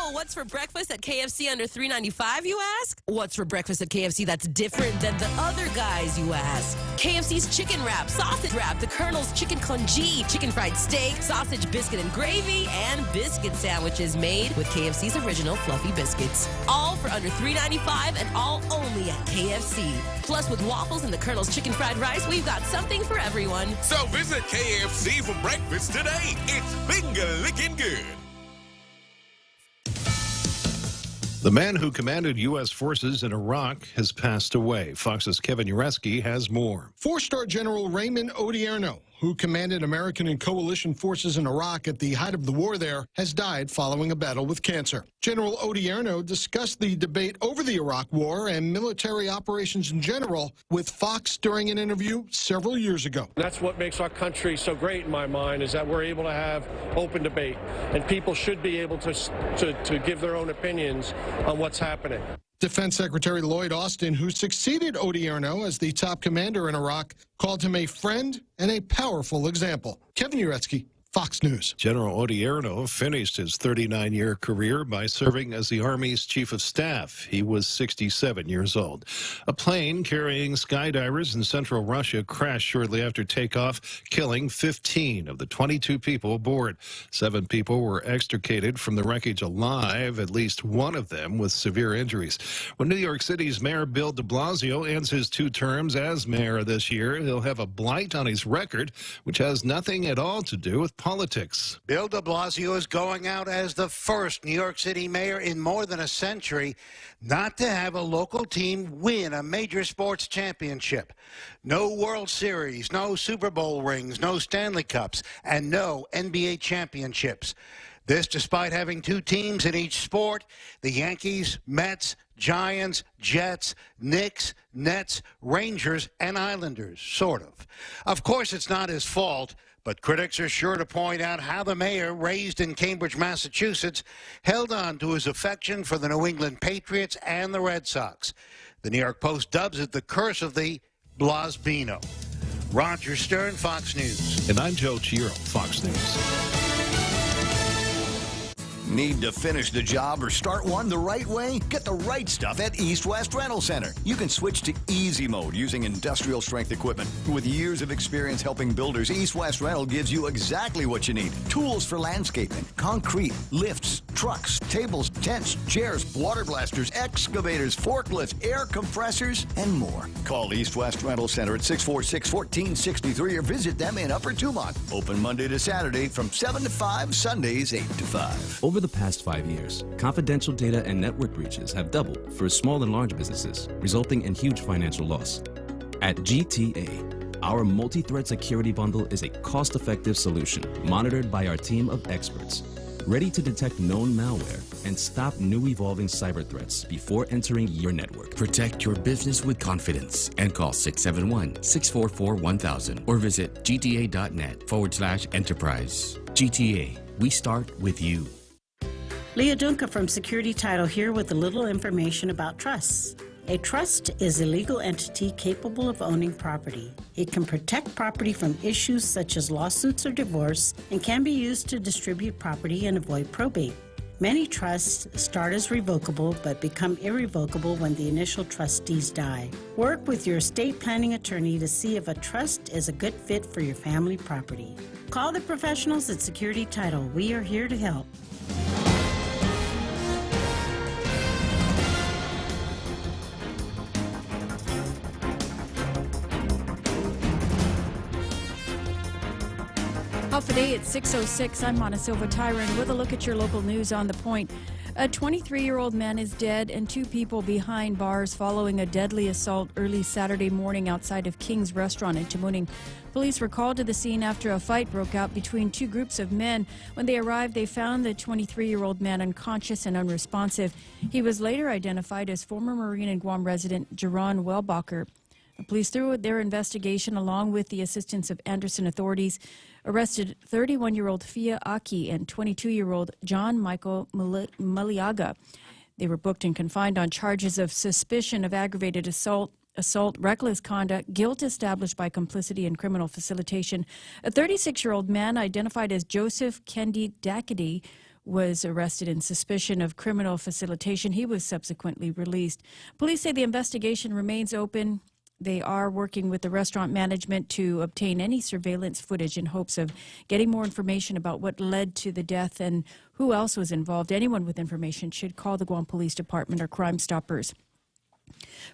Oh, what's for breakfast at KFC under $3.95, you ask? What's for breakfast at KFC that's different than the other guys, you ask? KFC's chicken wrap, sausage wrap, the Colonel's chicken congee, chicken fried steak, sausage biscuit and gravy, and biscuit sandwiches made with KFC's original fluffy biscuits. All for under $3.95 and all only at KFC. Plus, with waffles and the Colonel's chicken fried rice, we've got something for everyone. So visit KFC for breakfast today. It's finger-licking good. The man who commanded U.S. forces in Iraq has passed away. Fox's Kevin Ureski has more. Four-star General Raymond Odierno, who commanded American and coalition forces in Iraq at the height of the war there, has died following a battle with cancer. General Odierno discussed the debate over the Iraq war and military operations in general with Fox during an interview several years ago. That's what makes our country so great in my mind, is that we're able to have open debate, and people should be able to give their own opinions on what's happening. Defense Secretary Lloyd Austin, who succeeded Odierno as the top commander in Iraq, called him a friend and a powerful example. Kevin Ureski, Fox News. General Odierno finished his 39-year career by serving as the Army's chief of staff. He was 67 years old. A plane carrying skydivers in central Russia crashed shortly after takeoff, killing 15 of the 22 people aboard. 7 people were extricated from the wreckage alive, at least one of them with severe injuries. When New York City's Mayor Bill de Blasio ends his 2 terms as mayor this year, he'll have a blight on his record, which has nothing at all to do with politics. Bill de Blasio is going out as the first New York City mayor in more than a century not to have a local team win a major sports championship. No World Series, no Super Bowl rings, no Stanley Cups, and no NBA championships. This despite having 2 teams in each sport, the Yankees, Mets, Giants, Jets, Knicks, Nets, Rangers, and Islanders, sort of. Of course, it's not his fault, but critics are sure to point out how the mayor, raised in Cambridge, Massachusetts, held on to his affection for the New England Patriots and the Red Sox. The New York Post dubs it the curse of the Blasbino. Roger Stern, Fox News. And I'm Joe Chiro, Fox News. Need to finish the job or start one the right way? Get the right stuff at East West Rental Center. You can switch to easy mode using industrial strength equipment. With years of experience helping builders, East West Rental gives you exactly what you need. Tools for landscaping, concrete, lifts, trucks, tables, tents, chairs, water blasters, excavators, forklifts, air compressors, and more. Call East West Rental Center at 646-1463 or visit them in Upper Dumont. Open Monday to Saturday from 7 to 5, Sundays 8 to 5. Over the past 5 years, confidential data and network breaches have doubled for small and large businesses, resulting in huge financial loss. At GTA, our multi-threat security bundle is a cost-effective solution monitored by our team of experts, ready to detect known malware and stop new evolving cyber threats before entering your network. Protect your business with confidence and call 671-644-1000 or visit gta.net/enterprise. GTA, we start with you. Leah Dunca from Security Title here with a little information about trusts. A trust is a legal entity capable of owning property. It can protect property from issues such as lawsuits or divorce and can be used to distribute property and avoid probate. Many trusts start as revocable but become irrevocable when the initial trustees die. Work with your estate planning attorney to see if a trust is a good fit for your family property. Call the professionals at Security Title. We are here to help. Today at 6:06, I'm Mona Silva Tyron with a look at your local news on the point. A 23-year-old man is dead and 2 people behind bars following a deadly assault early Saturday morning outside of King's Restaurant in Tamuning. Police were called to the scene after a fight broke out between 2 groups of men. When they arrived, they found the 23-year-old man unconscious and unresponsive. He was later identified as former Marine and Guam resident Jerron Wellbacher. The police, through their investigation, along with the assistance of Anderson authorities, arrested 31-year-old Fia Aki and 22-year-old John Michael Maliaga. They were booked and confined on charges of suspicion of aggravated assault, reckless conduct, guilt established by complicity, and criminal facilitation. A 36-year-old man identified as Joseph Kendi Dakity was arrested in suspicion of criminal facilitation. He was subsequently released. Police say the investigation remains open. They are working with the restaurant management to obtain any surveillance footage in hopes of getting more information about what led to the death and who else was involved. Anyone with information should call the Guam Police Department or Crime Stoppers.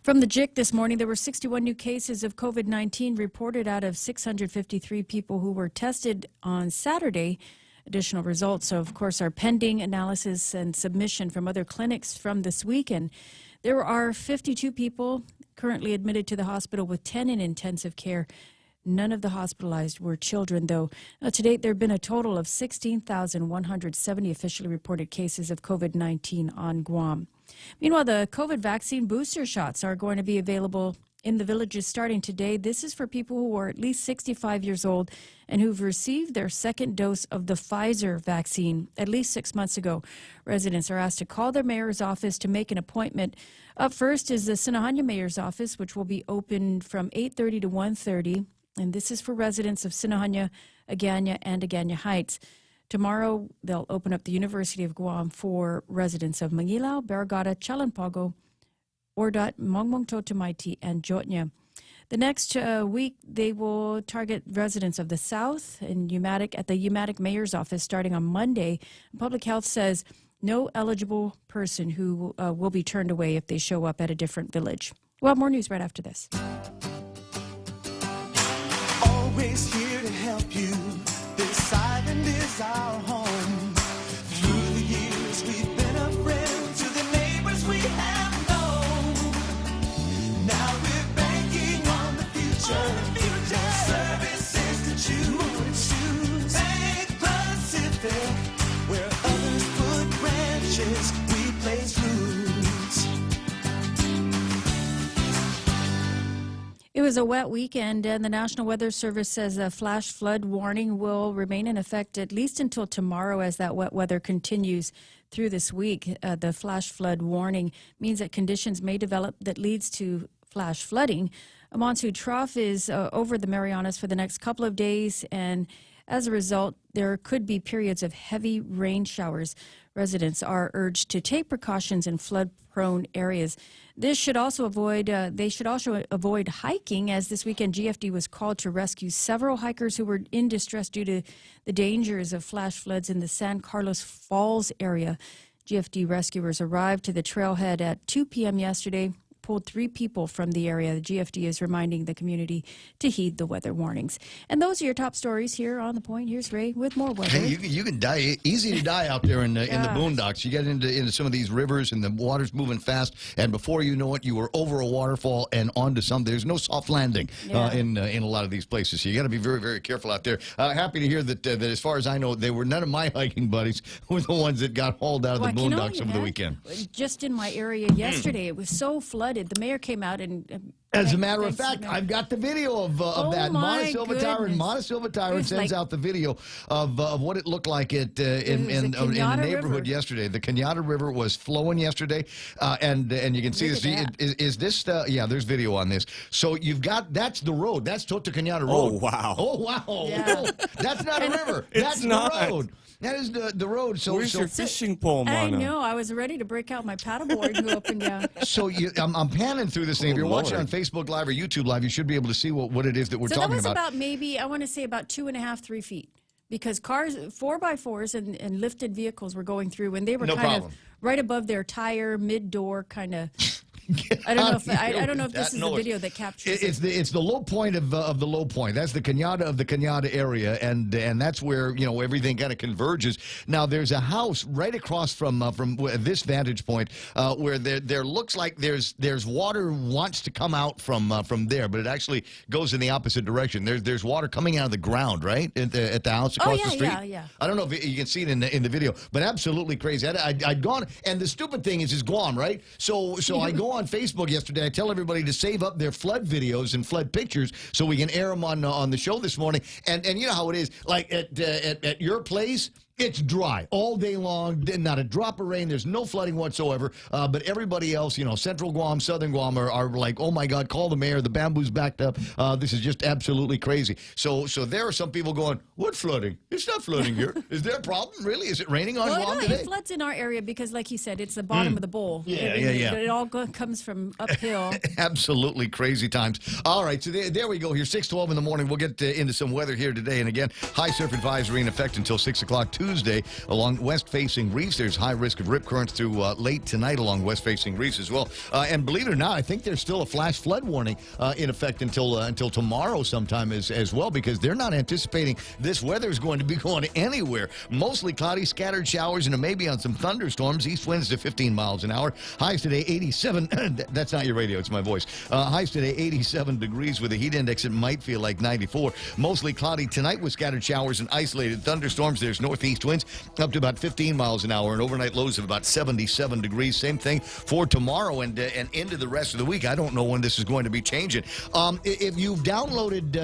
From the JIC this morning, there were 61 new cases of COVID-19 reported out of 653 people who were tested on Saturday. Additional results, of course, are pending analysis and submission from other clinics from this weekend. There are 52 people currently admitted to the hospital, with 10 in intensive care. None of the hospitalized were children, though. To date, there have been a total of 16,170 officially reported cases of COVID-19 on Guam. Meanwhile, the COVID vaccine booster shots are going to be available in the villages starting today. This is for people who are at least 65 years old and who've received their second dose of the Pfizer vaccine at least 6 months ago. Residents are asked to call their mayor's office to make an appointment. Up first is the Sinahanya mayor's office, which will be open from 8:30 to 1:30. And this is for residents of Sinahanya, Agana, and Agana Heights. Tomorrow, they'll open up the University of Guam for residents of Mangilao, Barragata, Chalanpago, Ordat, Mongmongtotomaiti, and Jotnya. The next week, they will target residents of the South and Umatic at the Umatic Mayor's Office starting on Monday. Public Health says no eligible person who will be turned away if they show up at a different village. Well, more news right after this. Always here to help you. This island is our home. Through the years, we've been a friend to the neighbors we have known. Now we're banking on the future. Services to choose. Bank Pacific, where others put branches, we place roots. It was a wet weekend, and the National Weather Service says a flash flood warning will remain in effect at least until tomorrow as that wet weather continues through this week. The flash flood warning means that conditions may develop that leads to flash flooding. A monsoon trough is over the Marianas for the next couple of days, and as a result, there could be periods of heavy rain showers. Residents are urged to take precautions in flood-prone areas. They should also avoid hiking, as this weekend GFD was called to rescue several hikers who were in distress due to the dangers of flash floods in the San Carlos Falls area. GFD rescuers arrived to the trailhead at 2 p.m. yesterday, pulled 3 people from the area. The GFD is reminding the community to heed the weather warnings. And those are your top stories here on The Point. Here's Ray with more weather. Hey, you can die. Easy to die out there in the boondocks. You get into some of these rivers and the water's moving fast, and before you know it, you were over a waterfall and onto something. There's no soft landing in a lot of these places. So you got to be very, very careful out there. Happy to hear that as far as I know, they were none of my hiking buddies were the ones that got hauled out of the boondocks over the weekend. Just in my area yesterday, it was so flooded. The mayor came out and... As a matter of fact, I've got the video of that. Montecillo Tyron sends out the video of what it looked like in the neighborhood yesterday. The Kenyatta River was flowing yesterday, and you can see this. Is this? Yeah, there's video on this. So you've got that's the road. That's Tota Kenyatta Road. Oh wow! Oh wow! Yeah. That's not a river. That's the road. That is the road. So where's your fishing pole, Mana? I know. I was ready to break out my paddleboard and go up and down. So I'm panning through this thing. If you're watching on Facebook Live or YouTube Live, you should be able to see what it is that we're talking about. So that was about maybe, I want to say about 2.5, 3 feet. Because cars, 4x4s and lifted vehicles were going through, and they were kind of right above their tire, mid-door kind of... I don't know if this is the video that captures it. It's the low point of the low point. That's the Kenyatta area, and that's where everything kind of converges. Now there's a house right across from this vantage point where there looks like there's water wants to come out from there, but it actually goes in the opposite direction. There's water coming out of the ground right at the house across the street. Yeah. I don't know if you can see it in the video, but absolutely crazy. I'd gone, and the stupid thing is Guam, right? So I go on Facebook yesterday. I tell everybody to save up their flood videos and flood pictures so we can air them on the show this morning. And you know how it is. Like at your place, It's dry all day long, not a drop of rain. There's no flooding whatsoever. But everybody else, Central Guam, Southern Guam are like, oh, my God, call the mayor. The bamboo's backed up. This is just absolutely crazy. So there are some people going, what flooding? It's not flooding here. Is there a problem, really? Is it raining on Guam today? It floods in our area because, like you said, it's the bottom of the bowl. Yeah. It all comes from uphill. Absolutely crazy times. All right, so there we go here. 6:12 in the morning. We'll get into some weather here today. And again, high surf advisory in effect until 6 o'clock Tuesday along west-facing reefs. There's high risk of rip currents through late tonight along west-facing reefs as well. And believe it or not, I think there's still a flash flood warning in effect until tomorrow sometime as well, because they're not anticipating this weather is going to be going anywhere. Mostly cloudy, scattered showers, and maybe on some thunderstorms. East winds to 15 miles an hour. Highs today 87. That's not your radio, it's my voice. Highs today 87 degrees with a heat index. It might feel like 94. Mostly cloudy tonight with scattered showers and isolated thunderstorms. There's northeast winds up to about 15 miles an hour and overnight lows of about 77 degrees. Same thing for tomorrow and into the rest of the week. I don't know when this is going to be changing. If you've downloaded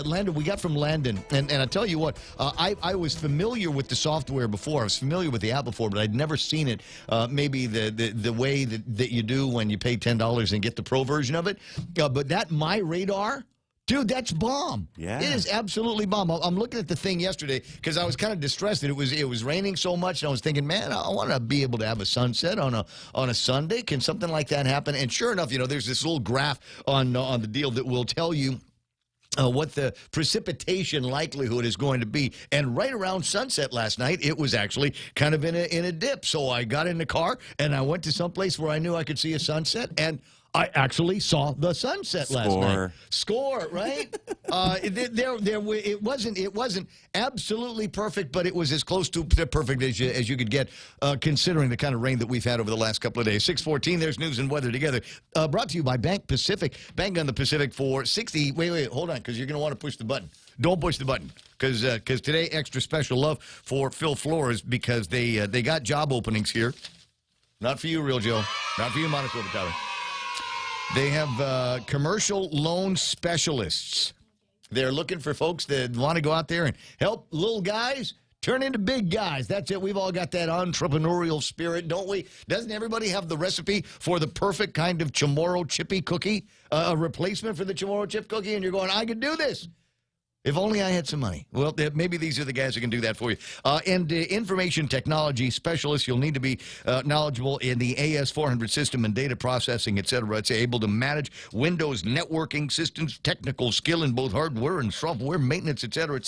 Landon, we got from Landon, and I tell you what, I was familiar with the software before. I was familiar with the app before, but I'd never seen it maybe the way that you do when you pay $10 and get the pro version of it. But that My Radar, dude, that's bomb. Yeah. It is absolutely bomb. I'm looking at the thing yesterday because I was kind of distressed that it was raining so much, and I was thinking, man, I want to be able to have a sunset on a Sunday. Can something like that happen? And sure enough, there's this little graph on the deal that will tell you what the precipitation likelihood is going to be. And right around sunset last night, it was actually kind of in a dip. So I got in the car and I went to someplace where I knew I could see a sunset, and I actually saw the sunset last night. Score, right? It wasn't absolutely perfect, but it was as close to perfect as you could get, considering the kind of rain that we've had over the last couple of days. 6:14. There's news and weather together. Brought to you by Bank Pacific. Bank on the Pacific for 60. Wait, hold on, because you're going to want to push the button. Don't push the button, because today extra special love for Phil Flores, because they got job openings here. Not for you, Real Joe. Not for you, Montecito Tyler. They have commercial loan specialists. They're looking for folks that want to go out there and help little guys turn into big guys. That's it. We've all got that entrepreneurial spirit, don't we? Doesn't everybody have the recipe for the perfect kind of Chamorro chippy cookie, a replacement for the Chamorro chip cookie? And you're going, I could do this. If only I had some money. Well, maybe these are the guys who can do that for you. And information technology specialists, you'll need to be knowledgeable in the AS400 system and data processing, et cetera. It's able to manage Windows networking systems, technical skill in both hardware and software maintenance, et cetera,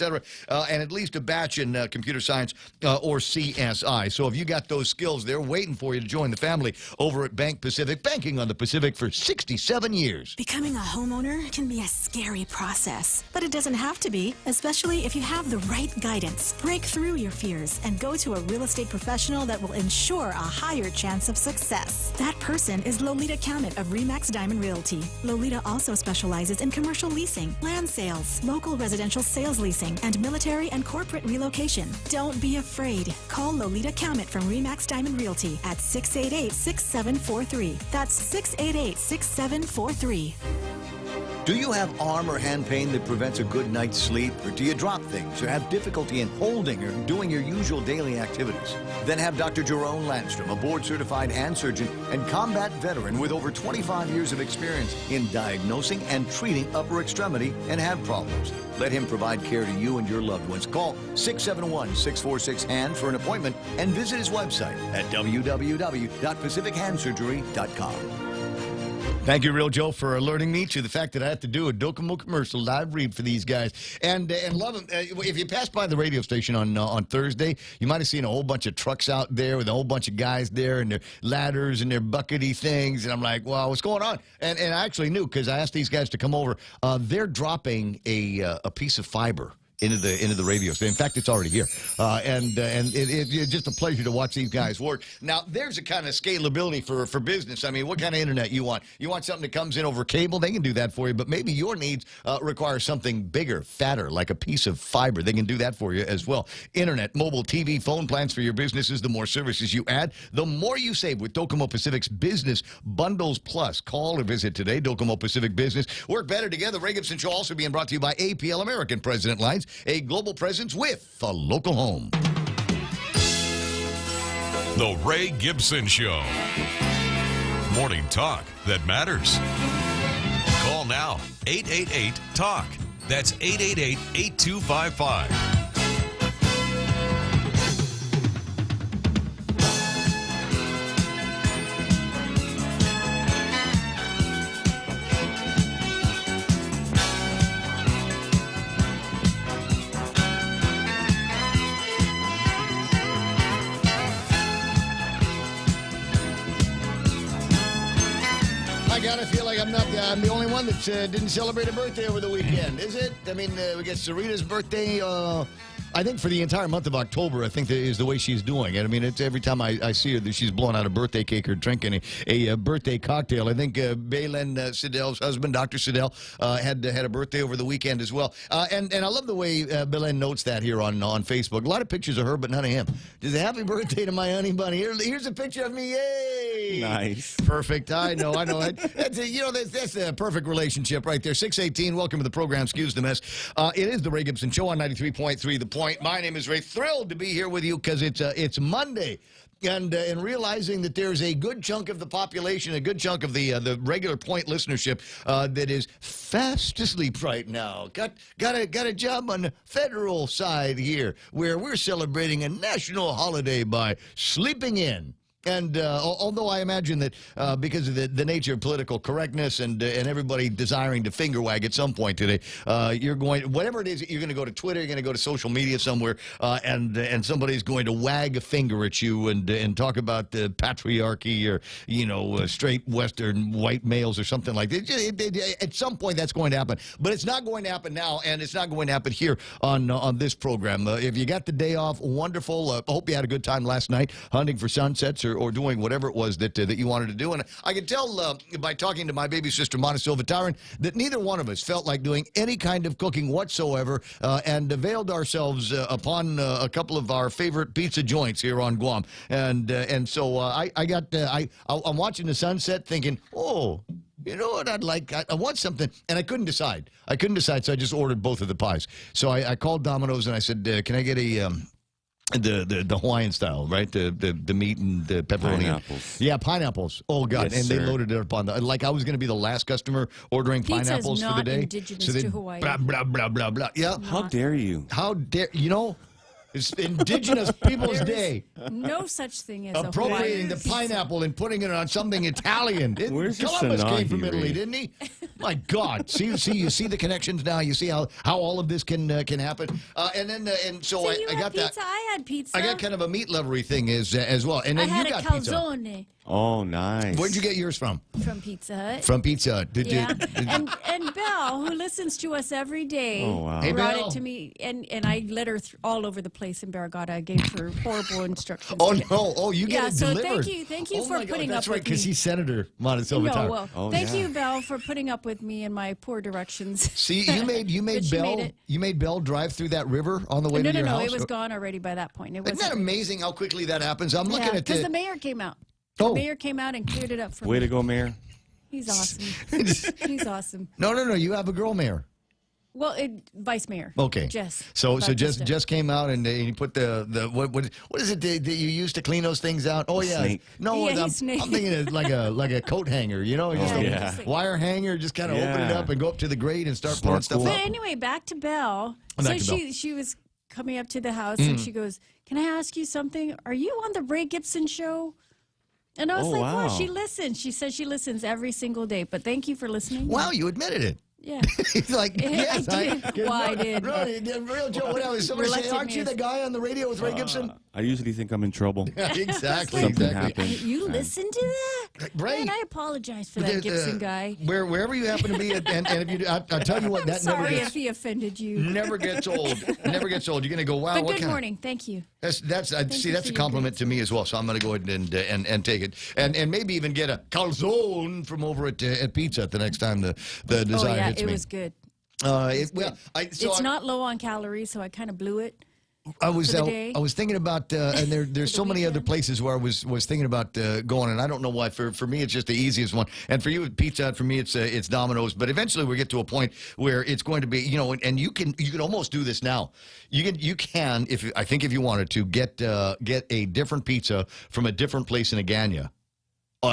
and at least a batch in computer science or CSI. So if you got those skills, they're waiting for you to join the family over at Bank Pacific, banking on the Pacific for 67 years. Becoming a homeowner can be a scary process, but it doesn't have to be, especially if you have the right guidance. Break through your fears and go to a real estate professional that will ensure a higher chance of success. That person is Lolita Cammett of RE/MAX Diamond Realty. Lolita also specializes in commercial leasing, land sales, local residential sales leasing, and military and corporate relocation. Don't be afraid. Call Lolita Cammett from RE/MAX Diamond Realty at 688-6743. That's 688-6743. Do you have arm or hand pain that prevents a good night's sleep? Or do you drop things or have difficulty in holding or doing your usual daily activities? Then have Dr. Jerome Landstrom, a board-certified hand surgeon and combat veteran with over 25 years of experience in diagnosing and treating upper extremity and hand problems. Let him provide care to you and your loved ones. Call 671-646-HAND for an appointment and visit his website at www.pacifichandsurgery.com. Thank you, Real Joe, for alerting me to the fact that I have to do a Docomo commercial live read for these guys. And love them. If you pass by the radio station on Thursday, you might have seen a whole bunch of trucks out there with a whole bunch of guys there and their ladders and their buckety things. And I'm like, wow, what's going on? And I actually knew, because I asked these guys to come over. They're dropping a piece of fiber into the radio station. In fact, it's already here. And it's just a pleasure to watch these guys work. Now, there's a kind of scalability for business. I mean, what kind of internet you want? You want something that comes in over cable? They can do that for you. But maybe your needs require something bigger, fatter, like a piece of fiber. They can do that for you as well. Internet, mobile, TV, phone plans for your businesses. The more services you add, the more you save with Docomo Pacific's Business Bundles Plus. Call or visit today. Docomo Pacific Business. Work better together. Ray Gibson Show also being brought to you by APL American President Lines, a global presence with a local home. The Ray Gibson Show. Morning talk that matters. Call now, 888-TALK. That's 888-8255. I gotta feel like I'm the only one that didn't celebrate a birthday over the weekend, is it? I mean, we get Sarita's birthday. I think for the entire month of October, I think that is the way she's doing it. I mean, it's every time I see her that she's blowing out a birthday cake or drinking a birthday cocktail. I think Baylen Siddell's husband, Dr. Siddell, had a birthday over the weekend as well. And I love the way Baylen notes that here on Facebook. A lot of pictures of her, but none of him. Just a happy birthday to my honey bunny. Here's a picture of me. Yay! Nice. Perfect. I know. That's a perfect relationship right there. 618. Welcome to the program. Excuse the mess. It is the Ray Gibson Show on 93.3 The Point. My name is Ray. Thrilled to be here with you because it's Monday. And realizing that there's a good chunk of the population, a good chunk of the regular Point listenership that is fast asleep right now. Got a job on the federal side here where we're celebrating a national holiday by sleeping in. And although I imagine that because of the nature of political correctness and everybody desiring to finger wag at some point today, you're going, whatever it is, you're going to go to Twitter, you're going to go to social media somewhere, and somebody's going to wag a finger at you and talk about the patriarchy or straight Western white males or something like that. At some point, that's going to happen, but it's not going to happen now, and it's not going to happen here on this program. If you got the day off, wonderful. I hope you had a good time last night hunting for sunsets or doing whatever it was that you wanted to do. And I could tell by talking to my baby sister, Mona Silva Tyron, that neither one of us felt like doing any kind of cooking whatsoever and availed ourselves upon a couple of our favorite pizza joints here on Guam. And so I'm watching the sunset thinking, oh, you know what I'd like? I want something, and I couldn't decide. So I just ordered both of the pies. So I called Domino's, and I said, can I get the Hawaiian style, right? The meat and the pepperoni. Pineapples. Yeah, pineapples. Oh, God. Yes, and they sir. loaded it up on like I was going to be the last customer ordering Pizza pineapples is for the not day. indigenous so they to Hawaii. Blah, blah, blah, blah, blah. Yeah. How dare you? How dare, it's Indigenous Peoples Day. No such thing as Appropriating a the pineapple and putting it on something Italian. Where's the Columbus came from Sanagi, Italy, Ray? didn't he? My God. You see the connections now. You see how all of this can happen. So you I had got pizza. that. I had pizza. I got kind of a meat lovery thing as well. And I then had you a got pizza. calzone Oh, nice. Where'd you get yours from? from Pizza Hut. From Pizza Hut. Yeah, and Belle, who listens to us every day, Oh, wow. Hey, brought Belle. it to me, and I led her all over the place in Barragata. I gave her horrible instructions. Oh, to get- no. Oh, you get yeah, it so delivered. thank you Oh for my God, putting that's up right, with because me. he's Senator Mona Silva No, Tyron. well, Oh, thank yeah. you, Belle, for putting up with me and my poor directions. See, you made But she Belle. made it. You made Belle drive through that river on the way to your house. It was gone already by that point. It Isn't that amazing how quickly that happens? I'm looking at because the mayor came out. Oh. The mayor came out and cleared it up for Way me. to go, Mayor. He's awesome. He's awesome. No. You have a girl mayor. Well, vice mayor. Okay. Jess. So Bautista. Jess came out and he put the what is it that you use to clean those things out? Oh yeah. Snake. No, Yeah, I'm snake. thinking of like a coat hanger, just Yeah, a just like- wire hanger, just kind of open it Yeah. up and go up to the grate and start pulling stuff Snorkel. But up. anyway, back to Belle. Back So to Belle. she was coming up to the house and she goes, "Can I ask you something? Are you on the Ray Gibson show?" And I was Oh, like, wow. "Well, she listens." She says she listens every single day. But thank you for listening. Wow, you admitted it. Yeah. He's like, yes, I did. Well, I did. No, real Joe. What else? Somebody say, Reluctant aren't you news. the guy on the radio with Ray Gibson? I usually think I'm in trouble. Exactly. Something exactly. happened. You listen to that? Ray. Man, I apologize for that Gibson guy. Wherever you happen to be, and if you, I'll tell you what, that never Sorry gets, if he offended you. never gets old. Never gets old. You're gonna go, wow. But what good kind morning. Thank you. That's you that's a for your compliment to me as well. So I'm gonna go ahead and take it, and maybe even get a calzone from over at Pizza Hut the next time the desire Oh, yeah, hits it me. was good. It's not low on calories, so I kind of blew it. I was for the day? I was thinking about and there's so many other places where I was thinking about going, and I don't know why. For me, it's just the easiest one, and for you, Pizza Hut. For me, it's Domino's. But eventually, we get to a point where it's going to be, and you can almost do this now. You can if you wanted to get a different pizza from a different place in Agania.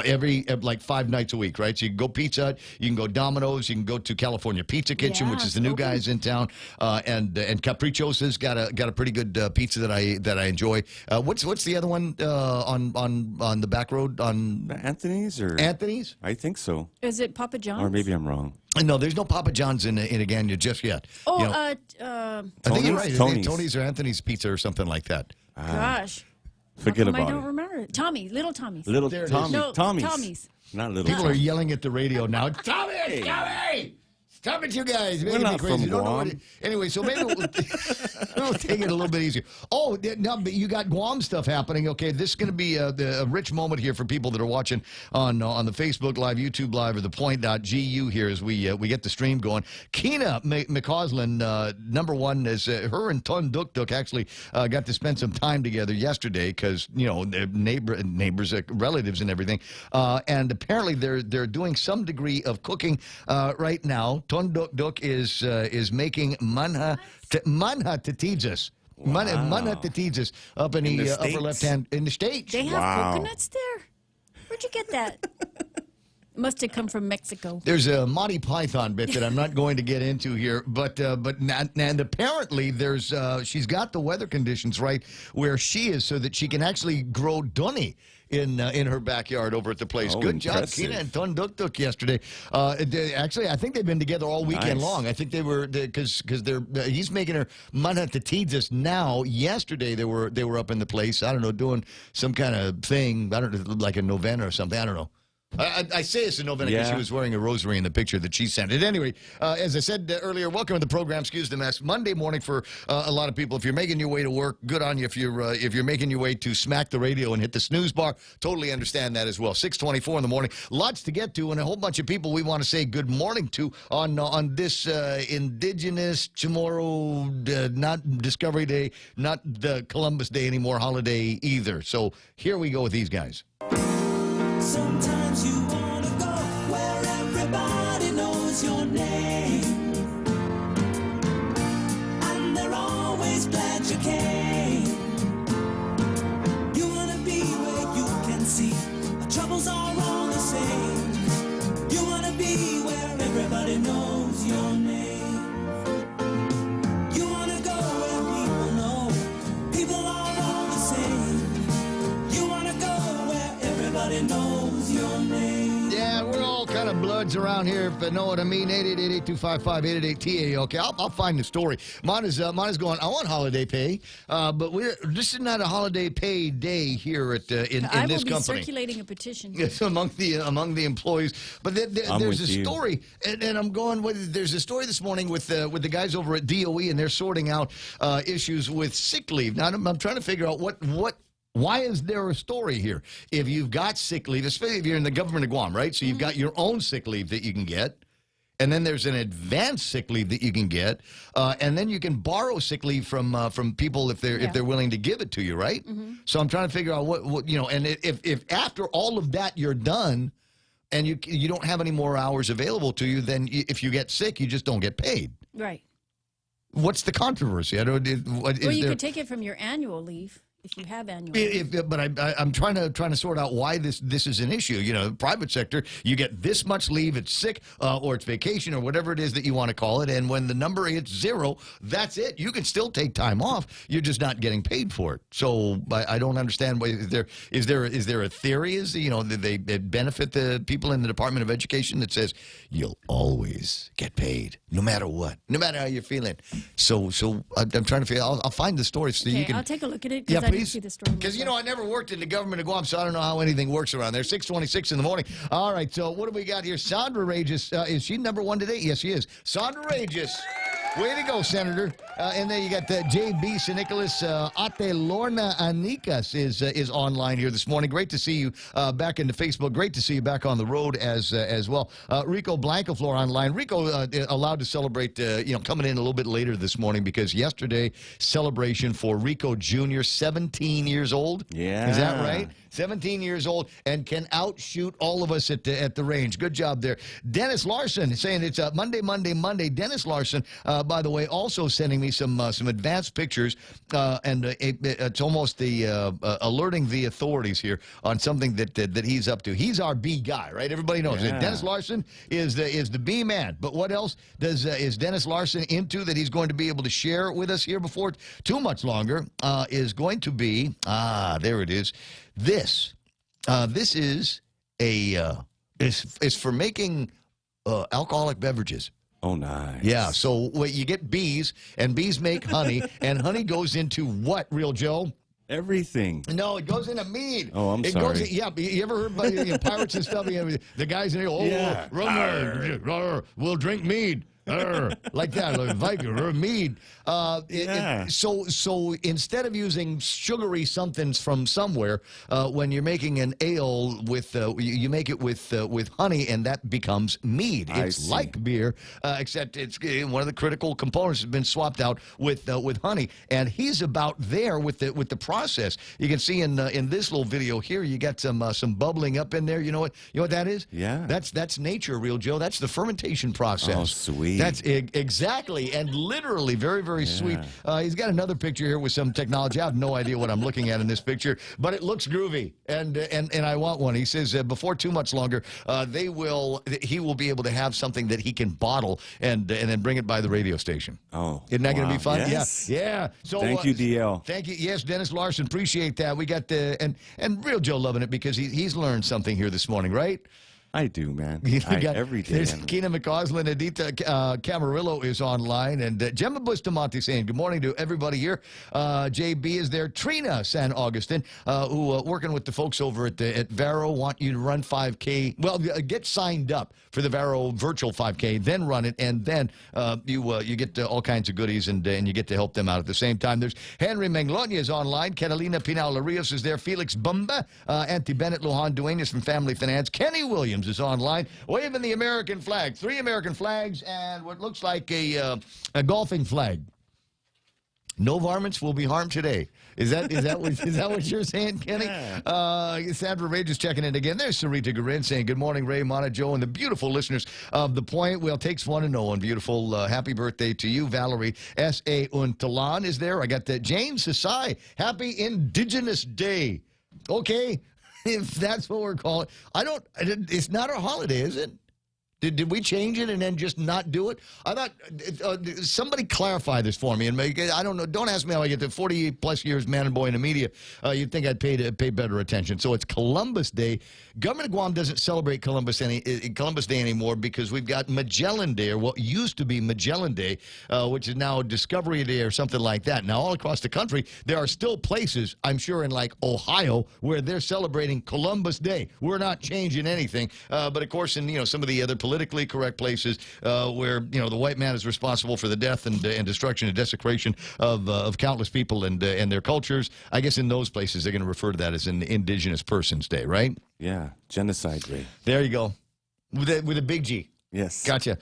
Every like 5 nights a week, right? So you can go Pizza Hut, you can go Domino's, you can go to California Pizza Kitchen, which is the new guys in town, and Capriccio's has got a pretty good pizza that I enjoy. What's the other one on the back road on Anthony's or Anthony's? I think so. Is it Papa John's? Or maybe I'm wrong. No, there's no Papa John's in Agania just yet. Oh, I think you're right. Tony's or Anthony's Pizza or something like that. Gosh. Forget I about don't it. remember. Little Tommy's. Little There it is. Tommy. No, Tommy's. Tommy's. Not little. People are yelling at the radio now. Tommy! Hey. Tommy! Stop it, you guys. We're Making me not crazy. from Don't know what Guam. anyway, so maybe we'll take it a little bit easier. Oh, no, but you got Guam stuff happening. Okay, this is going to be a rich moment here for people that are watching on the Facebook Live, YouTube Live, or the point.gu here as we get the stream going. Keena McCausland, number one, is her and Ton Duk Duk actually got to spend some time together yesterday because, they're neighbors, relatives and everything. And apparently they're doing some degree of cooking right now. Ton Duk Duk is making manha tatijas. Wow. Manha tatijas up in the upper States? left hand in the States. They have coconuts there? Where'd you get that? Must have come from Mexico. There's a Monty Python bit that I'm not going to get into here, but and apparently there's she's got the weather conditions right where she is so that she can actually grow dunny in her backyard over at the place. Oh, Good job, impressive. Keena and Ton Duk Duk yesterday. Actually, I think they've been together all weekend Nice. long. I think they were because he's making her manha tatijas now. Yesterday they were up in the place. I don't know, doing some kind of thing. I don't know, like a novena or something. I don't know. I say it's a novena because she was wearing a rosary in the picture that she sent. At any rate, as I said earlier, welcome to the program. Excuse the mess. Monday morning for a lot of people. If you're making your way to work, good on you. If you're making your way to smack the radio and hit the snooze bar, totally understand that as well. 6:24 in the morning. Lots to get to, and a whole bunch of people we want to say good morning to on this Indigenous tomorrow, not Discovery Day, not the Columbus Day anymore holiday either. So here we go with these guys. Sometimes you want to go where everybody knows your name, and they're always glad you came. You want to be where you can see our troubles are all the same. You want to be where everybody knows your name. You want to go where people know people are all the same. You want to go where everybody knows your name. Yeah, we're all kind of bloods around here, if you know what I mean. 888-8255-888-TA. Okay, I'll find the story. Mana's going, I want holiday pay, but this is not a holiday pay day here at in I this will be company. circulating a petition. Yes, among the employees. But there's a story, and I'm going. There's a story this morning with the guys over at DOE, and they're sorting out issues with sick leave. Now I'm trying to figure out why is there a story here? If you've got sick leave, especially if you're in the government of Guam, right? So you've got your own sick leave that you can get, and then there's an advanced sick leave that you can get, and then you can borrow sick leave from people if they're willing to give it to you, right? Mm-hmm. So I'm trying to figure out what and if after all of that you're done, and you don't have any more hours available to you, then if you get sick, you just don't get paid. Right. What's the controversy? I don't. Well, you could take it from your annual leave. If you have annual leave. But I'm trying to sort out why this is an issue. Private sector, you get this much leave, it's sick, or it's vacation, or whatever it is that you want to call it, and when the number hits 0, that's it. You can still take time off. You're just not getting paid for it. So I don't understand. Is there a theory? That they benefit the people in the Department of Education that says you'll always get paid, no matter what, no matter how you're feeling. So I'm trying to figure. I'll find the story so you can. I'll take a look at it. Yeah, I didn't see the story. because I never worked in the government of Guam, so I don't know how anything works around there. 6:26 in the morning. All right, so what do we got here? Sandra Regis, is she number one today? Yes, she is. Sandra Regis. Way to go, Senator. And then you got J.B. St. Nicholas. Ate Lorna Anikas is online here this morning. Great to see you back into Facebook. Great to see you back on the road as well. Rico Blancaflor online. Rico allowed to celebrate, coming in a little bit later this morning because yesterday, celebration for Rico Jr., 17 years old. Yeah. Is that right? 17 years old and can outshoot all of us at the range. Good job there. Dennis Larson saying it's Monday. Dennis Larson, by the way, also sending me some advanced pictures, and it's almost the alerting the authorities here on something that he's up to. He's our B guy, right? Everybody knows that Dennis Larson is the B man. But what else is Dennis Larson into that he's going to be able to share with us here before too much longer? Is going to be there it is. This is is for making alcoholic beverages. Oh, nice. Yeah, so you get bees, and bees make honey, and honey goes into what, Real Joe? Everything. No, it goes into mead. Oh, I'm sorry. You ever heard about pirates and stuff? The guys in there, we'll drink mead. Like that, like Viking or mead. So instead of using sugary somethings from somewhere, when you're making an ale with, you make it with honey, and that becomes mead. It's like beer, except it's one of the critical components has been swapped out with honey. And he's about there with the process. You can see in this little video here, you got some bubbling up in there. You know what that is? Yeah. That's nature, Real Joe. That's the fermentation process. Oh, sweet. That's exactly and literally very, very sweet. He's got another picture here with some technology. I have no idea what I'm looking at in this picture, but it looks groovy, and I want one. He says before too much longer, he will be able to have something that he can bottle and then bring it by the radio station. Oh, isn't that going to be fun? Yes. Yeah. So thank you, DL. Thank you. Yes, Dennis Larson. Appreciate that. We got and Real Joe loving it because he's learned something here this morning, right? I do, man. Every day. There's Keena McCausland, Edita Camarillo is online, and Gemma Bustamante saying good morning to everybody here. JB is there. Trina San Augustine, who working with the folks over at Varo, want you to run 5K. Well, get signed up for the Varo virtual 5K, then run it, and then you get all kinds of goodies, and you get to help them out at the same time. There's Henry Menglona is online. Catalina Pinal Rios is there. Felix Bumba, Auntie Bennett Lujan Duenas from Family Finance. Kenny Williams is online, waving the American flag. 3 American flags and what looks like a golfing flag. No varmints will be harmed today. Is that what you're saying, Kenny? Sandra Rage is checking in again. There's Sarita Garin saying, good morning, Ray, Mana, Joe, and the beautiful listeners of The Point. Well, takes one to know one. Beautiful. Happy birthday to you, Valerie S.A. Untalan is there. I got Jane Sasai. Happy Indigenous Day. Okay. If that's what we're calling it's not a holiday, is it? Did we change it and then just not do it? I thought somebody clarify this for me and make it. I don't know. Don't ask me how I get to 40-plus years man and boy in the media. You'd think I'd pay better attention. So it's Columbus Day. Government of Guam doesn't celebrate Columbus Day anymore because we've got Magellan Day, or what used to be Magellan Day, which is now Discovery Day or something like that. Now, all across the country, there are still places, I'm sure in like Ohio, where they're celebrating Columbus Day. We're not changing anything. But, of course, in some of the other politically correct places where the white man is responsible for the death and destruction and desecration of countless people and their cultures. I guess in those places they're going to refer to that as an Indigenous Persons Day, right? Yeah, genocide day. There you go, with a big G. Yes. Gotcha.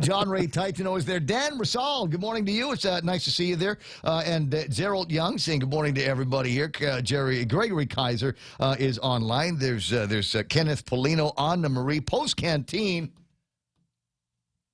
John Ray Titano is there. Dan Rasal, good morning to you. It's nice to see you there. And Gerald Young saying good morning to everybody here. Gregory Kaiser is online. There's Kenneth Polino, Anna Marie, Post Canteen.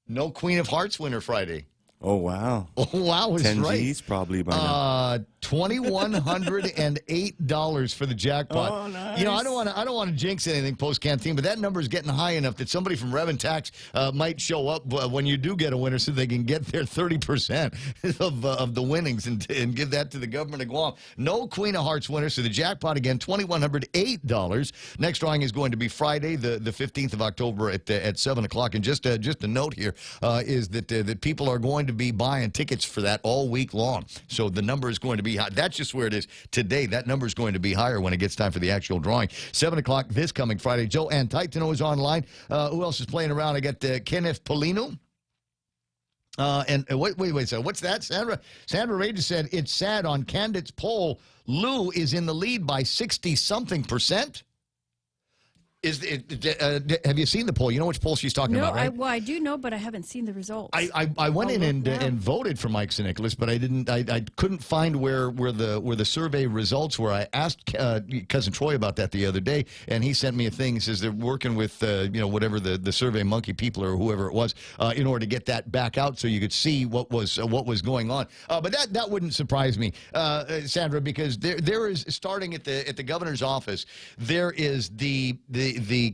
No Queen of Hearts winner Friday. Oh, wow. Oh, wow, it's 10 right. G's probably by now. $2,108 for the jackpot. Oh, nice. I don't want to jinx anything post Canteen, but that number is getting high enough that somebody from Rev and Tax might show up when you do get a winner, so they can get their 30% of the winnings and give that to the government of Guam. No Queen of Hearts winner, so the jackpot again $2,108. Next drawing is going to be Friday, the 15th of October at 7:00. And just a note here is that people are going to be buying tickets for that all week long. So the number is going to be high. That's just where it is today. That number is going to be higher when it gets time for the actual drawing. 7:00 this coming Friday. Joe Antitano is online. Who else is playing around? I got Kenneth Polino. And wait. So what's that? Sandra Ray just said it's sad on candidates poll. Lou is in the lead by 60-something%. Have you seen the poll? You know which poll she's talking about, right? I do know, but I haven't seen the results. I went in and voted for Mike St. Nicholas, but I didn't. I couldn't find where the survey results were. I asked cousin Troy about that the other day, and he sent me a thing. He says they're working with whatever the Survey Monkey people or whoever it was in order to get that back out so you could see what was going on. But that wouldn't surprise me, Sandra, because there is, starting at the governor's office, there is the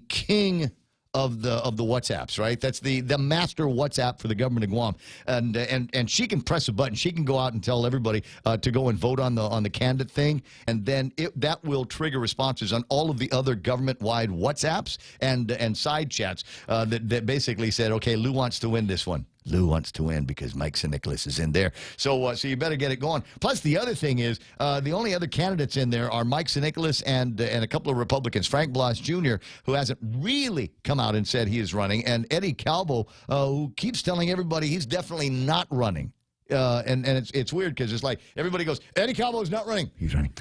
king of the WhatsApps, right? That's the master WhatsApp for the government of Guam, and she can press a button. She can go out and tell everybody to go and vote on the candidate thing, and then that will trigger responses on all of the other government-wide WhatsApps and side chats that basically said, okay, Lou wants to win this one. Lou wants to win because Mike St. Nicholas is in there. So you better get it going. Plus, the other thing is the only other candidates in there are Mike St. Nicholas and a couple of Republicans. Frank Blas Jr., who hasn't really come out and said he is running, and Eddie Calvo, who keeps telling everybody he's definitely not running. And it's weird because it's like everybody goes, Eddie Calvo's not running. He's running.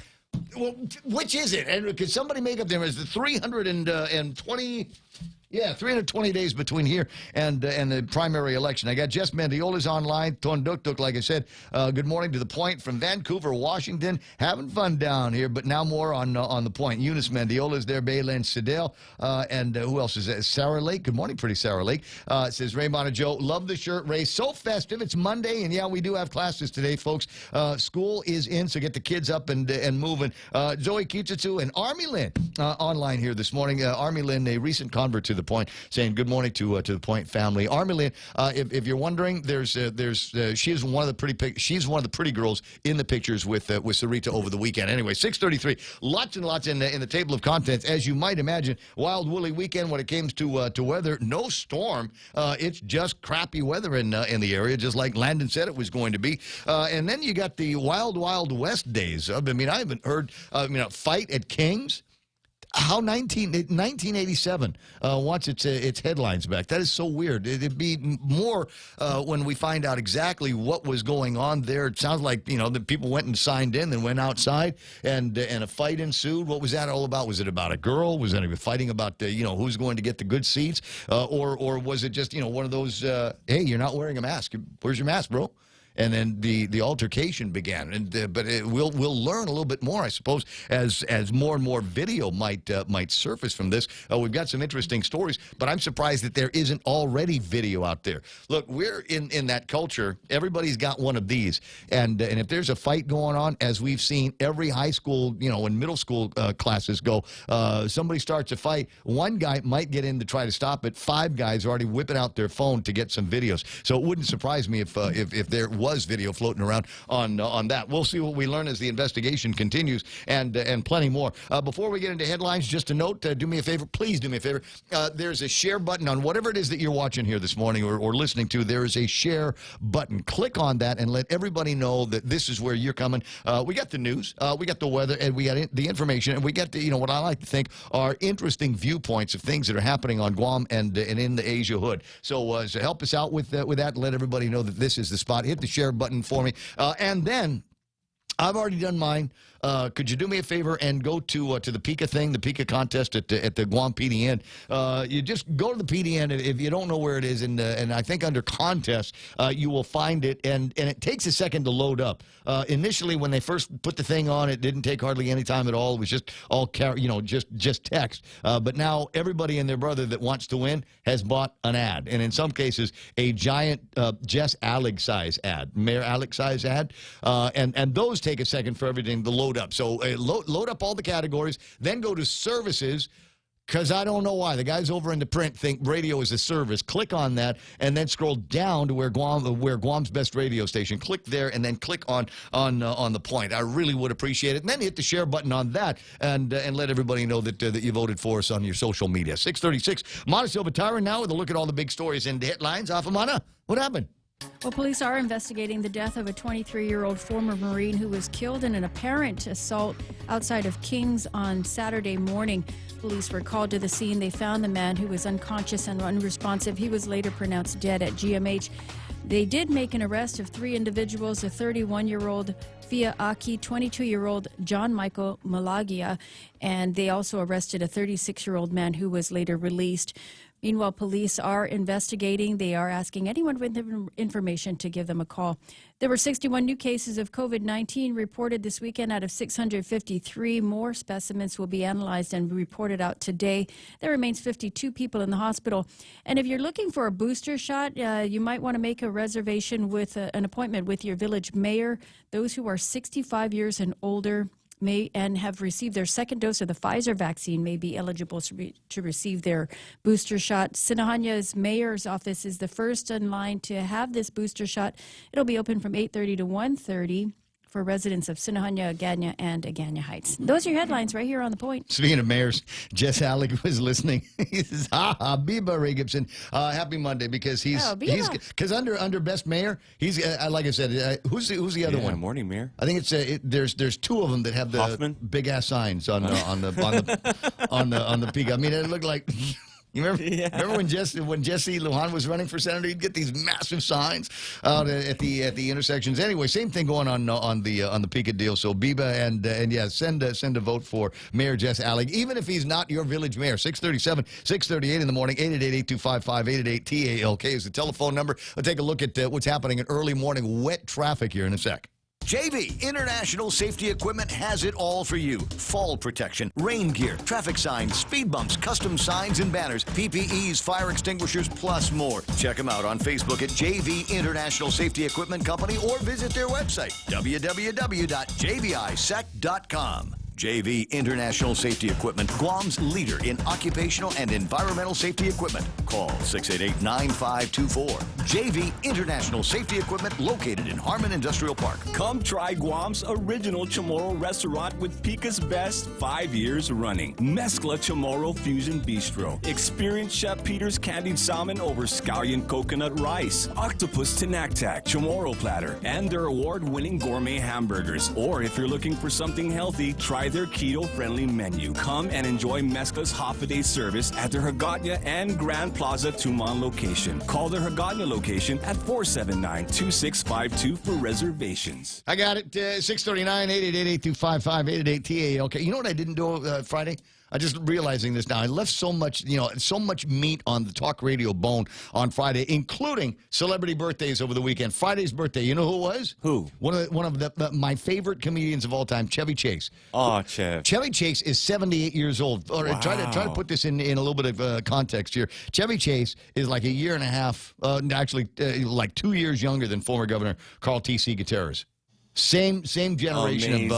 Well, which is it? And could somebody make up there? Is the 320... Yeah, 320 days between here and the primary election. I got Jess Mendiola's online. Tonduktuk, like I said. Good morning to the Point from Vancouver, Washington. Having fun down here, but now more on the Point. Eunice Mendiola's there, Baylen Sidell. And who else is there? Sarah Lake. Good morning, pretty Sarah Lake. Says Raymond Joe, love the shirt, Ray. So festive. It's Monday, and yeah, we do have classes today, folks. School is in, so get the kids up and moving. Zoe Kitsutsu and Army Lynn online here this morning. Army Lynn, a recent convert to the Point, saying good morning to the Point family. Army Lynn, if you're wondering, she's one of the pretty girls in the pictures with Sarita over the weekend. Anyway, 6:33, lots and lots in the table of contents. As you might imagine, wild woolly weekend when it comes to weather. No storm, it's just crappy weather in the area, just like Landon said it was going to be. And then you got the wild west days. I mean, I haven't heard a fight at King's. How 1987 wants its headlines back. That is so weird. It'd be more when we find out exactly what was going on there. It sounds like, the people went and signed in and went outside and a fight ensued. What was that all about? Was it about a girl? Was it fighting about, who's going to get the good seats? Or was it just, one of those, hey, you're not wearing a mask. Where's your mask, bro? And then the altercation began, but we'll learn a little bit more, I suppose, as more and more video might surface from this. We've got some interesting stories, but I'm surprised that there isn't already video out there. Look, we're in that culture. Everybody's got one of these, and if there's a fight going on, as we've seen every high school, and middle school classes go, somebody starts a fight. One guy might get in to try to stop it. 5 guys are already whipping out their phone to get some videos. So it wouldn't surprise me if there was video floating around on that. We'll see what we learn as the investigation continues, and plenty more. Before we get into headlines, just a note, do me a favor, please do me a favor. There's a share button on whatever it is that you're watching here this morning or listening to. There is a share button. Click on that and let everybody know that this is where you're coming. We got the news, we got the weather, and we got the information, and we got what I like to think are interesting viewpoints of things that are happening on Guam and in the Asia Hood. So help us out with that and let everybody know that this is the spot. Hit the share button for me. And then I've already done mine. Could you do me a favor and go to the PICA thing, the PICA contest at the Guam PDN? You just go to the PDN if you don't know where it is, and I think under contest you will find it, and it takes a second to load up. Initially, when they first put the thing on, it didn't take hardly any time at all. It was just all just text. But now everybody and their brother that wants to win has bought an ad, and in some cases a giant Jess Alec size ad, Mayor Alec size ad, and those take a second for everything to load up. So load up all the categories, then go to services, because I don't know why. The guys over in the print think radio is a service. Click on that, and then scroll down to where Guam's best radio station. Click there, and then click on the Point. I really would appreciate it. And then hit the share button on that, and let everybody know that you voted for us on your social media. 6:36. Mana Silva Tyron now with a look at all the big stories and headlines. Afamana, what happened? Well, police are investigating the death of a 23-year-old former Marine who was killed in an apparent assault outside of Kings on Saturday morning. Police were called to the scene. They found the man who was unconscious and unresponsive. He was later pronounced dead at GMH. They did make an arrest of 3 individuals, a 31-year-old Fia Aki, 22-year-old John Michael Malagia, and they also arrested a 36-year-old man who was later released. Meanwhile, police are investigating. They are asking anyone with information to give them a call. There were 61 new cases of COVID-19 reported this weekend out of 653. More specimens will be analyzed and reported out today. There remains 52 people in the hospital. And if you're looking for a booster shot, you might want to make a reservation with an appointment with your village mayor. Those who are 65 years and older may and have received their second dose of the Pfizer vaccine may be eligible to receive their booster shot. Sinahanya's mayor's office is the first in line to have this booster shot. It'll be open from 8:30 to 1:30 for residents of Sinahanya, Aganya, and Aganya Heights. Those are your headlines right here on The Point. Speaking of mayors, Jess Alec was listening. He says, Biba Ray Gibson. Happy Monday, because because under best mayor, he's like I said, who's the other one? Morning mayor. I think it's there's 2 of them that have the big ass signs on the peak. I mean, it looked like. You remember when Jesse Lujan was running for senator? He'd get these massive signs out at the intersections. Anyway, same thing going on the Pika deal. So Biba and yeah, send a vote for Mayor Jess Alec, even if he's not your village mayor. 6:37, 6:38 in the morning. 888-825-888-TALK is the telephone number. We'll take a look at what's happening in early morning wet traffic here in a sec. JV International Safety Equipment has it all for you. Fall protection, rain gear, traffic signs, speed bumps, custom signs and banners, PPEs, fire extinguishers, plus more. Check them out on Facebook at JV International Safety Equipment Company or visit their website, www.jvisec.com. JV International Safety Equipment, Guam's leader in occupational and environmental safety equipment. Call 688-9524. JV International Safety Equipment, located in Harmon Industrial Park. Come try Guam's original Chamorro restaurant with Pika's best 5 years running. Mezcla Chamorro Fusion Bistro. Experience Chef Peter's candied salmon over scallion coconut rice, octopus tinactac, Chamorro platter, and their award-winning gourmet hamburgers. Or if you're looking for something healthy, try their keto-friendly menu. Come and enjoy Mezcla's half-a-day service at their Hagåtña and Grand Plaza Tumon location. Call their Hagåtña location at 479-2652 for reservations. I got it. 639 888 TALK. You know what I didn't do Friday? I just realizing this now. I left so much meat on the talk radio bone on Friday, including celebrity birthdays over the weekend. Friday's birthday, you know who it was? Who? One of my favorite comedians of all time, Chevy Chase. Oh, Chev. Chevy Chase is 78 years old. All right, try to put this in a little bit of context here. Chevy Chase is like a year and a half, like 2 years younger than former Governor Carl T.C. Gutierrez. Same generation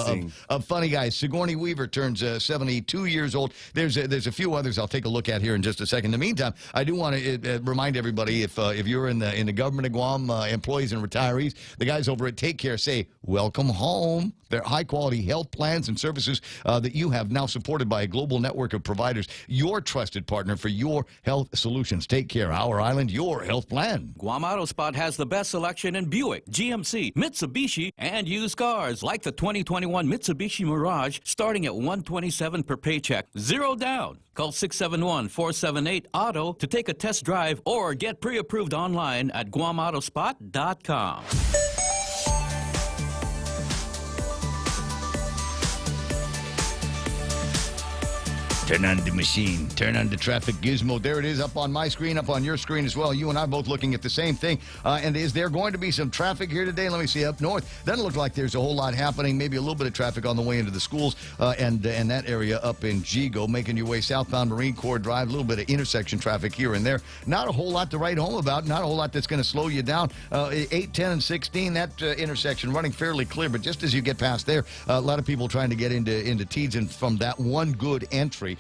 of funny guys. Sigourney Weaver turns 72 years old. There's a few others I'll take a look at here in just a second. In the meantime, I do want to remind everybody, if you're in the government of Guam, employees and retirees, the guys over at Take Care say, welcome home. They're high-quality health plans and services that you have, now supported by a global network of providers. Your trusted partner for your health solutions. Take Care, Our Island, your health plan. Guam Auto Spot has the best selection in Buick, GMC, Mitsubishi, and used cars like the 2021 Mitsubishi Mirage, starting at $127 per paycheck. 0 down. Call 671-478-AUTO to take a test drive or get pre-approved online at guamautospot.com. Turn on the machine. Turn on the traffic gizmo. There it is, up on my screen, up on your screen as well. You and I both looking at the same thing. And is there going to be some traffic here today? Let me see. Up north, doesn't look like there's a whole lot happening. Maybe a little bit of traffic on the way into the schools and that area up in Jigo. Making your way southbound Marine Corps Drive. A little bit of intersection traffic here and there. Not a whole lot to write home about. Not a whole lot that's going to slow you down. 8, 10, and 16, that intersection running fairly clear. But just as you get past there, a lot of people trying to get into Teeds, and from that one good entry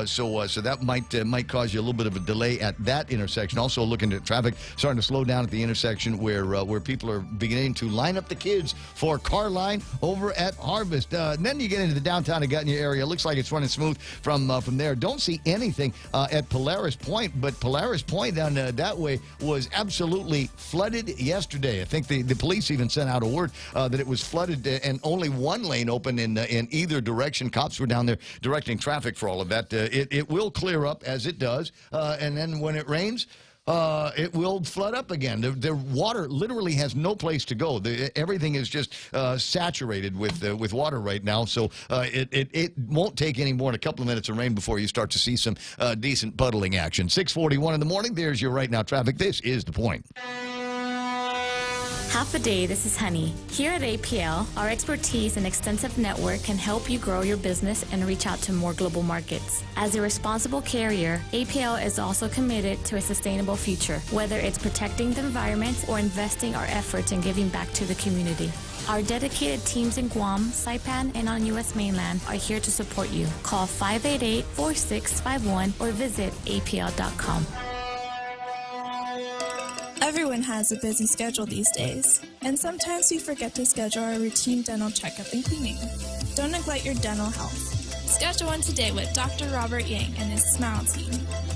So that might cause you a little bit of a delay at that intersection. Also looking at traffic starting to slow down at the intersection where people are beginning to line up the kids for car line over at Harvest. And then you get into the downtown Gutney area. Looks like it's running smooth from there. Don't see anything at Polaris Point, but Polaris Point down that way was absolutely flooded yesterday. I think the police even sent out a word that it was flooded and only one lane open in either direction. Cops were down there directing traffic for all of that. It will clear up as it does, and then when it rains, it will flood up again. The water literally has no place to go. Everything is just saturated with water right now. So it won't take any more than a couple of minutes of rain before you start to see some decent puddling action. 6:41 in the morning. There's your Right Now traffic. This is The Point. Half a day, this is Honey. Here at APL, our expertise and extensive network can help you grow your business and reach out to more global markets. As a responsible carrier, APL is also committed to a sustainable future, whether it's protecting the environment or investing our efforts in giving back to the community. Our dedicated teams in Guam, Saipan, and on U.S. mainland are here to support you. Call 588-4651 or visit apl.com. Everyone has a busy schedule these days, and sometimes we forget to schedule our routine dental checkup and cleaning. Don't neglect your dental health. Schedule one today with Dr. Robert Yang and his Smile team,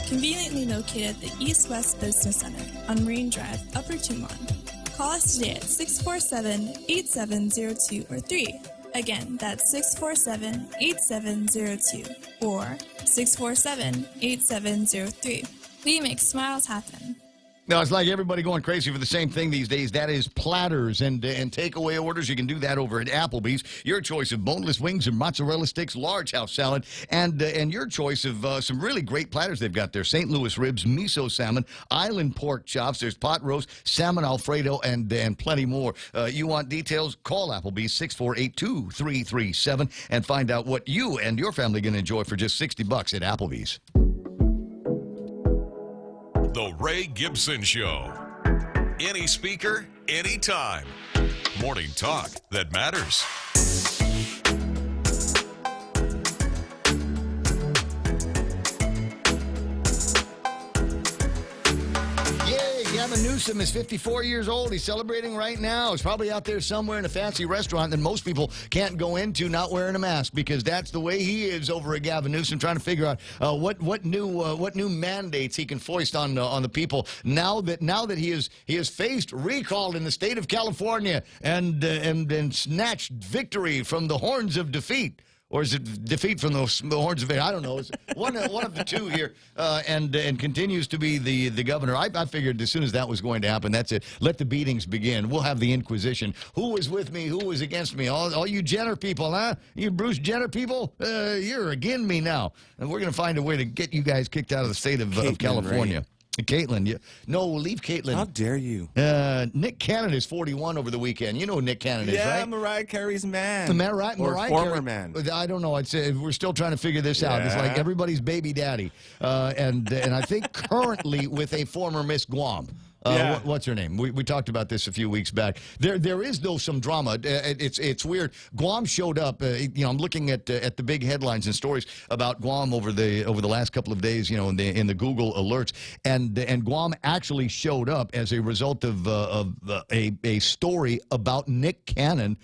conveniently located at the East West Business Center on Marine Drive, Upper Tumon. Call us today at 647-8702 or 3. Again, that's 647-8702 or 647-8703. We make smiles happen. Now, it's like everybody going crazy for the same thing these days. That is platters and takeaway orders. You can do that over at Applebee's. Your choice of boneless wings and mozzarella sticks, large house salad, and your choice of some really great platters they've got there. St. Louis ribs, miso salmon, island pork chops. There's pot roast, salmon Alfredo, and plenty more. You want details? Call Applebee's 648-2337 and find out what you and your family can enjoy for just $60 at Applebee's. The Ray Gibson Show. Any speaker, anytime. Morning talk that matters. Gavin Newsom is 54 years old. He's celebrating right now. He's probably out there somewhere in a fancy restaurant that most people can't go into not wearing a mask, because that's the way he is over at Gavin Newsom, trying to figure out what new mandates he can foist on the people now that he has faced recall in the state of California and snatched victory from the horns of defeat. Or is it defeat from the horns of it? I don't know. It's one of the two here, and continues to be the governor. I figured as soon as that was going to happen, that's it. Let the beatings begin. We'll have the Inquisition. Who was with me? Who was against me? All you Jenner people, huh? You Bruce Jenner people? You're against me now. And we're going to find a way to get you guys kicked out of the state of California. Ray. Caitlin, no, leave Caitlin. How dare you? Nick Cannon is 41 over the weekend. You know who Nick Cannon is, right? Yeah, Mariah Carey's man. Mariah former Carey, man. I don't know. I'd say we're still trying to figure this out. It's like everybody's baby daddy, and I think currently with a former Miss Guam. What's her name? We talked about this a few weeks back. There is, though, some drama. It's weird. Guam showed up. I'm looking at the big headlines and stories about Guam over the last couple of days. In the Google alerts, and Guam actually showed up as a result of a story about Nick Cannon,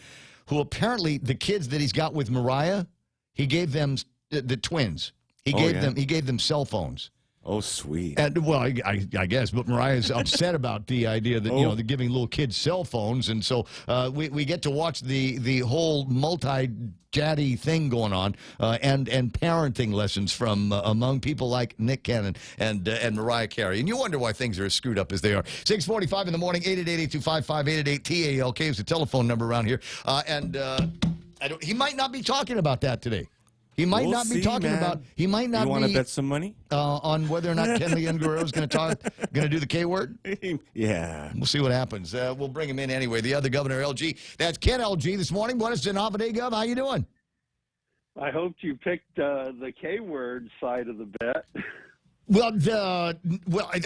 who apparently the kids that he's got with Mariah, he gave them the twins. He gave them cell phones. Oh, sweet. And, well, I guess, but Mariah's upset about the idea that, they're giving little kids cell phones. And so we get to watch the whole multi-daddy thing going on and parenting lessons from among people like Nick Cannon and Mariah Carey. And you wonder why things are as screwed up as they are. 6:45 in the morning, 888-825-5888-TALK is the telephone number around here. He might not be talking about that today. He might not be talking about. He might not. You want to bet some money on whether or not Ken Leon Guerrero is going to do the K word? Yeah, we'll see what happens. We'll bring him in anyway. The other governor, LG. That's Ken LG this morning. Buenas de Navide, Gov. How you doing? I hoped you picked the K word side of the bet. Well,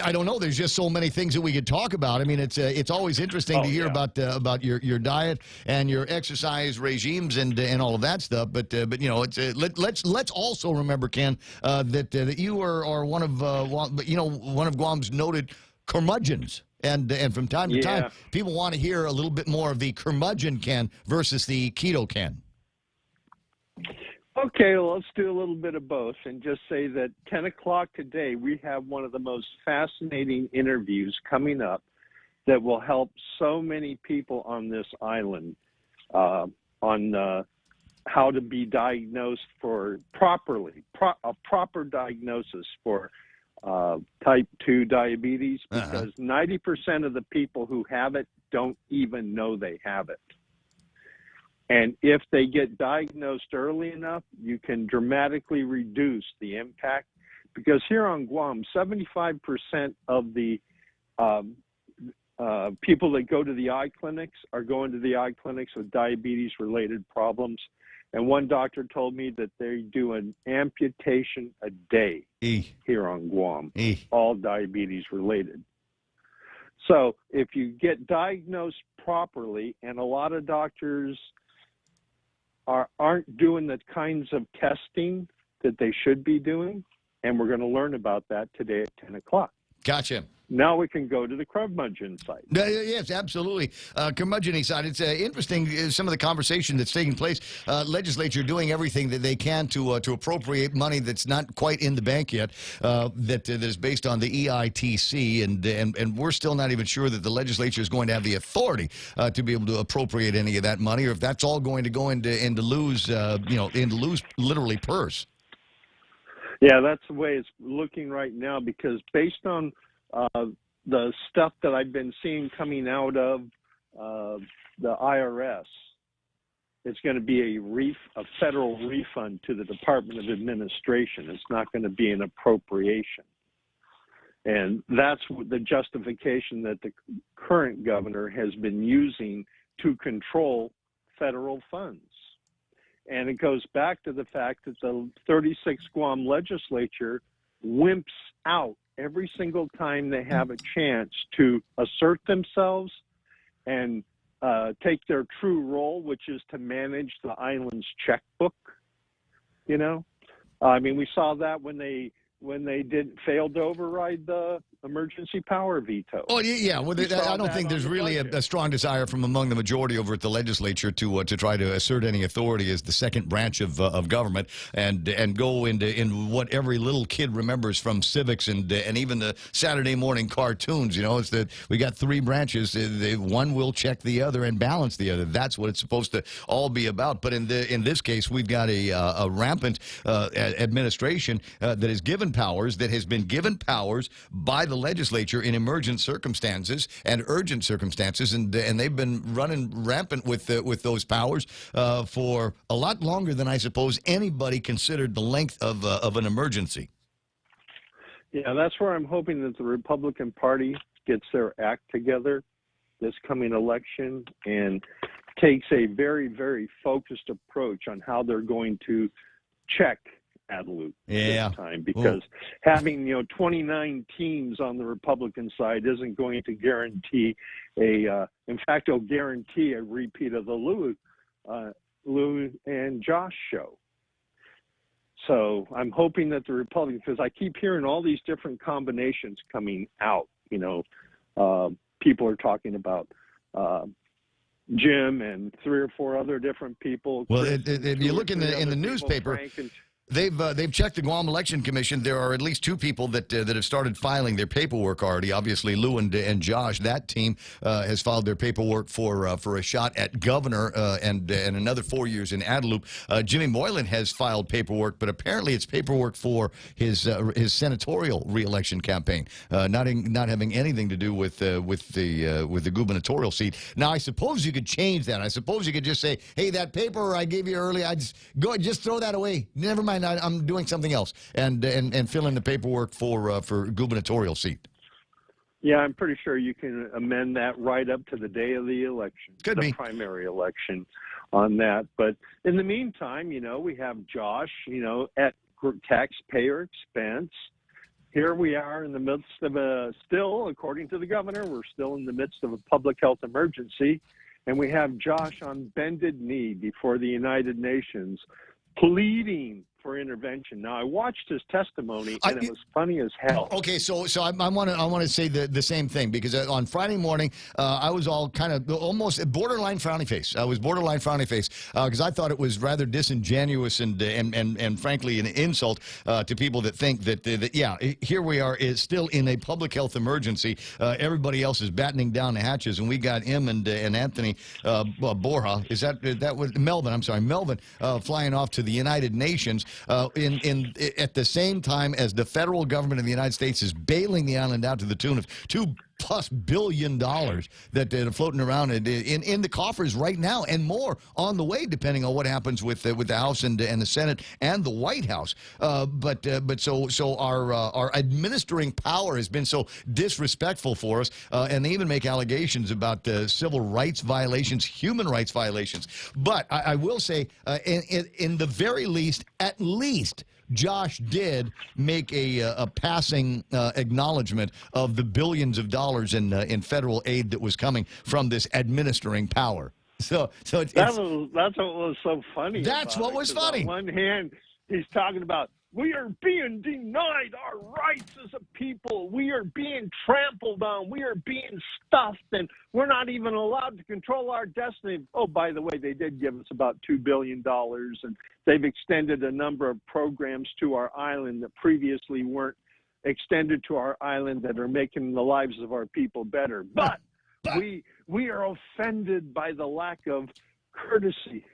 I don't know. There's just so many things that we could talk about. I mean, it's always interesting to hear about your diet and your exercise regimes and all of that stuff. But you know, let's also remember, Ken, that you are one of one of Guam's noted curmudgeons. And from time to time, people want to hear a little bit more of the curmudgeon Ken versus the keto Ken. Okay, well, let's do a little bit of both and just say that 10 o'clock today, we have one of the most fascinating interviews coming up that will help so many people on this island on how to be diagnosed for a proper diagnosis for type 2 diabetes, because 90% of the people who have it don't even know they have it. And if they get diagnosed early enough, you can dramatically reduce the impact. Because here on Guam, 75% of the people that go to the eye clinics are going to the eye clinics with diabetes-related problems. And one doctor told me that they do an amputation a day here on Guam, all diabetes-related. So if you get diagnosed properly, and a lot of doctors aren't doing the kinds of testing that they should be doing, and we're going to learn about that today at 10 o'clock. Gotcha. Now we can go to the curmudgeon side. Yes, absolutely. Curmudgeon side. It's interesting, some of the conversation that's taking place. Legislature doing everything that they can to appropriate money that's not quite in the bank yet, that is based on the EITC, and we're still not even sure that the legislature is going to have the authority to be able to appropriate any of that money, or if that's all going to go into Lou's, into Lou's literally purse. Yeah, that's the way it's looking right now, because based on the stuff that I've been seeing coming out of the IRS, it's going to be a federal refund to the Department of Administration. It's not going to be an appropriation. And that's the justification that the current governor has been using to control federal funds. And it goes back to the fact that the 36 Guam legislature wimps out every single time they have a chance to assert themselves and take their true role, which is to manage the island's checkbook. You know, I mean, we saw that when they failed to override the emergency power veto. Oh, yeah. Well, I don't think there's really a strong desire from among the majority over at the legislature to try to assert any authority as the second branch of government and go into what every little kid remembers from civics and even the Saturday morning cartoons. You know, it's that we got three branches. One will check the other and balance the other. That's what it's supposed to all be about. But in this case, we've got a rampant administration that is given powers, that has been given powers by the legislature in emergent circumstances and urgent circumstances, and they've been running rampant with those powers for a lot longer than I suppose anybody considered the length of an emergency. Yeah, that's where I'm hoping that the Republican Party gets their act together this coming election and takes a very, very focused approach on how they're going to check Adelut this time, because having 29 teams on the Republican side isn't going to guarantee in fact, it'll guarantee a repeat of the Lou and Josh show. So I'm hoping that the Republicans, because I keep hearing all these different combinations coming out. People are talking about Jim and 3 or 4 other different people. Well, if you look in the newspaper, they've checked the Guam Election Commission. There are at least 2 people that have started filing their paperwork already. Obviously, Lou and Josh, that team has filed their paperwork for a shot at governor and another 4 years in Adelut. Jimmy Moylan has filed paperwork, but apparently it's paperwork for his senatorial reelection campaign, not having anything to do with the gubernatorial seat. Now, I suppose you could change that. I suppose you could just say, "Hey, that paper I gave you earlier, just throw that away. Never mind. I'm doing something else," and fill in the paperwork for gubernatorial seat. Yeah, I'm pretty sure you can amend that right up to the day of the election, the primary election on that. But in the meantime, we have Josh, at taxpayer expense. here we are in the midst of still, according to the governor, we're still in the midst of a public health emergency. And we have Josh on bended knee before the United Nations pleading for intervention. Now, I watched his testimony, and it was funny as hell. Okay, so I want to say the same thing, because on Friday morning I was all kind of almost borderline frowny face. I was borderline frowny face because I thought it was rather disingenuous and frankly an insult to people that think that yeah, here we are is still in a public health emergency. Everybody else is battening down the hatches, and we got him and Anthony Borja. Is that was Melvin? I'm sorry, Melvin flying off to the United Nations. At the same time as the federal government of the United States is bailing the island out to the tune of $2+ billion that are floating around in the coffers right now, and more on the way, depending on what happens with the House and the Senate and the White House. So our administering power has been so disrespectful for us, and they even make allegations about civil rights violations, human rights violations. But I will say, in the very least, at least, Josh did make a passing acknowledgement of the billions of dollars in federal aid that was coming from this administering power. So that's what was so funny. That's what was funny. On one hand, he's talking about, we are being denied our rights as a people. We are being trampled on. We are being stuffed, and we're not even allowed to control our destiny. Oh, by the way, they did give us about $2 billion, and they've extended a number of programs to our island that previously weren't extended to our island that are making the lives of our people better. But we are offended by the lack of courtesy.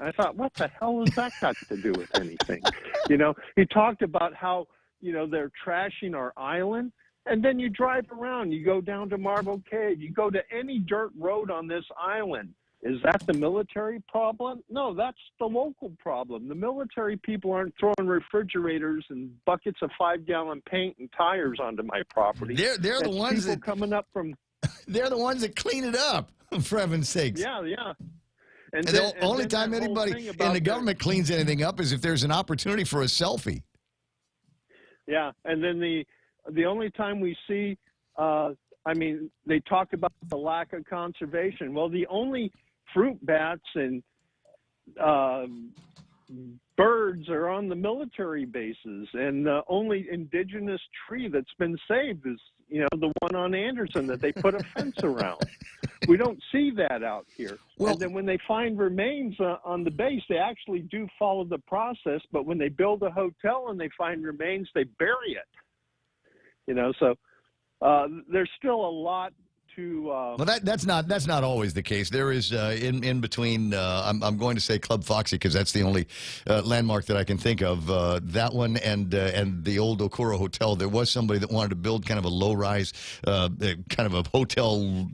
I thought, what the hell has that got to do with anything? He talked about how, they're trashing our island. And then you drive around, you go down to Marble Cave, you go to any dirt road on this island. Is that the military problem? No, that's the local problem. The military people aren't throwing refrigerators and buckets of 5-gallon paint and tires onto my property. They're the ones that coming up from. They're the ones that clean it up, for heaven's sakes. Yeah. And the only time anybody in the government cleans anything up is if there's an opportunity for a selfie. Yeah, and then the only time we see, they talk about the lack of conservation. Well, the only fruit bats and birds are on the military bases, and the only indigenous tree that's been saved is, the one on Anderson that they put a fence around. We don't see that out here. Well, and then when they find remains on the base, they actually do follow the process. But when they build a hotel and they find remains, they bury it. So there's still a lot to. Well, that's not always the case. There is in between. I'm going to say Club Foxy because that's the only landmark that I can think of. That one and the old Okura Hotel. There was somebody that wanted to build kind of a low-rise, kind of a hotel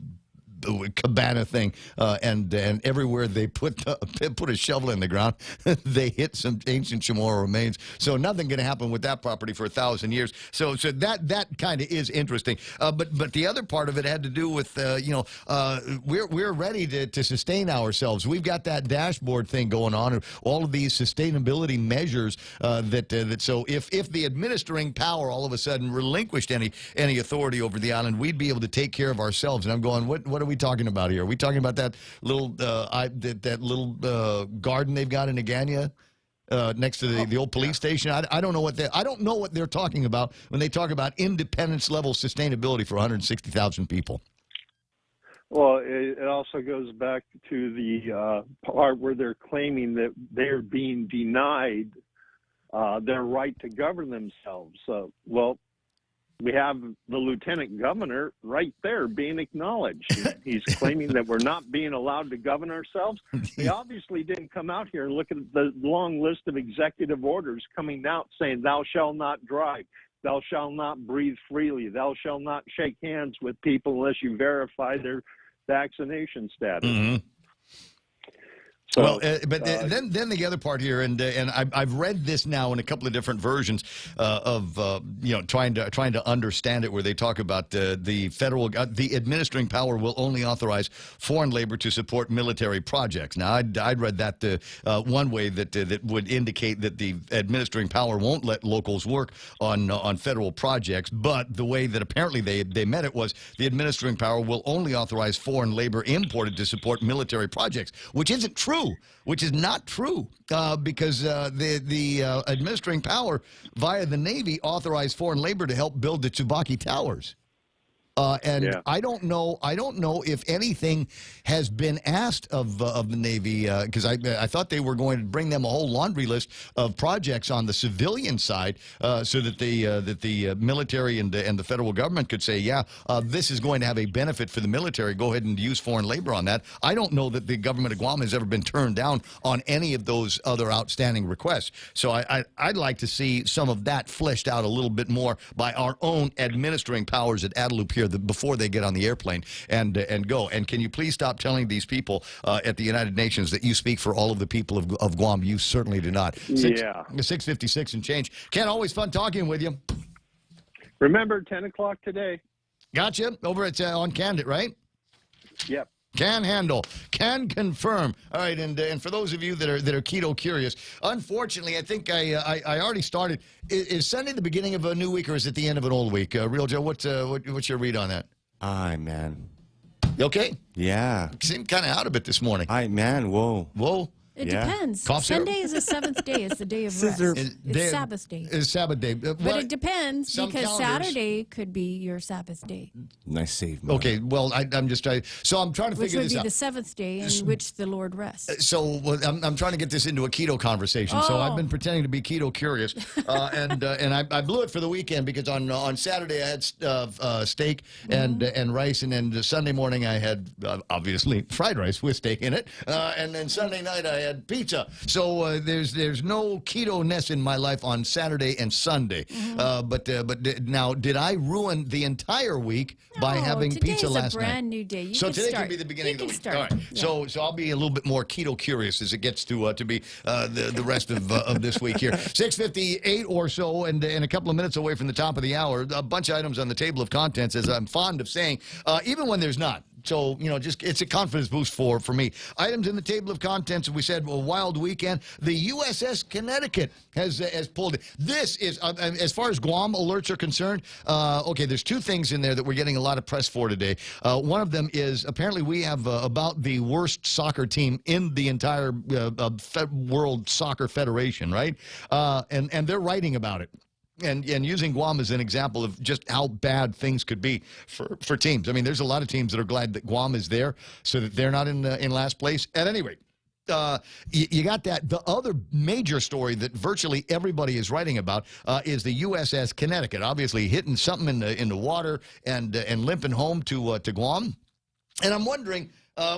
cabana thing, and everywhere they put a shovel in the ground, they hit some ancient Chamorro remains. So nothing going to happen with that property for 1,000 years. So that kind of is interesting. But the other part of it had to do with we're ready to sustain ourselves. We've got that dashboard thing going on, and all of these sustainability measures that so if the administering power all of a sudden relinquished any authority over the island, we'd be able to take care of ourselves. And I'm going, what are we talking about here? Are we talking about that little garden they've got in Agania next to the old police station? I don't know what they're talking about when they talk about independence level sustainability for 160,000 people. Well, it also goes back to the part where they're claiming that they're being denied their right to govern themselves. Well, we have the lieutenant governor right there being acknowledged. He's claiming that we're not being allowed to govern ourselves. He obviously didn't come out here and look at the long list of executive orders coming out saying, thou shalt not drive, thou shalt not breathe freely, thou shalt not shake hands with people unless you verify their vaccination status. Mm-hmm. So, well, then the other part here, and I've read this now in a couple of different versions of trying to understand it, where they talk about the federal the administering power will only authorize foreign labor to support military projects. Now, I'd read that one way that would indicate that the administering power won't let locals work on federal projects, but the way that apparently they meant it was the administering power will only authorize foreign labor imported to support military projects, which isn't true. Which is not true, because the administering power via the Navy authorized foreign labor to help build the Tsubaki Towers. I don't know if anything has been asked of the Navy, because I thought they were going to bring them a whole laundry list of projects on the civilian side, so that the military and the federal government could say, yeah, this is going to have a benefit for the military. Go ahead and use foreign labor on that. I don't know that the government of Guam has ever been turned down on any of those other outstanding requests. So I'd like to see some of that fleshed out a little bit more by our own administering powers at Adelup here before they get on the airplane and go. And can you please stop telling these people at the United Nations that you speak for all of the people of Guam? You certainly do not. 6:56 and change. Ken, always fun talking with you. Remember, 10 o'clock today. Gotcha. Over at on Candid, right? Yep. Can handle, can confirm. All right, and for those of you that are keto curious, unfortunately, I think I already started. Is Sunday the beginning of a new week, or is it the end of an old week? Real Joe, what's your read on that? Man. You okay? Yeah. You seem kind of out of it this morning. Man, whoa. It depends. Sunday is the seventh day. It's the day of rest. It's Sabbath day. It's Sabbath day. But it depends, some because calendars- Saturday could be your Sabbath day. Nice save. Okay, well, I'm just trying. So I'm trying to Which figure would this be out. the seventh day in which the Lord rests. So I'm trying to get this into a keto conversation. So I've been pretending to be keto curious, and I blew it for the weekend, because on Saturday I had steak and rice, and then Sunday morning I had obviously fried rice with steak in it, and then Sunday night I had pizza. So there's no keto-ness in my life on Saturday and Sunday. But now, did I ruin the entire week by having pizza last night? Today's a brand new day. So today can be the beginning of the week. All right. Yeah. So I'll be a little bit more keto curious as it gets to be the rest of this weweek here. 6:58 or so, and a couple of minutes away from the top of the hour. A bunch of items on the table of contents, as I'm fond of saying, even when there's not. So, just it's a confidence boost for me. Items in the table of contents, we said, a wild weekend. The USS Connecticut has pulled it. This is, as far as Guam alerts are concerned, okay, there's two things in there that we're getting a lot of press for today. One of them is apparently we have about the worst soccer team in the entire World Soccer Federation, right? And they're writing about it. And using Guam as an example of just how bad things could be for teams. I mean, there's a lot of teams that are glad that Guam is there so that they're not in last place. At any rate, you got that. The other major story that virtually everybody is writing about is the USS Connecticut, obviously hitting something in the water and limping home to Guam. And I'm wondering,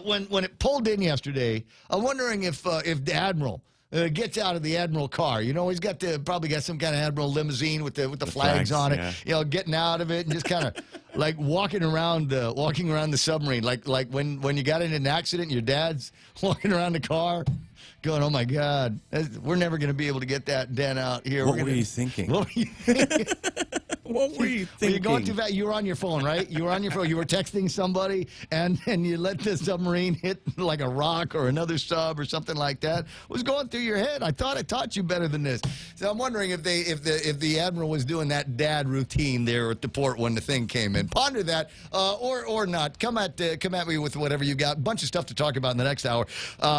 when it pulled in yesterday, I'm wondering if the Admiral gets out of the Admiral car. He's got probably got some kind of Admiral limousine with the flags on it. Yeah. Getting out of it and just kind of like walking around the submarine, like when you got in an accident and your dad's walking around the car, going, "Oh my God, we're never going to be able to get that den out here." What were you thinking? What were you thinking? What were you thinking? You're going too fast. You were on your phone, right? You were on your phone. You were texting somebody, and you let the submarine hit like a rock or another sub or something like that. What was going through your head? I thought I taught you better than this. So I'm wondering if the Admiral was doing that dad routine there at the port when the thing came in. Ponder that, or not. Come at me with whatever you got. Bunch of stuff to talk about in the next hour.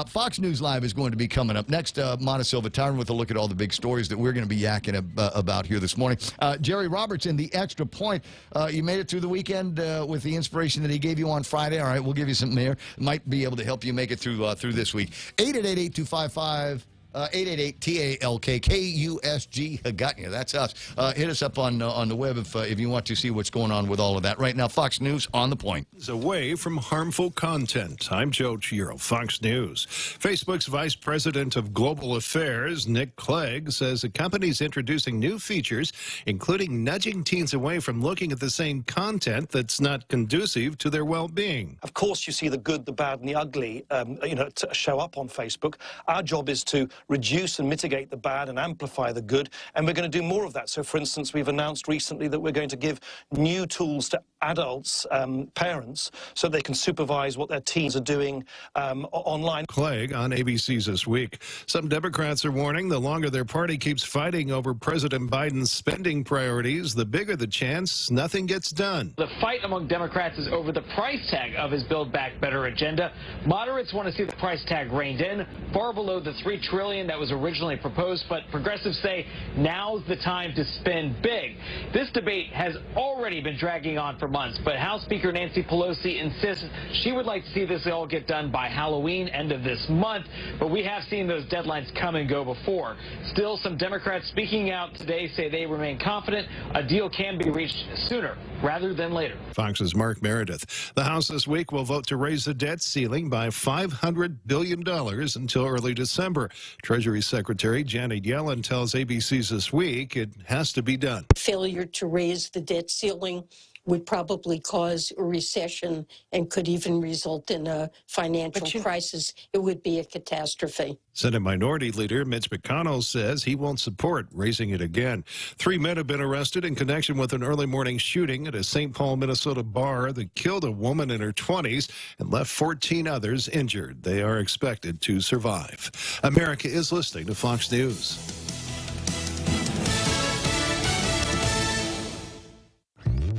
Fox News Live is going to be coming up next. Montesilva Tyrant with a look at all the big stories that we're going to be yakking about here this morning. Jerry Roberts in the Extra Point. You made it through the weekend with the inspiration that he gave you on Friday. All right, we'll give you something there. Might be able to help you make it through this week. 888-8255. 888-TALK-KUSG. Got you. That's us. Hit us up on the web if you want to see what's going on with all of that. Right now, Fox News on the point. Away from harmful content. I'm Joe Chiro, Fox News. Facebook's Vice President of Global Affairs, Nick Clegg, says the company's introducing new features, including nudging teens away from looking at the same content that's not conducive to their well-being. Of course, you see the good, the bad, and the ugly, to show up on Facebook. Our job is to reduce and mitigate the bad and amplify the good, and we're going to do more of that. So, for instance, we've announced recently that we're going to give new tools to adults, parents, so they can supervise what their teens are doing online. Clegg on ABC's This Week. Some Democrats are warning the longer their party keeps fighting over President Biden's spending priorities, the bigger the chance nothing gets done. The fight among Democrats is over the price tag of his Build Back Better agenda. Moderates want to see the price tag reined in, far below the $3 trillion that was originally proposed, but progressives say now's the time to spend big. This debate has already been dragging on for months, but House Speaker Nancy Pelosi insists she would like to see this all get done by Halloween, end of this month, but we have seen those deadlines come and go before. Still, some Democrats speaking out today say they remain confident a deal can be reached sooner rather than later. Fox's Mark Meredith. The House this week will vote to raise the debt ceiling by $500 billion until early December. Treasury Secretary Janet Yellen tells ABC's This Week it has to be done. Failure to raise the debt ceiling would probably cause a recession and could even result in a financial crisis. It would be a catastrophe. Senate Minority Leader Mitch McConnell says he won't support raising it again. 3 men have been arrested in connection with an early morning shooting at a St. Paul, Minnesota bar that killed a woman in her 20s and left 14 others injured. They are expected to survive. America is listening to Fox News.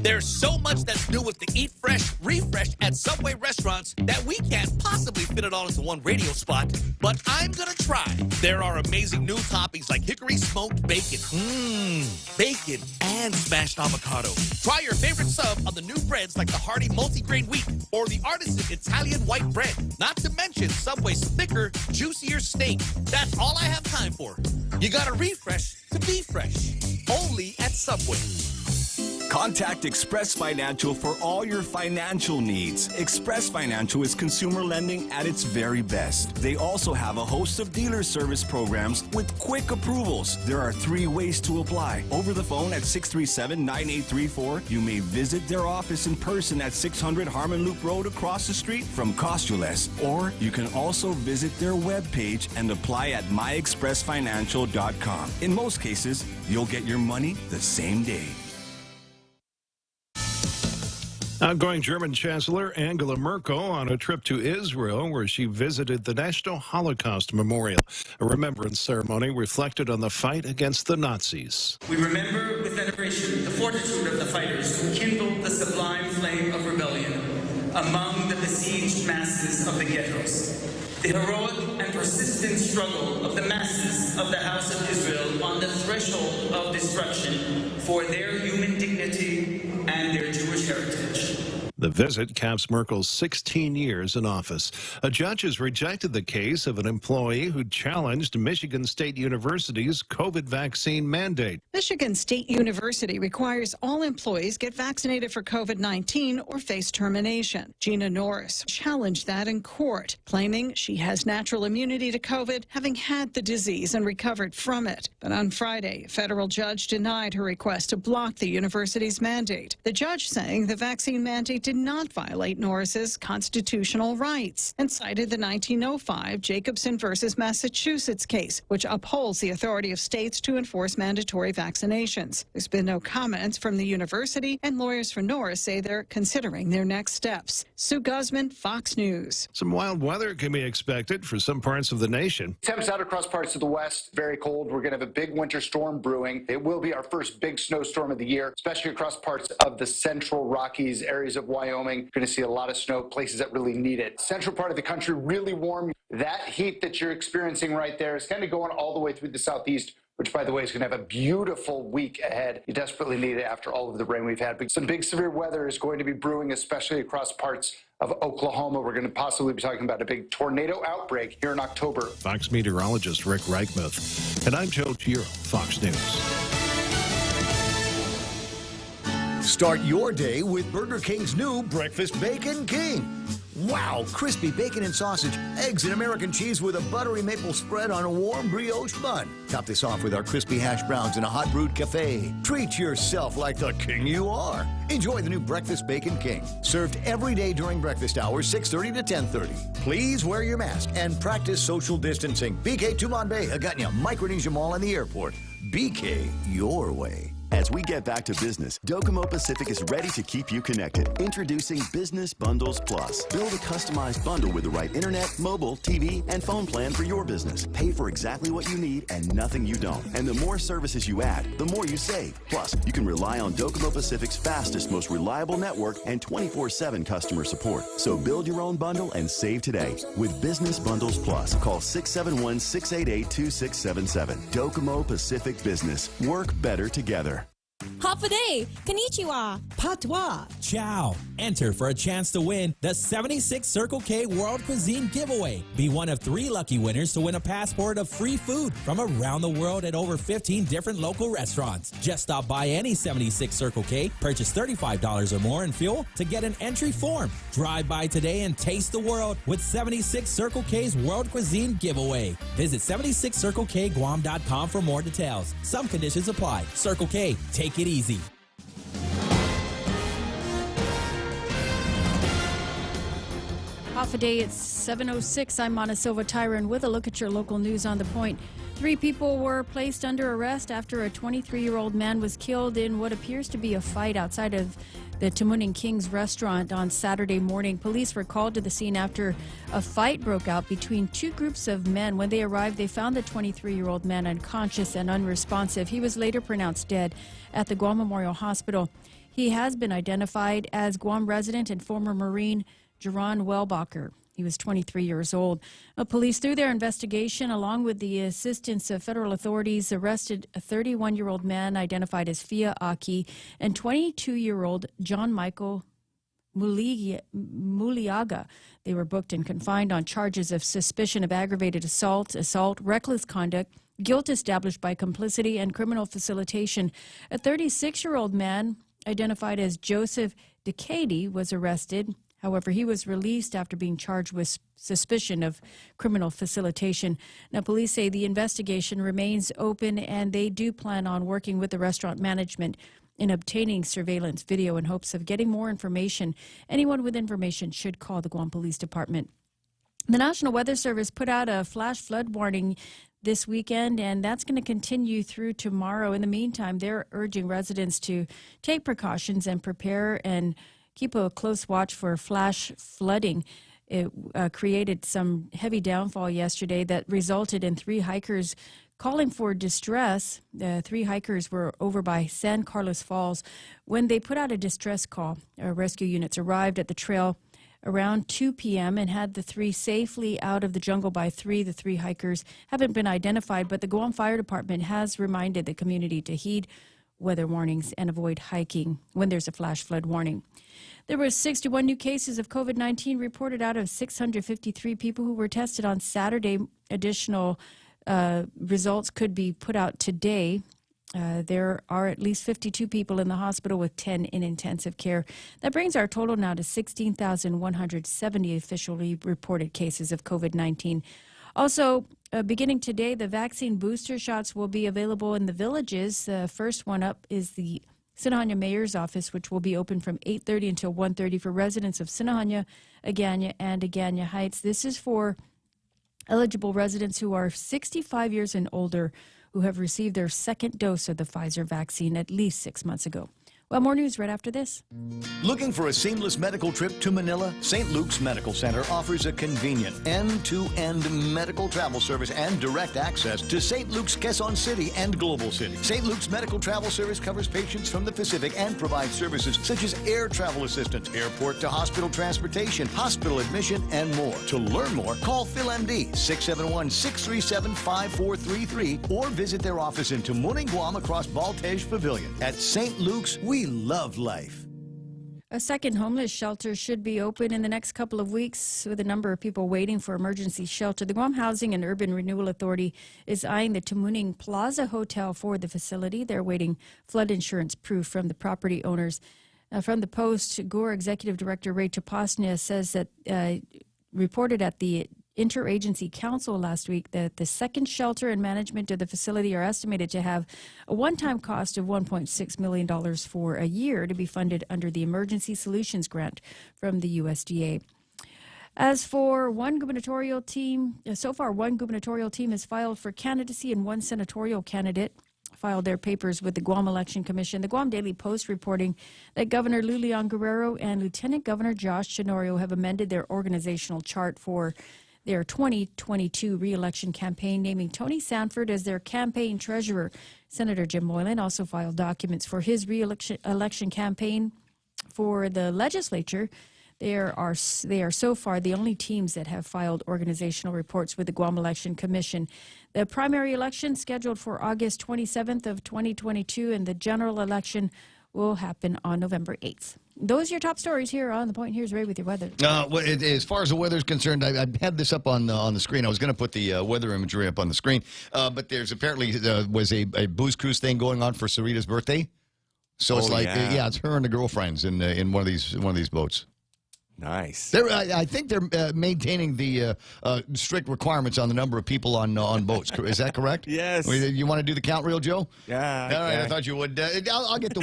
There's so much that's new with the Eat Fresh, Refresh at Subway restaurants that we can't possibly fit it all into one radio spot, but I'm gonna try. There are amazing new toppings like hickory smoked bacon, bacon and smashed avocado. Try your favorite sub on the new breads like the hearty multigrain wheat or the artisan Italian white bread. Not to mention Subway's thicker, juicier steak. That's all I have time for. You gotta refresh to be fresh. Only at Subway. Contact Express Financial for all your financial needs. Express Financial is consumer lending at its very best. They also have a host of dealer service programs with quick approvals. There are 3 ways to apply. Over the phone at 637-9834. You may visit their office in person at 600 Harmon Loop Road across the street from Costuless. Or you can also visit their webpage and apply at myexpressfinancial.com. In most cases, you'll get your money the same day. Outgoing German Chancellor Angela Merkel on a trip to Israel where she visited the National Holocaust Memorial. A remembrance ceremony reflected on the fight against the Nazis. We remember with veneration the fortitude of the fighters who kindled the sublime flame of rebellion among the besieged masses of the ghettos. The heroic and persistent struggle of the masses of the House of Israel on the threshold of destruction for their human dignity and their Jewish heritage. The visit caps Merkel's 16 years in office. A judge has rejected the case of an employee who challenged Michigan State University's COVID vaccine mandate. Michigan State University requires all employees get vaccinated for COVID-19 or face termination. Gina Norris challenged that in court, claiming she has natural immunity to COVID, having had the disease and recovered from it. But on Friday, a federal judge denied her request to block the university's mandate. The judge saying the vaccine mandate did not violate Norris's constitutional rights and cited the 1905 Jacobson versus Massachusetts case, which upholds the authority of states to enforce mandatory vaccinations. There's been no comments from the university, and lawyers for Norris say they're considering their next steps. Sue Guzman, Fox News. Some wild weather can be expected for some parts of the nation. Temps out across parts of the west, very cold. We're going to have a big winter storm brewing. It will be our first big snowstorm of the year, especially across parts of the central Rockies, areas of Wyoming. You're going to see a lot of snow, places that really need it. Central part of the country, really warm. That heat that you're experiencing right there is kind of going all the way through the southeast which, by the way, is going to have a beautiful week ahead. You desperately need it after all of the rain we've had. But some big severe weather is going to be brewing, especially across parts of Oklahoma. We're going to possibly be talking about a big tornado outbreak here in October. Fox meteorologist Rick Reichmuth. And I'm Joe Giro, Fox News. Start your day with Burger King's new Breakfast Bacon King. Wow, crispy bacon and sausage, eggs and American cheese with a buttery maple spread on a warm brioche bun. Top this off with our crispy hash browns and a hot brewed cafe. Treat yourself like the king you are. Enjoy the new Breakfast Bacon King. Served every day during breakfast hours, 6:30 to 10:30. Please wear your mask and practice social distancing. BK Tumanbay, Aganya, Micronesia Mall and the airport. BK, your way. As we get back to business, Docomo Pacific is ready to keep you connected. Introducing Business Bundles Plus. Build a customized bundle with the right internet, mobile, TV, and phone plan for your business. Pay for exactly what you need and nothing you don't. And the more services you add, the more you save. Plus, you can rely on Docomo Pacific's fastest, most reliable network and 24/7 customer support. So build your own bundle and save today with Business Bundles Plus. Call 671-688-2677. Docomo Pacific Business. Work better together. Hafaday, konnichiwa, Patois. Ciao. Enter for a chance to win the 76 Circle K World Cuisine Giveaway. Be one of 3 lucky winners to win a passport of free food from around the world at over 15 different local restaurants. Just stop by any 76 Circle K, purchase $35 or more in fuel to get an entry form. Drive by today and taste the world with 76 Circle K's World Cuisine Giveaway. Visit 76circlekguam.com for more details. Some conditions apply. Circle K, take it easy. Half a day, it's 7:06. I'm Mona Silva Tyron with a look at your local news on the point. 3 people were placed under arrest after a 23-year-old man was killed in what appears to be a fight outside of the Tamuning King's restaurant on Saturday morning. Police were called to the scene after a fight broke out between 2 groups of men. When they arrived, they found the 23-year-old man unconscious and unresponsive. He was later pronounced dead at the Guam Memorial Hospital. He has been identified as Guam resident and former Marine Jerron Wellbacher. He was 23 years old. Police, through their investigation, along with the assistance of federal authorities, arrested a 31-year-old man identified as Fia Aki and 22-year-old John Michael Muliaga. They were booked and confined on charges of suspicion of aggravated assault, reckless conduct, guilt established by complicity, and criminal facilitation. A 36-year-old man identified as Joseph Decady was arrested. However, he was released after being charged with suspicion of criminal facilitation. Now, police say the investigation remains open and they do plan on working with the restaurant management in obtaining surveillance video in hopes of getting more information. Anyone with information should call the Guam Police Department. The National Weather Service put out a flash flood warning this weekend, and that's going to continue through tomorrow. In the meantime, they're urging residents to take precautions and prepare and keep a close watch for flash flooding. It created some heavy downfall yesterday that resulted in 3 hikers calling for distress. 3 hikers were over by San Carlos Falls. When they put out a distress call, rescue units arrived at the trail around 2 p.m. and had the 3 safely out of the jungle by 3. The 3 hikers haven't been identified, but the Guam Fire Department has reminded the community to heed weather warnings and avoid hiking when there's a flash flood warning. There were 61 new cases of COVID-19 reported out of 653 people who were tested on Saturday. Additional results could be put out today. There are at least 52 people in the hospital with 10 in intensive care. That brings our total now to 16,170 officially reported cases of COVID-19. Also, beginning today, the vaccine booster shots will be available in the villages. The first one up is the Sinahanya Mayor's Office, which will be open from 8:30 until 1:30 for residents of Sinahanya, Aganya, and Aganya Heights. This is for eligible residents who are 65 years and older who have received their second dose of the Pfizer vaccine at least 6 months ago. Well, more news right after this. Looking for a seamless medical trip to Manila? St. Luke's Medical Center offers a convenient end-to-end medical travel service and direct access to St. Luke's, Quezon City, and Global City. St. Luke's Medical Travel Service covers patients from the Pacific and provides services such as air travel assistance, airport to hospital transportation, hospital admission, and more. To learn more, call PhilMD 671-637-5433 or visit their office in Tamuning, Guam across Baltej Pavilion. At St. Luke's, we love life. A second homeless shelter should be open in the next couple of weeks with a number of people waiting for emergency shelter. The Guam Housing and Urban Renewal Authority is eyeing the Tamuning Plaza Hotel for the facility. They're waiting flood insurance proof from the property owners. From the Post, Gore Executive Director Ray Chapasnia says that reported at the Interagency Council last week that the second shelter and management of the facility are estimated to have a one-time cost of $1.6 million for a year to be funded under the Emergency Solutions Grant from the USDA. As for one gubernatorial team, so far one gubernatorial team has filed for candidacy and one senatorial candidate filed their papers with the Guam Election Commission. The Guam Daily Post reporting that Governor Lulian Guerrero and Lieutenant Governor Josh Tenorio have amended their organizational chart for their 2022 re-election campaign, naming Tony Sanford as their campaign treasurer. Senator Jim Moylan also filed documents for his re-election campaign for the legislature. They are so far the only teams that have filed organizational reports with the Guam Election Commission. The primary election scheduled for August 27th of 2022, and the general election will happen on November 8th. Those are your top stories here on The Point. Here's Ray with your weather. As far as the weather is concerned, I had this up on the screen. I was going to put the weather imagery up on the screen, but there's apparently was a booze cruise thing going on for Sarita's birthday. So it's it's her and the girlfriends in one of these boats. Nice. I think they're maintaining the strict requirements on the number of people on boats. Is that correct? Yes. You want to do the count reel, Joe? Yeah. All right, I thought you would. I'll get the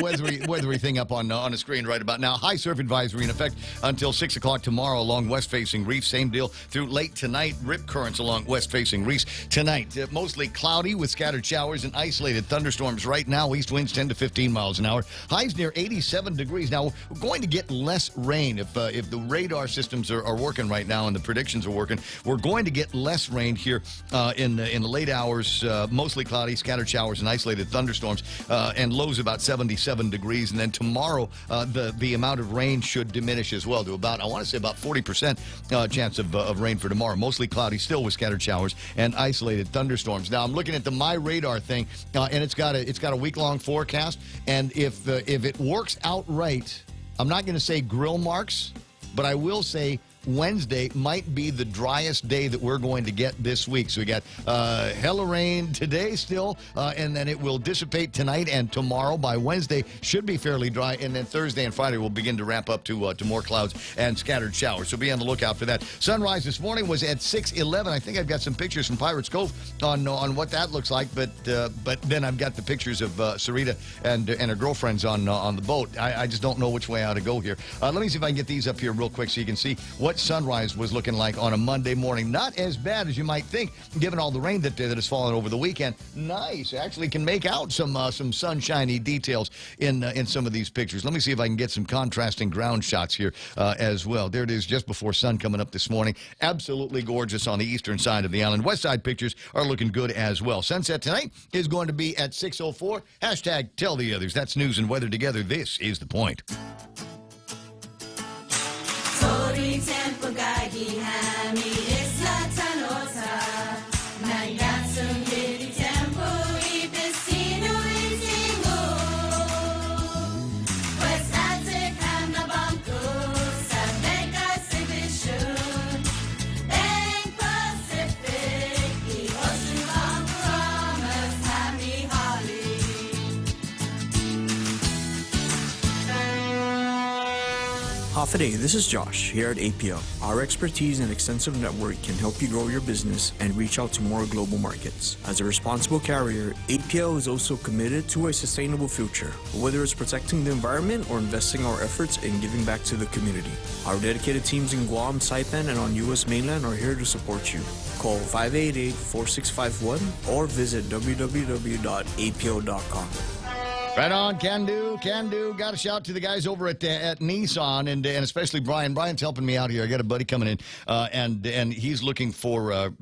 weathery thing up on the screen right about now. High surf advisory in effect until 6 o'clock tomorrow along west-facing reefs. Same deal through late tonight. Rip currents along west-facing reefs tonight. Mostly cloudy with scattered showers and isolated thunderstorms right now. East winds 10 to 15 miles an hour. Highs near 87 degrees. Now, we're going to get less rain if the radar systems are working right now and the predictions are working. We're going to get less rain here in the late hours, mostly cloudy, scattered showers and isolated thunderstorms, and lows about 77 degrees. And then tomorrow, the amount of rain should diminish as well to about, I want to say about 40% chance of rain for tomorrow. Mostly cloudy, still with scattered showers and isolated thunderstorms. Now I'm looking at the My Radar thing, and it's got a week-long forecast. And if it works out right, I'm not going to say grill marks, but I will say Wednesday might be the driest day that we're going to get this week. So we got hella rain today still, and then it will dissipate tonight and tomorrow. By Wednesday, should be fairly dry, and then Thursday and Friday will begin to ramp up to more clouds and scattered showers. So be on the lookout for that. Sunrise this morning was at 6:11. I think I've got some pictures from Pirates Cove on what that looks like, but then I've got the pictures of Sarita and her girlfriends on the boat. I just don't know which way I ought to go here. Let me see if I can get these up here real quick so you can see what sunrise was looking like on a Monday morning. Not as bad as you might think, given all the rain that has fallen over the weekend. Nice. Actually can make out some sunshiny details in some of these pictures. Let me see if I can get some contrasting ground shots here as well. There it is just before sun coming up this morning. Absolutely gorgeous on the eastern side of the island. West side pictures are looking good as well. Sunset tonight is going to be at 6:04. Hashtag tell the others. That's news and weather together. This is The Point. Hafa, this is Josh here at APL. Our expertise and extensive network can help you grow your business and reach out to more global markets. As a responsible carrier, APL is also committed to a sustainable future, whether it's protecting the environment or investing our efforts in giving back to the community. Our dedicated teams in Guam, Saipan, and on U.S. mainland are here to support you. Call 588-4651 or visit www.apl.com. Right on, can do. Got to shout to the guys over at Nissan and especially Brian. Brian's helping me out here. I got a buddy coming in, and he's looking for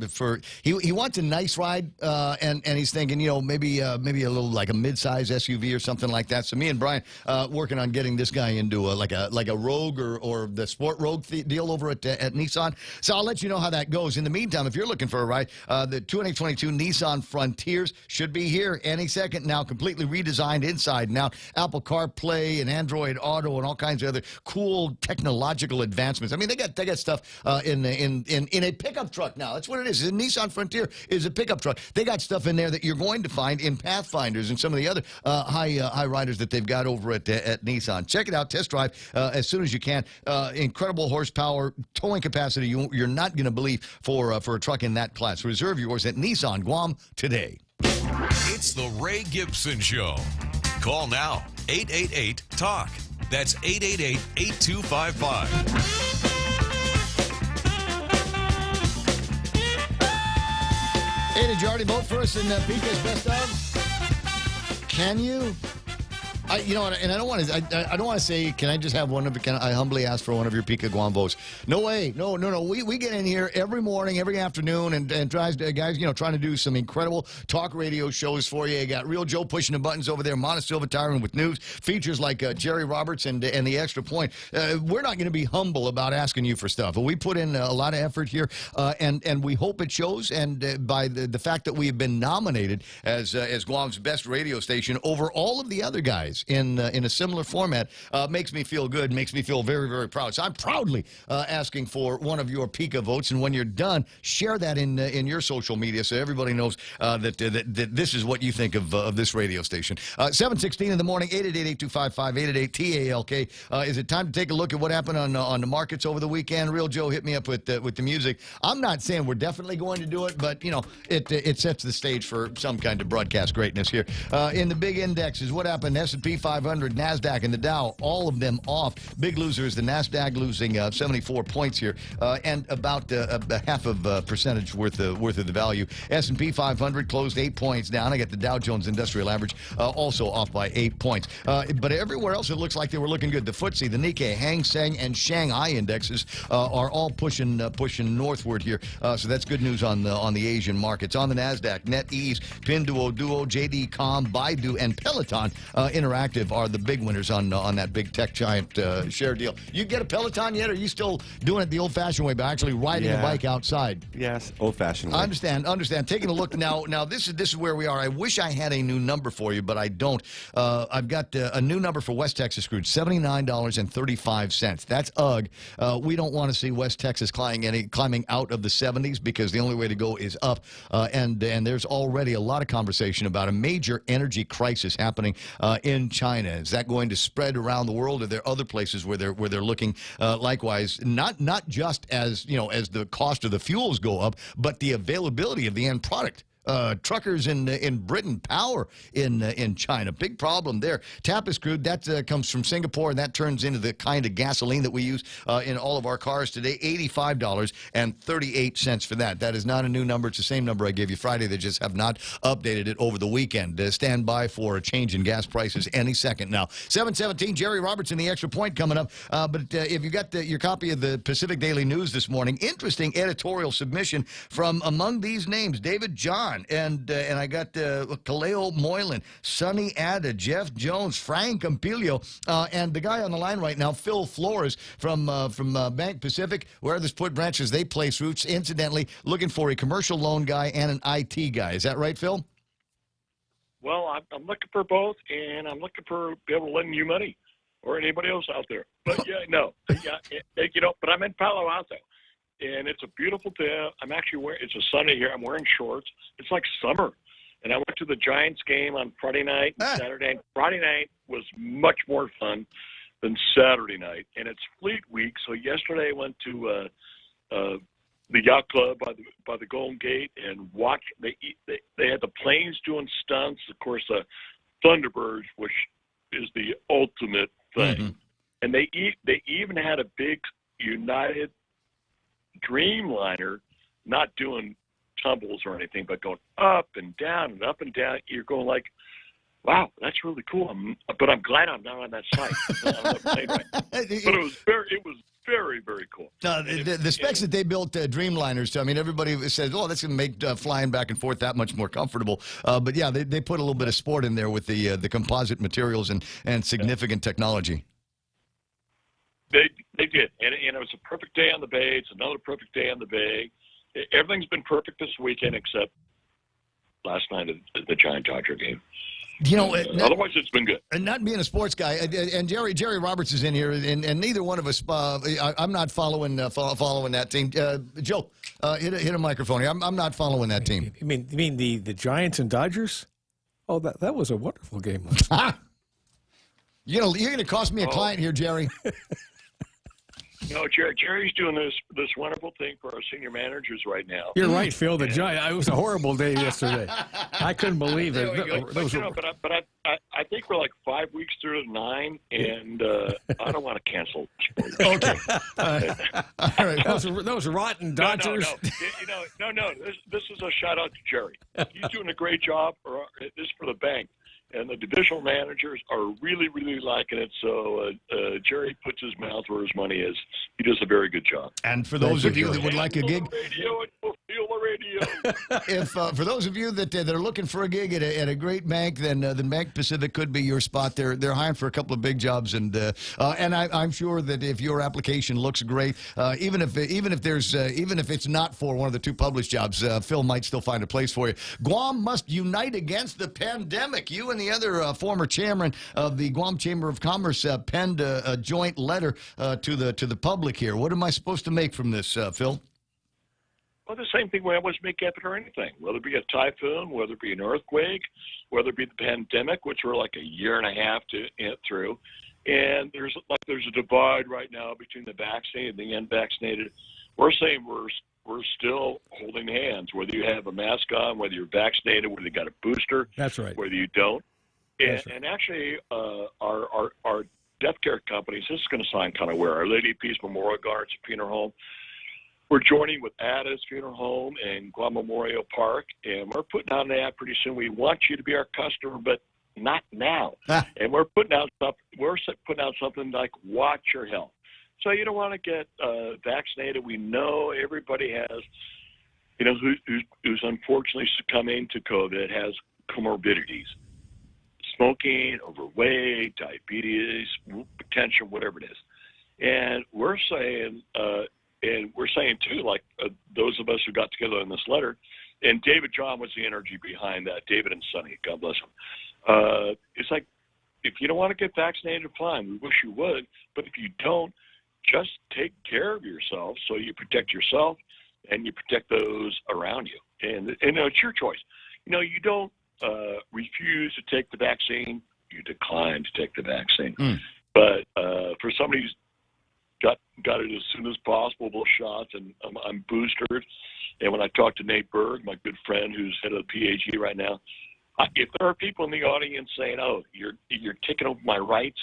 he wants a nice ride, and he's thinking, maybe a little like a mid-size SUV or something like that. So me and Brian working on getting this guy into like a Rogue or the Sport Rogue deal over at Nissan. So I'll let you know how that goes. In the meantime, if you're looking for a ride, the 2022 Nissan Frontiers should be here any second now, completely redesigned inside and out. Apple CarPlay and Android Auto and all kinds of other cool technological advancements. I mean, they got stuff in a pickup truck now. That's what it is. The Nissan Frontier is a pickup truck. They got stuff in there that you're going to find in Pathfinders and some of the other high riders that they've got over at Nissan. Check it out. Test drive as soon as you can. Incredible horsepower, towing capacity. You're not going to believe for a truck in that class. Reserve yours at Nissan Guam today. It's the Ray Gibson Show. Call now, 888-TALK. That's 888-8255. Hey, did you already vote for us in Pika's Best Of? Can you? I don't want to say, can I just have one of? Can I humbly ask for one of your Pika Guam votes? No way, no. We get in here every morning, every afternoon, and guys, trying to do some incredible talk radio shows for you. You got Real Joe pushing the buttons over there, Montesilva Tyron with news, features like Jerry Roberts and the Extra Point. We're not going to be humble about asking you for stuff, but we put in a lot of effort here, and we hope it shows. And by the fact that we have been nominated as Guam's best radio station over all of the other guys in a similar format makes me feel good, makes me feel very, very proud. So I'm proudly asking for one of your Pika votes, and when you're done, share that in your social media so everybody knows that this is what you think of this radio station. 7:16 in the morning, 888-825-5888-TALK. Is it time to take a look at what happened on the markets over the weekend? Real Joe hit me up with the music. I'm not saying we're definitely going to do it, but it sets the stage for some kind of broadcast greatness here. In the big indexes, what happened? S&P 500, NASDAQ, and the Dow, all of them off. Big losers, the NASDAQ losing 74 points here, and about a half of a percentage worth of the value. S&P 500 closed 8 points down. I got the Dow Jones Industrial Average also off by 8 points. But everywhere else, it looks like they were looking good. The FTSE, the Nikkei, Hang Seng, and Shanghai indexes are all pushing northward here. So that's good news on the Asian markets. On the NASDAQ, NetEase, Pinduoduo, JD.com, Baidu, and Peloton Interactive are the big winners on that big tech giant share deal. You get a Peloton yet, or are you still doing it the old-fashioned way by actually riding a bike outside? Yes, old-fashioned way. I understand. Taking a look now. This is where we are. I wish I had a new number for you, but I don't. I've got a new number for West Texas crude, $79.35. That's UGG. We don't want to see West Texas climbing out of the 70s because the only way to go is up. And there's already a lot of conversation about a major energy crisis happening in China. Is that going to spread around the world? Are there other places where they're looking likewise? Not just as as the cost of the fuels go up, but the availability of the end product. Truckers in Britain, power in China. Big problem there. Tapis crude, that comes from Singapore, and that turns into the kind of gasoline that we use in all of our cars today. $85.38 for that. That is not a new number. It's the same number I gave you Friday. They just have not updated it over the weekend. Stand by for a change in gas prices any second now. 7:17, Jerry Roberts in the Extra Point coming up. But if you got your copy of the Pacific Daily News this morning, interesting editorial submission from among these names, David John, and I got Kaleo Moylan, Sonny Adda, Jeff Jones, Frank Ampilio, and the guy on the line right now, Phil Flores from Bank Pacific, where others put branches, they place roots. Incidentally, looking for a commercial loan guy and an IT guy. Is that right, Phil? Well, I'm looking for both, and I'm looking for be able to lend you money or anybody else out there. But but I'm in Palo Alto. And it's a beautiful day. I'm actually it's a sunny here. I'm wearing shorts. It's like summer. And I went to the Giants game on Friday night and Saturday. Friday night was much more fun than Saturday night. And it's Fleet Week. So yesterday I went to the yacht club by the Golden Gate and watched. They had the planes doing stunts. Of course, the Thunderbirds, which is the ultimate thing. Mm-hmm. And they even had a big United Dreamliner, not doing tumbles or anything, but going up and down and up and down. You're going like, wow, that's really cool. But I'm glad I'm not on that site. I'm not saying right. But it was very, very cool. The specs that they built Dreamliners to, I mean, everybody says, oh, that's going to make flying back and forth that much more comfortable. But yeah, they put a little bit of sport in there with the composite materials and significant technology. They did, and it was a perfect day on the bay. It's another perfect day on the bay. Everything's been perfect this weekend except last night at the Giant Dodger game. You know, otherwise it's been good. And not being a sports guy, and Jerry Roberts is in here, and neither one of us. I'm not following that team. Joe, hit a microphone here. I'm not following that team. You mean the Giants and Dodgers? Oh, that was a wonderful game. You're gonna cost me a client here, Jerry. No, Jerry's doing this wonderful thing for our senior managers right now. You're right, Phil. The Giants. It was a horrible day yesterday. I couldn't believe it. But I think we're like 5 weeks through to 9, and I don't want to cancel. Okay. All right. Those rotten Dodgers. No. This is a shout out to Jerry. He's doing a great job. This is for the bank. And the divisional managers are really, really liking it. So Jerry puts his mouth where his money is. He does a very good job. And for those of you that would like a gig, feel the radio. If for those of you that are looking for a gig at a great bank, then Bank Pacific could be your spot. They're hiring for a couple of big jobs, and I'm sure that if your application looks great, even if it's not for one of the two published jobs, Phil might still find a place for you. Guam must unite against the pandemic. You and the other former chairman of the Guam Chamber of Commerce penned a joint letter to the public here. What am I supposed to make from this, Phil? Well, the same thing we always make after anything, whether it be a typhoon, whether it be an earthquake, whether it be the pandemic, which we're like a year and a half through. And there's a divide right now between the vaccinated and the unvaccinated. We're saying we're still holding hands, whether you have a mask on, whether you're vaccinated, whether you got a booster. That's right. Whether you don't. And actually, our death care companies, this is going to sound kind of weird. Our Lady of Peace Memorial Guards Funeral Home, we're joining with Ada's Funeral Home and Guam Memorial Park, and we're putting out an ad pretty soon. We want you to be our customer, but not now. And we're putting out something like watch your health. So you don't want to get vaccinated. We know everybody has, who's unfortunately succumbing to COVID has comorbidities. Smoking, overweight, diabetes, potential, whatever it is. And we're saying too, like those of us who got together in this letter, and David John was the energy behind that, David and Sonny, God bless them. It's like, if you don't want to get vaccinated, fine. We wish you would. But if you don't, just take care of yourself so you protect yourself and you protect those around you. And it's your choice. You don't refuse to take the vaccine. You decline to take the vaccine. But for somebody who's got it as soon as possible, both shots, and I'm boosted. And when I talked to Nate Berg, my good friend who's head of the PAG right now, if there are people in the audience saying, "Oh, you're taking over my rights,"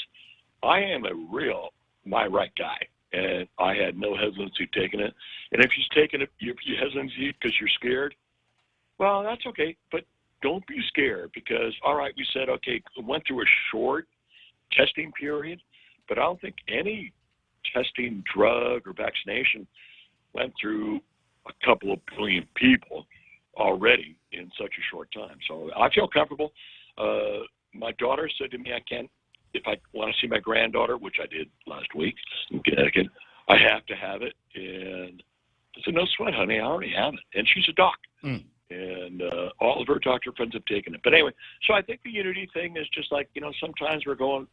I am a real my right guy, and I had no hesitancy taking it. And if you're taking it, if you hesitancy because you're scared, well, that's okay. But don't be scared because, all right, we said, okay, went through a short testing period, but I don't think any testing, drug, or vaccination went through a couple of billion people already in such a short time. So I feel comfortable. My daughter said to me, if I want to see my granddaughter, which I did last week in Connecticut, I have to have it. And I said, no sweat, honey, I already have it. And she's a doc. And all of her doctor friends have taken it. But anyway, so I think the unity thing is just like, sometimes we're going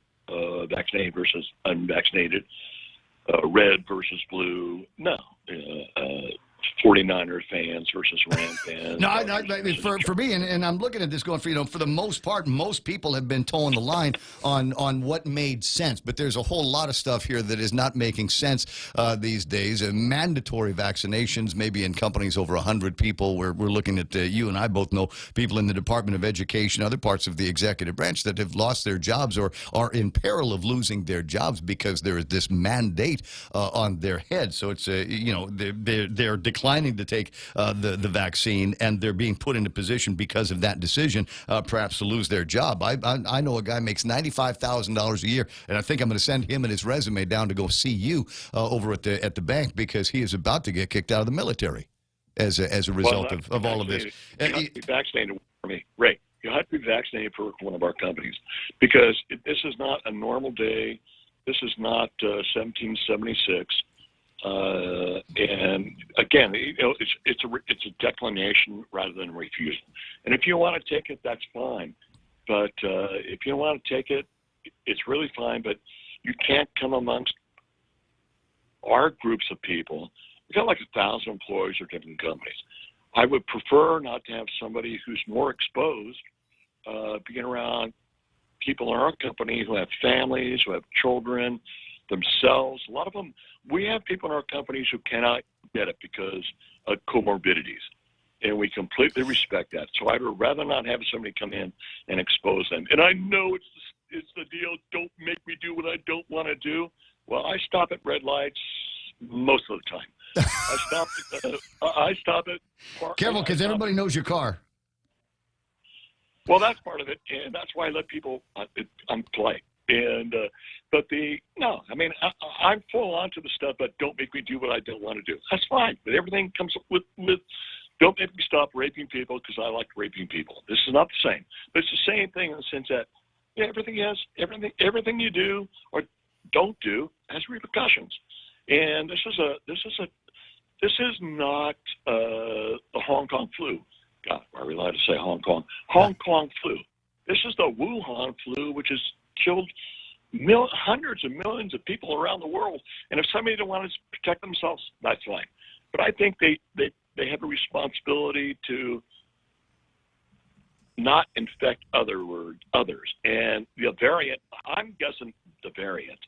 vaccinated versus unvaccinated, red versus blue. No. 49er fans versus Ram fans. No, for me, and I'm looking at this going for the most part, most people have been towing the line on what made sense. But there's a whole lot of stuff here that is not making sense these days. Mandatory vaccinations, maybe in companies over 100 people. We're looking at, you and I both know people in the Department of Education, other parts of the executive branch that have lost their jobs or are in peril of losing their jobs because there is this mandate on their head. So it's, they're declining declining to take the vaccine, and they're being put in a position because of that decision, perhaps to lose their job. I know a guy makes $95,000 a year, and I think I'm going to send him and his resume down to go see you over at the bank, because he is about to get kicked out of the military as a result of all of this. You have to be vaccinated for me, Ray. You have to be vaccinated for one of our companies, because this is not a normal day. This is not 1776. And again, it's a declination rather than a refusal. And if you want to take it, that's fine. But if you don't want to take it, it's really fine. But you can't come amongst our groups of people. We've got like 1,000 employees of different companies. I would prefer not to have somebody who's more exposed being around people in our company who have families, who have children themselves. A lot of them, we have people in our companies who cannot get it because of comorbidities, and we completely respect that. So I'd rather not have somebody come in and expose them. And I know it's the deal, don't make me do what I don't want to do. Well, I stop at red lights most of the time. I stop at Careful, because everybody knows your car. Well, that's part of it, and that's why I let people play. And I'm full on to the stuff, but don't make me do what I don't want to do. That's fine, but everything comes with don't make me stop raping people because I like raping people. This is not the same, but it's the same thing in the sense that everything you do or don't do has repercussions. And this is not the Hong Kong flu. God, are we allowed to say Hong Kong? Hong Kong flu. This is the Wuhan flu, which has killed hundreds of millions of people around the world. And if somebody don't want to protect themselves, that's fine. But I think they have a responsibility to not infect others. And the variant, I'm guessing the variant.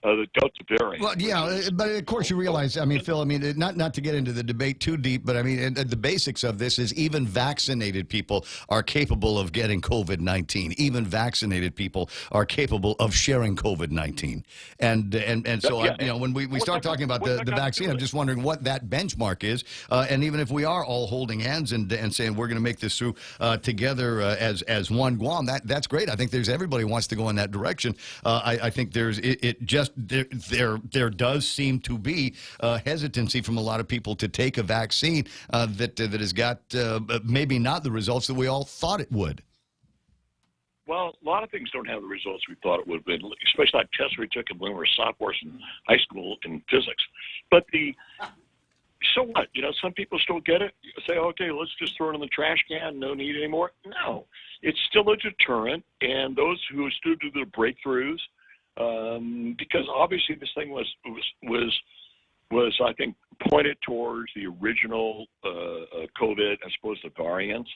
The Delta variant. Well, yeah, but of course you realize, I mean, Phil, not to get into the debate too deep, but I mean, the basics of this is even vaccinated people are capable of getting COVID-19. Even vaccinated people are capable of sharing COVID-19. And so, when we start talking about the vaccine, I'm just wondering what that benchmark is. And even if we are all holding hands and saying we're going to make this through together as one Guam, that's great. I think everybody wants to go in that direction. I think there does seem to be hesitancy from a lot of people to take a vaccine that has got maybe not the results that we all thought it would. Well, a lot of things don't have the results we thought it would be, especially that test we took when we were sophomores in high school in physics. But so what? Some people still get it. You say, okay, let's just throw it in the trash can. No need anymore. No, it's still a deterrent. And those who still do the breakthroughs, because obviously this thing was I think pointed towards the original COVID as opposed to variants,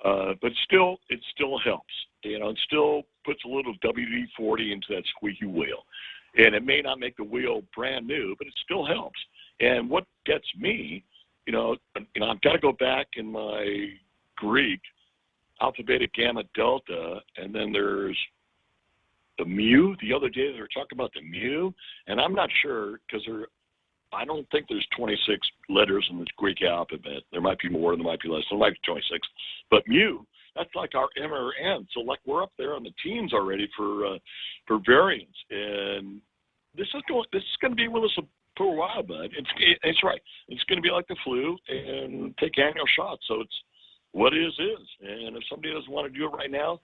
but still it still helps. It still puts a little WD-40 into that squeaky wheel, and it may not make the wheel brand new, but it still helps. And what gets me, I've got to go back in my Greek, alpha, beta, gamma, delta, and then there's the mu. The other day they were talking about the mu, and I'm not sure because I don't think there's 26 letters in the Greek alphabet. There might be more, there might be less. There might be 26. But mu, that's like our M or N. So like we're up there on the teens already for variants, and this is going to be with us for a while, bud. It's right. It's going to be like the flu and take annual shots. So it's what is. And if somebody doesn't want to do it right now,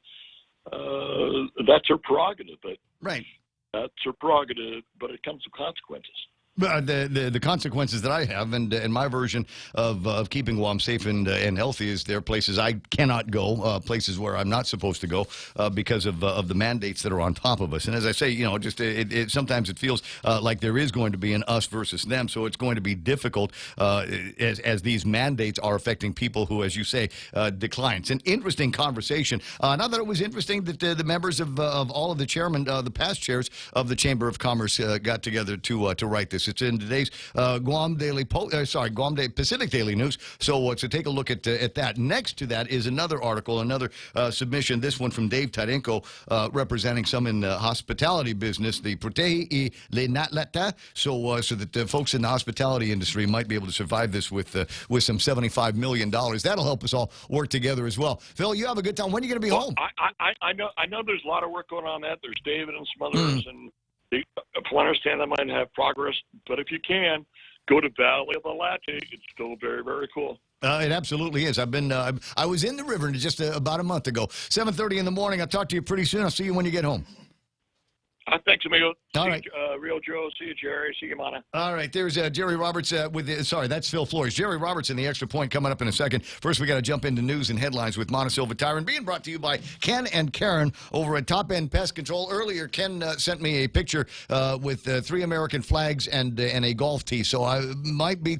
that's her prerogative, but right. That's her prerogative, but it comes with consequences. The consequences that I have, and my version of keeping Guam safe and healthy is there are places I cannot go, places where I'm not supposed to go because of the mandates that are on top of us. And as I say, sometimes it feels like there is going to be an us versus them. So it's going to be difficult as these mandates are affecting people who, as you say, decline. It's an interesting conversation. Not that it was interesting that the members of all of the chairmen, the past chairs of the Chamber of Commerce, got together to write this this. It's in today's Guam Pacific Daily News. So take a look at that. Next to that is another article, another submission. This one from Dave Tadenko, representing some in the hospitality business, the Protege y le Natleta, so that the folks in the hospitality industry might be able to survive this with some $75 million. That'll help us all work together as well. Phil, you have a good time. When are you going to be home? I know there's a lot of work going on that. There's David and some others, and if I understand, that might have progress. But if you can, go to Valley of the Latte. It's still very, very cool. It absolutely is. I've been. I was in the river just about a month ago. 7:30 in the morning. I'll talk to you pretty soon. I'll see you when you get home. Thanks, amigo. All right. Real Joe. See you, Jerry. See you, Mana. All right. There's Jerry Roberts that's Phil Flores. Jerry Roberts in the Extra Point coming up in a second. First, we got to jump into news and headlines with Montecillo Tyron, being brought to you by Ken and Karen over at Top End Pest Control. Earlier, Ken sent me a picture with 3 American flags and a golf tee. So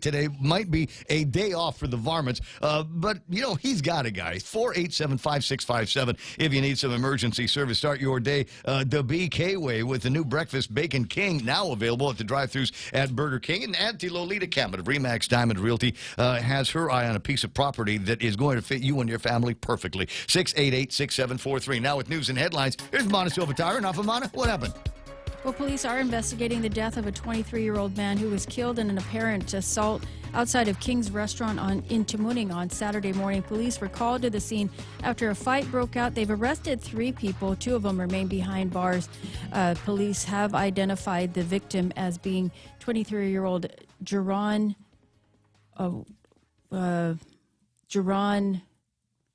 today might be a day off for the varmints. But, he's got a guy. 487-5657 if you need some emergency service. Start your day the BK way with the new breakfast Bacon King, now available at the drive-thrus at Burger King. And Auntie Lolita Campbell of Remax Diamond Realty has her eye on a piece of property that is going to fit you and your family perfectly. 688-6743. Now with news and headlines, here's Montecillo Tyron. Off of Mana. What happened? Well, police are investigating the death of a 23-year-old man who was killed in an apparent assault outside of King's Restaurant in Tamuning on Saturday morning. Police were called to the scene after a fight broke out. They've arrested 3 people. 2 of them remain behind bars. Police have identified the victim as being 23-year-old Jerron.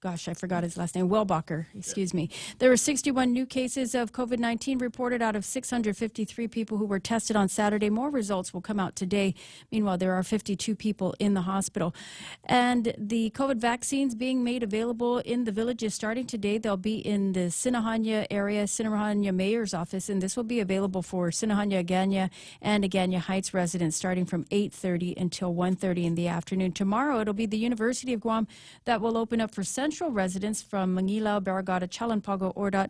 Gosh, I forgot his last name. Wellbacher, excuse me. There were 61 new cases of COVID-19 reported out of 653 people who were tested on Saturday. More results will come out today. Meanwhile, there are 52 people in the hospital. And the COVID vaccines being made available in the villages starting today. They'll be in the Sinahanya area, Sinahanya Mayor's office, and this will be available for Sinahanya, Aganya, and Aganya Heights residents starting from 8:30 until 1:30 in the afternoon. Tomorrow, it'll be the University of Guam that will open up for Central residents from Manila, Barragata, Chalanpago, Ordat,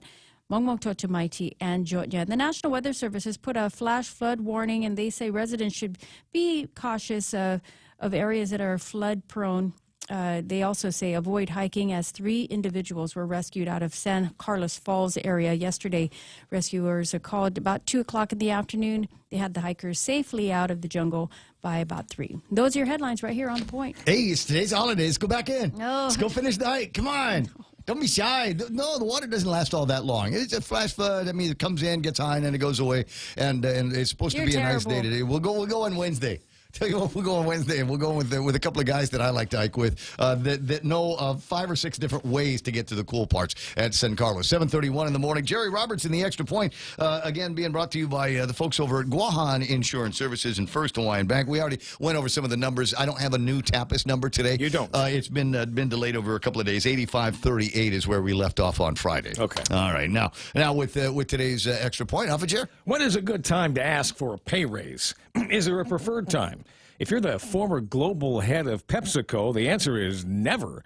Mongmongto, Maiti, and Jotnya. The National Weather Service has put a flash flood warning, and they say residents should be cautious of areas that are flood prone. They also say avoid hiking, as 3 individuals were rescued out of San Carlos Falls area yesterday. Rescuers are called about 2 o'clock in the afternoon. They had the hikers safely out of the jungle by about 3. Those are your headlines right here on The Point. Hey, it's today's holidays. Go back in. Oh. Let's go finish the hike. Come on. Don't be shy. No, the water doesn't last all that long. It's a flash flood. I mean, it comes in, gets high, and then it goes away. And it's supposed to be a nice day today. We'll go on Wednesday. Tell you what, we'll go on Wednesday, and we'll go with a couple of guys that I like to hike with that know of 5 or 6 different ways to get to the cool parts at San Carlos. 7:31 in the morning. Jerry Roberts in the Extra Point, again being brought to you by the folks over at Guahan Insurance Services and First Hawaiian Bank. We already went over some of the numbers. I don't have a new TAPIS number today. You don't? It's been delayed over a couple of days. 8538 is where we left off on Friday. Okay. All right. Now with today's Extra Point, off of Jerry. When is a good time to ask for a pay raise? Is there a preferred time? If you're the former global head of PepsiCo, the answer is never.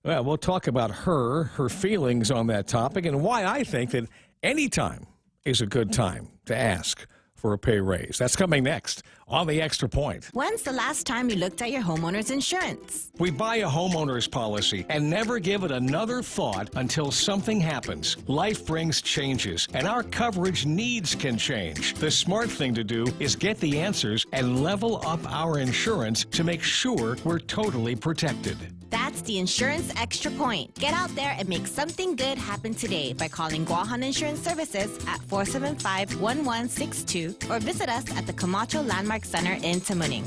Well, we'll talk about her feelings on that topic, and why I think that any time is a good time to ask for a pay raise. That's coming next on the Extra Point. When's the last time you looked at your homeowner's insurance? We buy a homeowner's policy and never give it another thought until something happens. Life brings changes, and our coverage needs can change. The smart thing to do is get the answers and level up our insurance to make sure we're totally protected. That's the Insurance Extra Point. Get out there and make something good happen today by calling Guahan Insurance Services at 475-1162 or visit us at the Camacho Landmark Center in Tamuning.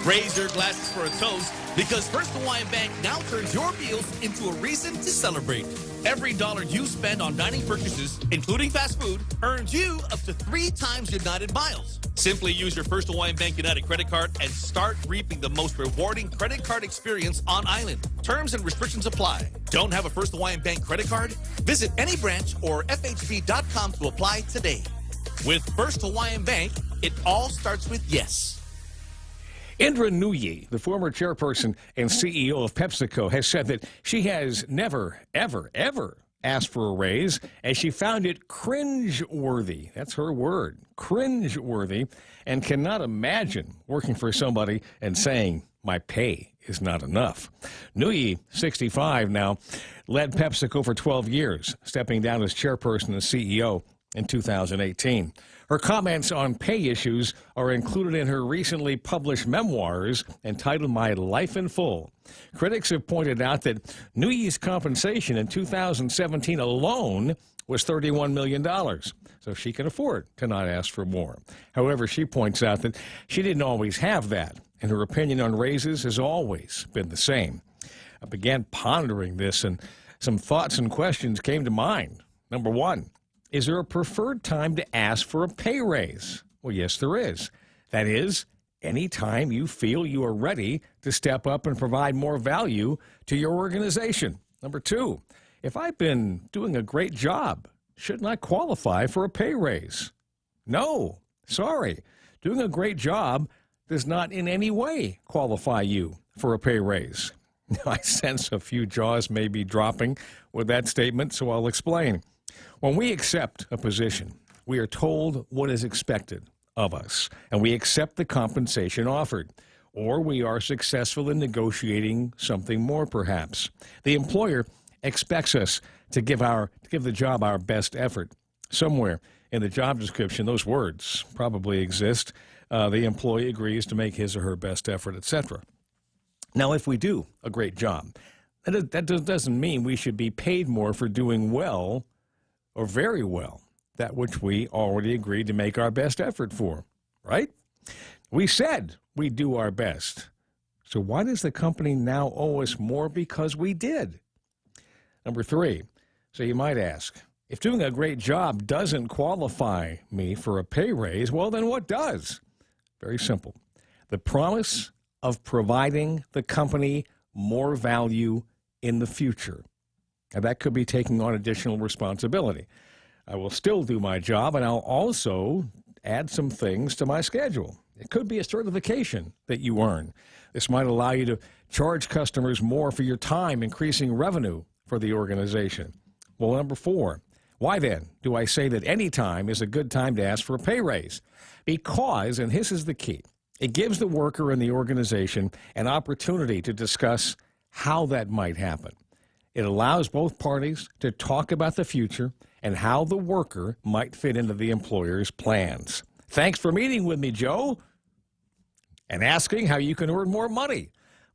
Raise your glasses for a toast, because First Hawaiian Bank now turns your meals into a reason to celebrate. Every dollar you spend on dining purchases, including fast food, earns you up to 3 times United miles. Simply use your First Hawaiian Bank United credit card and start reaping the most rewarding credit card experience on island. Terms and restrictions apply. Don't have a First Hawaiian Bank credit card? Visit any branch or FHB.com to apply today. With First Hawaiian Bank, it all starts with yes. Indra Nuyi, the former chairperson and CEO of PepsiCo, has said that she has never, ever, ever ask for a raise, as she found it cringe-worthy. That's her word, cringe-worthy, and cannot imagine working for somebody and saying, my pay is not enough. Nguyi, 65 now, led PepsiCo for 12 years, stepping down as chairperson and CEO in 2018. Her comments on pay issues are included in her recently published memoirs entitled My Life in Full. Critics have pointed out that Nguyi's compensation in 2017 alone was $31 million, so she can afford to not ask for more. However, she points out that she didn't always have that, and her opinion on raises has always been the same. I began pondering this, and some thoughts and questions came to mind. Number one, is there a preferred time to ask for a pay raise? Well, yes, there is. That is, any time you feel you are ready to step up and provide more value to your organization. Number two, if I've been doing a great job, shouldn't I qualify for a pay raise? No, sorry. Doing a great job does not in any way qualify you for a pay raise. I sense a few jaws may be dropping with that statement, so I'll explain. When we accept a position, we are told what is expected of us, and we accept the compensation offered, or we are successful in negotiating something more, perhaps. The employer expects us to give the job our best effort. Somewhere in the job description, those words probably exist. The employee agrees to make his or her best effort, etc. Now, if we do a great job, that doesn't mean we should be paid more for doing well or very well, that which we already agreed to make our best effort for, right? We said we'd do our best. So why does the company now owe us more because we did? Number three, so you might ask, if doing a great job doesn't qualify me for a pay raise, well, then what does? Very simple. The promise of providing the company more value in the future. Now, that could be taking on additional responsibility. I will still do my job, and I'll also add some things to my schedule. It could be a certification that you earn. This might allow you to charge customers more for your time, increasing revenue for the organization. Well, number four, why then do I say that any time is a good time to ask for a pay raise? Because, and this is the key, it gives the worker and the organization an opportunity to discuss how that might happen. It allows both parties to talk about the future and how the worker might fit into the employer's plans. Thanks for meeting with me, Joe, and asking how you can earn more money.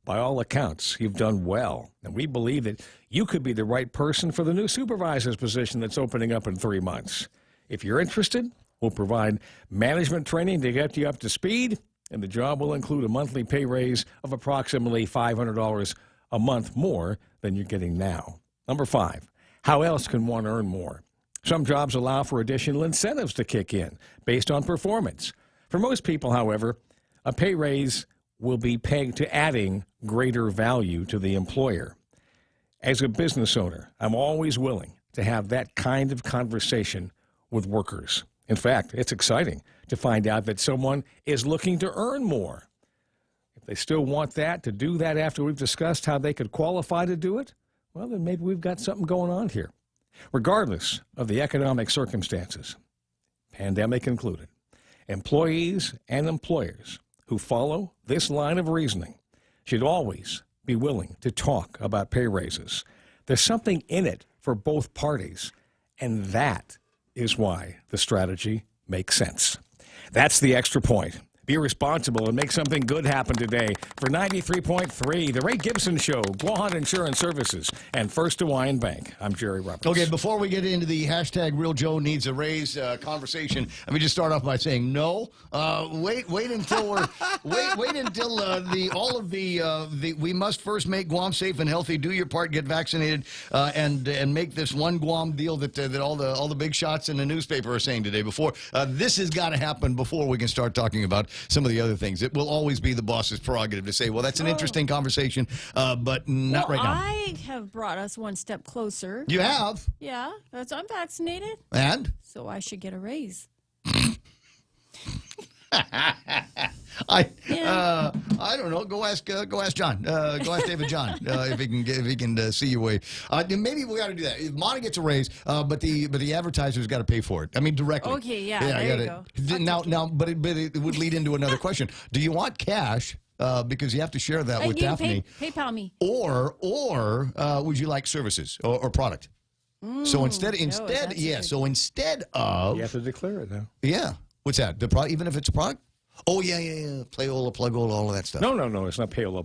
By all accounts, you've done well, and we believe that you could be the right person for the new supervisor's position that's opening up in 3 months. If you're interested, we'll provide management training to get you up to speed, and the job will include a monthly pay raise of approximately $500 a month more than you're getting now. Number five, how else can one earn more? Some jobs allow for additional incentives to kick in based on performance. For most people, however, a pay raise will be pegged to adding greater value to the employer. As a business owner, I'm always willing to have that kind of conversation with workers. In fact, it's exciting to find out that someone is looking to earn more. If they still want that, to do that after we've discussed how they could qualify to do it, well, then maybe we've got something going on here. Regardless of the economic circumstances, pandemic included, employees and employers who follow this line of reasoning should always be willing to talk about pay raises. There's something in it for both parties, and that is why the strategy makes sense. That's the extra point. Be responsible and make something good happen today. For 93.3, The Ray Gibson Show, Guahan Insurance Services, and First Hawaiian Bank. I'm Jerry Roberts. Okay, before we get into the hashtag Real Joe Needs a Raise conversation, let me just start off by saying no. Wait until we're wait until we must first make Guam safe and healthy. Do your part, get vaccinated, and make this one Guam deal that all the big shots in the newspaper are saying today. Before this has got to happen before we can start talking about some of the other things. It will always be the boss's prerogative to say, well, that's an interesting conversation, but not right now. I have brought us one step closer. You have? Yeah, I'm vaccinated. And? So I should get a raise. I I don't know. Go ask John. Go ask David John if he can see your way. Maybe we got to do that. If Monty gets a raise, but the advertiser's got to pay for it. I mean, directly. Okay, there you go. Now, but it would lead into another question. Do you want cash? Because you have to share that with Daphne. PayPal me. Or would you like services or product? So instead of you have to declare it now. Yeah. What's that? Even if it's a product? Oh yeah. Payola, plugola, all of that stuff. No, it's not payola.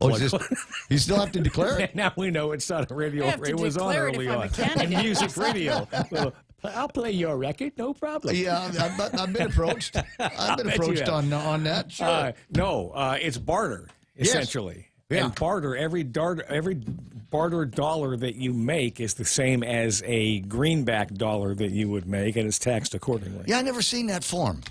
You still have to declare it. Now we know it's not a radio. It was on early on in music radio. Well, I'll play your record, no problem. Yeah, I've been approached. I've been approached on that. Sure. It's barter essentially. Yes. Yeah. And barter, every barter dollar that you make is the same as a greenback dollar that you would make, and it's taxed accordingly. Yeah, I never seen that form.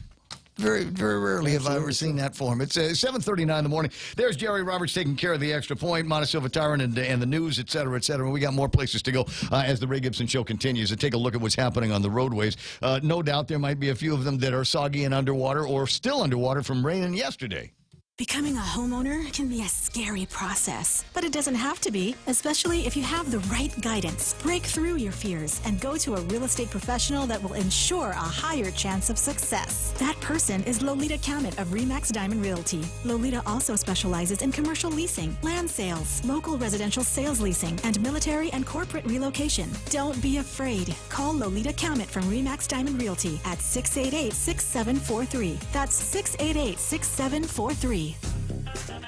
Very, very rarely have I ever seen that form. It's 7:39 in the morning. There's Jerry Roberts taking care of the Extra Point, Montesilva Tyrant, and the news, et cetera, et cetera. We got more places to go as the Ray Gibson Show continues to take a look at what's happening on the roadways. No doubt there might be a few of them that are soggy and underwater or still underwater from raining yesterday. Becoming a homeowner can be a scary process, but it doesn't have to be, especially if you have the right guidance. Break through your fears and go to a real estate professional that will ensure a higher chance of success. That person is Lolita Cammett of RE/MAX Diamond Realty. Lolita also specializes in commercial leasing, land sales, local residential sales leasing, and military and corporate relocation. Don't be afraid. Call Lolita Cammett from RE/MAX Diamond Realty at 688-6743. That's 688-6743.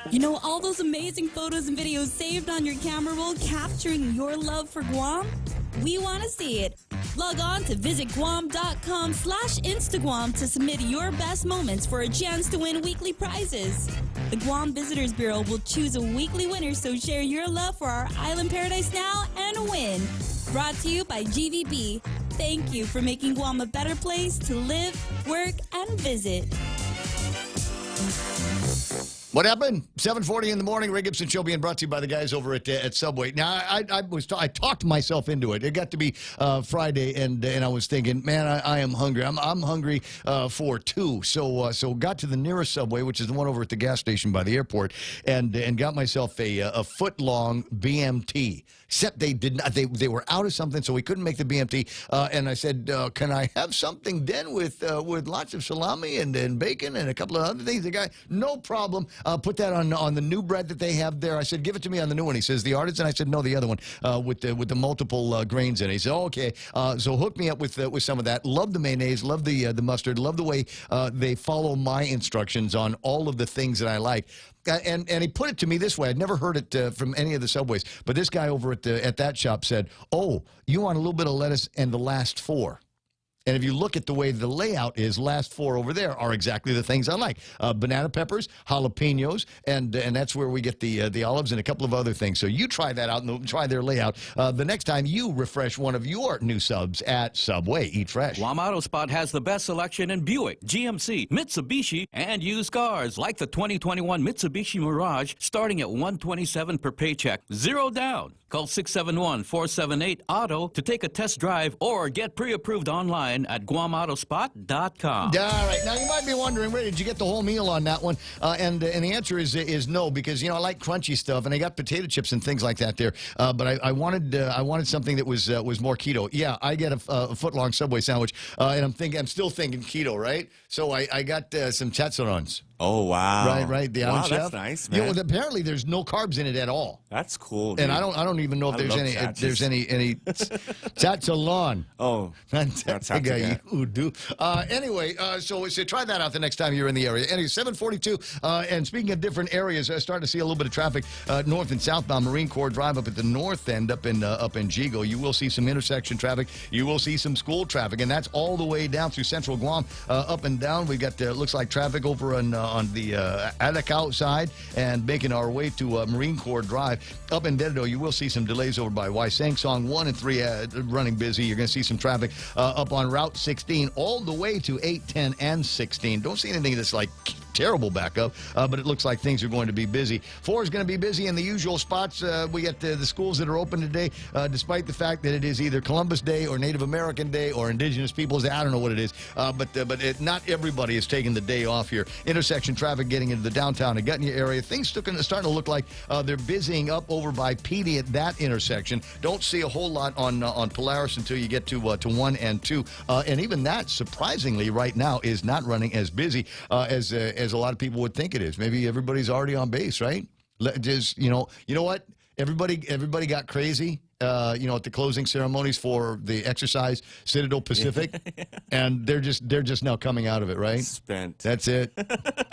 You know all those amazing photos and videos saved on your camera roll capturing your love for Guam? We want to see it. Log on to visitguam.com/Instagram to submit your best moments for a chance to win weekly prizes. The Guam Visitors Bureau will choose a weekly winner, so share your love for our island paradise now and win. Brought to you by GVB. Thank you for making Guam a better place to live, work, and visit. What happened? 7:40 in the morning. Ray Gibson Show being brought to you by the guys over at Subway. Now, I talked myself into it. It got to be Friday, and I was thinking, man, I am hungry. I'm hungry for two. So got to the nearest Subway, which is the one over at the gas station by the airport, and got myself a foot-long BMT. Except they were out of something, so we couldn't make the BMT. And I said, can I have something then with lots of salami and bacon and a couple of other things? The guy, no problem. Put that on the new bread that they have there. I said, give it to me on the new one. He says, the artisan? I said, no, the other one with the multiple grains in it. He said, oh, okay. So hook me up with some of that. Love the mayonnaise. Love the mustard. Love the way they follow my instructions on all of the things that I like. And he put it to me this way. I'd never heard it from any of the Subways. But this guy over at that shop said, oh, you want a little bit of lettuce and the last four. And if you look at the way the layout is, last four over there are exactly the things I like. Banana peppers, jalapenos, and that's where we get the olives and a couple of other things. So you try that out and try their layout the next time you refresh one of your new subs at Subway. Eat fresh. Guam Auto Spot has the best selection in Buick, GMC, Mitsubishi, and used cars like the 2021 Mitsubishi Mirage starting at $127 per paycheck. Zero down. Call 671-478-AUTO to take a test drive or get pre-approved online at GuamAutospot.com. All right. Now, you might be wondering, Ray, did you get the whole meal on that one? And the answer is no, because, I like crunchy stuff, and I got potato chips and things like that there. But I wanted something that was more keto. Yeah, I get a foot-long Subway sandwich, and I'm still thinking keto, right? So I got some chatsarons. Oh, wow. Right. The Island Chef. That's nice, man. Apparently there's no carbs in it at all. That's cool, dude. And I don't even know if there's any Chatsalon. Oh, that's how anyway, so try that out the next time you're in the area. Anyway, 7:42. And speaking of different areas, starting to see a little bit of traffic north and southbound Marine Corps Drive up at the north end, up in Jigo. You will see some intersection traffic. You will see some school traffic, and that's all the way down through Central Guam, up and down. We got looks like traffic over on the Adakau side, and making our way to Marine Corps Drive. Up in Dededo, you will see some delays over by Waisangsong 1 and 3 running busy. You're going to see some traffic up on Route 16 all the way to 8, 10, and 16. Don't see anything that's like terrible backup, but it looks like things are going to be busy. 4 is going to be busy in the usual spots. We got the schools that are open today, despite the fact that it is either Columbus Day or Native American Day or Indigenous Peoples Day. I don't know what it is, but not everybody is taking the day off here. Intersection traffic getting into the downtown Agutnia area. Things starting to look like they're busying up over by Petey at that intersection. Don't see a whole lot on Polaris until you get to 1 and 2, and even that, surprisingly, right now is not running as busy as a lot of people would think it is. Maybe everybody's already on base, right? Just you know what? Everybody got crazy. At the closing ceremonies for the exercise Citadel Pacific, and they're just now coming out of it, right? Spent. That's it.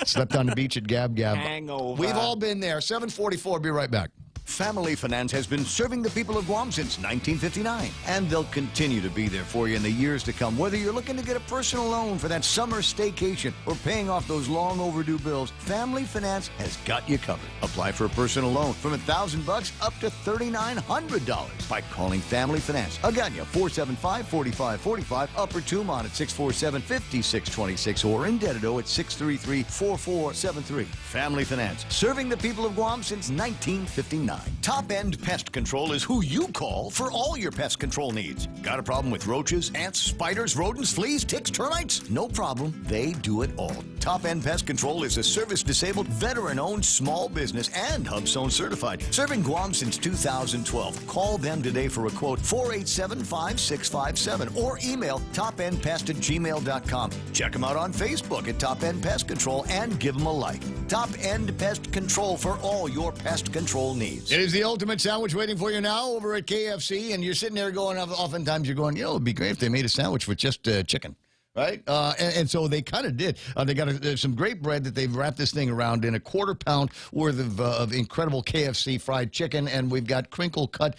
Slept on the beach at Gab Gab. Hangover. We've all been there. 7:44. Be right back. Family Finance has been serving the people of Guam since 1959, and they'll continue to be there for you in the years to come. Whether you're looking to get a personal loan for that summer staycation or paying off those long overdue bills, Family Finance has got you covered. Apply for a personal loan from $1,000 up to $3,900 by calling Family Finance. Agutnia 475-4545, Upper Tumon at 647-5626, or in Dededo at 633-4473. Family Finance, serving the people of Guam since 1959. Top End Pest Control is who you call for all your pest control needs. Got a problem with roaches, ants, spiders, rodents, fleas, ticks, termites? No problem. They do it all. Top End Pest Control is a service-disabled, veteran-owned small business and HubZone certified. Serving Guam since 2012. Call them today for a quote, 487-5657, or email topendpest@gmail.com. Check them out on Facebook at Top End Pest Control and give them a like. Top End Pest Control for all your pest control needs. It is the ultimate sandwich waiting for you now over at KFC, and you're sitting there going, oftentimes you're going, it'd be great if they made a sandwich with just chicken. Right? And so they kind of did. They got some great bread that they've wrapped this thing around in, a quarter-pound worth of incredible KFC fried chicken, and we've got crinkle-cut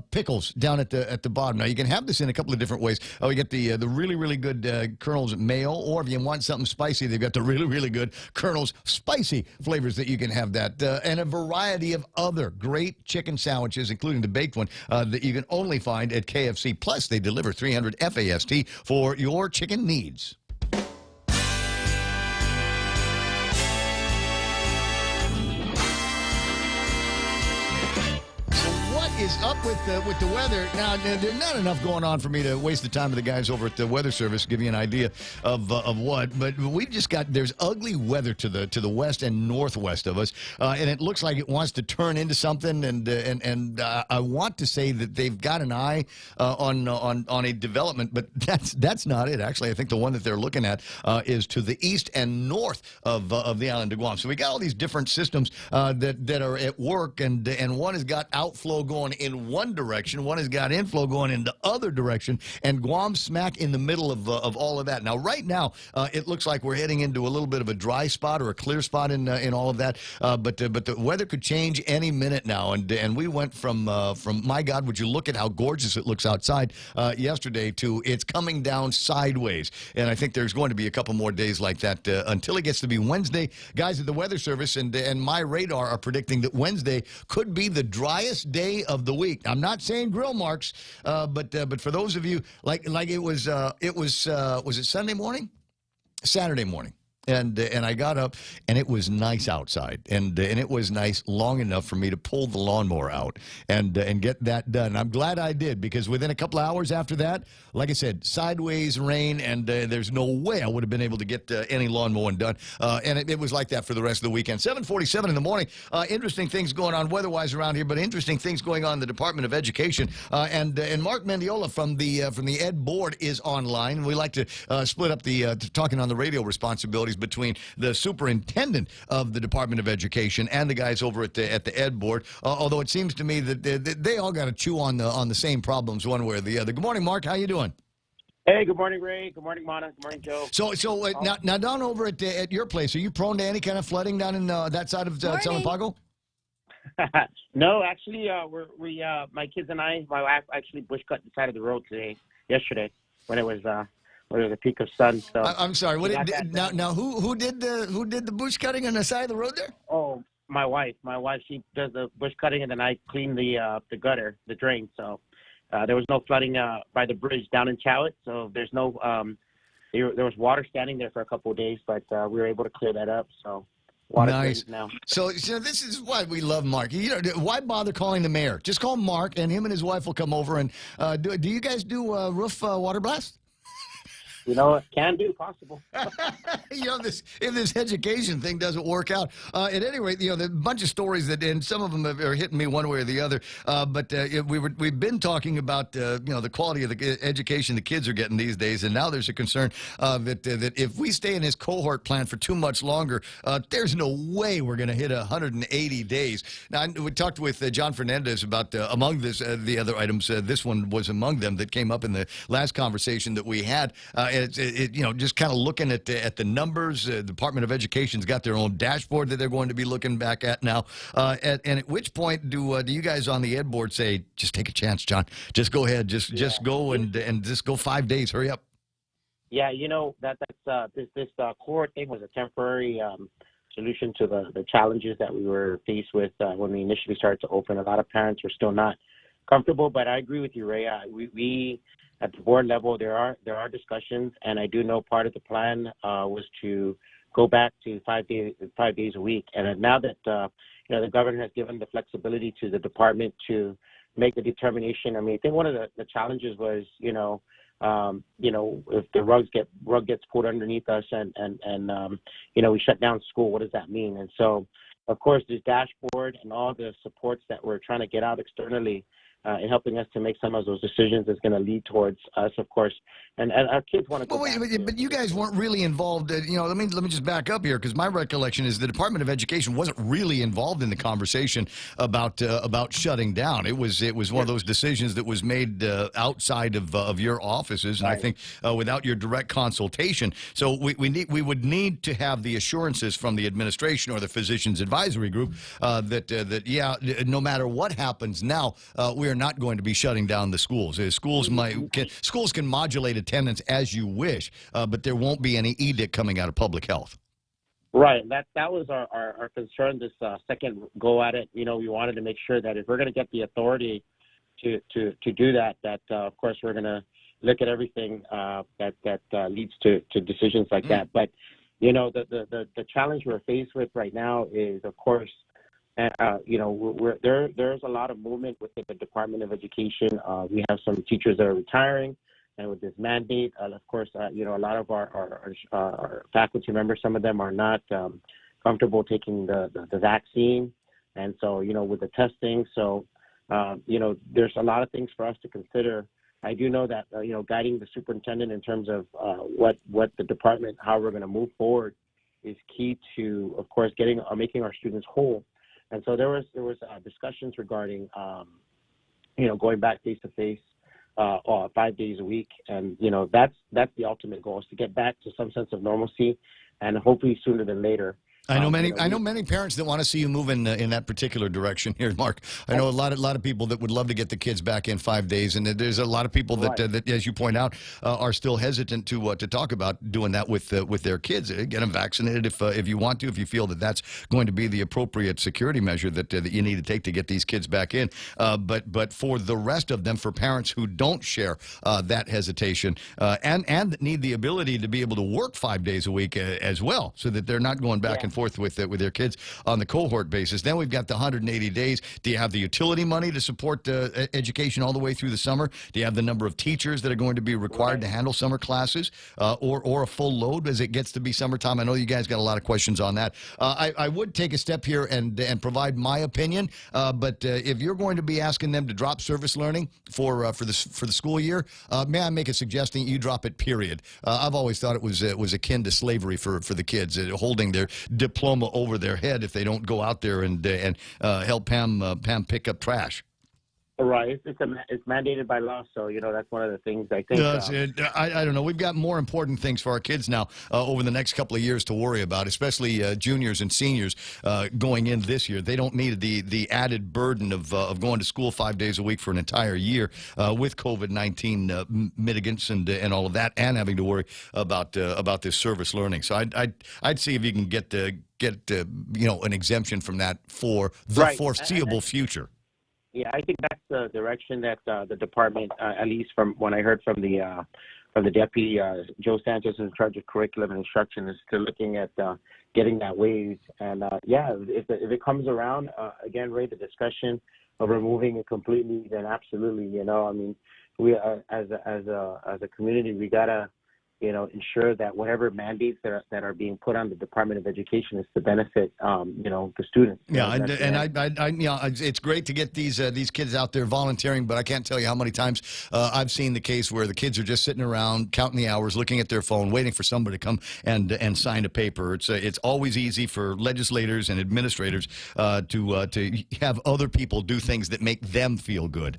pickles down at the bottom. Now, you can have this in a couple of different ways. We get the really, really good Colonel's mayo, or if you want something spicy, they've got the really, really good Colonel's spicy flavors that you can have that, and a variety of other great chicken sandwiches, including the baked one, that you can only find at KFC. Plus, they deliver 300 FAST for your chicken needs. Is up with the weather. Now, there's not enough going on for me to waste the time of the guys over at the Weather Service, give you an idea of what, but we just got, there's ugly weather to the west and northwest of us, and it looks like it wants to turn into something, and I want to say that they've got an eye on a development, but that's not it. Actually, I think the one that they're looking at is to the east and north of the island of Guam. So we got all these different systems that are at work, and one has got outflow going in one direction, one has got inflow going in the other direction, and Guam smack in the middle of all of that. Now, right now, it looks like we're heading into a little bit of a dry spot or a clear spot in all of that, but the weather could change any minute now, and we went from my God, would you look at how gorgeous it looks outside yesterday, to it's coming down sideways, and I think there's going to be a couple more days like that until it gets to be Wednesday. Guys at the Weather Service and my radar are predicting that Wednesday could be the driest day of the week. I'm not saying grill marks, but for those of you like it was it Sunday morning? Saturday morning. And I got up, and it was nice outside, and it was nice long enough for me to pull the lawnmower out and get that done. I'm glad I did, because within a couple hours after that, like I said, sideways rain, and there's no way I would have been able to get any lawn mowing done. And it was like that for the rest of the weekend. 7:47 in the morning. Interesting things going on weather-wise around here, but interesting things going on in the Department of Education. And Mark Mendiola from the Ed Board is online. We like to split up the talking on the radio responsibilities between the superintendent of the Department of Education and the guys over at the Ed Board, although it seems to me that they all got to chew on the same problems one way or the other. Good morning, Mark. How you doing? Hey, good morning, Ray. Good morning, Mona. Good morning, Joe. So now down over at your place, are you prone to any kind of flooding down in that side of San Pago? No, actually, my kids and my wife actually bush cut the side of the road yesterday, when it was the peak of sun. So I'm sorry. Now who did the bush cutting on the side of the road there? Oh, my wife. My wife, she does the bush cutting, and then I clean the gutter, the drain. So there was no flooding by the bridge down in Chowit. So there's no there was water standing there for a couple of days, but we were able to clear that up. So water's Nice. ready now. So this is why we love Mark. Why bother calling the mayor? Just call Mark, and him and his wife will come over. And do you guys do roof water blast? Can do, possible. If this education thing doesn't work out. At any rate, there's a bunch of stories and some of them are hitting me one way or the other. But we've been talking about the quality of the education the kids are getting these days, and now there's a concern that if we stay in this cohort plan for too much longer, there's no way we're going to hit 180 days. Now we talked with John Fernandez about among the other items. This one was among them that came up in the last conversation that we had. Just kind of looking at the numbers. The Department of Education's got their own dashboard that they're going to be looking back at now. And at which point do you guys on the ed board say, just take a chance, John? Just go ahead. Just go and just go 5 days. Hurry up. Yeah, this cohort thing was a temporary solution to the challenges that we were faced with when we initially started to open. A lot of parents were still not comfortable, but I agree with you, Ray. We at the board level, there are discussions, and I do know part of the plan was to go back to 5 days a week. And now that the governor has given the flexibility to the department to make the determination. I mean, I think one of the challenges was if the rug gets pulled underneath us and we shut down school, what does that mean? And so, of course, this dashboard and all the supports that we're trying to get out externally in helping us to make some of those decisions is going to lead towards us, of course. And our kids want to go but you guys weren't really involved. Let me just back up here, because my recollection is the Department of Education wasn't really involved in the conversation about shutting down. It was one of those decisions that was made outside of your offices, and I think without your direct consultation. So we would need to have the assurances from the administration or the physicians advisory group that no matter what happens now, we are not going to be shutting down the schools. Schools can modulate attendance as you wish, but there won't be any edict coming out of public health. Right. That was our concern this second go at it. We wanted to make sure that if we're going to get the authority to do that, of course we're going to look at everything that leads to decisions like that. But the challenge we're faced with right now is, of course, there's a lot of movement within the Department of Education. We have some teachers that are retiring, and with this mandate, of course, a lot of our faculty members, some of them are not comfortable taking the vaccine, and so with the testing, so there's a lot of things for us to consider. I do know that guiding the superintendent in terms of what the department, how we're going to move forward, is key to, of course, making our students whole. And so there was discussions regarding, going back face to face, 5 days a week, and that's the ultimate goal, is to get back to some sense of normalcy, and hopefully sooner than later. I know many parents that want to see you move in that particular direction here, Mark. I know a lot of people that would love to get the kids back in 5 days, and there's a lot of people that as you point out, are still hesitant to talk about doing that with their kids. Get them vaccinated if you want to, if you feel that that's going to be the appropriate security measure that you need to take to get these kids back in. But for the rest of them, for parents who don't share that hesitation and need the ability to be able to work 5 days a week as well, so that they're not going back and forth with their kids on the cohort basis. Then we've got the 180 days. Do you have the utility money to support education all the way through the summer? Do you have the number of teachers that are going to be required to handle summer classes or a full load as it gets to be summertime? I know you guys got a lot of questions on that. I would take a step here and provide my opinion, but if you're going to be asking them to drop service learning for the school year, may I make a suggestion? You drop it, period. I've always thought it was akin to slavery for the kids, holding their diploma over their head if they don't go out there and help Pam pick up trash. Right. It's mandated by law, so, that's one of the things I think. I don't know. We've got more important things for our kids now over the next couple of years to worry about, especially juniors and seniors going in this year. They don't need the added burden of going to school 5 days a week for an entire year with COVID-19 mitigants and all of that, and having to worry about this service learning. So I'd see if you can get an exemption from that for the foreseeable future. Yeah, I think that's the direction that the department, at least from when I heard from the from the deputy, Joe Sanchez, in charge of curriculum and instruction, is still looking at getting that waived. And if it comes around again, Ray, the discussion of removing it completely, then absolutely. I mean, we as a community, we gotta ensure that whatever mandates that are being put on the Department of Education is to benefit, the students. Yeah, it's great to get these kids out there volunteering, but I can't tell you how many times I've seen the case where the kids are just sitting around counting the hours, looking at their phone, waiting for somebody to come and sign a paper. It's always easy for legislators and administrators to have other people do things that make them feel good.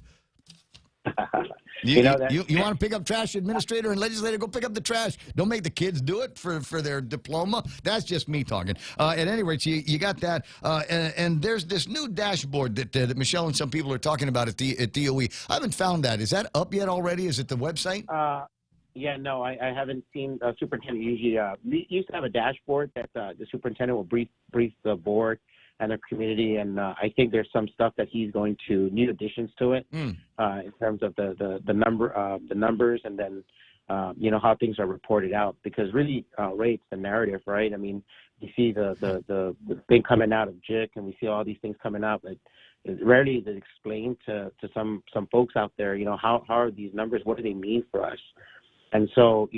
You want to pick up trash, administrator and legislator, go pick up the trash. Don't make the kids do it for their diploma. That's just me talking. At any rate, you got that. And there's this new dashboard that Michelle and some people are talking about at DOE. I haven't found that. Is that up yet already? Is it the website? Yeah, no, I haven't seen superintendent usually. We used to have a dashboard that the superintendent will brief the board and the community, and I think there's some stuff that he's going to need additions to it in terms of the numbers, and then how things are reported out. Because really, Ray, it's the narrative, right? I mean, you see the thing coming out of JIC, and we see all these things coming out, but rarely is it explained to some folks out there. How are these numbers? What do they mean for us? And so,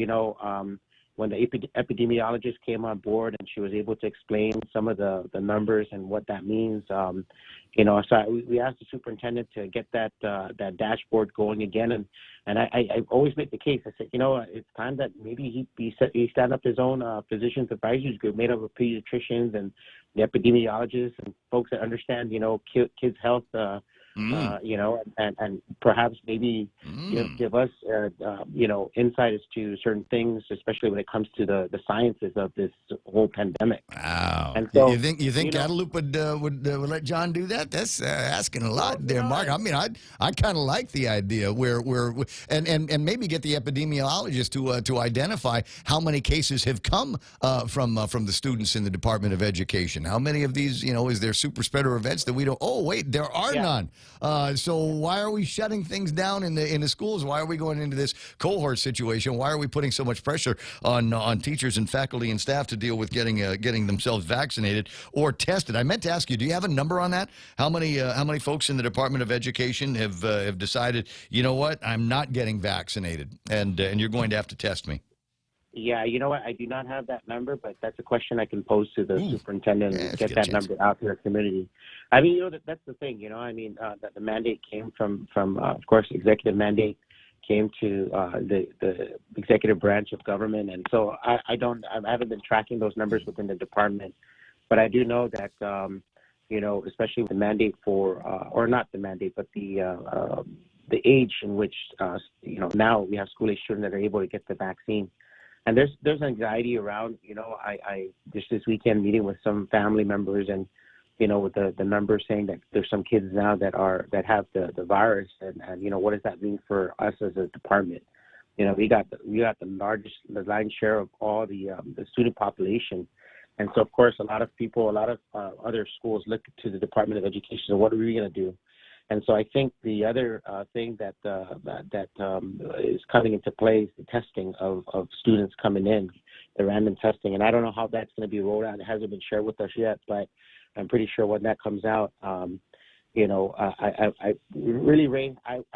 when the epidemiologist came on board and she was able to explain some of the numbers and what that means, so we asked the superintendent to get that dashboard going again. And I always make the case. I said, it's time that maybe he stand up his own physicians advisory group made up of pediatricians and the epidemiologists and folks that understand, kids' health, and perhaps maybe give us, insight as to certain things, especially when it comes to the sciences of this whole pandemic. Wow. And so, you think Guadalupe would let John do that? That's asking a lot there, Mark. I mean, I kind of like the idea where and maybe get the epidemiologist to identify how many cases have come from the students in the Department of Education. How many of these, is there super spreader events that we don't? Oh, wait, there are none. So why are we shutting things down in the schools? Why are we going into this cohort situation? Why are we putting so much pressure on teachers and faculty and staff to deal with getting themselves vaccinated or tested? I meant to ask you, do you have a number on that? How many folks in the Department of Education have decided, you know what, I'm not getting vaccinated, and you're going to have to test me? Yeah, you know what? I do not have that number, but that's a question I can pose to the superintendent and get that number out to the community. I mean, that's the thing, that the mandate came from of course, executive mandate came to the executive branch of government. And so I haven't been tracking those numbers within the department, but I do know that, especially the mandate for, or not the mandate, but the age in which, now we have school-age children that are able to get the vaccine. And there's anxiety around, I just this weekend meeting with some family members and, with the numbers saying that there's some kids now that have the virus and what does that mean for us as a department? We got the lion's share of all the student population. And so, of course, a lot of other schools look to the Department of Education. So what are we going to do? And so I think the other thing that is coming into play is the testing of students coming in, the random testing. And I don't know how that's going to be rolled out. It hasn't been shared with us yet, but I'm pretty sure when that comes out, I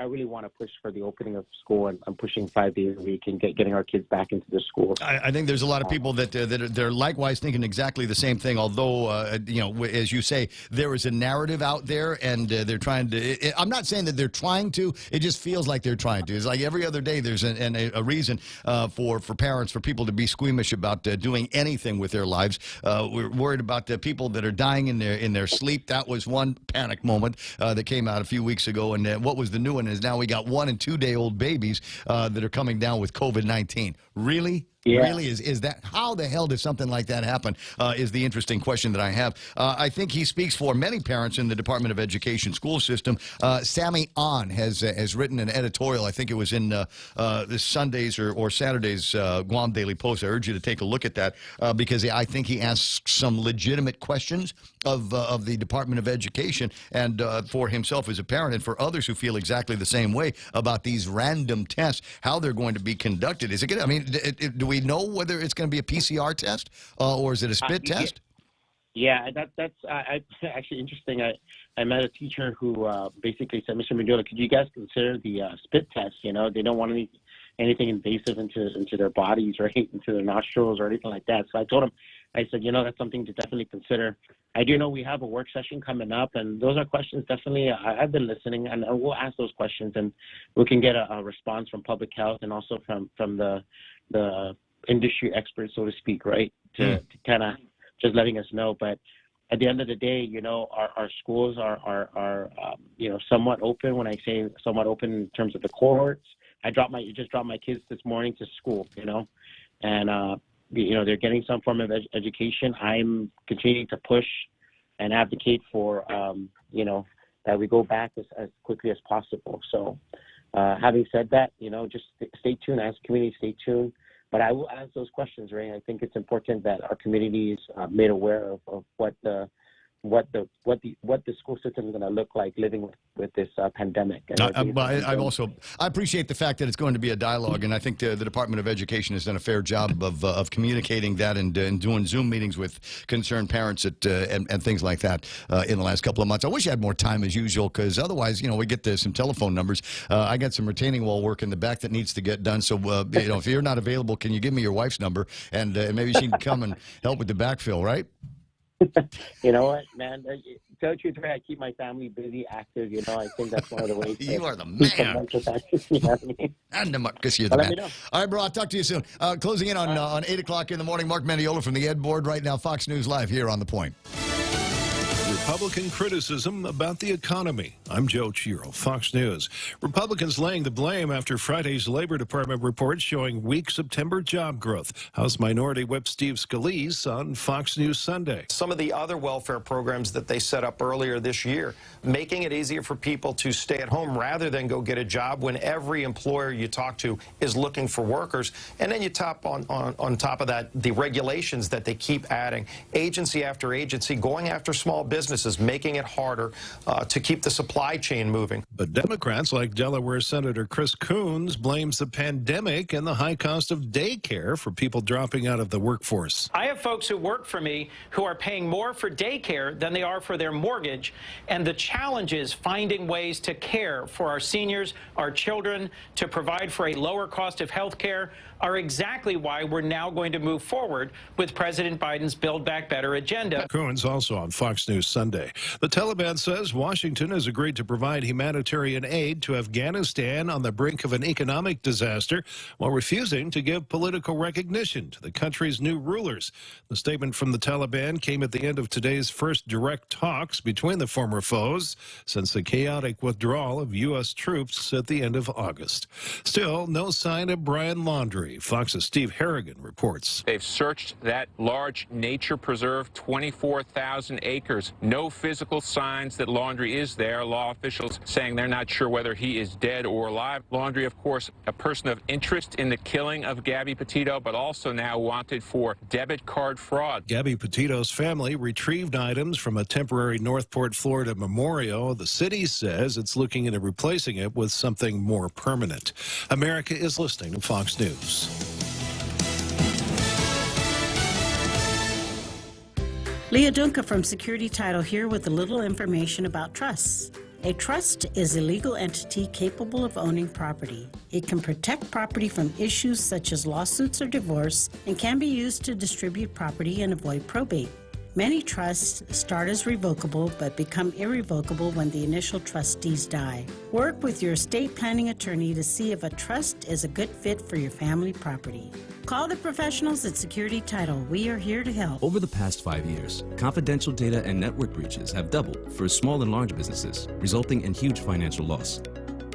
really want to push for the opening of school, and I'm pushing 5 days a week and getting our kids back into the schools. I think there's a lot of people that they're likewise thinking exactly the same thing. Although, as you say, there is a narrative out there, and they're trying to. I'm not saying that they're trying to. It just feels like they're trying to. It's like every other day there's a reason for parents, for people to be squeamish about doing anything with their lives. We're worried about the people that are dying in their sleep. That was one panic moment that came out a few weeks ago. And what was the new one is now we got 1- and 2-day-old babies that are coming down with COVID-19. Really? Yeah. Really? Is that, how the hell does something like that happen, is the interesting question that I have. I think he speaks for many parents in the Department of Education school system. Sammy Ahn has written an editorial. I think it was in this Sunday's or Saturday's Guam Daily Post. I urge you to take a look at that because I think he asks some legitimate questions of the Department of Education and for himself as a parent and for others who feel exactly the same way about these random tests, how they're going to be conducted. Is it going to, I mean, do we know whether it's going to be a PCR test or is it a spit test? Yeah, that's actually interesting. I met a teacher who basically said, Mr. Medula, could you guys consider the spit test? You know, they don't want anything invasive into their bodies, right, into their nostrils or anything like that. So I told him, I said, you know, that's something to definitely consider. I do know we have a work session coming up, and those are questions definitely I've been listening, and we'll ask those questions, and we can get a response from public health and also from the industry experts, so to speak, right, to kind of just letting us know. But at the end of the day, you know, our schools are you know, somewhat open. When I say somewhat open in terms of the cohorts, I just dropped my kids this morning to school, you know, and you know, they're getting some form of education. I'm continuing to push and advocate for you know, that we go back as quickly as possible. So having said that, you know, just stay tuned, as a community, stay tuned. But I will ask those questions, Ray. I think it's important that our community is made aware of what the school system is going to look like living with this pandemic. I appreciate the fact that it's going to be a dialogue, and I think the Department of Education has done a fair job of communicating that and doing Zoom meetings with concerned parents and things like that in the last couple of months. I wish I had more time as usual, because otherwise, you know, we get some telephone numbers. I got some retaining wall work in the back that needs to get done. So, you know, if you're not available, can you give me your wife's number, and maybe she can come and help with the backfill, right? You know what, man? Tell the truth, Ray, I keep my family busy, active. You know, I think that's one of the ways. You are the man. You know what I mean? And the Marcus, you're the man. All right, bro, I'll talk to you soon. Closing in on 8 o'clock in the morning, Mark Mandiola from the Ed Board right now, Fox News Live here on The Point. Republican criticism about the economy. I'm Joe Chiro, Fox News. Republicans laying the blame after Friday's Labor Department report showing weak September job growth. House Minority Whip Steve Scalise on Fox News Sunday. Some of the other welfare programs that they set up earlier this year, making it easier for people to stay at home rather than go get a job when every employer you talk to is looking for workers. And then you top on top of that, the regulations that they keep adding, agency after agency, going after small businesses, making it harder to keep the supply chain moving. But Democrats like Delaware Senator Chris Coons blames the pandemic and the high cost of daycare for people dropping out of the workforce. I have folks who work for me who are paying more for daycare than they are for their mortgage, and the challenge is finding ways to care for our seniors, our children, to provide for a lower cost of health care are exactly why we're now going to move forward with President Biden's Build Back Better agenda. Coons also on Fox News Sunday. The Taliban says Washington has agreed to provide humanitarian aid to Afghanistan on the brink of an economic disaster while refusing to give political recognition to the country's new rulers. The statement from the Taliban came at the end of today's first direct talks between the former foes since the chaotic withdrawal of U.S. troops at the end of August. Still, no sign of Brian Laundrie. Fox's Steve Harrigan reports. They've searched that large nature preserve, 24,000 acres. No physical signs that Laundrie is there. Law officials saying they're not sure whether he is dead or alive. Laundrie, of course, a person of interest in the killing of Gabby Petito, but also now wanted for debit card fraud. Gabby Petito's family retrieved items from a temporary Northport, Florida memorial. The city says it's looking into replacing it with something more permanent. America is listening to Fox News. Leah Dunca from Security Title here with a little information about trusts. A trust is a legal entity capable of owning property. It can protect property from issues such as lawsuits or divorce and can be used to distribute property and avoid probate. Many trusts start as revocable but become irrevocable when the initial trustees die. Work with your estate planning attorney to see if a trust is a good fit for your family property. Call the professionals at Security Title. We are here to help. Over the past 5 years, confidential data and network breaches have doubled for small and large businesses, resulting in huge financial loss.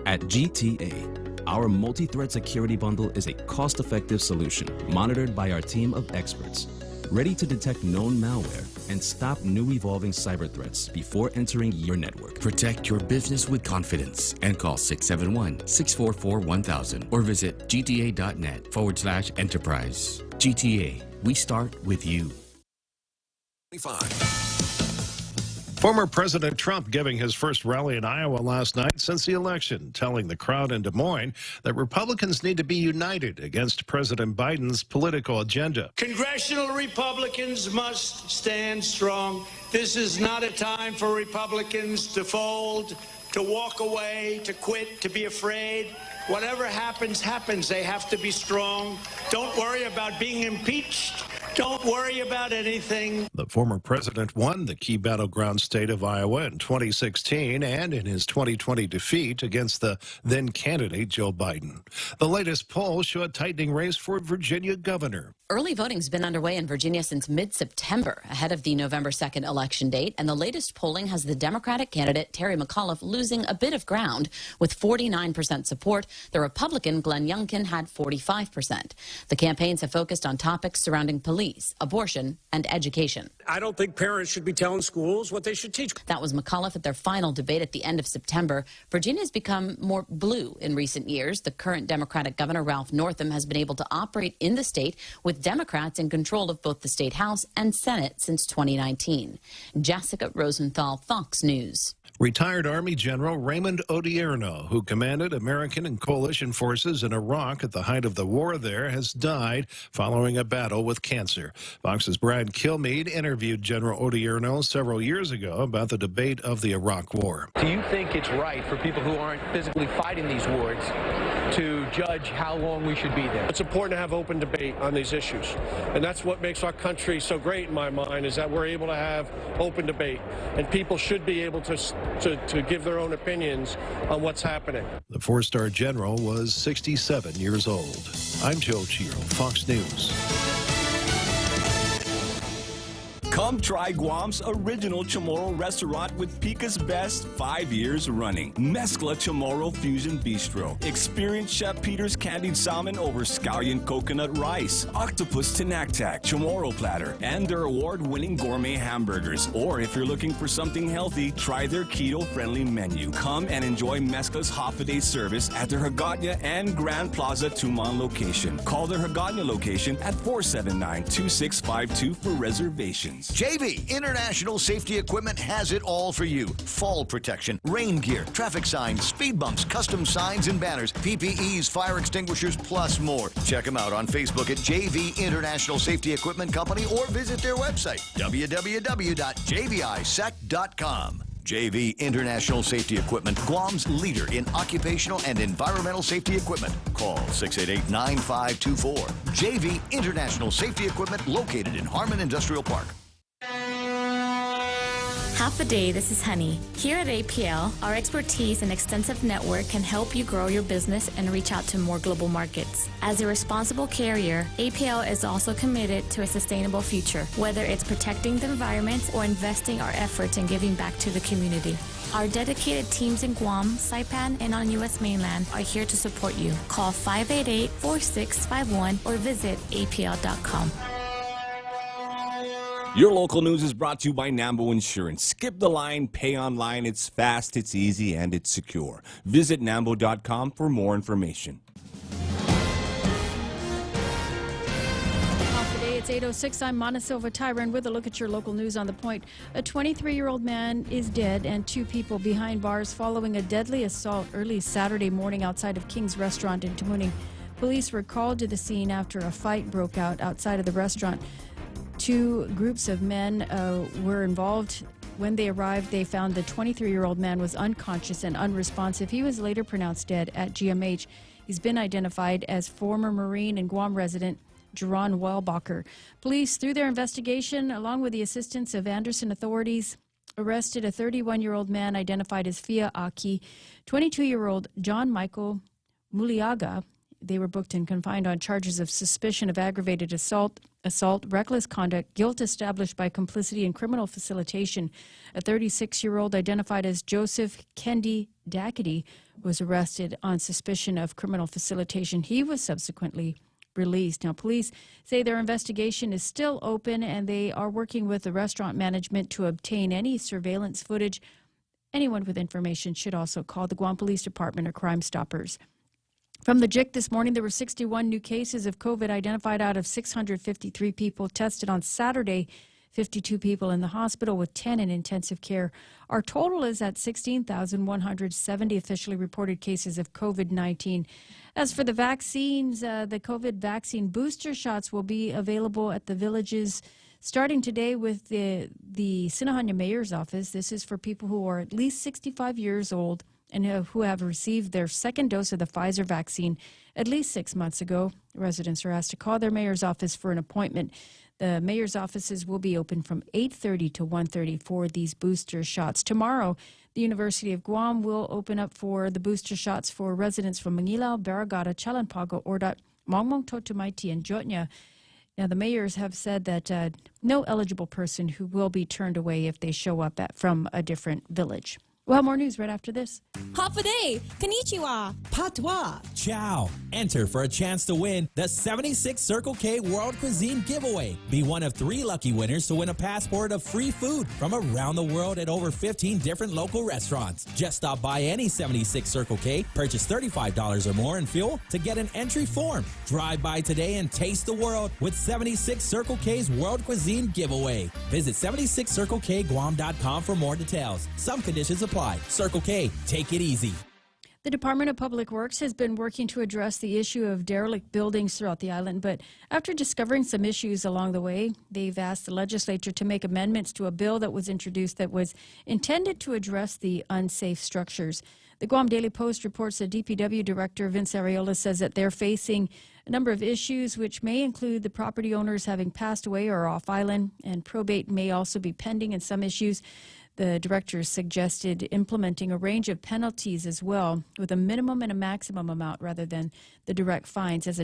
At GTA, our multi-threat security bundle is a cost-effective solution monitored by our team of experts, ready to detect known malware and stop new evolving cyber threats before entering your network. Protect your business with confidence and call 671-644-1000 or visit gta.net/enterprise. GTA, we start with you. Former President Trump giving his first rally in Iowa last night since the election, telling the crowd in Des Moines that Republicans need to be united against President Biden's political agenda. Congressional Republicans must stand strong. This is not a time for Republicans to fold, to walk away, to quit, to be afraid. Whatever happens, happens. They have to be strong. Don't worry about being impeached. Don't worry about anything. The former president won the key battleground state of Iowa in 2016 and in his 2020 defeat against the then candidate Joe Biden. The latest polls show a tightening race for Virginia governor. Early voting's been underway in Virginia since mid-September, ahead of the November 2nd election date, and the latest polling has the Democratic candidate Terry McAuliffe losing a bit of ground with 49% support. The Republican Glenn Youngkin had 45%. The campaigns have focused on topics surrounding police, abortion, and education. I don't think parents should be telling schools what they should teach. That was McAuliffe at their final debate at the end of September. Virginia's become more blue in recent years. The current Democratic governor, Ralph Northam, has been able to operate in the state with Democrats in control of both the state House and Senate since 2019. Jessica Rosenthal, Fox News. Retired Army General Raymond Odierno, who commanded American and coalition forces in Iraq at the height of the war there, has died following a battle with cancer. Fox's Brad Kilmeade interviewed General Odierno several years ago about the debate of the Iraq War. Do you think it's right for people who aren't physically fighting these wars to judge how long we should be there? It's important to have open debate on these issues. And that's what makes our country so great in my mind, is that we're able to have open debate. And people should be able to give their own opinions on what's happening. The four-star general was 67 years old. I'm Joe Chiro, Fox News. Come try Guam's original Chamorro restaurant with Pica's Best 5 years running. Mezcla Chamorro Fusion Bistro. Experience Chef Peter's candied salmon over scallion coconut rice, octopus tinactac Chamorro platter, and their award-winning gourmet hamburgers. Or if you're looking for something healthy, try their keto-friendly menu. Come and enjoy Mezcla's half-a-day service at their Hagåtña and Grand Plaza Tumon location. Call their Hagåtña location at 479-2652 for reservations. JV International Safety Equipment has it all for you. Fall protection, rain gear, traffic signs, speed bumps, custom signs and banners, PPEs, fire extinguishers, plus more. Check them out on Facebook at JV International Safety Equipment Company or visit their website, www.jvisec.com. JV International Safety Equipment, Guam's leader in occupational and environmental safety equipment. Call 688-9524. JV International Safety Equipment, located in Harmon Industrial Park. Half a day, this is Honey. Here at APL, our expertise and extensive network can help you grow your business and reach out to more global markets. As a responsible carrier, APL is also committed to a sustainable future, whether it's protecting the environment or investing our efforts in giving back to the community. Our dedicated teams in Guam, Saipan, and on U.S. mainland are here to support you. Call 588-4651 or visit apl.com. Your local news is brought to you by Nambo Insurance. Skip the line, pay online. It's fast, it's easy, and it's secure. Visit nambo.com for more information. It's 8:06. I'm Mana Silva Tyron with a look at your local news on the point. A 23-year-old man is dead and two people behind bars following a deadly assault early Saturday morning outside of King's Restaurant in Tamuning. Police were called to the scene after a fight broke out outside of the restaurant. Two groups of men were involved. When they arrived, they found the 23-year-old man was unconscious and unresponsive. He was later pronounced dead at GMH. He's been identified as former Marine and Guam resident Jerron Wellbacher. Police, through their investigation, along with the assistance of Anderson authorities, arrested a 31-year-old man identified as Fia Aki, 22-year-old John Michael Muliaga. They were booked and confined on charges of suspicion of aggravated assault, reckless conduct, guilt established by complicity, and criminal facilitation. A 36-year-old identified as Joseph Kendi Dackety was arrested on suspicion of criminal facilitation. He was subsequently released. Now, police say their investigation is still open and they are working with the restaurant management to obtain any surveillance footage. Anyone with information should also call the Guam Police Department or Crime Stoppers. From the JIC this morning, there were 61 new cases of COVID identified out of 653 people tested on Saturday. 52 people in the hospital with 10 in intensive care. Our total is at 16,170 officially reported cases of COVID-19. As for the vaccines, the COVID vaccine booster shots will be available at the villages starting today with the Sinahanya Mayor's Office. This is for people who are at least 65 years old and who have received their second dose of the Pfizer vaccine at least 6 months ago. Residents are asked to call their mayor's office for an appointment. The mayor's offices will be open from 8:30 to 1:30 for these booster shots. Tomorrow, the University of Guam will open up for the booster shots for residents from Manila, Barragata, Chalanpago, Ordat, Mongmong, Totomaiti, and Jotnya. Now, the mayors have said that no eligible person who will be turned away if they show up from a different village. We'll have more news right after this. Hafaday, konnichiwa, Patwa, ciao. Enter for a chance to win the 76 Circle K World Cuisine Giveaway. Be one of 3 lucky winners to win a passport of free food from around the world at over 15 different local restaurants. Just stop by any 76 Circle K, purchase $35 or more in fuel to get an entry form. Drive by today and taste the world with 76 Circle K's World Cuisine Giveaway. Visit 76circlekguam.com for more details. Some conditions apply. Circle K, take it easy. The Department of Public Works has been working to address the issue of derelict buildings throughout the island, but after discovering some issues along the way, they've asked the legislature to make amendments to a bill that was introduced that was intended to address the unsafe structures. The Guam Daily Post reports that DPW Director Vince Areola says that they're facing a number of issues, which may include the property owners having passed away or off island, and probate may also be pending in some issues. The director suggested implementing a range of penalties as well, with a minimum and a maximum amount rather than the direct fines as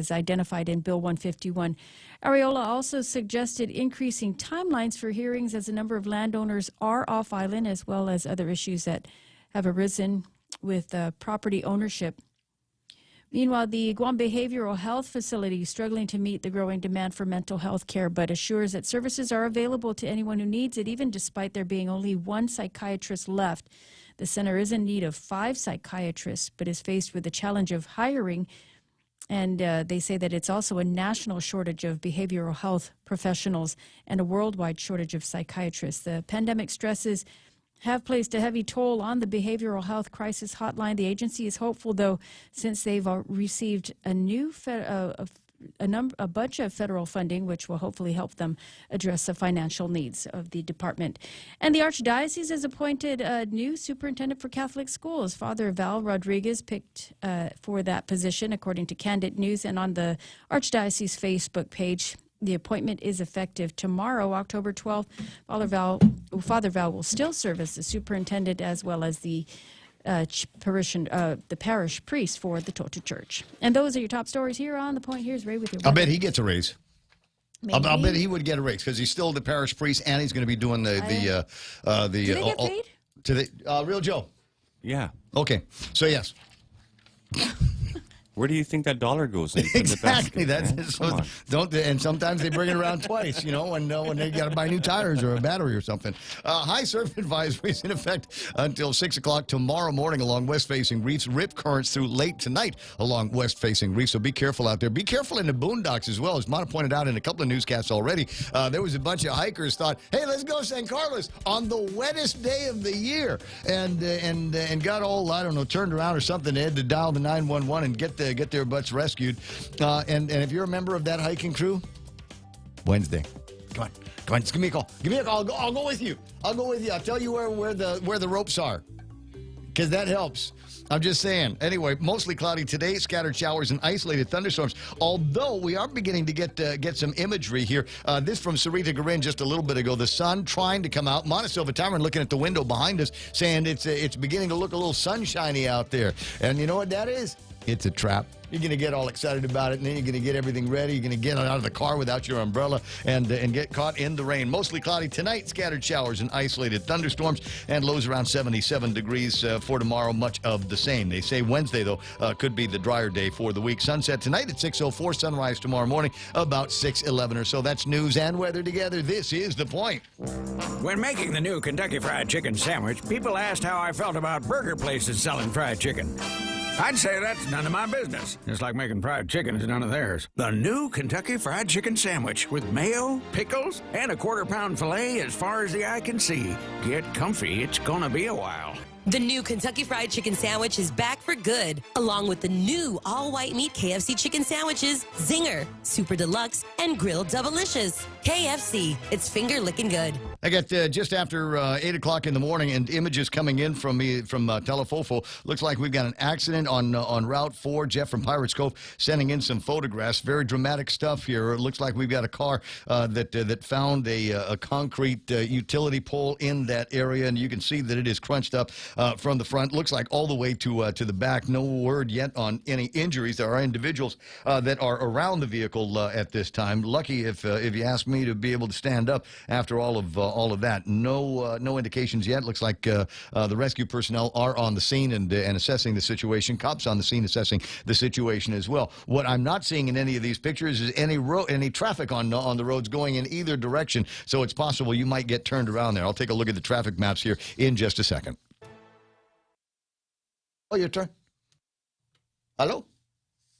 identified in Bill 151. Areola also suggested increasing timelines for hearings as a number of landowners are off island, as well as other issues that have arisen with property ownership. Meanwhile, the Guam Behavioral Health Facility is struggling to meet the growing demand for mental health care, but assures that services are available to anyone who needs it, even despite there being only 1 psychiatrist left. The center is in need of 5 psychiatrists, but is faced with the challenge of hiring. And they say that it's also a national shortage of behavioral health professionals and a worldwide shortage of psychiatrists. The pandemic stresses have placed a heavy toll on the behavioral health crisis hotline. The agency is hopeful, though, since they've received a new a bunch of federal funding, which will hopefully help them address the financial needs of the department. And the Archdiocese has appointed a new superintendent for Catholic schools. Father Val Rodriguez picked for that position, according to Candid News, and on the Archdiocese Facebook page. The appointment is effective tomorrow, October 12th. Father Val will still serve as the superintendent as well as the parish priest for the Tota Church. And those are your top stories here on The Point. Here's Ray with your I'll bet he gets a raise. I'll bet he would get a raise because he's still the parish priest and he's going to be doing the Do they get paid? To the Real Joe. Yeah. Okay. So yes. Where do you think that dollar goes in? Exactly. And sometimes they bring it around twice, when they got to buy new tires or a battery or something. High surf advisory is in effect until 6 o'clock tomorrow morning along west-facing reefs. Rip currents through late tonight along west-facing reefs, so be careful out there. Be careful in the boondocks as well. As Mona pointed out in a couple of newscasts already, there was a bunch of hikers thought, hey, let's go San Carlos on the wettest day of the year, and got all, I don't know, turned around or something. They had to dial the 911 and get their butts rescued. And if you're a member of that hiking crew, Wednesday. Come on, just give me a call. I'll go with you. I'll tell you where the ropes are, because that helps. I'm just saying. Anyway, mostly cloudy today, scattered showers and isolated thunderstorms. Although we are beginning to get some imagery here. This from Sarita Garin just a little bit ago. The sun trying to come out. Montecillo Tavern looking at the window behind us, saying it's beginning to look a little sunshiny out there. And you know what that is? It's a trap. You're going to get all excited about it, and then you're going to get everything ready. You're going to get out of the car without your umbrella and get caught in the rain. Mostly cloudy tonight, scattered showers and isolated thunderstorms, and lows around 77 degrees for tomorrow, much of the same. They say Wednesday, though, could be the drier day for the week. Sunset tonight at 6:04, sunrise tomorrow morning about 6:11 or so. That's news and weather together. This is The Point. When making the new Kentucky Fried Chicken sandwich, people asked how I felt about burger places selling fried chicken. I'd say that's none of my business. Just like making fried chicken is none of theirs. The new Kentucky Fried Chicken Sandwich with mayo, pickles, and a quarter-pound filet as far as the eye can see. Get comfy. It's gonna be a while. The new Kentucky Fried Chicken Sandwich is back for good, along with the new all-white meat KFC chicken sandwiches, Zinger, Super Deluxe, and Grilled Doublicious. KFC, it's finger-licking good. I got just after 8 o'clock in the morning, and images coming in from Telefofo. Looks like we've got an accident on Route 4. Jeff from Pirates Cove sending in some photographs. Very dramatic stuff here. It looks like we've got a car that found a concrete utility pole in that area, and you can see that it is crunched up from the front. Looks like all the way to the back. No word yet on any injuries. There are individuals that are around the vehicle at this time. Lucky, if you ask me, to be able to stand up after all of that. No indications yet. Looks like the rescue personnel are on the scene and assessing the situation. Cops on the scene assessing the situation as well. What I'm not seeing in any of these pictures is any traffic on the roads going in either direction. So it's possible you might get turned around there. I'll take a look at the traffic maps here in just a second. Oh, your turn. Hello?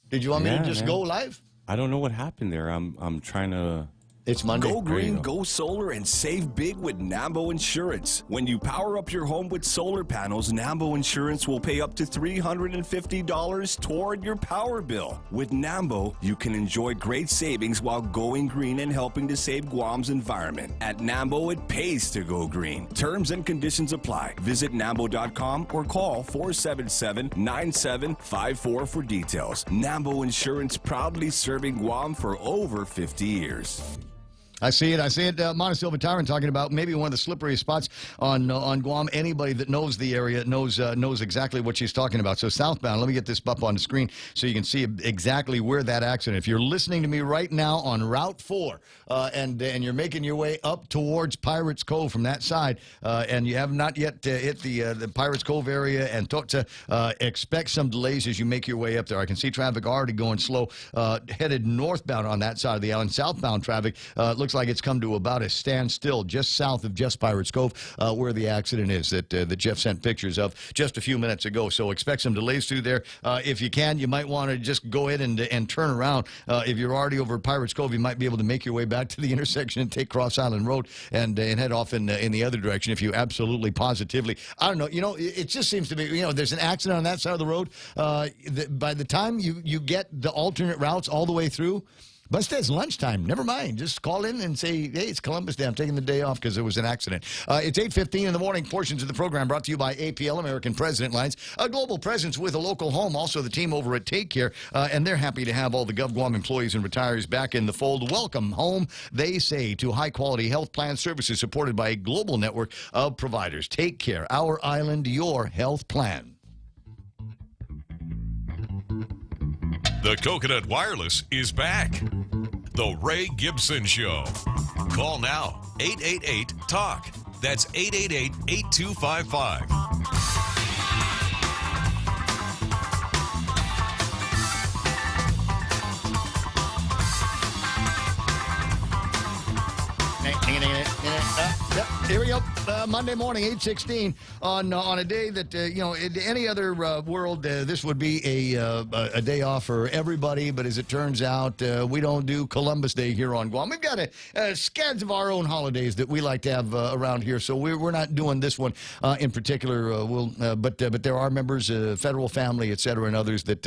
Did you want me to just go live? I don't know what happened there. I'm trying to... It's Monday. Go green, go solar, and save big with Nambo Insurance. When you power up your home with solar panels, Nambo Insurance will pay up to $350 toward your power bill. With Nambo, you can enjoy great savings while going green and helping to save Guam's environment. At Nambo, it pays to go green. Terms and conditions apply. Visit Nambo.com or call 477-9754 for details. Nambo Insurance, proudly serving Guam for over 50 years. I see it. Montecillo Tyron talking about maybe one of the slipperiest spots on Guam. Anybody that knows the area knows exactly what she's talking about. So southbound, let me get this up on the screen so you can see exactly where that accident. If you're listening to me right now on Route 4 and you're making your way up towards Pirates Cove from that side, and you have not yet hit the Pirates Cove area and expect some delays as you make your way up there. I can see traffic already going slow, headed northbound on that side of the island. Southbound traffic looks like it's come to about a standstill just south of Pirates Cove, where the accident is that Jeff sent pictures of just a few minutes ago. So expect some delays through there. If you can, you might want to just go ahead and turn around. If you're already over Pirates Cove, you might be able to make your way back to the intersection and take Cross Island Road and head off in the other direction if you absolutely positively. I don't know. It just seems to be, there's an accident on that side of the road. By the time you get the alternate routes all the way through, but it's lunchtime. Never mind. Just call in and say, hey, it's Columbus Day. I'm taking the day off because there was an accident. It's 8:15 in the morning. Portions of the program brought to you by APL, American President Lines. A global presence with a local home. Also the team over at Take Care. And they're happy to have all the GovGuam employees and retirees back in the fold. Welcome home, they say, to high-quality health plan services supported by a global network of providers. Take Care. Our island, your health plan. The Coconut Wireless is back. The Ray Gibson Show. Call now, 888-TALK. That's 888-8255. Here we go. Monday morning, 8:16 on a day that in any other world this would be a day off for everybody. But as it turns out, we don't do Columbus Day here on Guam. We've got scads of our own holidays that we like to have around here, so we're not doing this one in particular. But there are members, federal family, et cetera, and others that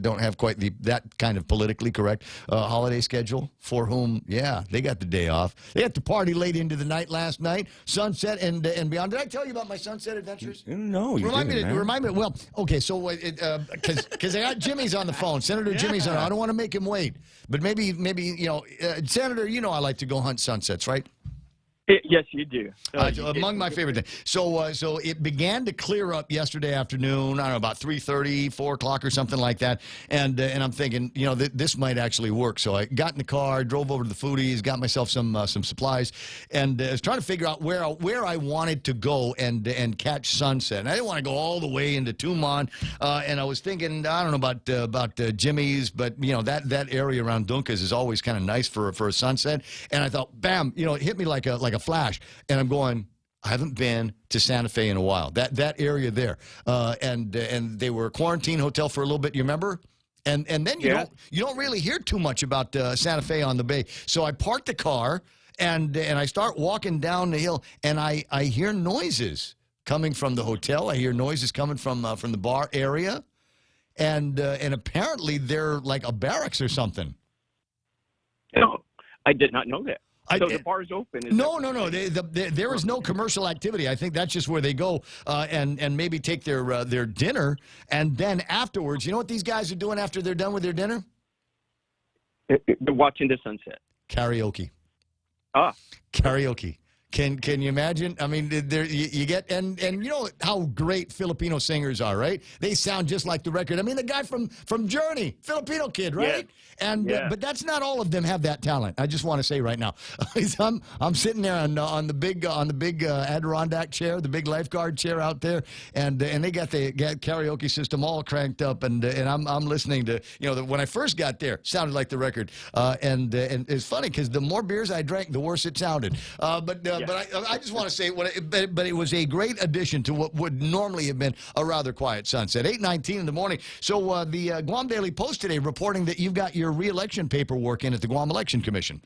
don't have quite that kind of politically correct holiday schedule. For whom, they got the day off. They had to party late into the night last night, sunset and beyond. Did I tell you about my sunset adventures? No, you remind didn't, me. Remind me. Well, okay. So because I got Jimmy's on the phone, Senator Jimmy's on. I don't want to make him wait, but maybe Senator, I like to go hunt sunsets, right? Yes, you do. Among my favorite things. So it began to clear up yesterday afternoon. I don't know, about 3:30, 4 o'clock or something like that. And I'm thinking, this might actually work. So I got in the car, drove over to the foodies, got myself some supplies, and was trying to figure out where I wanted to go and catch sunset. And I didn't want to go all the way into Tumon. And I was thinking, I don't know about Jimmy's, but that area around Dunkas is always kind of nice for a sunset. And I thought, bam, it hit me like a flash, and I'm going, I haven't been to Santa Fe in a while. That area there, and they were a quarantine hotel for a little bit. You remember? And then you don't really hear too much about Santa Fe on the Bay. So I parked the car and I start walking down the hill, and I hear noises coming from the hotel. I hear noises coming from the bar area, and apparently they're like a barracks or something. No, I did not know that. So the bar's open? No. There is no commercial activity. I think that's just where they go and maybe take their dinner, and then afterwards, you know what these guys are doing after they're done with their dinner? They're watching the sunset. Karaoke. Karaoke. Can you imagine? I mean, there you get and you know how great Filipino singers are, right? They sound just like the record. I mean, the guy from Journey, Filipino kid, right? Yes. And but that's not all of them have that talent. I just want to say right now, I'm sitting there on the big Adirondack chair, the big lifeguard chair out there, and they got the karaoke system all cranked up, and I'm listening to, you know, when I first got there, sounded like the record, and it's funny because the more beers I drank, the worse it sounded. But I just want to say, but it was a great addition to what would normally have been a rather quiet sunset. 8:19 in the morning. So the Guam Daily Post today reporting that you've got your re-election paperwork in at the Guam Election Commission.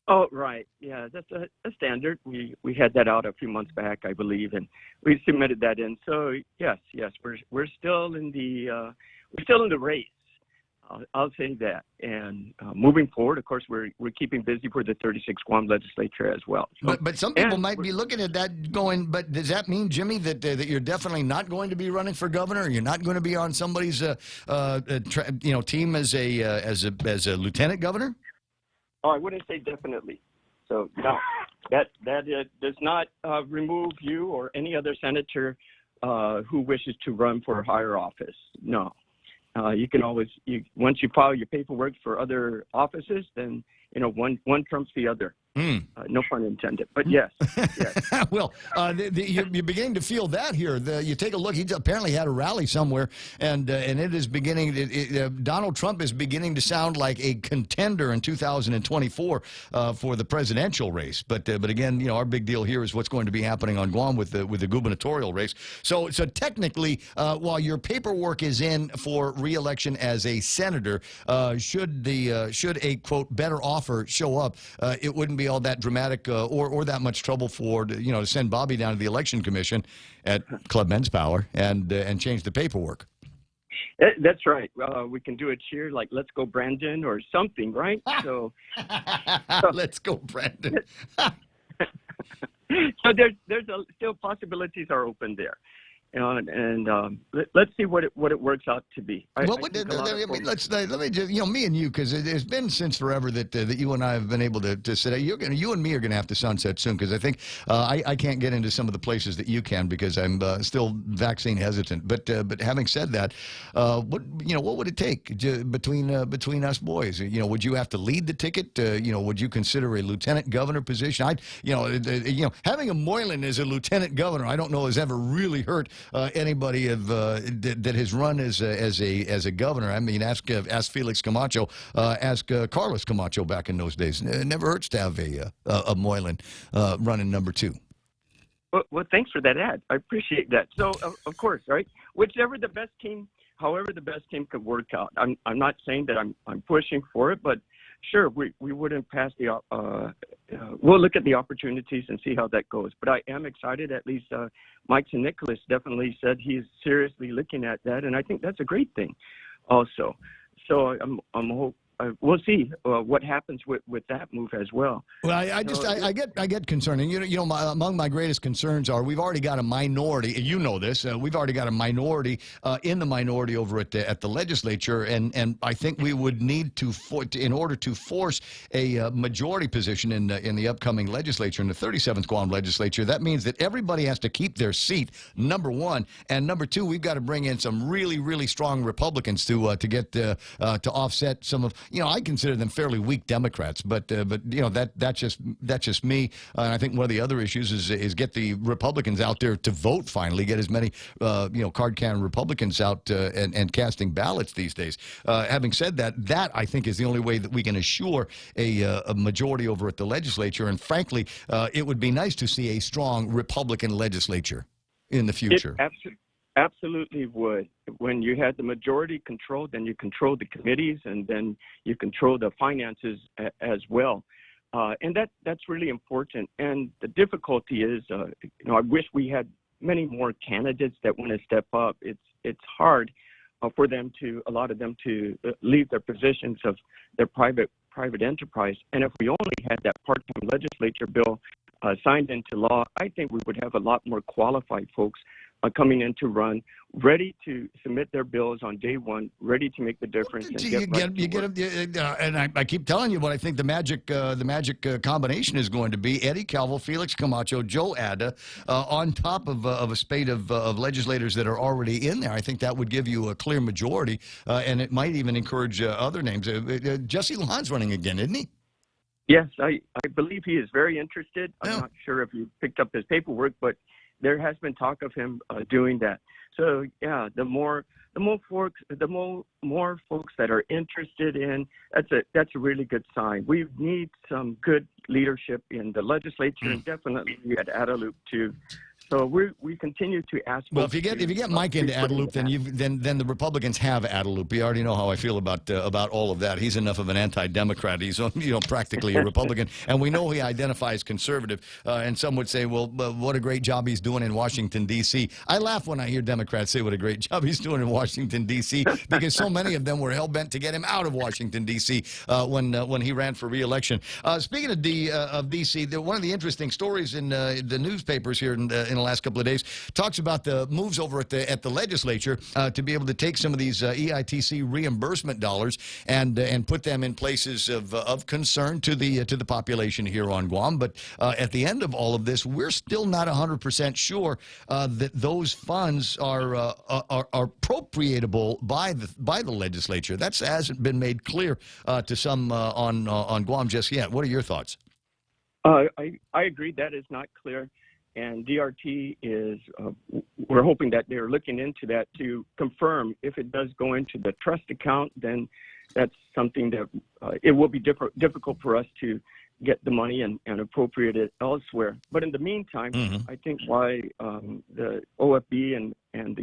Oh, right. Yeah, that's a standard. We had that out a few months back, I believe, and we submitted that in. So yes, we're still in the race. I'll say that. And moving forward, of course, we're keeping busy for the 36th Guam legislature as well. So, but some people might be looking at that going, but does that mean, Jimmy, that you're definitely not going to be running for governor? Or you're not going to be on somebody's team as a lieutenant governor? Oh, I wouldn't say definitely. So no, that does not remove you or any other senator who wishes to run for higher office. No. You can always, once you file your paperwork for other offices, then, you know, one trumps the other. No pun intended, but yes. Well, you're beginning to feel that here. You take a look. He apparently had a rally somewhere, and it is beginning. Donald Trump is beginning to sound like a contender in 2024 for the presidential race. But again, you know, our big deal here is what's going to be happening on Guam with the gubernatorial race. So technically, while your paperwork is in for re-election as a senator, should a quote better offer show up, it wouldn't be all that dramatic or that much trouble to send Bobby down to the election commission at Club Men's Power and change the paperwork. That's right. We can do a cheer like "Let's go, Brandon" or something, right? So let's go, Brandon. So there's still possibilities are open there. And let's see what it works out to be. Let me just, me and you, because it's been since forever that you and I have been able to sit. You and me are going to have to sunset soon, because I think I can't get into some of the places that you can because I'm still vaccine hesitant. But having said that, what would it take between us boys? Would you have to lead the ticket? Would you consider a lieutenant governor position? Having a Moylan as a lieutenant governor, I don't know has ever really hurt anybody that has run as a governor. I mean, ask Felix Camacho, ask Carlos Camacho back in those days. It never hurts to have a Moylan running number 2. Well, thanks for that ad. I appreciate that. So, of course, right? However the best team could work out. I'm not saying that I'm pushing for it, but sure, we wouldn't pass the. We'll look at the opportunities and see how that goes. But I am excited. At least Mike St. Nicholas definitely said he's seriously looking at that, and I think that's a great thing, also. So we'll see what happens with that move as well. Well, I get concerned, and among my greatest concerns are we've already got a minority. You know this. We've already got a minority in the minority over at the legislature, and I think we would need to, in order to force a majority position in the upcoming legislature, in the 37th Guam legislature. That means that everybody has to keep their seat. Number one, and number two, we've got to bring in some really, really strong Republicans to get to offset some of I consider them fairly weak Democrats. But that's just me. And I think one of the other issues is get the Republicans out there to vote finally, get as many card carrying Republicans out and casting ballots these days. Having said that I think is the only way that we can assure a majority over at the legislature. And frankly, it would be nice to see a strong Republican legislature in the future. It absolutely would. When you had the majority control, then you control the committees, and then you control the finances as well. And that's really important. And the difficulty is, I wish we had many more candidates that want to step up. It's hard for a lot of them to leave their positions of their private enterprise. And if we only had that part-time legislature bill signed into law, I think we would have a lot more qualified folks coming in to run, ready to submit their bills on day one, ready to make the difference. And I keep telling you what I think the magic combination is going to be: Eddie Calvo, Felix Camacho, Joe Ada, on top of a spate of legislators that are already in there. I think that would give you a clear majority, and it might even encourage other names. Jesse Lahn's running again, isn't he? Yes, I believe he is very interested. I'm not sure if you picked up his paperwork, but there has been talk of him doing that. So yeah, the more folks that are interested in, that's a really good sign. We need some good leadership in the legislature and definitely at Adelup too. So we continue to ask. Well, if you get Mike into Adelup, then the Republicans have Adelup. You already know how I feel about all of that. He's enough of an anti-Democrat. He's practically a Republican, and we know he identifies conservative. And some would say, well, what a great job he's doing in Washington D.C. I laugh when I hear Democrats say what a great job he's doing in Washington D.C. because so many of them were hell bent to get him out of Washington D.C. When he ran for re-election. Speaking of D.C., one of the interesting stories in the newspapers here in the last couple of days talks about the moves over at the legislature to be able to take some of these EITC reimbursement dollars and put them in places of concern to the population here on Guam. But at the end of all of this, we're still not 100% sure that those funds are appropriatable by the legislature. That hasn't been made clear to some on Guam just yet. What are your thoughts? I agree that is not clear. And DRT we're hoping that they're looking into that to confirm if it does go into the trust account, then that's something that it will be difficult for us to get the money and appropriate it elsewhere. But in the meantime, I think why the OFB and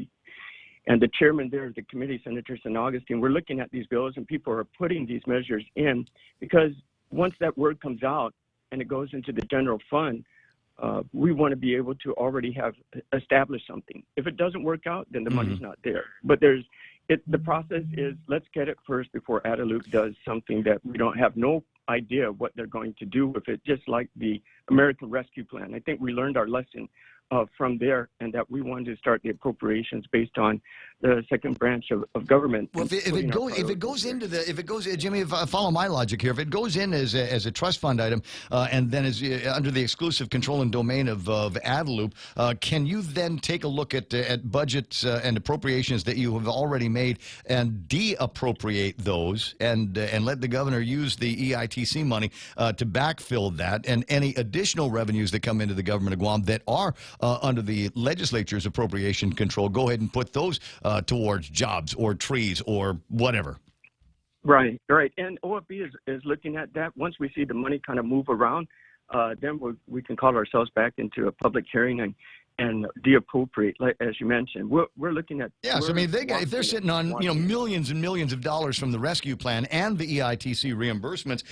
the chairman there, the committee, Senator San Augustine, we're looking at these bills and people are putting these measures in because once that word comes out and it goes into the general fund, we want to be able to already have established something. If it doesn't work out, then the money's not there. But the process is let's get it first before Adelup does something that we don't have no idea what they're going to do with it, just like the American Rescue Plan. I think we learned our lesson from there, and that we wanted to start the appropriations based on the second branch of government. Well, if it goes, Jimmy, if I follow my logic here, if it goes in as a trust fund item and then is under the exclusive control and domain of Adelup, can you then take a look at budgets and appropriations that you have already made and de-appropriate those and let the governor use the EITC money to backfill that, and any additional revenues that come into the government of Guam that are under the legislature's appropriation control, go ahead and put those towards jobs or trees or whatever. Right. And OFB is looking at that. Once we see the money kind of move around, then we can call ourselves back into a public hearing and de-appropriate, like as you mentioned. We're looking at. Yes, I mean if they're sitting on millions and millions of dollars from the rescue plan and the EITC reimbursements,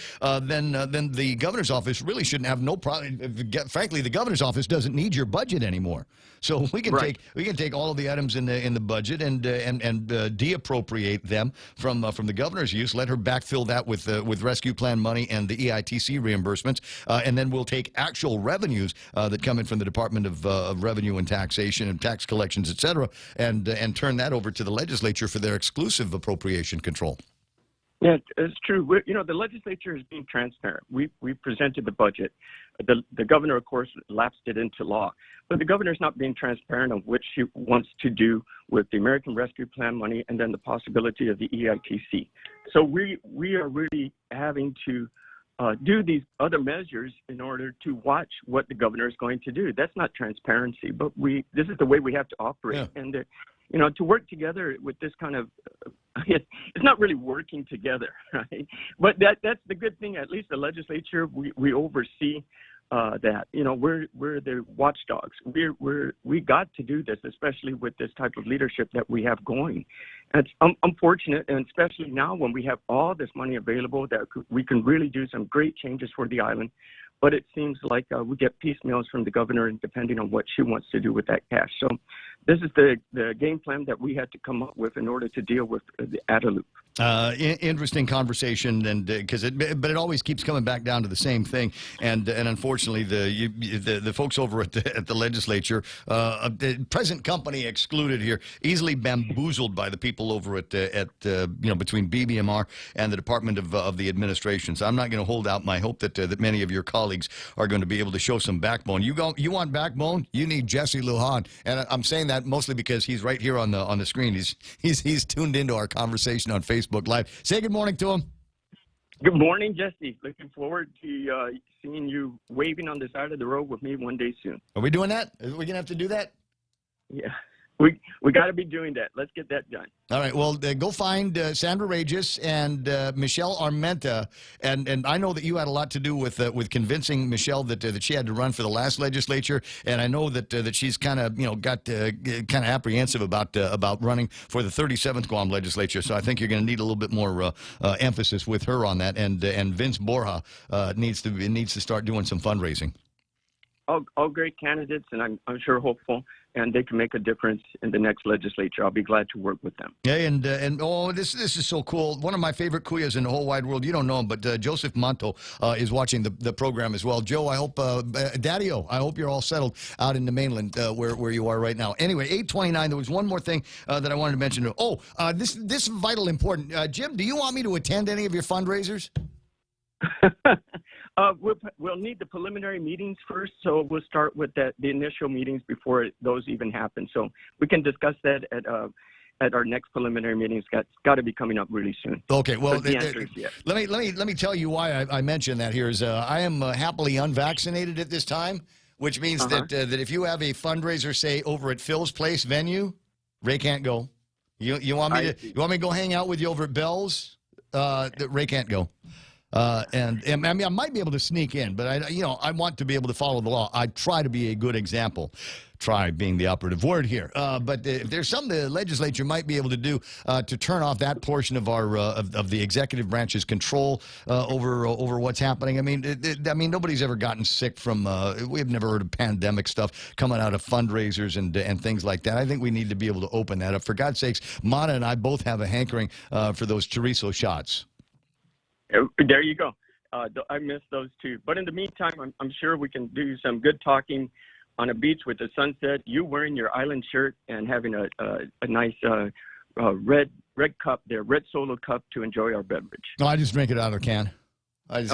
then the governor's office really shouldn't have no problem. Frankly, the governor's office doesn't need your budget anymore. So we can take all of the items in the budget and de-appropriate them from the governor's use. Let her backfill that with rescue plan money and the EITC reimbursements, and then we'll take actual revenues that come in from the Department of Revenue and Taxation and Tax Collections, et cetera, and turn that over to the legislature for their exclusive appropriation control. Yeah, it's true. The legislature is being transparent. We presented the budget. the governor, of course, lapsed it into law. But the governor's not being transparent on what she wants to do with the American Rescue Plan money and then the possibility of the EITC. So we are really having to do these other measures in order to watch what the governor is going to do. That's not transparency, but this is the way we have to operate. Yeah. And to work together with this kind of, it's not really working together, right? But that's the good thing. At least the legislature, we oversee that. We're the watchdogs. We got to do this, especially with this type of leadership that we have going. And it's unfortunate, and especially now when we have all this money available, that we can really do some great changes for the island. But it seems like we get piecemeals from the governor, and depending on what she wants to do with that cash. So this is the game plan that we had to come up with in order to deal with the Adelup. Interesting conversation, and but it always keeps coming back down to the same thing. And unfortunately, the folks over at the legislature, the present company excluded here, easily bamboozled by the people over at between BBMR and the Department of the Administration. So I'm not going to hold out my hope that many of your colleagues are going to be able to show some backbone. You want backbone? You need Jesse Lujan, and I'm saying that mostly because he's right here on the screen. He's tuned into our conversation on Facebook Live. Say good morning to him. Good morning, Jesse. Looking forward to seeing you waving on the side of the road with me one day soon. Are we doing that? Are we going to have to do that? Yeah. We got to be doing that. Let's get that done. All right. Well, go find Sandra Regis and Michelle Armenta, and I know that you had a lot to do with convincing Michelle that she had to run for the last legislature, and I know that she's kind of got kind of apprehensive about running for the 37th Guam legislature. So I think you're going to need a little bit more emphasis with her on that, and Vince Borja needs to start doing some fundraising. All great candidates, and I'm sure hopeful, and they can make a difference in the next legislature. I'll be glad to work with them. Yeah, and this is so cool. One of my favorite Kuyas in the whole wide world. You don't know him, but Joseph Manto is watching the program as well. Joe, I hope, Daddy-O, I hope you're all settled out in the mainland where you are right now. Anyway, 8:29. There was one more thing that I wanted to mention. This is vital important. Jim, do you want me to attend any of your fundraisers? We'll need the preliminary meetings first, so we'll start with the initial meetings before those even happen. So we can discuss that at our next preliminary meeting. It's got to be coming up really soon. Okay, well, the answer is yes. Let me tell you why I mentioned that here is I am happily unvaccinated at this time, which means that if you have a fundraiser, say over at Phil's Place venue, Ray can't go. You want me to go hang out with you over at Bell's? Ray can't go. And I mean, I might be able to sneak in, but I want to be able to follow the law. I try to be a good example. Try being the operative word here. But if there's something the legislature might be able to do to turn off that portion of our of the executive branch's control over what's happening. I mean, nobody's ever gotten sick from. We've never heard of pandemic stuff coming out of fundraisers and things like that. I think we need to be able to open that up. For God's sakes, Mana and I both have a hankering for those chorizo shots. There you go. I missed those too. But in the meantime, I'm sure we can do some good talking on a beach with the sunset. You wearing your island shirt and having a nice red cup there, red Solo cup to enjoy our beverage. No, I just drink it out of the can. I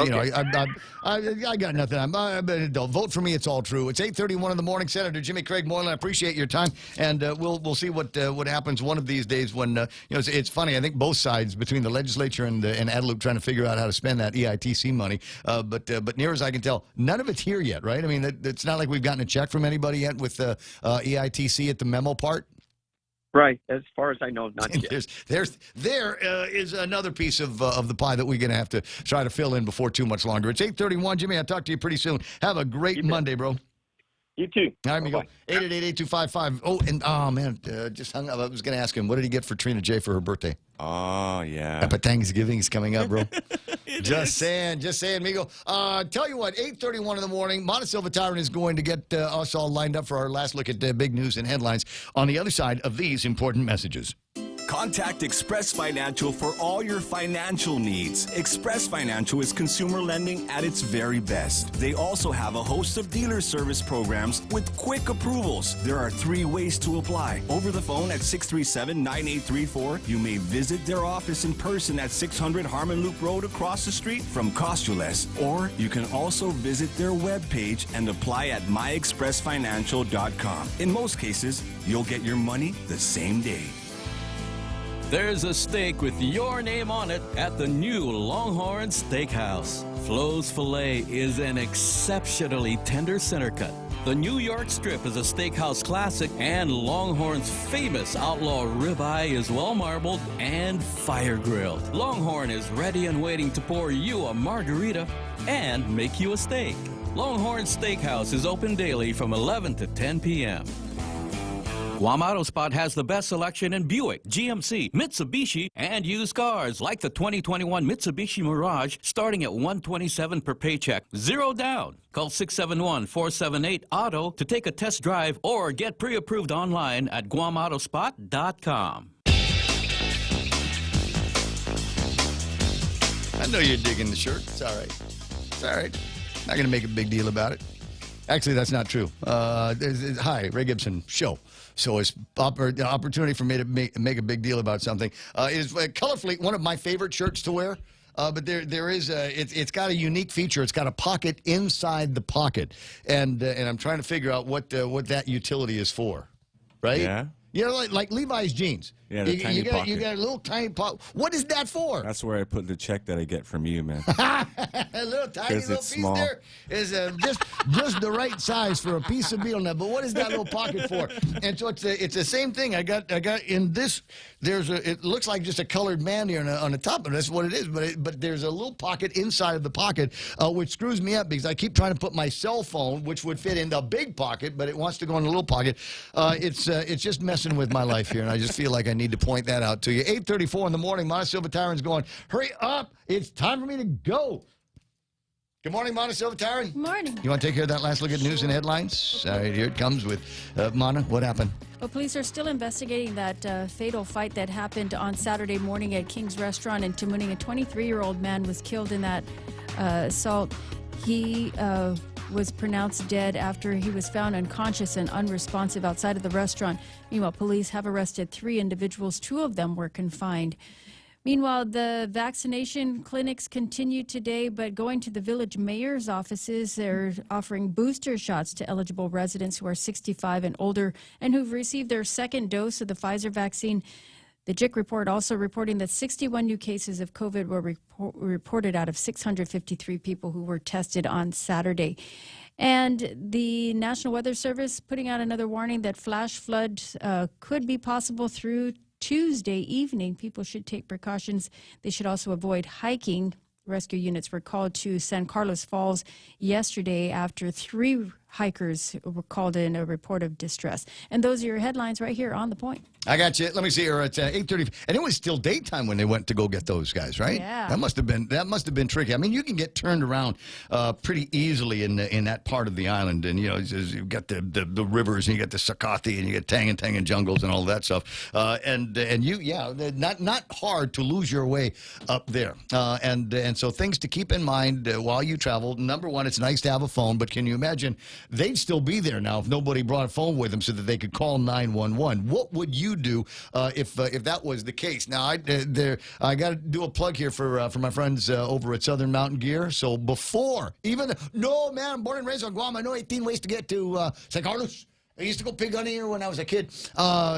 got nothing. Don't vote for me. It's all true. It's 8:31 in the morning. Senator Jimmy Craig Moylan, I appreciate your time, and we'll see what happens one of these days when it's funny. I think both sides between the legislature and Adelup trying to figure out how to spend that EITC money. But near as I can tell, none of it's here yet, right? I mean, it's not like we've gotten a check from anybody yet with EITC at the memo part. Right, as far as I know, not yet. There is another piece of the pie that we're going to have to try to fill in before too much longer. It's 8:31, Jimmy. I'll talk to you pretty soon. Have a great Monday, bro. You too. All right, amigo. 888-8255. Oh, man, just hung up. I was going to ask him, what did he get for Trina J for her birthday? Oh, yeah. Happy Thanksgiving is coming up, bro. Just saying, amigo. Tell you what, 8:31 in the morning, Mana Silva Tyrant is going to get us all lined up for our last look at big news and headlines on the other side of these important messages. Contact Express Financial for all your financial needs. Express Financial is consumer lending at its very best. They also have a host of dealer service programs with quick approvals. There are 3 ways to apply. Over the phone at 637-9834. You may visit their office in person at 600 Harmon Loop Road across the street from Costules. Or you can also visit their webpage and apply at myexpressfinancial.com. In most cases, you'll get your money the same day. There's a steak with your name on it at the new Longhorn Steakhouse. Flo's Filet is an exceptionally tender center cut. The New York Strip is a steakhouse classic, and Longhorn's famous outlaw ribeye is well marbled and fire grilled. Longhorn is ready and waiting to pour you a margarita and make you a steak. Longhorn Steakhouse is open daily from 11 to 10 p.m. Guam Auto Spot has the best selection in Buick, GMC, Mitsubishi, and used cars like the 2021 Mitsubishi Mirage starting at $127 per paycheck. 0 down. Call 671-478-AUTO to take a test drive or get pre-approved online at GuamAutospot.com. I know you're digging the shirt. It's all right. It's all right. Not going to make a big deal about it. Actually, that's not true. Hi, Ray Gibson Show. So it's opportunity for me to make a big deal about something. Is Color Fleet one of my favorite shirts to wear? But there is it's got a unique feature. It's got a pocket inside the pocket, and I'm trying to figure out what that utility is for, right? Yeah. You know, like Levi's jeans. Yeah, the tiny pocket. You got a little tiny pocket. What is that for? That's where I put the check that I get from you, man. A little tiny little piece small. there is just the right size for a piece of beetle nut. But what is that little pocket for? And so it's the same thing. I got in this. It looks like just a colored man here on the top, and that's what it is. But there's a little pocket inside of the pocket, which screws me up because I keep trying to put my cell phone, which would fit in the big pocket, but it wants to go in the little pocket. It's just messing with my life here, and I just feel like I need to point that out to you. 8:34 in the morning. Montesilva Tyron's going, hurry up. It's time for me to go. Good morning, Montesilva Tyron. Good morning. You want to take care of that last look at news and headlines? All right, here it comes with Mana. What happened? Well, police are still investigating that fatal fight that happened on Saturday morning at King's Restaurant in Tamuning. A 23-year-old man was killed in that assault. He was pronounced dead after he was found unconscious and unresponsive outside of the restaurant. Meanwhile, police have arrested 3 individuals. 2 of them were confined. Meanwhile, the vaccination clinics continue today, but going to the village mayor's offices, they're offering booster shots to eligible residents who are 65 and older and who've received their second dose of the Pfizer vaccine. The JIC report also reporting that 61 new cases of COVID were reported out of 653 people who were tested on Saturday. And the National Weather Service putting out another warning that flash floods could be possible through Tuesday evening. People should take precautions. They should also avoid hiking. Rescue units were called to San Carlos Falls yesterday after 3 hikers were called in a report of distress. And those are your headlines right here on The Point. I got you. Let me see here. It's 8:30, and it was still daytime when they went to go get those guys, right? Yeah. That must have been tricky. I mean, you can get turned around pretty easily in that part of the island, and you know you've got the rivers, and you got the Sakati, and you got Tangan jungles, and all that stuff. Not hard to lose your way up there. And so things to keep in mind while you travel. Number one, it's nice to have a phone, but can you imagine they'd still be there now if nobody brought a phone with them so that they could call 911? What would you do if that was the case? Now, I got to do a plug here for my friends over at Southern Mountain Gear. So before, no, man, I'm born and raised on Guam. I know 18 ways to get to San Carlos. I used to go pig hunting here when I was a kid.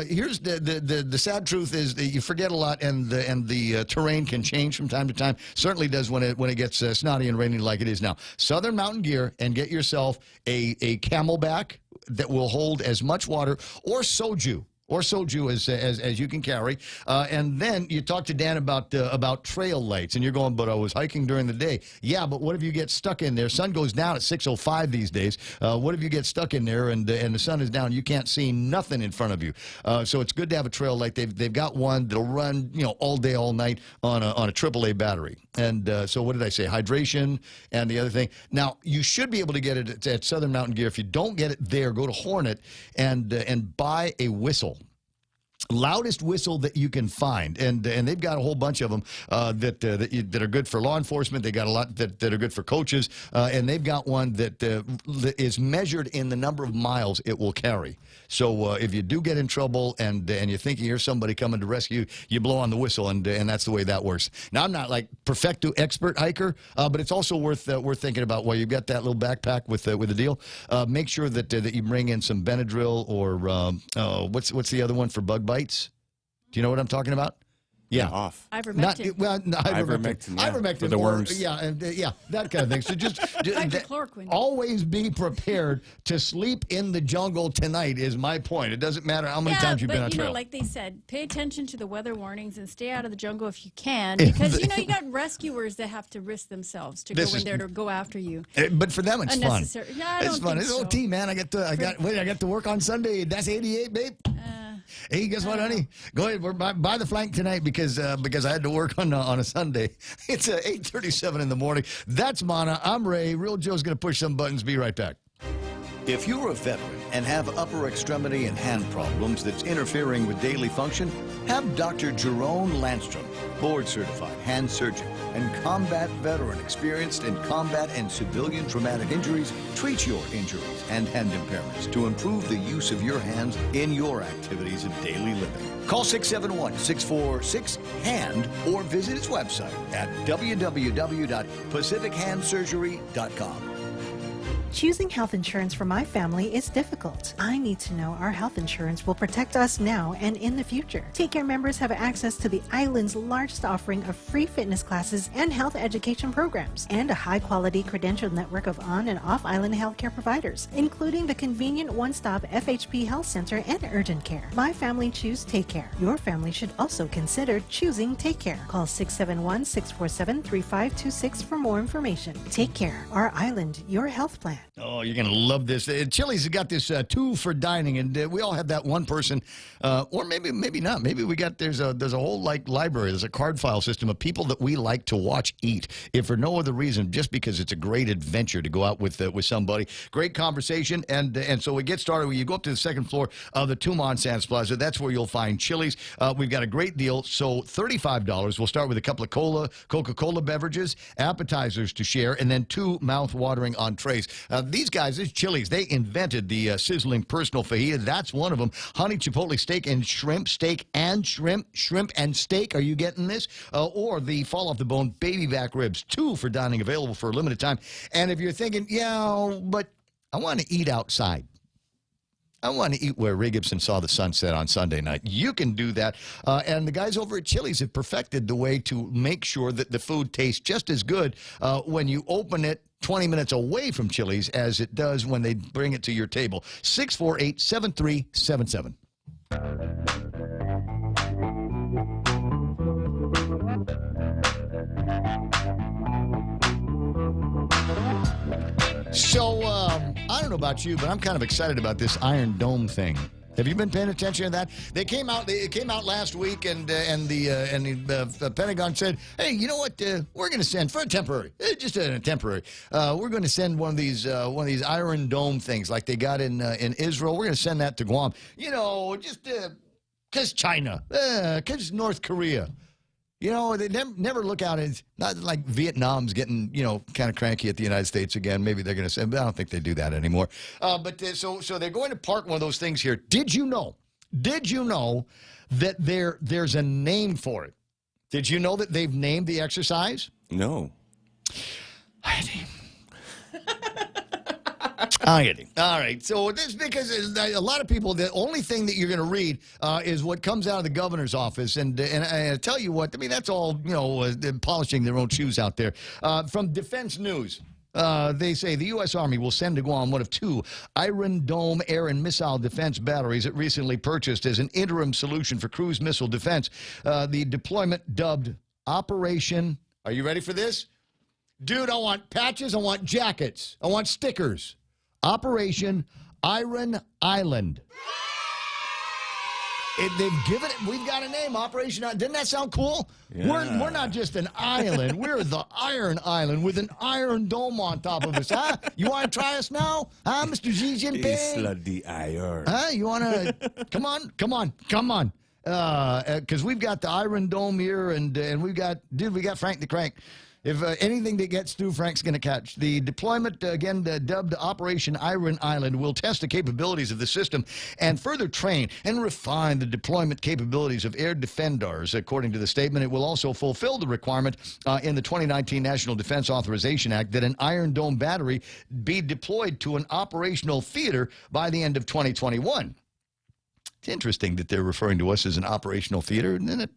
Here's the sad truth is that you forget a lot, and the terrain can change from time to time. Certainly does when it gets snotty and rainy like it is now. Southern Mountain Gear, and get yourself a Camelback that will hold as much water, or soju as you can carry. And then you talk to Dan about trail lights, and you're going, but I was hiking during the day. Yeah, but what if you get stuck in there? Sun goes down at 6:05 these days. What if you get stuck in there and the sun is down? You can't see nothing in front of you. So it's good to have a trail light. They've got one that'll run all day, all night on a AAA battery. And so what did I say? Hydration and the other thing. Now, you should be able to get it at Southern Mountain Gear. If you don't get it there, go to Hornet and buy a whistle. loudest whistle that you can find, and they've got a whole bunch of them that are good for law enforcement. They got a lot that are good for coaches, and they've got one that is measured in the number of miles it will carry. So if you do get in trouble and you think you hear somebody coming to rescue, you blow on the whistle, and that's the way that works. Now, I'm not like perfecto expert hiker, but it's also worth thinking about while you've got that little backpack with the deal. Make sure that you bring in some Benadryl or what's the other one for bug bites? Do you know what I'm talking about? Yeah, off. Ivermectin. Ivermectin for the worms. Yeah, that kind of thing. So just Hydrochloroquine. always be prepared to sleep in the jungle tonight. Is my point. It doesn't matter how many times you've been on but you know, trail. like they said, pay attention to the weather warnings and stay out of the jungle if you can, because you got rescuers that have to risk themselves to go in there to go after you. But for them, it's fun. Unnecessary. No, I It's don't fun. think It's so. OT, man. I got to work on Sunday. That's 88, babe. Hey, guess what, honey? Go ahead. We're by the flank tonight because I had to work on a Sunday. It's 8:37 in the morning. That's Mana. I'm Ray. Real Joe's going to push some buttons. Be right back. If you're a veteran and have upper extremity and hand problems that's interfering with daily function, have Dr. Jerome Landstrom, board-certified hand surgeon and combat veteran experienced in combat and civilian traumatic injuries, treat your injuries and hand impairments to improve the use of your hands in your activities of daily living. Call 671-646-HAND or visit his website at www.pacifichandsurgery.com. Choosing health insurance for my family is difficult. I need to know our health insurance will protect us now and in the future. Take Care members have access to the island's largest offering of free fitness classes and health education programs, and a high-quality credentialed network of on- and off-island healthcare providers, including the convenient one-stop FHP Health Center and urgent care. My family choose Take Care. Your family should also consider choosing Take Care. Call 671-647-3526 for more information. Take Care, our island, your health plan. Oh, you're going to love this. Chili's has got this two for dining, and we all have that one person, or maybe not. Maybe there's a whole library. There's a card file system of people that we like to watch eat, if for no other reason, just because it's a great adventure to go out with somebody. Great conversation, and so we get started. When you go up to the second floor of the Tumon Sands Plaza, that's where you'll find Chili's. We've got a great deal. So $35. We'll start with a couple of Coca-Cola beverages, appetizers to share, and then 2 mouth-watering entrees. These guys, this Chili's, they invented the sizzling personal fajita. That's one of them. Honey chipotle steak and shrimp and steak. Are you getting this? Or the fall off the bone baby back ribs. 2 for dining, available for a limited time. And if you're thinking, but I want to eat outside. I want to eat where Ray Gibson saw the sunset on Sunday night. You can do that. And the guys over at Chili's have perfected the way to make sure that the food tastes just as good when you open it 20 minutes away from Chili's as it does when they bring it to your table. 648-7377. So, I don't know about you, but I'm kind of excited about this Iron Dome thing. Have you been paying attention to that? It came out last week, and the Pentagon said, "Hey, you know what? We're going to send for a temporary, just a temporary. We're going to send one of these Iron Dome things like they got in Israel. We're going to send that to Guam. You know, just because China, because North Korea." You know, they never look out. It's not like Vietnam's getting, kind of cranky at the United States again. Maybe they're going to say, but I don't think they do that anymore. So they're going to park one of those things here. Did you know that there's a name for it? Did you know that they've named the exercise? No. I get it. All right. So this because a lot of people, the only thing that you're going to read is what comes out of the governor's office. And I tell you what, I mean, that's all, polishing their own shoes out there. From Defense News. They say the U.S. Army will send to Guam one of 2 Iron Dome air and missile defense batteries it recently purchased as an interim solution for cruise missile defense. The deployment dubbed Operation, are you ready for this? Dude, I want patches, I want jackets, I want stickers. Operation Iron Island. They've given it, we've got a name, Operation Island. Didn't that sound cool? Yeah. We're not just an island. We're the Iron Island with an iron dome on top of us. Huh? You want to try us now? Huh, Mr. Xi Jinping? Isla de Iron. Huh? You want to? Come on. because we've got the Iron Dome here, and we got Frank the Crank. If anything that gets through, Frank's going to catch. The deployment, again, dubbed Operation Iron Island, will test the capabilities of the system and further train and refine the deployment capabilities of air defenders. According to the statement, it will also fulfill the requirement in the 2019 National Defense Authorization Act that an Iron Dome battery be deployed to an operational theater by the end of 2021. It's interesting that they're referring to us as an operational theater, and then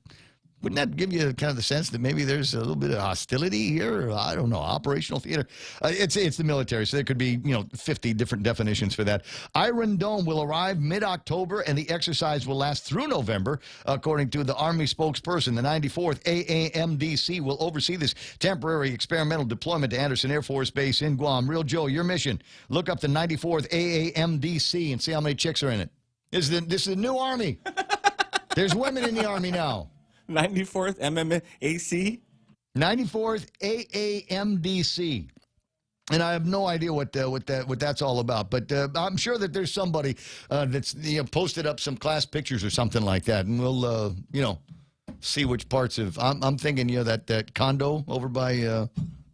wouldn't that give you kind of the sense that maybe there's a little bit of hostility here? Or, I don't know, operational theater. It's the military, so there could be 50 different definitions for that. Iron Dome will arrive mid-October, and the exercise will last through November, according to the Army spokesperson. The 94th AAMDC will oversee this temporary experimental deployment to Anderson Air Force Base in Guam. Real Joe, your mission: look up the 94th AAMDC and see how many chicks are in it. This is the new Army. There's women in the Army now. 94th MMAC? 94th AAMDC. And I have no idea what that's all about, but I'm sure that there's somebody that's posted up some class pictures or something like that, and we'll see which parts of. I'm thinking that condo over by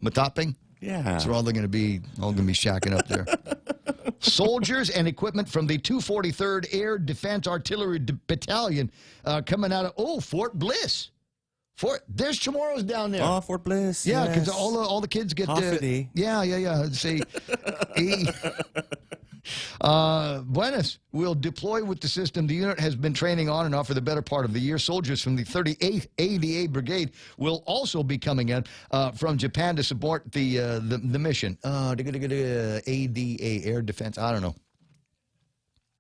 Mataping. Yeah, that's where all going to be shacking up there. Soldiers and equipment from the 243rd Air Defense Artillery Battalion coming out of Fort Bliss. There's Chamorros down there. Oh, Fort Bliss. Yeah, because yes. all the kids get yeah. Say, Buenos will deploy with the system. The unit has been training on and off for the better part of the year. Soldiers from the 38th ADA Brigade will also be coming in from Japan to support the mission. ADA Air Defense. I don't know.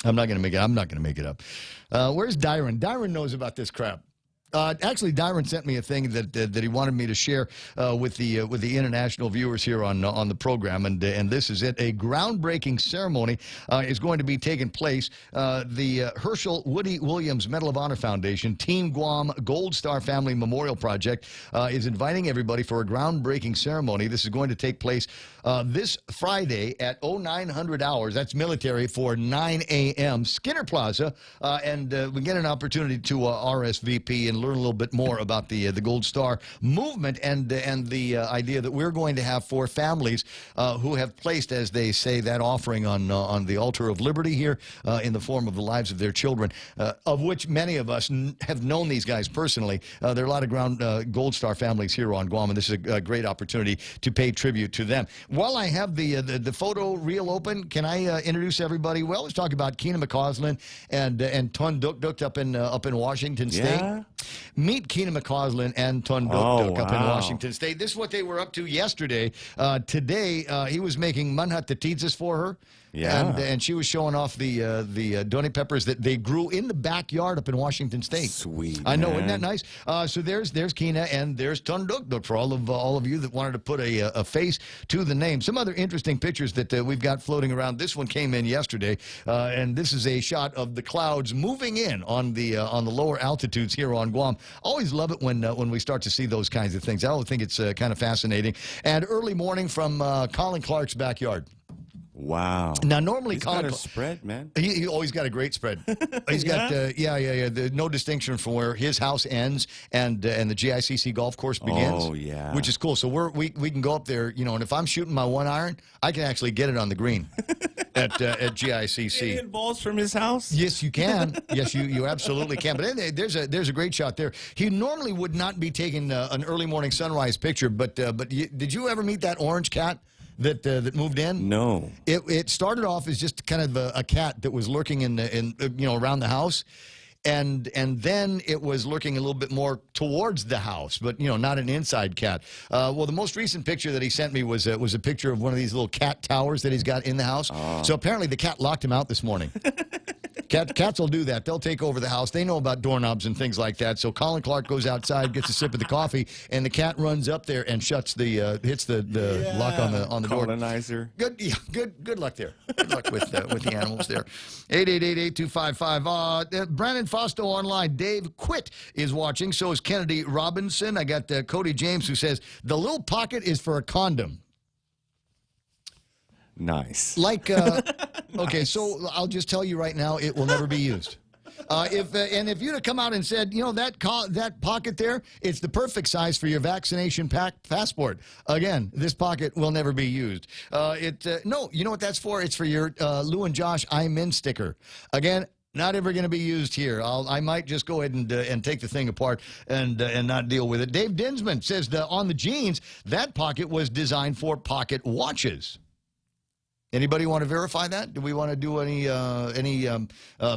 I'm not going to make it up. Where's Dyron? Dyron knows about this crap. Actually, Dyron sent me a thing that he wanted me to share with the international viewers here on the program, and this is it. A groundbreaking ceremony is going to be taking place. The Herschel Woody Williams Medal of Honor Foundation, Team Guam Gold Star Family Memorial Project is inviting everybody for a groundbreaking ceremony. This is going to take place this Friday at 0900 hours. That's military for 9 a.m. Skinner Plaza, and we get an opportunity to RSVP and learn a little bit more about the Gold Star movement and the idea that we're going to have for families who have placed, as they say, that offering on the altar of liberty here in the form of the lives of their children, of which many of us have known these guys personally. There are a lot of Gold Star families here on Guam, and this is a great opportunity to pay tribute to them. While I have the photo reel open, can I introduce everybody? Well, let's talk about Keena McCausland and Ton Duk Duk up in Washington State. Yeah. Meet Keena McCausland and Ton Duk Duk up in Washington State. This is what they were up to yesterday. Today, he was making manhat tatitzas for her. Yeah. And she was showing off the Donny peppers that they grew in the backyard up in Washington State. Sweet. I know, man. isn't that nice? So there's Keena and there's Ton Duk Duk for all of you that wanted to put a face to the name. Some other interesting pictures that we've got floating around. This one came in yesterday, and this is a shot of the clouds moving in on the lower altitudes here on Guam. Always love it when we start to see those kinds of things. I always think it's kind of fascinating. And early morning from Colin Clark's backyard. Wow. Now, normally, he's got a spread, man. He always got a great spread. He's got, no distinction from where his house ends and the GICC golf course begins. Oh, yeah. Which is cool. So we can go up there, and if I'm shooting my 1-iron, I can actually get it on the green at GICC. Can you hit balls from his house? Yes, you can. Yes, you absolutely can. But there's a great shot there. He normally would not be taking an early morning sunrise picture, but did you ever meet that orange cat that moved in? No. It started off as just kind of a cat that was lurking in around the house, and then it was lurking a little bit more towards the house, but not an inside cat. Well, the most recent picture that he sent me was a picture of one of these little cat towers that he's got in the house. So apparently the cat locked him out this morning. Cats will do that. They'll take over the house. They know about doorknobs and things like that. So Colin Clark goes outside, gets a sip of the coffee, and the cat runs up there and hits the lock on the door. Colonizer. Good luck there. Good luck with the animals there. 888-8255. Brandon Fausto online. Dave Quit is watching. So is Kennedy Robinson. I got Cody James who says the little pocket is for a condom. Nice. Okay, so I'll just tell you right now, it will never be used. If you'd have come out and said, that pocket there, it's the perfect size for your vaccination passport. Again, this pocket will never be used. No, you know what that's for? It's for your Lou and Josh I'm in sticker. Again, not ever going to be used here. I might just go ahead and take the thing apart and not deal with it. Dave Dinsman says on the jeans, that pocket was designed for pocket watches. Anybody want to verify that? Do we want to do any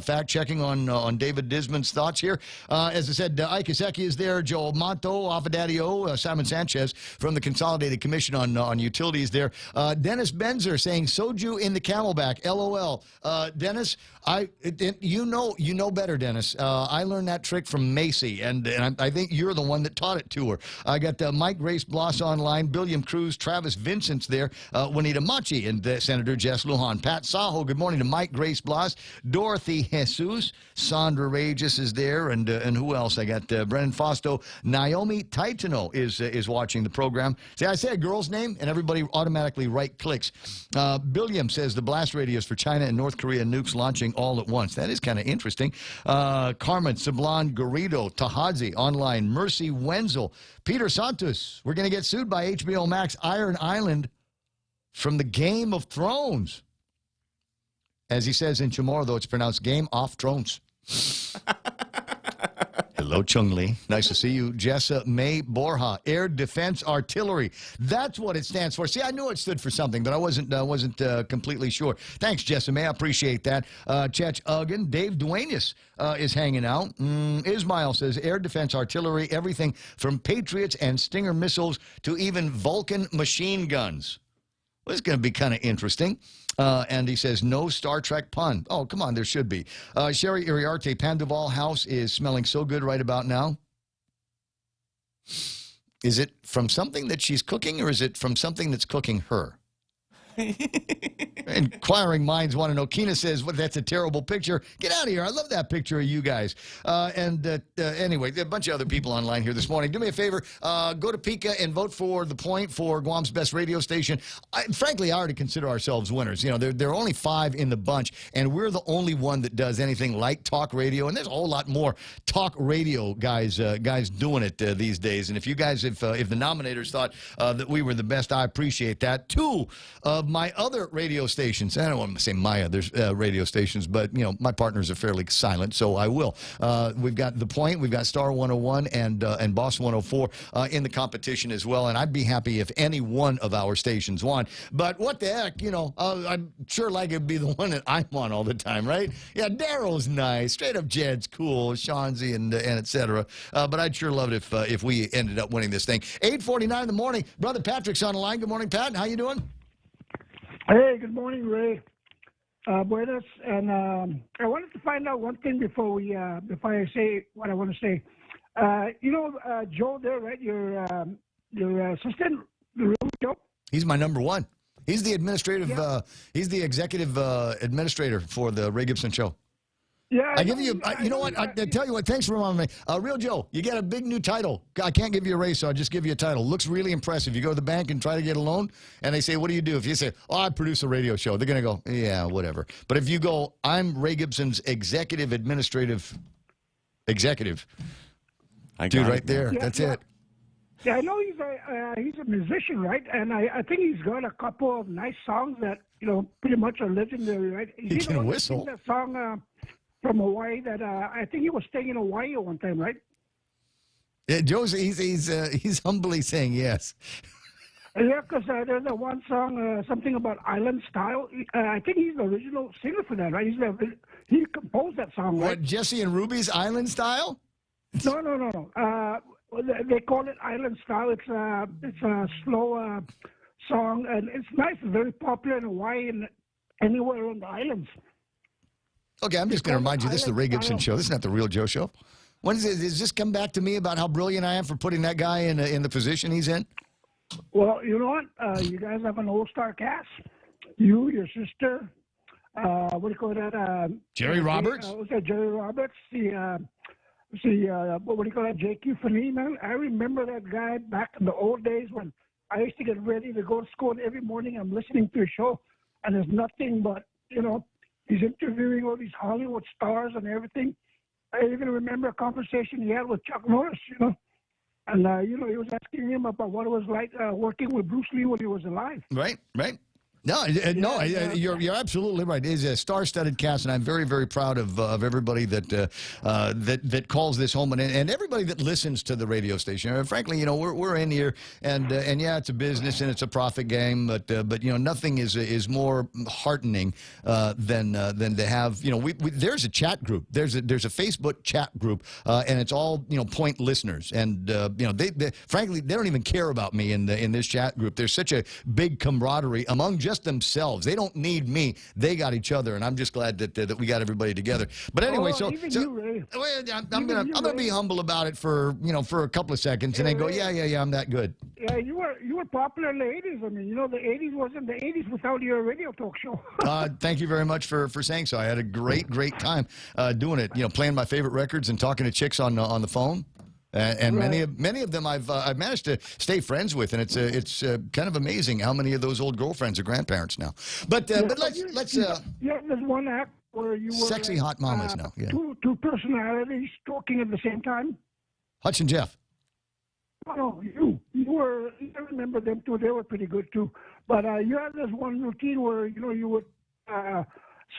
fact checking on David Disman's thoughts here? As I said, Ike Iseki is there, Joe Monto, Affadadio, Simon Sanchez from the Consolidated Commission on Utilities there. Dennis Benzer saying soju in the Camelback. LOL. Dennis, you know better, Dennis. I learned that trick from Macy, and I think you're the one that taught it to her. I got Mike Grace Bloss online, William Cruz, Travis Vincent's there, Juanita Machi, and Senator Jess Lujan. Pat Saho, good morning to Mike Grace Bloss, Dorothy Jesus, Sandra Regis is there, and who else? I got Brennan Fausto, Naomi Titano is watching the program. See, I say a girl's name, and everybody automatically right-clicks. Billiam says the blast radios for China and North Korea nukes launching all at once. That is kind of interesting. Carmen Sablan Garrido, Tahadzi online, Mercy Wenzel, Peter Santos. We're going to get sued by HBO Max Iron Island from the Game of Thrones. As he says in Chamorro, though, it's pronounced Game of Thrones. Hello, Chung Lee. Nice to see you. Jessa May Borja, Air Defense Artillery. That's what it stands for. See, I knew it stood for something, but I wasn't completely sure. Thanks, Jessa May. I appreciate that. Chech Uggan, Dave Duenas is hanging out. Ismail says Air Defense Artillery, everything from Patriots and Stinger missiles to even Vulcan machine guns. Well, it's going to be kind of interesting. And he says, no Star Trek pun. Oh, come on, there should be. Sherry Iriarte, Panduval House is smelling so good right about now. Is it from something that she's cooking, or is it from something that's cooking her? Inquiring minds want to know. Keena says, well, that's a terrible picture. Get out of here. I love that picture of you guys. Anyway, there are a bunch of other people online here this morning. Do me a favor. Go to Pika and vote for The Point for Guam's best radio station. Frankly, I already consider ourselves winners. You know, there are only 5 in the bunch, and we're the only one that does anything like talk radio. And there's a whole lot more talk radio guys doing it these days. And if you guys, if the nominators thought that we were the best, I appreciate that. 2 of my other radio stations, I don't want to say my other radio stations, but, you know, my partners are fairly silent, so I will. We've got The Point, we've got Star 101 and Boss 104 in the competition as well, and I'd be happy if any one of our stations won. But what the heck, you know, I'm sure like it'd be the one that I'm on all the time, right? Yeah, Daryl's nice, Straight Up Jed's cool, Shanzi and et cetera. But I'd sure love it if we ended up winning this thing. 8:49 in the morning. Brother Patrick's on the line. Good morning, Pat. How you doing? Hey, good morning, Ray. Buenas. And I wanted to find out one thing before I say what I want to say. Joe there, right? Your assistant, the real Joe? He's my number one. He's the administrative, he's the executive administrator for the Ray Gibson Show. Yeah, I give you, you know what? I tell you what. Thanks for reminding me. Real Joe, you get a big new title. I can't give you a raise, so I'll just give you a title. Looks really impressive. You go to the bank and try to get a loan, and they say, "What do you do?" If you say, "Oh, I produce a radio show," they're going to go, "Yeah, whatever." But if you go, "I'm Ray Gibson's executive, dude, right there. That's it." Yeah, I know he's a musician, right? And I think he's got a couple of nice songs that pretty much are legendary, right? He can whistle. That song from Hawaii that I think he was staying in Hawaii at one time, right? Yeah, Joe's he's humbly saying yes. Yeah, because there's that one song, something about island style. I think he's the original singer for that, right? He composed that song, right? What, Jesse and Ruby's Island Style? No. They call it island style. It's a slow song, and it's nice. It's very popular in Hawaii and anywhere on the islands. Okay, I'm just going to remind you, this is the Ray Gibson Show. This is not the Real Joe Show. When is it? Does this come back to me about how brilliant I am for putting that guy in the position he's in? Well, you know what? You guys have an all-star cast. You, your sister, what do you call that? Jerry Roberts? Jerry Roberts. What do you call that? J.Q. Finney, man. I remember that guy back in the old days when I used to get ready to go to school, and every morning I'm listening to a show, and there's nothing but, he's interviewing all these Hollywood stars and everything. I even remember a conversation he had with Chuck Norris, and he was asking him about what it was like working with Bruce Lee when he was alive. Right. No, you're absolutely right. It is a star-studded cast, and I'm very, very proud of everybody that calls this home, and everybody that listens to the radio station. And frankly, we're in here, and yeah, it's a business and it's a profit game, but nothing is more heartening than to have there's a chat group. There's a Facebook chat group, and it's all point listeners, and they frankly they don't even care about me in this chat group. There's such a big camaraderie among just themselves. They don't need me. They got each other, and I'm just glad that we got everybody together. But anyway, I'm gonna be humble about it for a couple of seconds, and then go, yeah, I'm that good. Yeah, you were popular in the 80s. I mean, the 80s wasn't the 80s without your radio talk show. Thank you very much for saying so. I had a great time doing it. Playing my favorite records and talking to chicks on the phone. And right. many of them I've managed to stay friends with, and it's kind of amazing how many of those old girlfriends are grandparents now. But let's there's one act where you were sexy hot mamas now. Yeah. Two personalities talking at the same time. Hutch and Jeff. No, you were. I remember them too. They were pretty good too. But you had this one routine where you would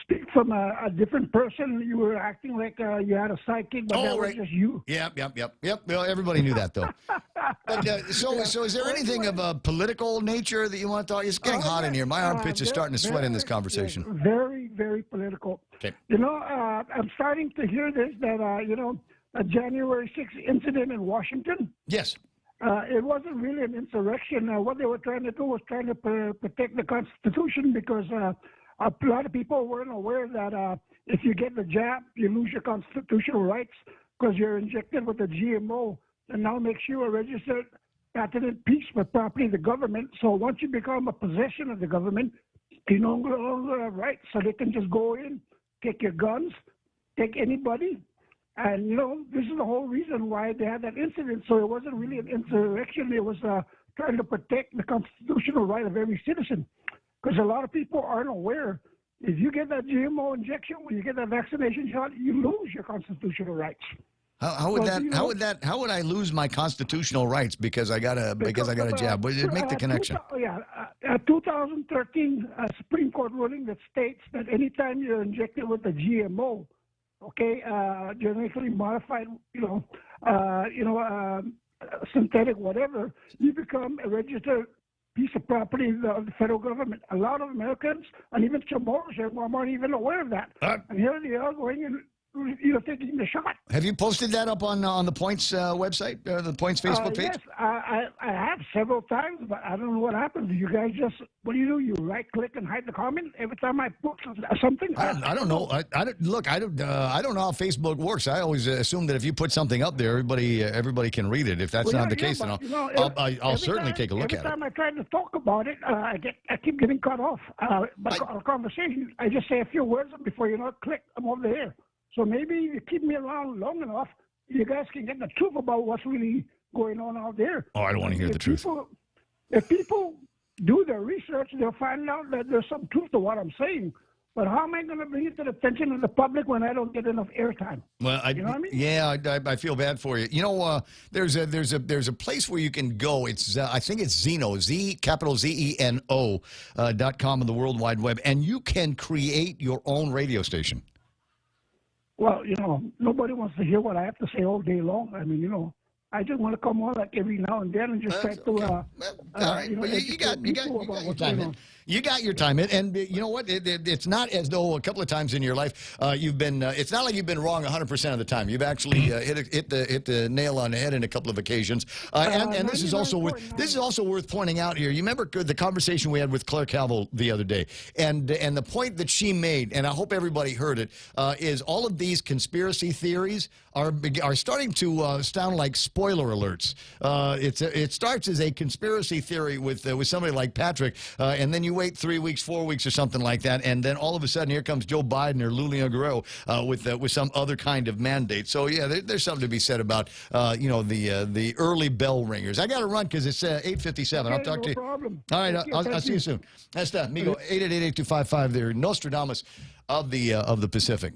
speak from a different person. You were acting like you had a sidekick, but that was just you. Yep. Well, everybody knew that, though. But, so is there anything of a political nature that you want to talk? It's getting hot in here. My armpits are starting to sweat in this conversation. Very, very political. Okay. I'm starting to hear this, that, a January 6th incident in Washington. Yes. It wasn't really an insurrection. What they were trying to do was trying to protect the Constitution, because a lot of people weren't aware that if you get the jab, you lose your constitutional rights because you're injected with a GMO, and now makes you a registered patented piece of property of the government. So once you become a possession of the government, you no longer have rights. So they can just go in, take your guns, take anybody. And, this is the whole reason why they had that incident. So it wasn't really an insurrection. It was trying to protect the constitutional right of every citizen. Because a lot of people aren't aware, if you get that GMO injection, when you get that vaccination shot, you lose your constitutional rights. How would I lose my constitutional rights because I got a jab? Make the connection. 2013 Supreme Court ruling that states that anytime you're injected with a GMO, genetically modified, synthetic whatever, you become a registered piece of property of the federal government. A lot of Americans, and even Chamorros, aren't even aware of that. And here they are going and taking the shot. Have you posted that up on the Points website, the Points Facebook page? Yes, I have several times, but I don't know what happens. You guys what do? You right-click and hide the comment every time I post something? I don't know. I don't know how Facebook works. I always assume that if you put something up there, everybody can read it. If that's not the case, then I'll certainly take a look at it. Every time I try to talk about it, I keep getting cut off. By our conversation, I just say a few words before click. I'm over there. So maybe you keep me around long enough, you guys can get the truth about what's really going on out there. Oh, I don't want to hear the truth. If people do their research, they'll find out that there's some truth to what I'm saying. But how am I going to bring it to the attention of the public when I don't get enough airtime? Well, you know what I mean? Yeah, I feel bad for you. There's a place where you can go. It's I think it's Zeno, ZENO.com on the World Wide Web, and you can create your own radio station. Well, nobody wants to hear what I have to say all day long. I mean, I just want to come on like every now and then and just try to, all right. Well, you got your time. You got your time. And you know what? It's not as though a couple of times in your life you've been. It's not like you've been wrong 100% of the time. You've actually hit the nail on the head in a couple of occasions. And this is also worth pointing out here. You remember the conversation we had with Claire Calvo the other day, and the point that she made, and I hope everybody heard it, is all of these conspiracy theories are starting to sound like spoiler alerts. It starts as a conspiracy theory with somebody like Patrick, and then you wait 3 weeks, 4 weeks, or something like that, and then all of a sudden here comes Joe Biden or Lulia Guerrero with some other kind of mandate. So yeah, there's something to be said about the early bell ringers. I got to run because it's 8:57. I'll talk to you. Problem. All right, I'll see you soon. That's that. Migo 888-8255. They're Nostradamus of the Pacific.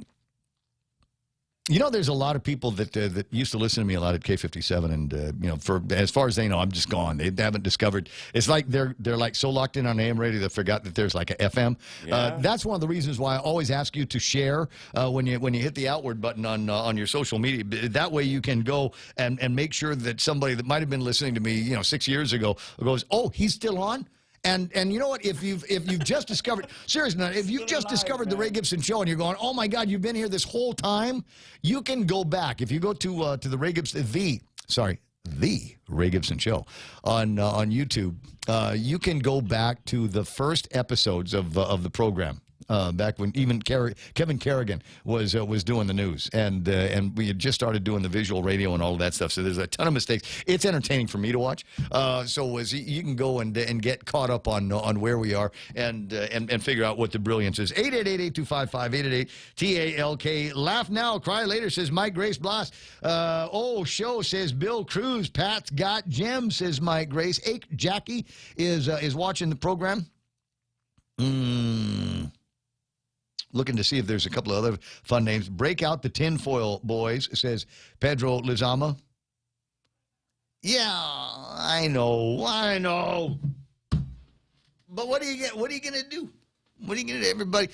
You know, there's a lot of people that used to listen to me a lot at K57, and you know, for as far as they know, I'm just gone. They haven't discovered. It's like they're like so locked in on AM radio they forgot that there's like a FM. Yeah. That's one of the reasons why I always ask you to share when you hit the outward button on your social media. That way you can go and make sure that somebody that might have been listening to me 6 years ago goes, oh, he's still on. And you know what? If you've just discovered, seriously, if you've just discovered the Ray Gibson Show and you're going, oh my God, you've been here this whole time, you can go back. If you go to the Ray Gibson, the Ray Gibson Show on YouTube, you can go back to the first episodes of the program. Back when even Kevin Kerrigan was doing the news, and we had just started doing the visual radio and all of that stuff. So there's a ton of mistakes. It's entertaining for me to watch. So as you can go and get caught up on where we are and figure out what the brilliance is. 888-825-588-TALK. Laugh now, cry later, says Mike Grace Blas. Show, says Bill Cruz. Pat's got gems, says Mike Grace. Jackie is watching the program. Looking to see if there's a couple of other fun names. Break out the tinfoil boys, says Pedro Lizama. Yeah, I know. But what are you gonna do? What are you gonna do, everybody?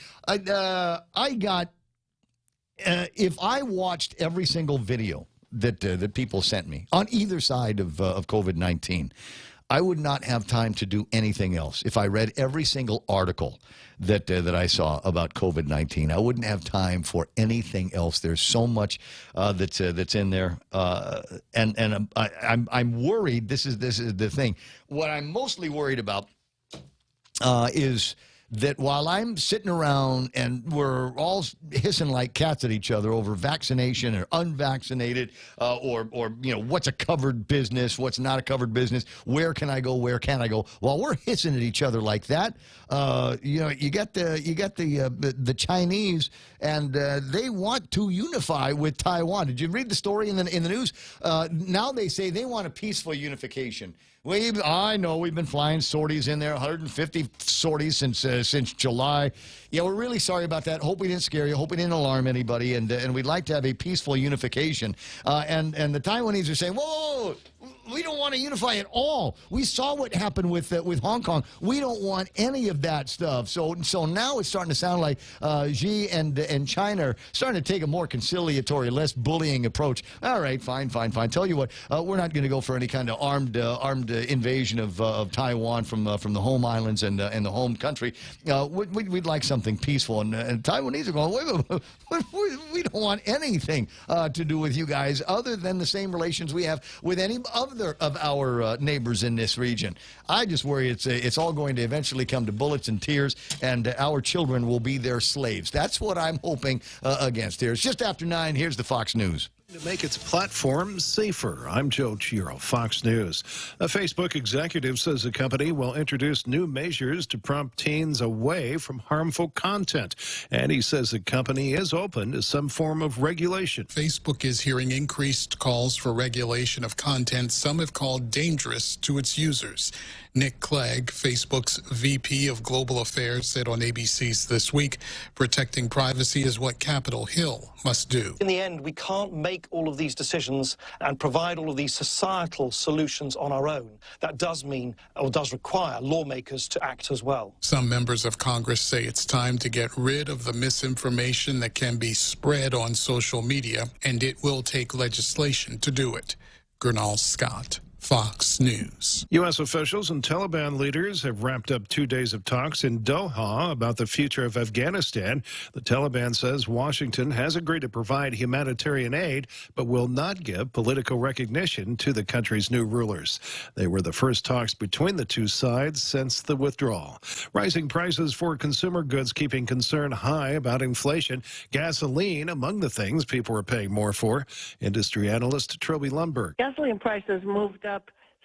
If I watched every single video that people sent me on either side of COVID-19, I would not have time to do anything else. If I read every single article that I saw about COVID-19, I wouldn't have time for anything else. There's so much that's in there, and I'm worried. This is the thing. What I'm mostly worried about is that while I'm sitting around and we're all hissing like cats at each other over vaccination or unvaccinated, or what's a covered business, what's not a covered business, where can I go, where can't I go? While we're hissing at each other like that, you got the Chinese, and they want to unify with Taiwan. Did you read the story in the news? Now they say they want a peaceful unification. I know we've been flying sorties in there, 150 sorties since July. Yeah, we're really sorry about that. Hope we didn't scare you. Hope we didn't alarm anybody. And we'd like to have a peaceful unification. And the Taiwanese are saying, whoa, we don't want to unify at all. We saw what happened with Hong Kong. We don't want any of that stuff. So now it's starting to sound like Xi and China are starting to take a more conciliatory, less bullying approach. All right, fine. Tell you what, we're not going to go for any kind of armed invasion of Taiwan from the home islands and the home country. We'd like something peaceful. And Taiwanese are going, wait, we don't want anything to do with you guys other than the same relations we have with any other of our neighbors in this region. I just worry it's all going to eventually come to bullets and tears, and our children will be their slaves. That's what I'm hoping against here. It's just after 9. Here's the Fox News. To make its platform safer. I'm Joe Chiro, Fox News. A Facebook executive says the company will introduce new measures to prompt teens away from harmful content. And he says the company is open to some form of regulation. Facebook is hearing increased calls for regulation of content some have called dangerous to its users. Nick Clegg, Facebook's VP of Global Affairs, said on ABC's This Week, protecting privacy is what Capitol Hill must do. In the end, we can't make all of these decisions and provide all of these societal solutions on our own. That does mean, or does require, lawmakers to act as well. Some members of Congress say it's time to get rid of the misinformation that can be spread on social media, and it will take legislation to do it. Gernal Scott, Fox News. U.S. officials and Taliban leaders have wrapped up 2 days of talks in Doha about the future of Afghanistan. The Taliban says Washington has agreed to provide humanitarian aid, but will not give political recognition to the country's new rulers. They were the first talks between the two sides since the withdrawal. Rising prices for consumer goods keeping concern high about inflation. Gasoline among the things people are paying more for. Industry analyst Trilby Lundberg. Gasoline prices moved up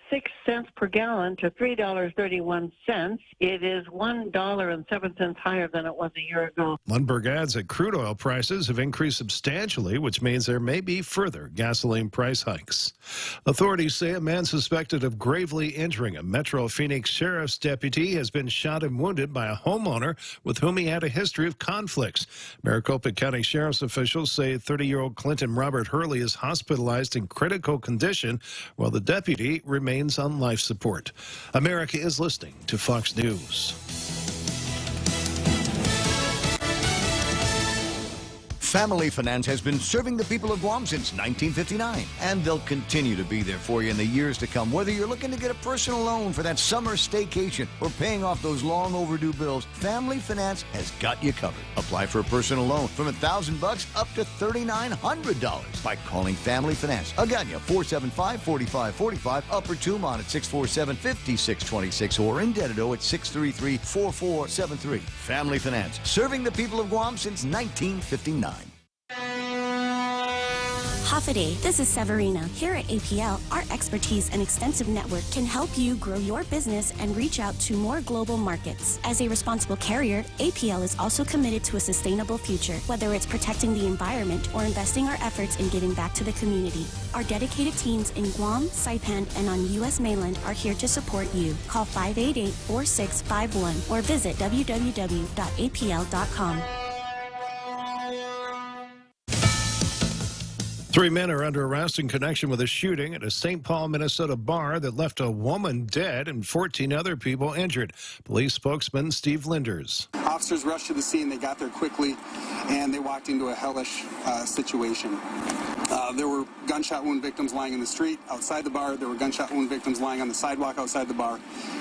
6 cents per gallon to $3.31. It is $1.07 higher than it was a year ago. Lundberg adds that crude oil prices have increased substantially, which means there may be further gasoline price hikes. Authorities say a man suspected of gravely injuring a Metro Phoenix sheriff's deputy has been shot and wounded by a homeowner with whom he had a history of conflicts. Maricopa County Sheriff's officials say 30-year-old Clinton Robert Hurley is hospitalized in critical condition while the deputy remains on life support. America is listening to Fox News. Family Finance has been serving the people of Guam since 1959, and they'll continue to be there for you in the years to come. Whether you're looking to get a personal loan for that summer staycation or paying off those long overdue bills, Family Finance has got you covered. Apply for a personal loan from $1,000 up to $3,900 by calling Family Finance. Agana 475-4545, Upper Tumon at 647-5626, or in Dededo at 633-4473. Family Finance, serving the people of Guam since 1959. Hafide, this is Severina. Here at APL, our expertise and extensive network can help you grow your business and reach out to more global markets. As a responsible carrier, APL is also committed to a sustainable future, whether it's protecting the environment or investing our efforts in giving back to the community. Our dedicated teams in Guam, Saipan, and on U.S. mainland are here to support you. Call 588-4651 or visit www.apl.com. 3 men are under arrest in connection with a shooting at a St. Paul, Minnesota bar that left a woman dead and 14 other people injured. Police spokesman Steve Linders. Officers rushed to the scene. They got there quickly, and they walked into a hellish situation. There were gunshot wound victims lying in the street outside the bar. There were gunshot wound victims lying on the sidewalk outside the bar,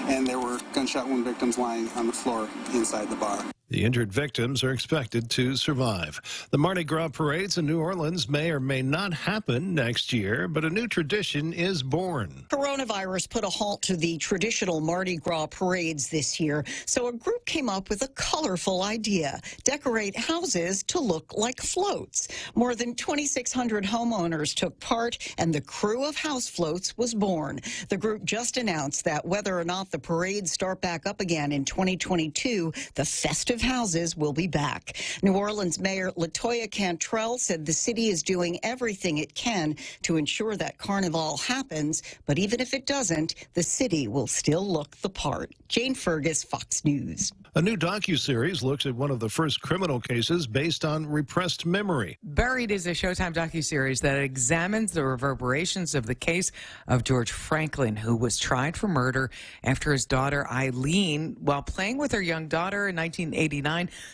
and there were gunshot wound victims lying on the floor inside the bar. The injured victims are expected to survive. The Mardi Gras parades in New Orleans may or may not happen next year, but a new tradition is born. Coronavirus put a halt to the traditional Mardi Gras parades this year, so a group came up with a colorful idea: decorate houses to look like floats. More than 2,600 homeowners took part, and the crew of house floats was born. The group just announced that whether or not the parades start back up again in 2022, the festive houses will be back. New Orleans Mayor LaToya Cantrell said the city is doing everything it can to ensure that Carnival happens, but even if it doesn't, the city will still look the part. Jane Fergus, Fox News. A new docuseries looks at one of the first criminal cases based on repressed memory. Buried is a Showtime docuseries that examines the reverberations of the case of George Franklin, who was tried for murder after his daughter Eileen, while playing with her young daughter in 1989,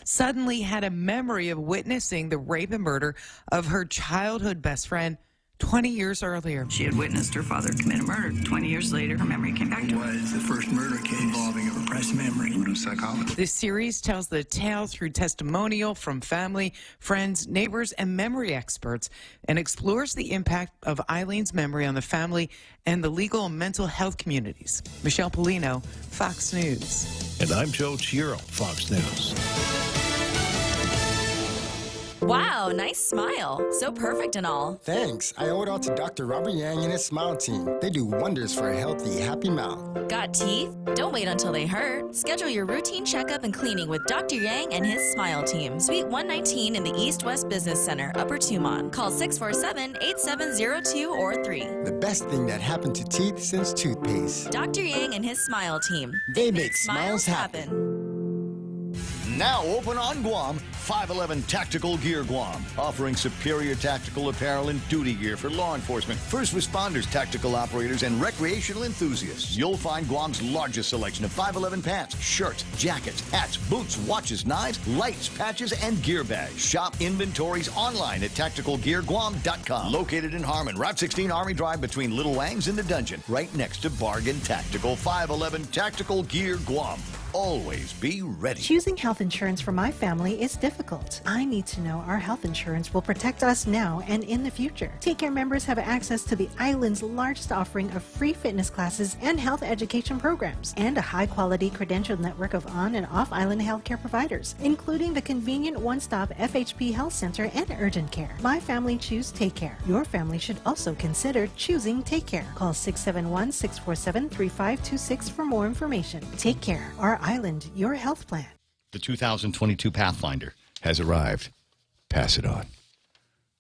suddenly had a memory of witnessing the rape and murder of her childhood best friend 20 years earlier. She had witnessed her father commit a murder. 20 years later, her memory came back to her. It was the first murder case involving a repressed memory. Voodoo psychology. This series tells the tale through testimonial from family, friends, neighbors, and memory experts, and explores the impact of Eileen's memory on the family and the legal and mental health communities. Michelle Polino, Fox News. And I'm Joe Chiaro, Fox News. Wow, nice smile. So perfect and all. Thanks. I owe it all to Dr. Robert Yang and his smile team. They do wonders for a healthy, happy mouth. Got teeth? Don't wait until they hurt. Schedule your routine checkup and cleaning with Dr. Yang and his smile team. Suite 119 in the East West Business Center, Upper Tumon. Call 647-8702 or 3. The best thing that happened to teeth since toothpaste. Dr. Yang and his smile team. They make smiles happen. Now open on Guam, 511 Tactical Gear Guam, offering superior tactical apparel and duty gear for law enforcement, first responders, tactical operators, and recreational enthusiasts. You'll find Guam's largest selection of 511 pants, shirts, jackets, hats, boots, watches, knives, lights, patches, and gear bags. Shop inventories online at tacticalgearguam.com. Located in Harmon, Route 16 Army Drive between Little Wangs and the Dungeon, right next to Bargain Tactical. 511 Tactical Gear Guam. always be ready. Choosing health insurance for my family is difficult. I need to know our health insurance will protect us now and in the future. Take Care members have access to the island's largest offering of free fitness classes and health education programs, and a high-quality credentialed network of on- and off-island healthcare providers, including the convenient one-stop FHP Health Center and urgent care. My family choose Take Care. Your family should also consider choosing Take Care. Call 671-647-3526 for more information. Take Care, our island, your health plan. The 2022 Pathfinder has arrived. Pass it on.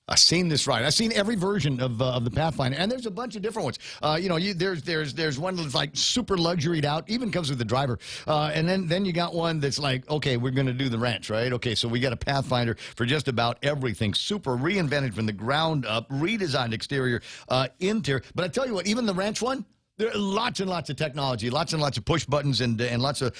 I've seen this ride. I've seen every version of the Pathfinder, and there's a bunch of different ones. There's one that's like super luxuried out, even comes with the driver, and then you got one that's like, okay, we're going to do the ranch, right? Okay, so we got a Pathfinder for just about everything, super reinvented from the ground up, redesigned exterior, interior. But I tell you what, even the ranch one. There are lots and lots of technology, lots and lots of push buttons, and lots of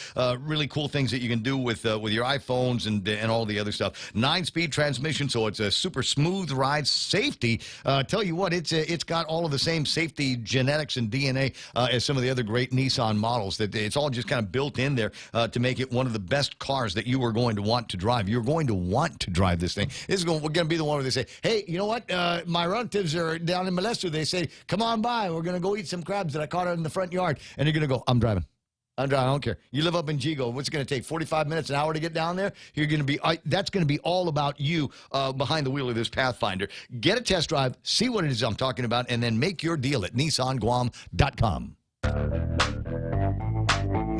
really cool things that you can do with your iPhones and all the other stuff. 9-speed transmission, so it's a super smooth ride. Safety, tell you what, it's got all of the same safety genetics and DNA as some of the other great Nissan models. That it's all just kind of built in there to make it one of the best cars that you are going to want to drive. You're going to want to drive this thing. This is going to be the one where they say, hey, you know what? My relatives are down in Molesto. They say, come on by. We're going to go eat some crabs that I caught out in the front yard. And you're going to go, I'm driving. I don't care. You live up in Jigo. What's it going to take? 45 minutes, an hour to get down there? You're going to be. That's going to be all about you behind the wheel of this Pathfinder. Get a test drive, see what it is I'm talking about, and then make your deal at NissanGuam.com.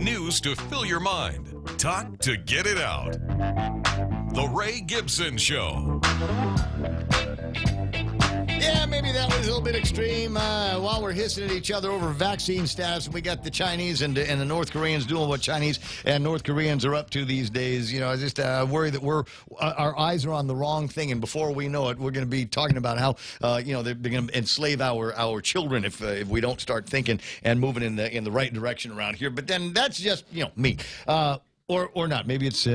News to fill your mind. Talk to get it out. The Ray Gibson Show. Yeah, maybe that was a little bit extreme. While we're hissing at each other over vaccine status, we got the Chinese and the North Koreans doing what Chinese and North Koreans are up to these days. You know, I just worry that our eyes are on the wrong thing, and before we know it, we're going to be talking about how they're going to enslave our children if we don't start thinking and moving in the right direction around here. But then that's just me. Or not. Maybe it's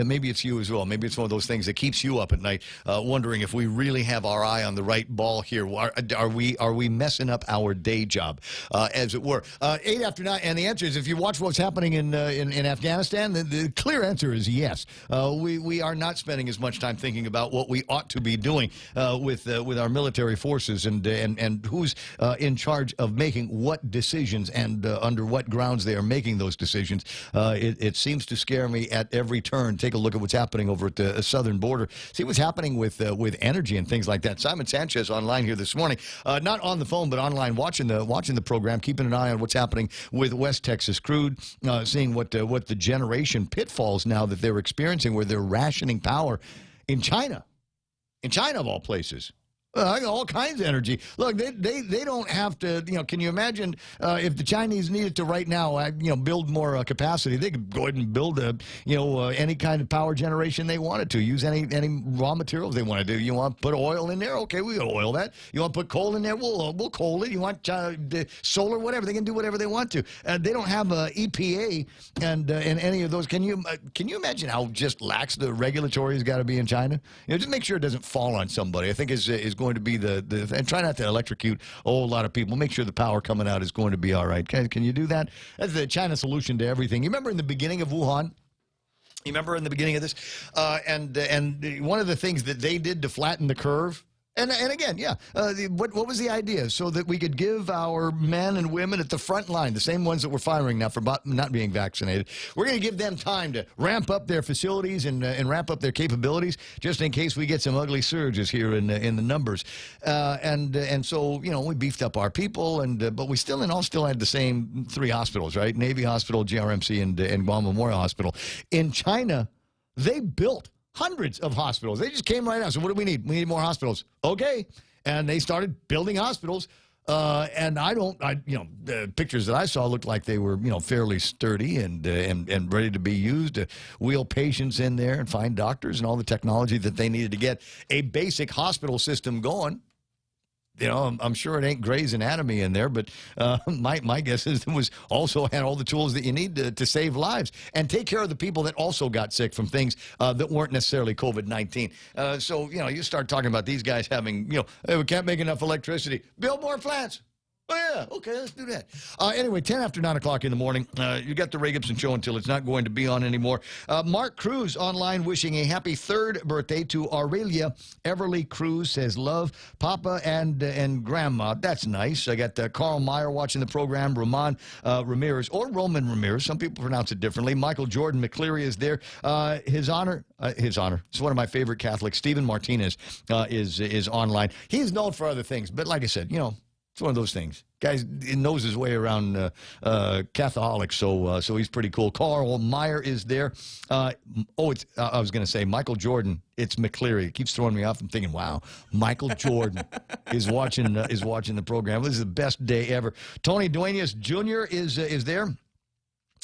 you as well. Maybe it's one of those things that keeps you up at night, wondering if we really have our eye on the right ball here. Are we messing up our day job, as it were? 8 after 9, and the answer is, if you watch what's happening in Afghanistan, the clear answer is yes. We are not spending as much time thinking about what we ought to be doing with our military forces and who's in charge of making what decisions and under what grounds they are making those decisions. It seems to scare me at every turn. Take a look at what's happening over at the southern border. See what's happening with energy and things like that. Simon Sanchez online here this morning, not on the phone but online, watching the program, keeping an eye on what's happening with West Texas crude, seeing what the generation pitfalls now that they're experiencing, where they're rationing power in China of all places. All kinds of energy. Look, they don't have to, can you imagine if the Chinese needed to right now, build more capacity, they could go ahead and build any kind of power generation they wanted to, use any raw materials they want to do. You want to put oil in there? Okay, we got oil that. You want to put coal in there? We'll coal it. You want solar, whatever. They can do whatever they want to. They don't have EPA and any of those. Can you imagine how just lax the regulatory has got to be in China? Just make sure it doesn't fall on somebody. I think is going to be and try not to electrocute a whole lot of people. Make sure the power coming out is going to be all right. Can you do that? That's the China solution to everything. You remember in the beginning of Wuhan? You remember in the beginning of this? And one of the things that they did to flatten the curve, and again, what was the idea? So that we could give our men and women at the front line, the same ones that we're firing now for not being vaccinated, we're going to give them time to ramp up their facilities and ramp up their capabilities, just in case we get some ugly surges here in the numbers. And so we beefed up our people, but we still had the same 3 hospitals, right? Navy Hospital, GRMC, and Guam Memorial Hospital. In China, they built hundreds of hospitals. They just came right out. So what do we need? We need more hospitals. Okay. And they started building hospitals. And the pictures that I saw looked like they were, fairly sturdy and ready to be used to wheel patients in there and find doctors and all the technology that they needed to get a basic hospital system going. I'm sure it ain't Grey's Anatomy in there, but my guess is it was also had all the tools that you need to save lives and take care of the people that also got sick from things that weren't necessarily COVID-19. So, you start talking about these guys having, hey, we can't make enough electricity. Build more plants. Oh, yeah. Okay, let's do that. Anyway, 10 after 9 o'clock in the morning. You got the Ray Gibson Show until it's not going to be on anymore. Mark Cruz online wishing a happy 3rd birthday to Aurelia. Everly Cruz says, love, Papa and Grandma. That's nice. I got Carl Meyer watching the program. Roman Ramirez, or Roman Ramirez. Some people pronounce it differently. Michael Jordan McCleary is there. His honor. It's one of my favorite Catholics. Stephen Martinez is online. He's known for other things, but like I said, it's one of those things. Guy knows his way around Catholics, so he's pretty cool. Carl Meyer is there. I was going to say Michael Jordan. It's McCleary. It keeps throwing me off. I'm thinking, wow, Michael Jordan is watching the program. This is the best day ever. Tony Duenas Jr. is there.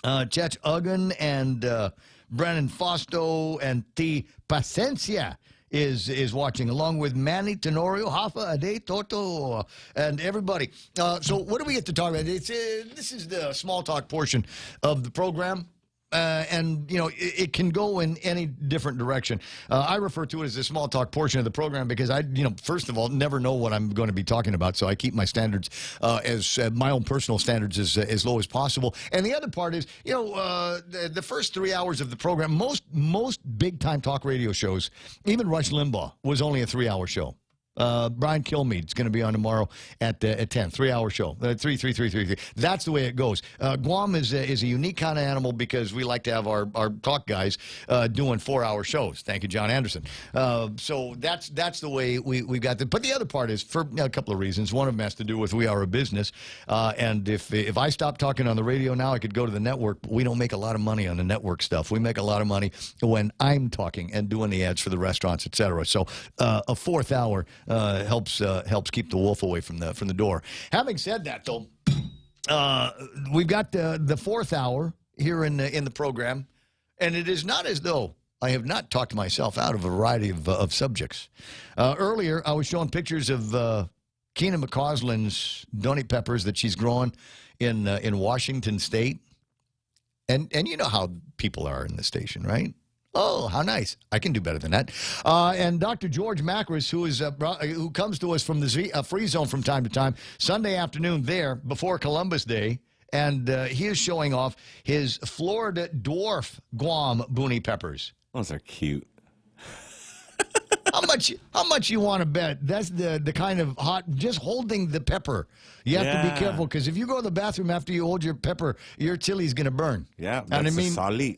Chach Uggan and Brennan Fausto and T. Paciencia is watching, along with Manny Tenorio, Hafa, Ade, Toto, and everybody. So what do we get to talk about? This is the small talk portion of the program. And, it can go in any different direction. I refer to it as the small talk portion of the program because I, first of all, never know what I'm going to be talking about. So I keep my standards as my own personal standards as low as possible. And the other part is, the first 3 hours of the program, most big-time talk radio shows, even Rush Limbaugh was only a 3-hour show. Brian Kilmeade's going to be on tomorrow at 10, 3-hour show. 3. That's the way it goes. Guam is a unique kind of animal because we like to have our talk guys doing 4-hour shows. Thank you, John Anderson. So that's the way we got that. But the other part is for a couple of reasons. One of them has to do with we are a business, and if I stop talking on the radio now, I could go to the network. But we don't make a lot of money on the network stuff. We make a lot of money when I'm talking and doing the ads for the restaurants, etc. So a 4th hour helps keep the wolf away from the door. Having said that, though, we've got the 4th hour here in the program, and it is not as though I have not talked myself out of a variety of subjects. Earlier, I was showing pictures of Keena McCausland's Donny peppers that she's growing in Washington State, and you know how people are in the station, right? Oh, how nice. I can do better than that. And Dr. George Macris, who comes to us from the Free Zone from time to time, Sunday afternoon there before Columbus Day, and he is showing off his Florida dwarf Guam Booney peppers. Those are cute. How much you want to bet? That's the kind of hot, just holding the pepper. You have to be careful because if you go to the bathroom after you hold your pepper, your chili's going to burn. Yeah, that's a solid.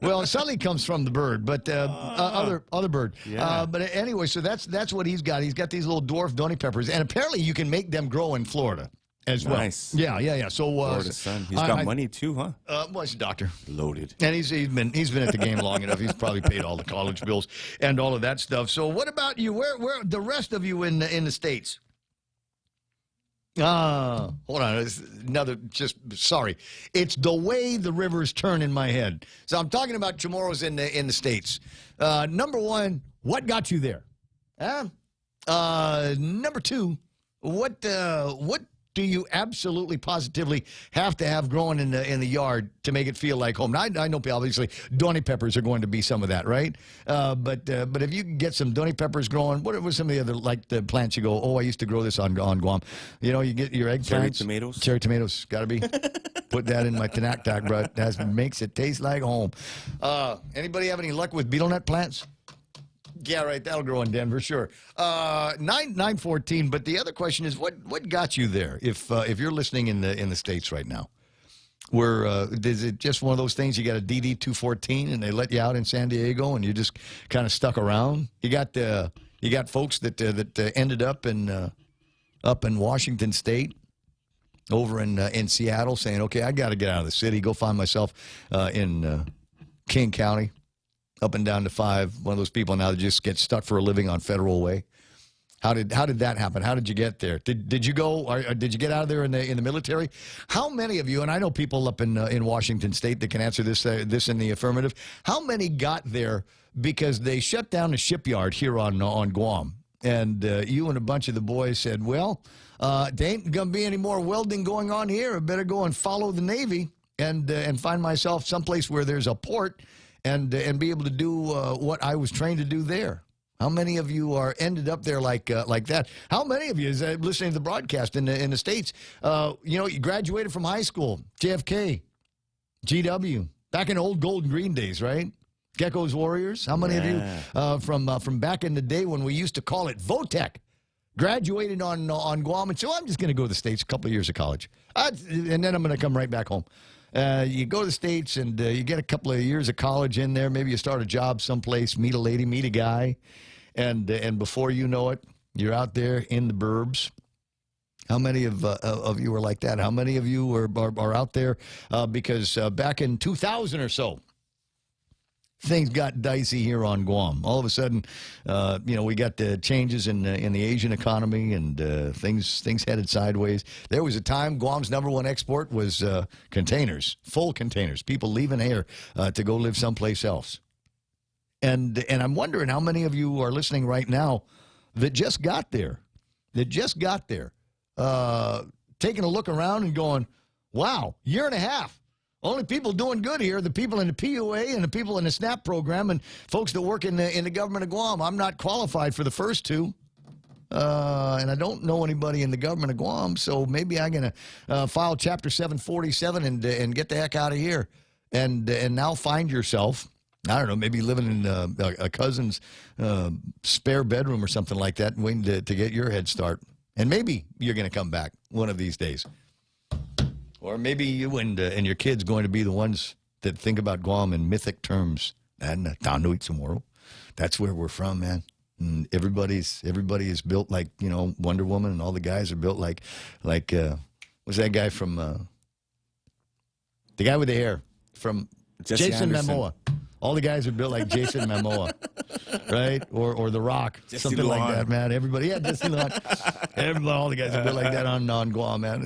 Well, Sully comes from the bird, but other bird. Yeah. But anyway, so that's what he's got. He's got these little dwarf Donny peppers, and apparently you can make them grow in Florida as well. Nice. Yeah. So Florida son. He's got money too, huh? Well, he's a doctor. Loaded. And he's been at the game long enough. He's probably paid all the college bills and all of that stuff. So what about you? Where the rest of you in the States? Hold on. Sorry. It's the way the rivers turn in my head. So I'm talking about Chamorros in the States. Number one, what got you there? Number two, what do you absolutely positively have to have growing in the yard to make it feel like home? Now, I know obviously Donny peppers are going to be some of that, right? But if you can get some Donny peppers growing, what were some of the other the plants you go, oh, I used to grow this on Guam. You get your eggplants. Cherry tomatoes. Got to be. Put that in my Tanaktak, bro. That makes it taste like home. Anybody have any luck with beetle nut plants? Yeah, right. That'll grow in Denver, sure. 914. But the other question is, what got you there? If you're listening in the States right now, is it just one of those things? You got a DD 214 and they let you out in San Diego and you just kind of stuck around. You got folks that ended up in Washington State, over in Seattle, saying, okay, I got to get out of the city, go find myself in King County. Up and down to 5, one of those people now that just get stuck for a living on Federal Way. How did that happen? How did you get there? Did you go? Or did you get out of there in the military? How many of you? And I know people up in Washington State that can answer this in the affirmative. How many got there because they shut down the shipyard here on Guam, and you and a bunch of the boys said, well, there ain't gonna be any more welding going on here. I better go and follow the Navy and find myself someplace where there's a port. And be able to do what I was trained to do there. How many of you are ended up there like that? How many of you is listening to the broadcast in the States? You graduated from high school, JFK, GW, back in old Gold and Green days, right? Gecko's Warriors. How many of you from back in the day when we used to call it VOTEC graduated on Guam and said, well, I'm just going to go to the States, a couple of years of college, and then I'm going to come right back home. You go to the States and you get a couple of years of college in there. Maybe you start a job someplace, meet a lady, meet a guy, and before you know it, you're out there in the burbs. How many of you are like that? How many of you are out there because back in 2000 or so, things got dicey here on Guam. All of a sudden, we got the changes in the Asian economy, and things headed sideways. There was a time Guam's #1 export was containers, full containers, people leaving here to go live someplace else. And I'm wondering how many of you are listening right now that just got there, taking a look around and going, wow, year and a half. Only people doing good here are the people in the PUA and the people in the SNAP program and folks that work in the government of Guam. I'm not qualified for the first two, and I don't know anybody in the government of Guam, so maybe I'm going to file Chapter 747 and get the heck out of here. And now find yourself, I don't know, maybe living in a cousin's spare bedroom or something like that and waiting to get your head start. And maybe you're going to come back one of these days. Or maybe you and your kids going to be the ones that think about Guam in mythic terms. And Tanui tomorrow. That's where we're from, man. And everybody is built like, Wonder Woman, and all the guys are built like what's that guy from the guy with the hair from Jason Momoa. All the guys are built like Jason Momoa, right? Or The Rock, something like that, man. Everybody, Jesse Luan. All the guys are built like that on Guam, man.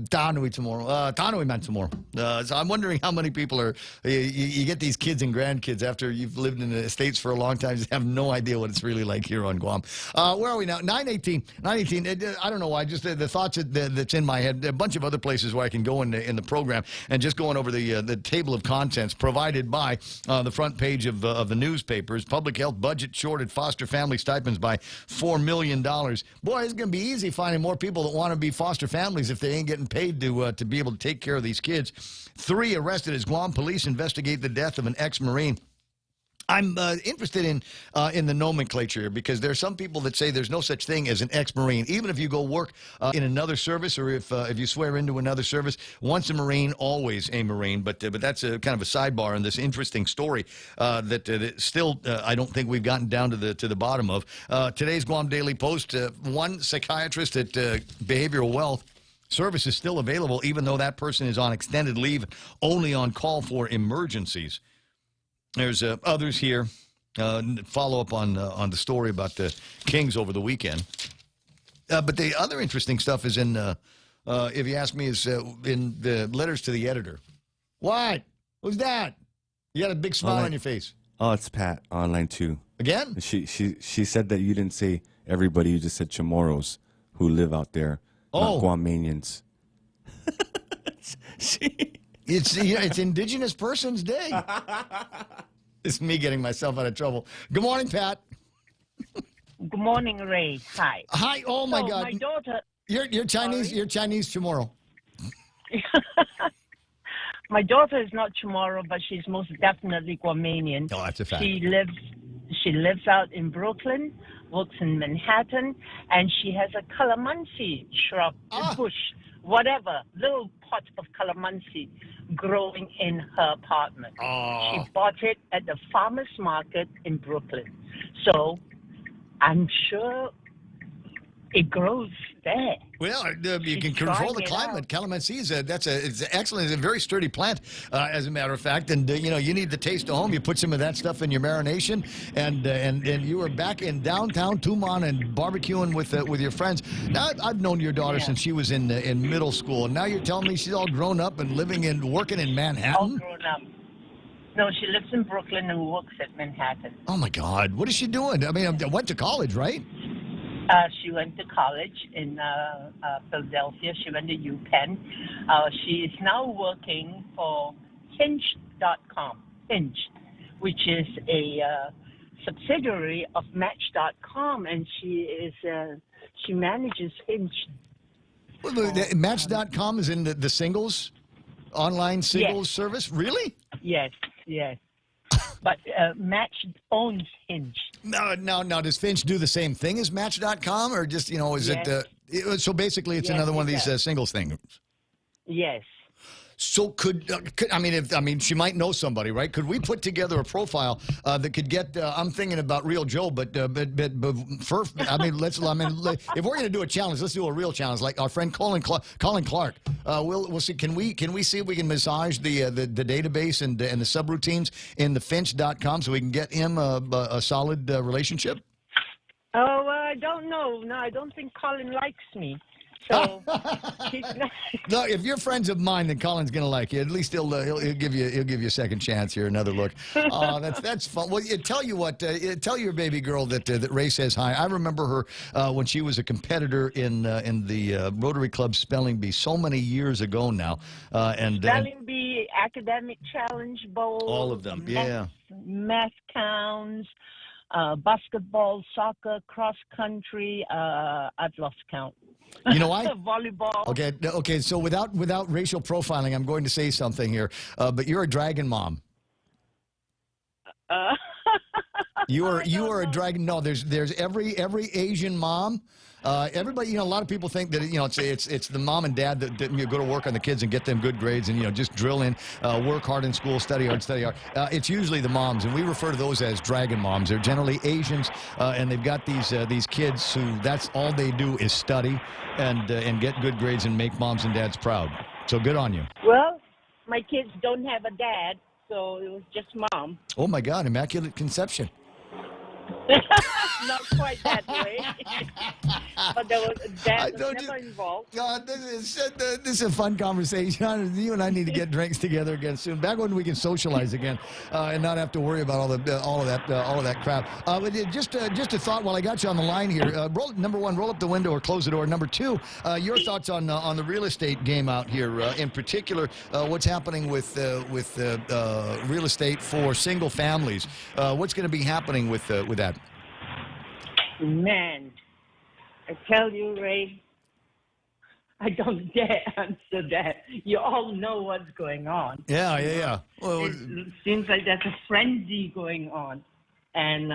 Tanui tomorrow. Tanui man tomorrow. So I'm wondering how many people are, you get these kids and grandkids after you've lived in the States for a long time, just have no idea what it's really like here on Guam. Where are we now? 9:18. I don't know why, just the thoughts that's in my head. A bunch of other places where I can go in the program, and just going over the table of contents provided by the front page of the newspapers. Public health budget shorted foster family stipends by $4 million. Boy, it's going to be easy finding more people that want to be foster families if they ain't getting paid to be able to take care of these kids. 3 arrested as Guam police investigate the death of an ex-Marine. I'm interested in the nomenclature, because there are some people that say there's no such thing as an ex-Marine. Even if you go work in another service, or if you swear into another service, once a Marine, always a Marine. But that's a kind of a sidebar in this interesting story that still I don't think we've gotten down to the bottom of. Today's Guam Daily Post, one psychiatrist at Behavioral Wealth service is still available, even though that person is on extended leave, only on call for emergencies. There's others here. Follow up on the story about the Kings over the weekend. But the other interesting stuff is in, if you ask me, is in the letters to the editor. What? Who's that? You got a big smile on your face. Oh, it's Pat on line 2. Again? She said that you didn't say everybody. You just said Chamorros who live out there, not Guamanians. It's Indigenous Persons Day. It's me getting myself out of trouble. Good morning, Pat. Good morning, Ray. Hi. Hi. Oh my God. My daughter. You're Chinese. Sorry? You're Chinese tomorrow. My daughter is not Chamorro, but she's most definitely Guamanian. Oh, that's a fact. She lives out in Brooklyn, works in Manhattan, and she has a calamansi shrub, bush, whatever, little pot of calamansi growing in her apartment. Oh. She bought it at the farmer's market in Brooklyn. So I'm sure it grows there. Well, you can control the climate. Calamansi is it's excellent. It's a very sturdy plant, as a matter of fact. And you need the taste of home. You put some of that stuff in your marination, and you are back in downtown Tumon and barbecuing with your friends. Now, I've known your daughter since she was in middle school, and now you're telling me she's all grown up and working in Manhattan. All grown up. No, she lives in Brooklyn and works at Manhattan. Oh my God, what is she doing? I mean, I went to college, right? She went to college in Philadelphia. She went to UPenn. She is now working for Hinge.com, Hinge, which is a subsidiary of Match.com, and she manages Hinge. Well, Match.com is in the singles, online singles service? Really? Yes. But Match owns Hinge. No. Does Finch do the same thing as Match.com, or just, is it? So basically, it's another one of these singles things. Yes. So could she might know somebody, right? Could we put together a profile that could get? I'm thinking about Real Joe, but first, if we're going to do a challenge, let's do a real challenge, like our friend Colin Clark. We'll see. Can we see if we can massage the database and the subroutines in the Finch.com so we can get him a solid relationship? Oh, I don't know. No, I don't think Colin likes me. So he's not. No, if you're friends of mine, then Colin's gonna like you. At least he'll give you a second chance here, another look. That's fun. Well, tell you what, tell your baby girl that Ray says hi. I remember her when she was a competitor in the Rotary Club Spelling Bee so many years ago now. Spelling Bee, Academic Challenge Bowl, all of them, math counts, basketball, soccer, cross country. I've lost count. You know why? Volleyball. Okay. So without racial profiling, I'm going to say something here. But you're a dragon mom. You are a dragon. No, there's every Asian mom. Everybody, a lot of people think that it's the mom and dad that go to work on the kids and get them good grades and just drill in, work hard in school, study hard. It's usually the moms, and we refer to those as dragon moms. They're generally Asians, and they've got these kids who that's all they do is study and get good grades and make moms and dads proud. So good on you. Well, my kids don't have a dad, so it was just mom. Oh my God, Immaculate Conception. Not quite that way. But there was dad was never involved. God, this is a fun conversation. You and I need to get drinks together again soon. Back when we can socialize again and not have to worry about all of that crap. But just a thought while I got you on the line here. Number one, roll up the window or close the door. Number two, your thoughts on the real estate game out here. In particular, what's happening with real estate for single families? What's going to be happening with that? Man, I tell you, Ray, I don't dare answer that. You all know what's going on. Yeah. Well, it seems like there's a frenzy going on. And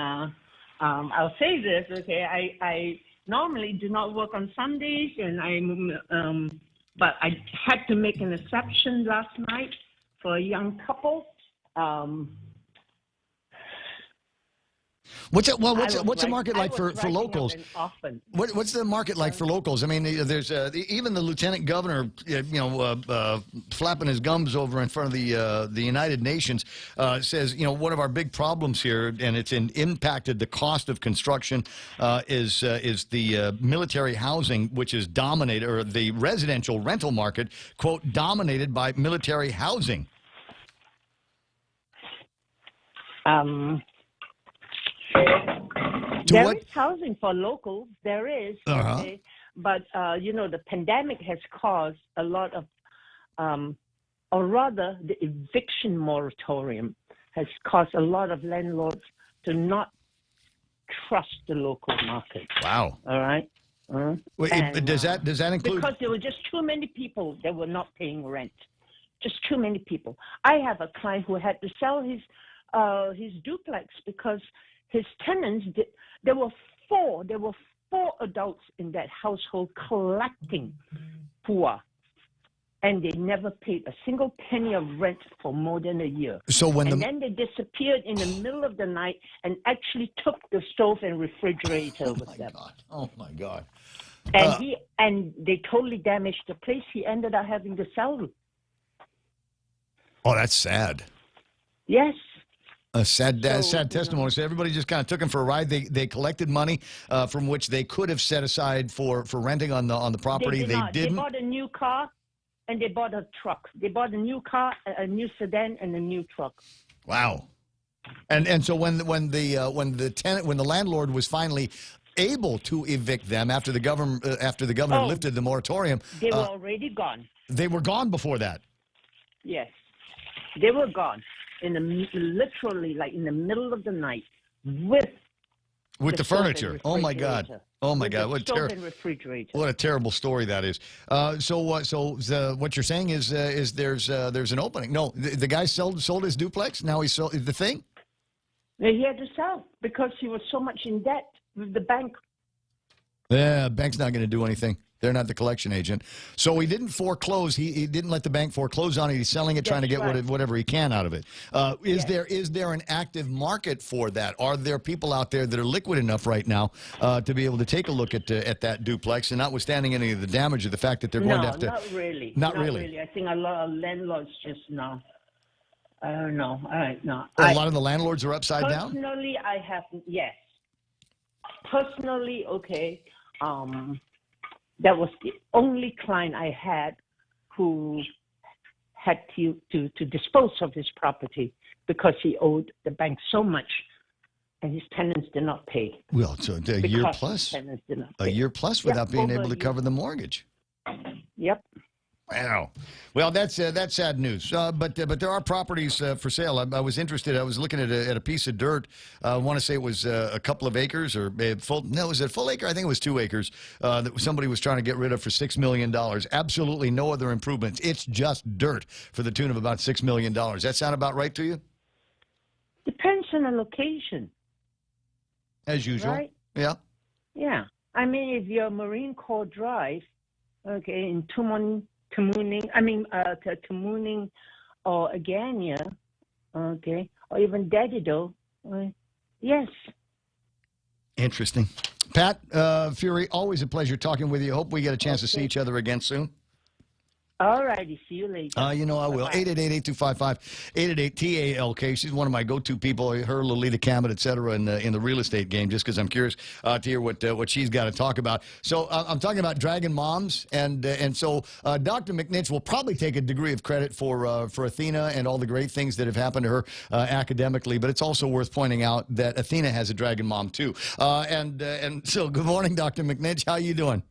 I'll say this, okay? I normally do not work on Sundays, and but I had to make an exception last night for a young couple. What's the market like for locals? What's the market like for locals? I mean, there's even the lieutenant governor, flapping his gums over in front of the United Nations, says, one of our big problems here, and it's impacted the cost of construction, is the military housing, which is dominated, or the residential rental market, quote, dominated by military housing. There is housing for locals. There is, okay? But the pandemic has caused a lot of, or rather, the eviction moratorium has caused a lot of landlords to not trust the local market. Wow. All right. Wait, does that include? Because there were just too many people that were not paying rent. Just too many people. I have a client who had to sell his duplex because his tenants, there were four adults in that household collecting poor, and they never paid a single penny of rent for more than a year. So then they disappeared in the middle of the night and actually took the stove and refrigerator with them. Oh my God! And they totally damaged the place. He ended up having to sell it. Oh, that's sad. Yes. A sad testimony. So everybody just kind of took him for a ride. They collected money from which they could have set aside for renting on the property. They didn't. They bought a new car and they bought a truck. They bought a new car, a new sedan, and a new truck. Wow. And so when the landlord was finally able to evict them after the governor lifted the moratorium, they were already gone. They were gone before that. Yes, they were gone. Literally, like in the middle of the night, with the stove and furniture. Oh my God! refrigerator. Oh my With God! the What stove and refrigerator. What a terrible story that is. So what you're saying is there's an opening. No, the guy sold his duplex. Now he sold the thing. He had to sell because he was so much in debt with the bank. Yeah, bank's not going to do anything. They're not the collection agent. So he didn't foreclose. He didn't let the bank foreclose on it. He's selling it, trying to get whatever he can out of it. Is there an active market for that? Are there people out there that are liquid enough right now to be able to take a look at that duplex, and notwithstanding any of the damage of the fact that they're going to have to? Not really. Not really. I think a lot of landlords just no. I don't know. No. A lot of the landlords are upside down? Personally, I have, yes. Personally, okay. That was the only client I had who had to dispose of his property because he owed the bank so much and his tenants did not pay. Well, so a year plus. A year plus without being able to cover the mortgage. Yep. Wow. Well, that's sad news. But there are properties for sale. I was interested. I was looking at a piece of dirt. I want to say it was a couple of acres or full. No, was it a full acre? I think it was 2 acres that somebody was trying to get rid of for $6 million. Absolutely no other improvements. It's just dirt for the tune of about $6 million. Does that sound about right to you? Depends on the location. As usual. Right? Yeah. Yeah. I mean, if you're Marine Corps Drive, okay, in Tamuning or Agania, okay, or even Dedido, yes. Interesting. Pat Fury, always a pleasure talking with you. Hope we get a chance to see each other again soon. All righty. See you later. You know I will. 888-8255, 888-TALK. She's one of my go-to people. Her, Lolita Cammett, et cetera, in the real estate game, just because I'm curious to hear what she's got to talk about. So I'm talking about Dragon Moms, and so Dr. McNitch will probably take a degree of credit for Athena and all the great things that have happened to her academically, but it's also worth pointing out that Athena has a Dragon Mom, too. And so good morning, Dr. McNitch. How you doing?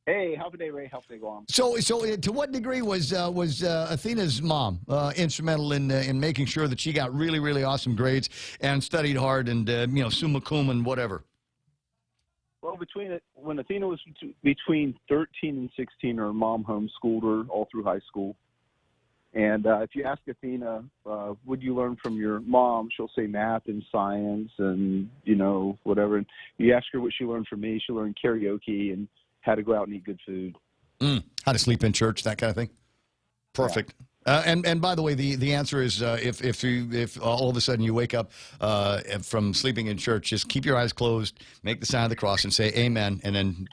Hey, how's the day, Ray? How's it going? So to what degree was Athena's mom instrumental in making sure that she got really, really awesome grades and studied hard and summa cum and whatever? Well, when Athena was between 13 and 16, her mom homeschooled her all through high school. And if you ask Athena, what you learn from your mom, she'll say math and science and whatever. And you ask her what she learned from me, she'll learn karaoke and how to go out and eat good food. How to sleep in church, that kind of thing. Perfect. Yeah. And by the way, the answer is if all of a sudden you wake up from sleeping in church, just keep your eyes closed, make the sign of the cross, and say amen, and then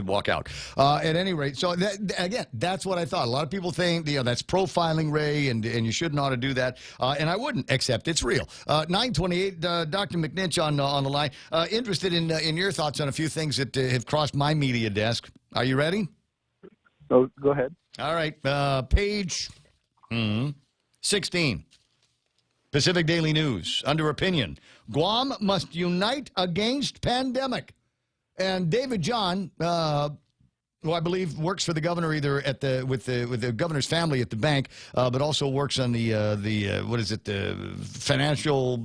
walk out. At any rate, so that's what I thought. A lot of people think that's profiling, Ray, and you shouldn't ought to do that, and I wouldn't, except it's real. 928, Dr. McNitch on the line. Interested in your thoughts on a few things that have crossed my media desk. Are you ready? Oh, go ahead. All right, page 16. Pacific Daily News, under opinion. Guam must unite against pandemic. And David John, who I believe works for the governor either with the governor's family at the bank, but also works on the financial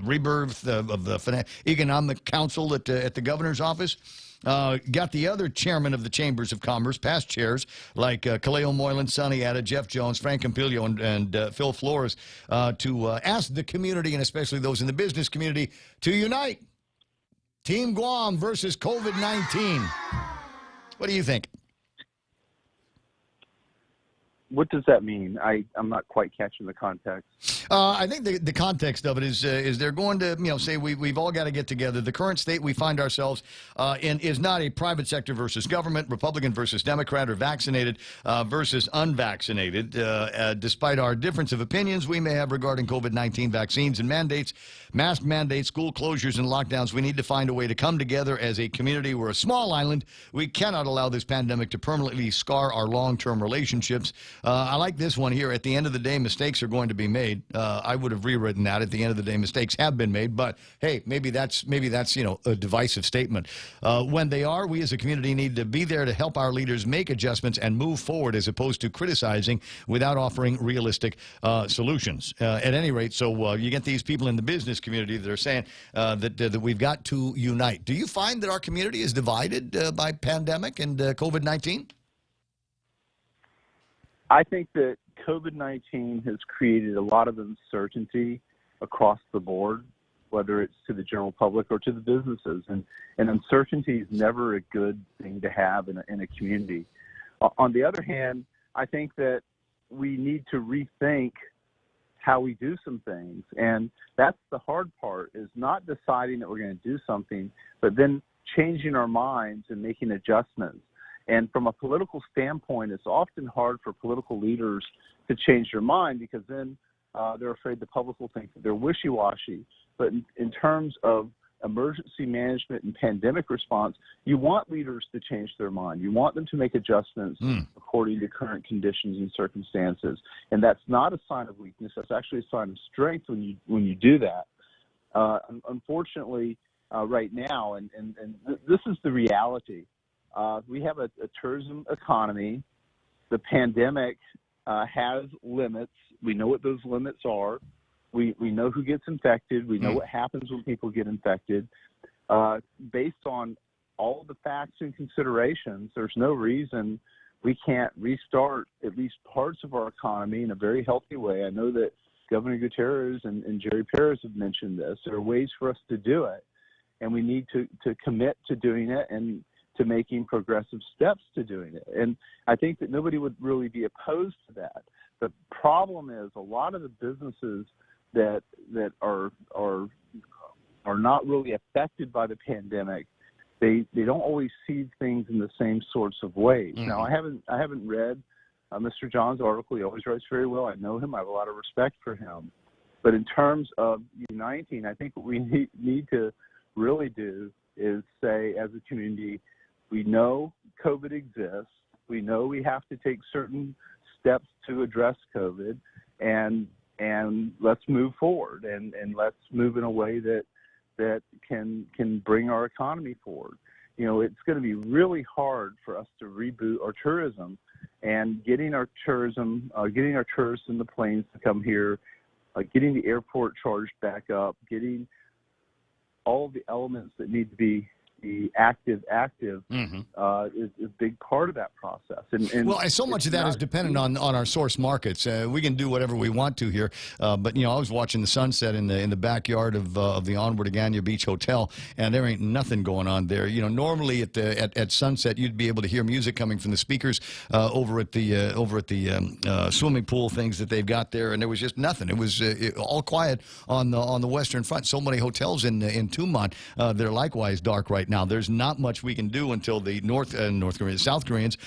rebirth of the economic council at the governor's office. Got the other chairman of the chambers of commerce, past chairs, like Kaleo Moylan, Sonny Atta, Jeff Jones, Frank Campillo, and Phil Flores, to ask the community, and especially those in the business community, to unite. Team Guam versus COVID-19. What do you think? What does that mean? I'm not quite catching the context. I think the context of it is they're going to say we've all got to get together. The current state we find ourselves in is not a private sector versus government, Republican versus Democrat, or vaccinated versus unvaccinated. Despite our difference of opinions we may have regarding COVID-19 vaccines and mandates, mask mandates, school closures, and lockdowns, we need to find a way to come together as a community. We're a small island. We cannot allow this pandemic to permanently scar our long-term relationships. I like this one here. At the end of the day, mistakes are going to be made. I would have rewritten that. At the end of the day, mistakes have been made, but hey, maybe that's a divisive statement. When they are, we as a community need to be there to help our leaders make adjustments and move forward, as opposed to criticizing without offering realistic solutions. At any rate, so you get these people in the business community that are saying that we've got to unite. Do you find that our community is divided by pandemic and COVID-19? I think that COVID-19 has created a lot of uncertainty across the board, whether it's to the general public or to the businesses. And uncertainty is never a good thing to have in a community. On the other hand, I think that we need to rethink how we do some things. And that's the hard part, is not deciding that we're going to do something, but then changing our minds and making adjustments. And from a political standpoint, it's often hard for political leaders to change their mind, because then they're afraid the public will think that they're wishy-washy. But in terms of emergency management and pandemic response, you want leaders to change their mind. You want them to make adjustments according to current conditions and circumstances. And that's not a sign of weakness. That's actually a sign of strength when you do that. Unfortunately, right now, and this is the reality, we have a tourism economy. The pandemic has limits. We know what those limits are. We know who gets infected. We know what happens when people get infected. Based on all the facts and considerations, there's no reason we can't restart at least parts of our economy in a very healthy way. I know that Governor Gutierrez and Jerry Perez have mentioned this. There are ways for us to do it, and we need to commit to doing it and to making progressive steps to doing it. And I think that nobody would really be opposed to that. The problem is a lot of the businesses that are not really affected by the pandemic, they don't always see things in the same sorts of ways. Now, I haven't read Mr. John's article. He always writes very well. I know him. I have a lot of respect for him. But in terms of uniting, I think what we need to really do is say, as a community, we know COVID exists. We know we have to take certain steps to address COVID, and let's move forward, and let's move in a way that can bring our economy forward. You know, it's going to be really hard for us to reboot our tourism, and getting our tourists in the planes to come here, getting the airport charged back up, getting all of the elements that need to be active is a big part of that process. And so much of that is dependent on our source markets. We can do whatever we want to here, but I was watching the sunset in the backyard of the Onward Agana Beach Hotel, and there ain't nothing going on there. Normally at sunset you'd be able to hear music coming from the speakers over at the swimming pool things that they've got there, and there was just nothing. It was all quiet on the Western Front. So many hotels in Tumon, they're likewise dark right now. There's not much we can do until the South Koreans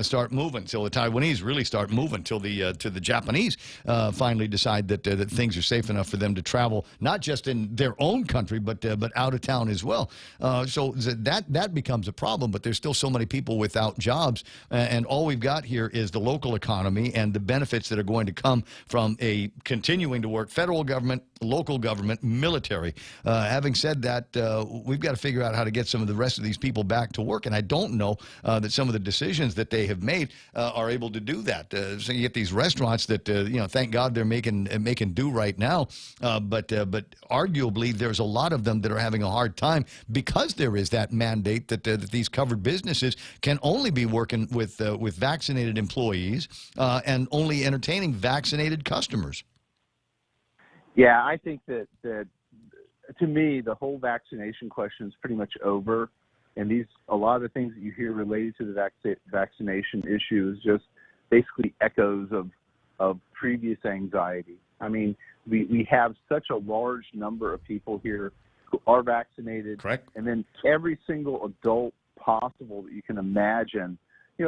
start moving, until the Taiwanese really start moving, until the Japanese finally decide that things are safe enough for them to travel, not just in their own country, but out of town as well. So that becomes a problem. But there's still so many people without jobs, and all we've got here is the local economy and the benefits that are going to come from a continuing to work federal government, local government, military. Having said that, we've got to figure out how to get some of the rest of these people back to work, and I don't know that some of the decisions that they have made are able to do that. So you get these restaurants that thank God they're making do right now, but arguably there's a lot of them that are having a hard time because there is that mandate that these covered businesses can only be working with vaccinated employees and only entertaining vaccinated customers. Yeah, I think that to me, the whole vaccination question is pretty much over, and a lot of the things that you hear related to the vaccination issue is just basically echoes of previous anxiety. I mean, we have such a large number of people here who are vaccinated, correct, and then every single adult possible that you can imagine,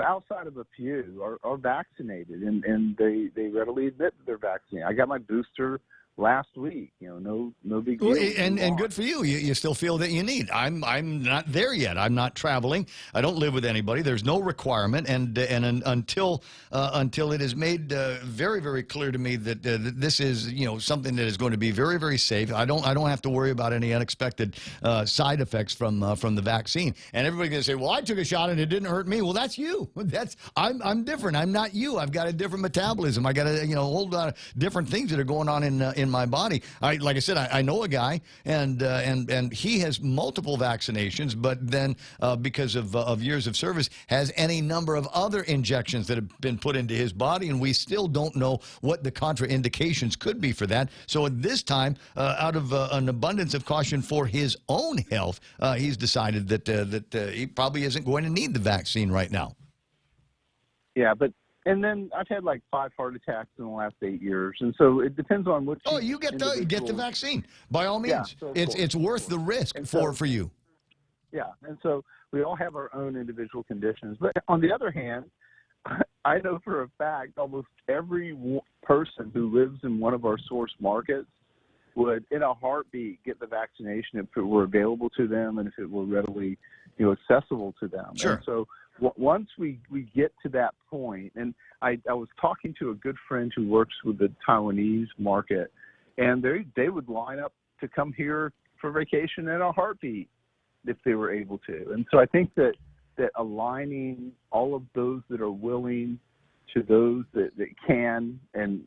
outside of a few, are vaccinated, and they readily admit that they're vaccinated. I got my booster last week. No big deal. Well, and good for you. You still feel that you need. I'm not there yet. I'm not traveling. I don't live with anybody. There's no requirement, and until it is made very, very clear to me that this is something that is going to be very, very safe. I don't have to worry about any unexpected side effects from the vaccine. And everybody's going to say, well, I took a shot and it didn't hurt me. Well, that's you. I'm different. I'm not you. I've got a different metabolism. I got a whole lot of different things that are going on in my body. Like I said, I know a guy, and he has multiple vaccinations, but then because of years of service, has any number of other injections that have been put into his body, and we still don't know what the contraindications could be for that. So at this time, out of an abundance of caution for his own health, he's decided that he probably isn't going to need the vaccine right now. Yeah, and then I've had like 5 heart attacks in the last 8 years, and so it depends on which. Oh, you get the vaccine by all means. Yeah, so it's worth the risk for you. Yeah, and so we all have our own individual conditions. But on the other hand, I know for a fact almost every person who lives in one of our source markets would, in a heartbeat, get the vaccination if it were available to them and if it were readily, accessible to them. Sure. And so once we get to that point, and I was talking to a good friend who works with the Taiwanese market, and they would line up to come here for vacation in a heartbeat if they were able to. And so I think that aligning all of those that are willing to those that can and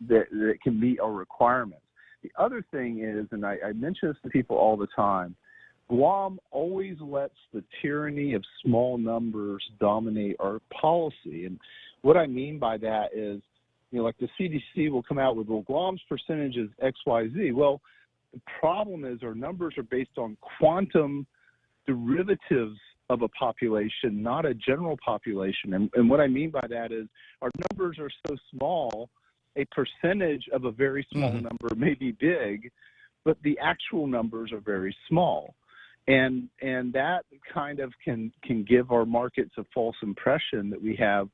that can meet our requirements. The other thing is, and I mention this to people all the time, Guam always lets the tyranny of small numbers dominate our policy. And what I mean by that is, like the CDC will come out with, well, Guam's percentage is XYZ. Well, the problem is our numbers are based on quantum derivatives of a population, not a general population. And what I mean by that is our numbers are so small, a percentage of a very small number may be big, but the actual numbers are very small. And that kind of can give our markets a false impression that we have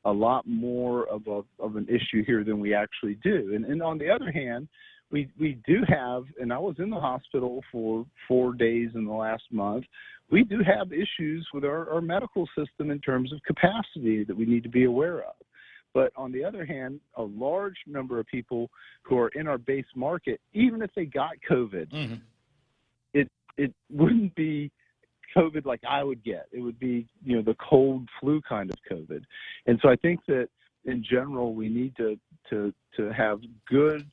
a lot more of an issue here than we actually do. And on the other hand, we do have, and I was in the hospital for 4 days in the last month, we do have issues with our medical system in terms of capacity that we need to be aware of. But on the other hand, a large number of people who are in our base market, even if they got COVID, it wouldn't be COVID like I would get. It would be, the cold flu kind of COVID. And so I think that in general, we need to have good,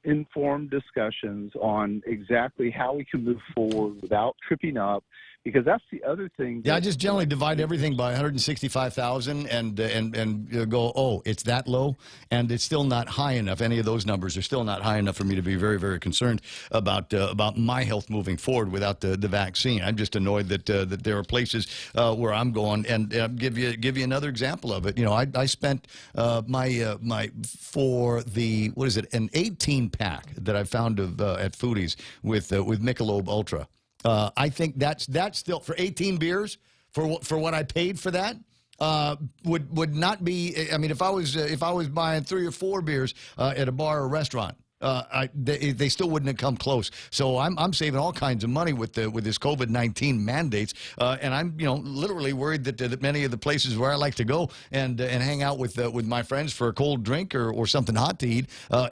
informed discussions on exactly how we can move forward without tripping up, because that's the other thing. Yeah, I just generally divide everything by 165,000 and go, oh, it's that low, and it's still not high enough. Any of those numbers are still not high enough for me to be very, very concerned about my health moving forward without the vaccine. I'm just annoyed that there are places where I'm going, and give you another example of it. I spent my for the, what is it, an 18-pack that I found at Foodies with Michelob Ultra. I think that's still, for 18 beers, for what I paid for that, would not be. I mean, if I was buying 3 or 4 beers at a bar or restaurant, they still wouldn't have come close. So I'm saving all kinds of money with this COVID-19 mandates, and I'm literally worried that many of the places where I like to go and hang out with my friends for a cold drink or something hot to eat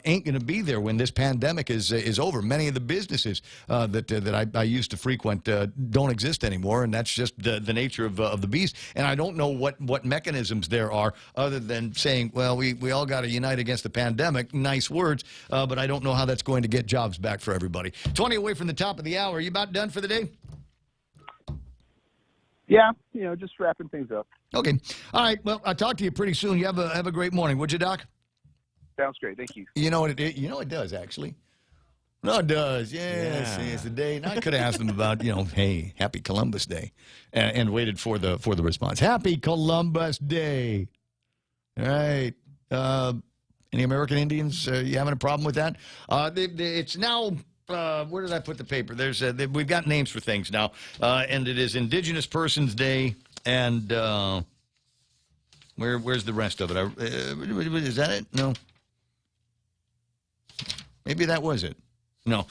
ain't going to be there when this pandemic is over. Many of the businesses that I used to frequent don't exist anymore, and that's just the nature of the beast. And I don't know what mechanisms there are other than saying, well, we all got to unite against the pandemic. Nice words, but I don't know how that's going to get jobs back for everybody. 20 away from the top of the hour. Are you about done for the day? Yeah, just wrapping things up. Okay. All right. Well, I'll talk to you pretty soon. You have a great morning, would you, Doc? Sounds great. Thank you. You know what it does, actually. No, it does. Yes, it's the day. And I could have asked them about, hey, happy Columbus Day, and waited for the response. Happy Columbus Day. All right. Any American Indians, you having a problem with that? It's now, where did I put the paper? We've got names for things now, and it is Indigenous Persons Day, and where's the rest of it? Is that it? No. Maybe that was it. No.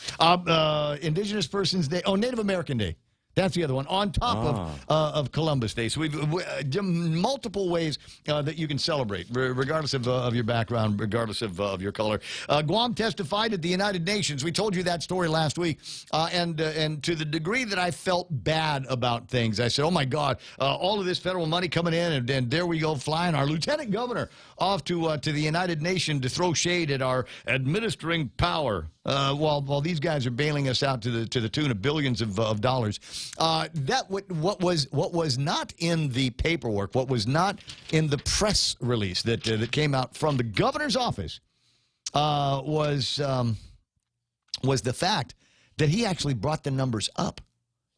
Indigenous Persons Day. Oh, Native American Day. That's the other one, on top of Columbus Day. So we've multiple ways that you can celebrate, regardless of your background, regardless of your color. Guam testified at the United Nations. We told you that story last week. And to the degree that I felt bad about things, I said, oh, my God, all of this federal money coming in, and there we go, flying our lieutenant governor off to the United Nations to throw shade at our administering power. While these guys are bailing us out to the tune of billions of dollars, what was not in the paperwork, what was not in the press release that came out from the governor's office, was the fact that he actually brought the numbers up.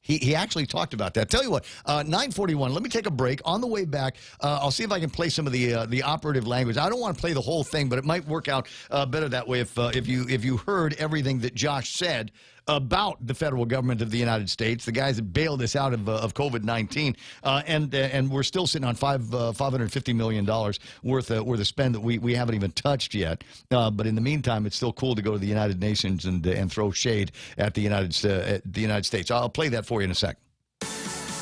He actually talked about that. Tell you what, 9:41. Let me take a break. On the way back, I'll see if I can play some of the operative language. I don't want to play the whole thing, but it might work out better that way if you heard everything that Josh said about the federal government of the United States, the guys that bailed us out of COVID-19, and we're still sitting on $550 million worth of spend that we haven't even touched yet. But in the meantime, it's still cool to go to the United Nations and throw shade at the United States. I'll play that for you in a sec.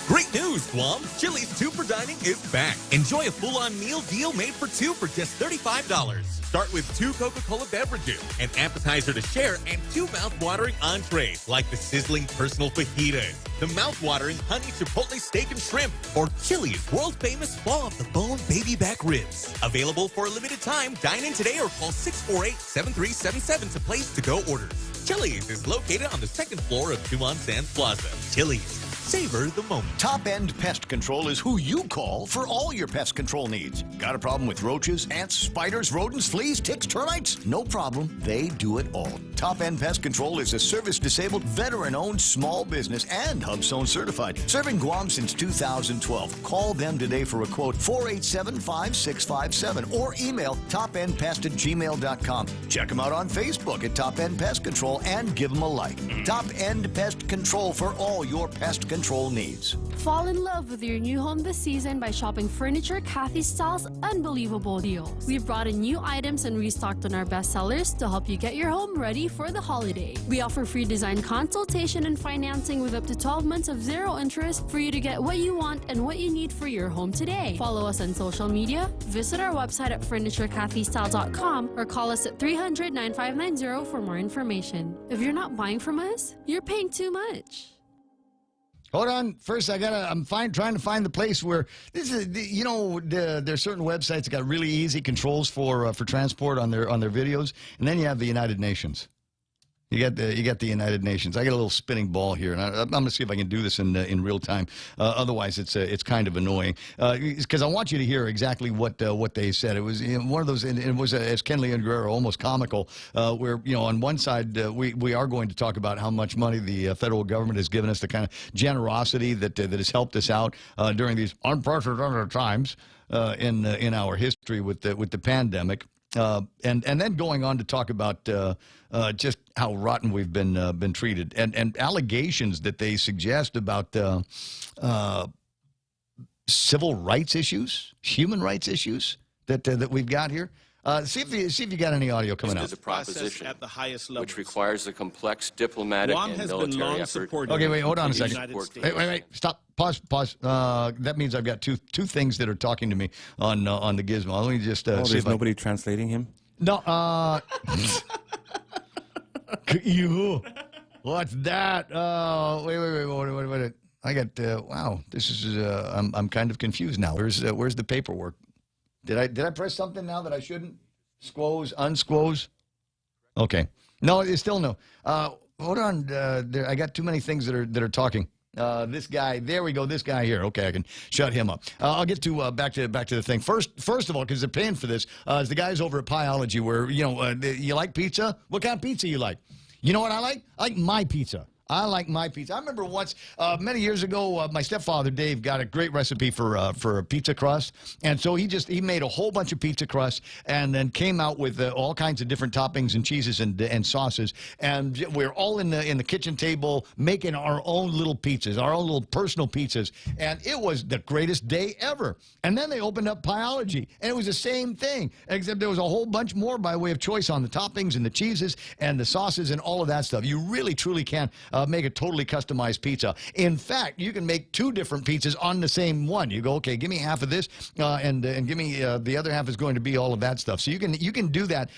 Great news, Guam! Chili's 2 for Dining is back. Enjoy a full-on meal deal made for 2 for just $35. Start with 2 Coca-Cola beverages, an appetizer to share, and 2 mouth-watering entrees like the sizzling personal fajitas, the mouth-watering honey chipotle steak and shrimp, or Chili's world-famous fall-off-the-bone baby back ribs. Available for a limited time. Dine in today or call 648-7377 to place to-go orders. Chili's is located on the 2nd floor of Tumon Sands Plaza. Chili's. Savor the moment. Top End Pest Control is who you call for all your pest control needs. Got a problem with roaches, ants, spiders, rodents, fleas, ticks, termites? No problem. They do it all. Top End Pest Control is a service-disabled, veteran-owned small business and HubZone certified. Serving Guam since 2012. Call them today for a quote, 487-5657, or email topendpest@gmail.com. Check them out on Facebook at Top End Pest Control and give them a like. Top End Pest Control for all your pest control needs. Fall in love with your new home this season by shopping Furniture Kathy Style's unbelievable deals. We've brought in new items and restocked on our best sellers to help you get your home ready for the holiday. We offer free design consultation and financing with up to 12 months of zero interest for you to get what you want and what you need for your home today. Follow us on social media, visit our website at FurnitureKathyStyle.com, or call us at 300-9590 for more information. If you're not buying from us, you're paying too much. Hold on. First, I'm trying to find the place where this is. There's certain websites that got really easy controls for transport on their videos, and then you have the United Nations. You got the United Nations. I got a little spinning ball here, and I'm going to see if I can do this in real time. Otherwise, it's kind of annoying because I want you to hear exactly what they said. It was one of those, and it was as Kenley and Guerrero, almost comical. Where on one side we are going to talk about how much money the federal government has given us, the kind of generosity that has helped us out during these unprecedented times in our history with the pandemic. And then going on to talk about just how rotten we've been treated, and allegations that they suggest about civil rights issues, human rights issues that we've got here. See if you got any audio coming out. This is a proposition at the highest level, which requires a complex diplomatic and military effort. Okay, wait, hold on a second. Wait, stop. Pause. That means I've got two things that are talking to me on the gizmo. Let me just see there's if nobody translating him? No. You. What's that? Wait. I got. Wow. This is. I'm kind of confused now. Where's the paperwork? Did I press something now that I shouldn't? Squoze, unsquoze? Okay. No, it's still no. Hold on. I got too many things that are talking. This guy, there we go. This guy here. Okay, I can shut him up. I'll get to back to the thing. First of all, because they're paying for this, is the guys over at Pieology where you like pizza. What kind of pizza you like? You know what I like? I like my pizza. I like my pizza. I remember once, many years ago, my stepfather, Dave, got a great recipe for a pizza crust. And so he made a whole bunch of pizza crust and then came out with all kinds of different toppings and cheeses and sauces. And we're all in the kitchen table making our own little pizzas, our own little personal pizzas. And it was the greatest day ever. And then they opened up Pieology, and it was the same thing, except there was a whole bunch more by way of choice on the toppings and the cheeses and the sauces and all of that stuff. You really, truly can make a totally customized pizza. In fact, you can make 2 different pizzas on the same one. You go, okay, give me half of this, and give me the other half is going to be all of that stuff. So you can do that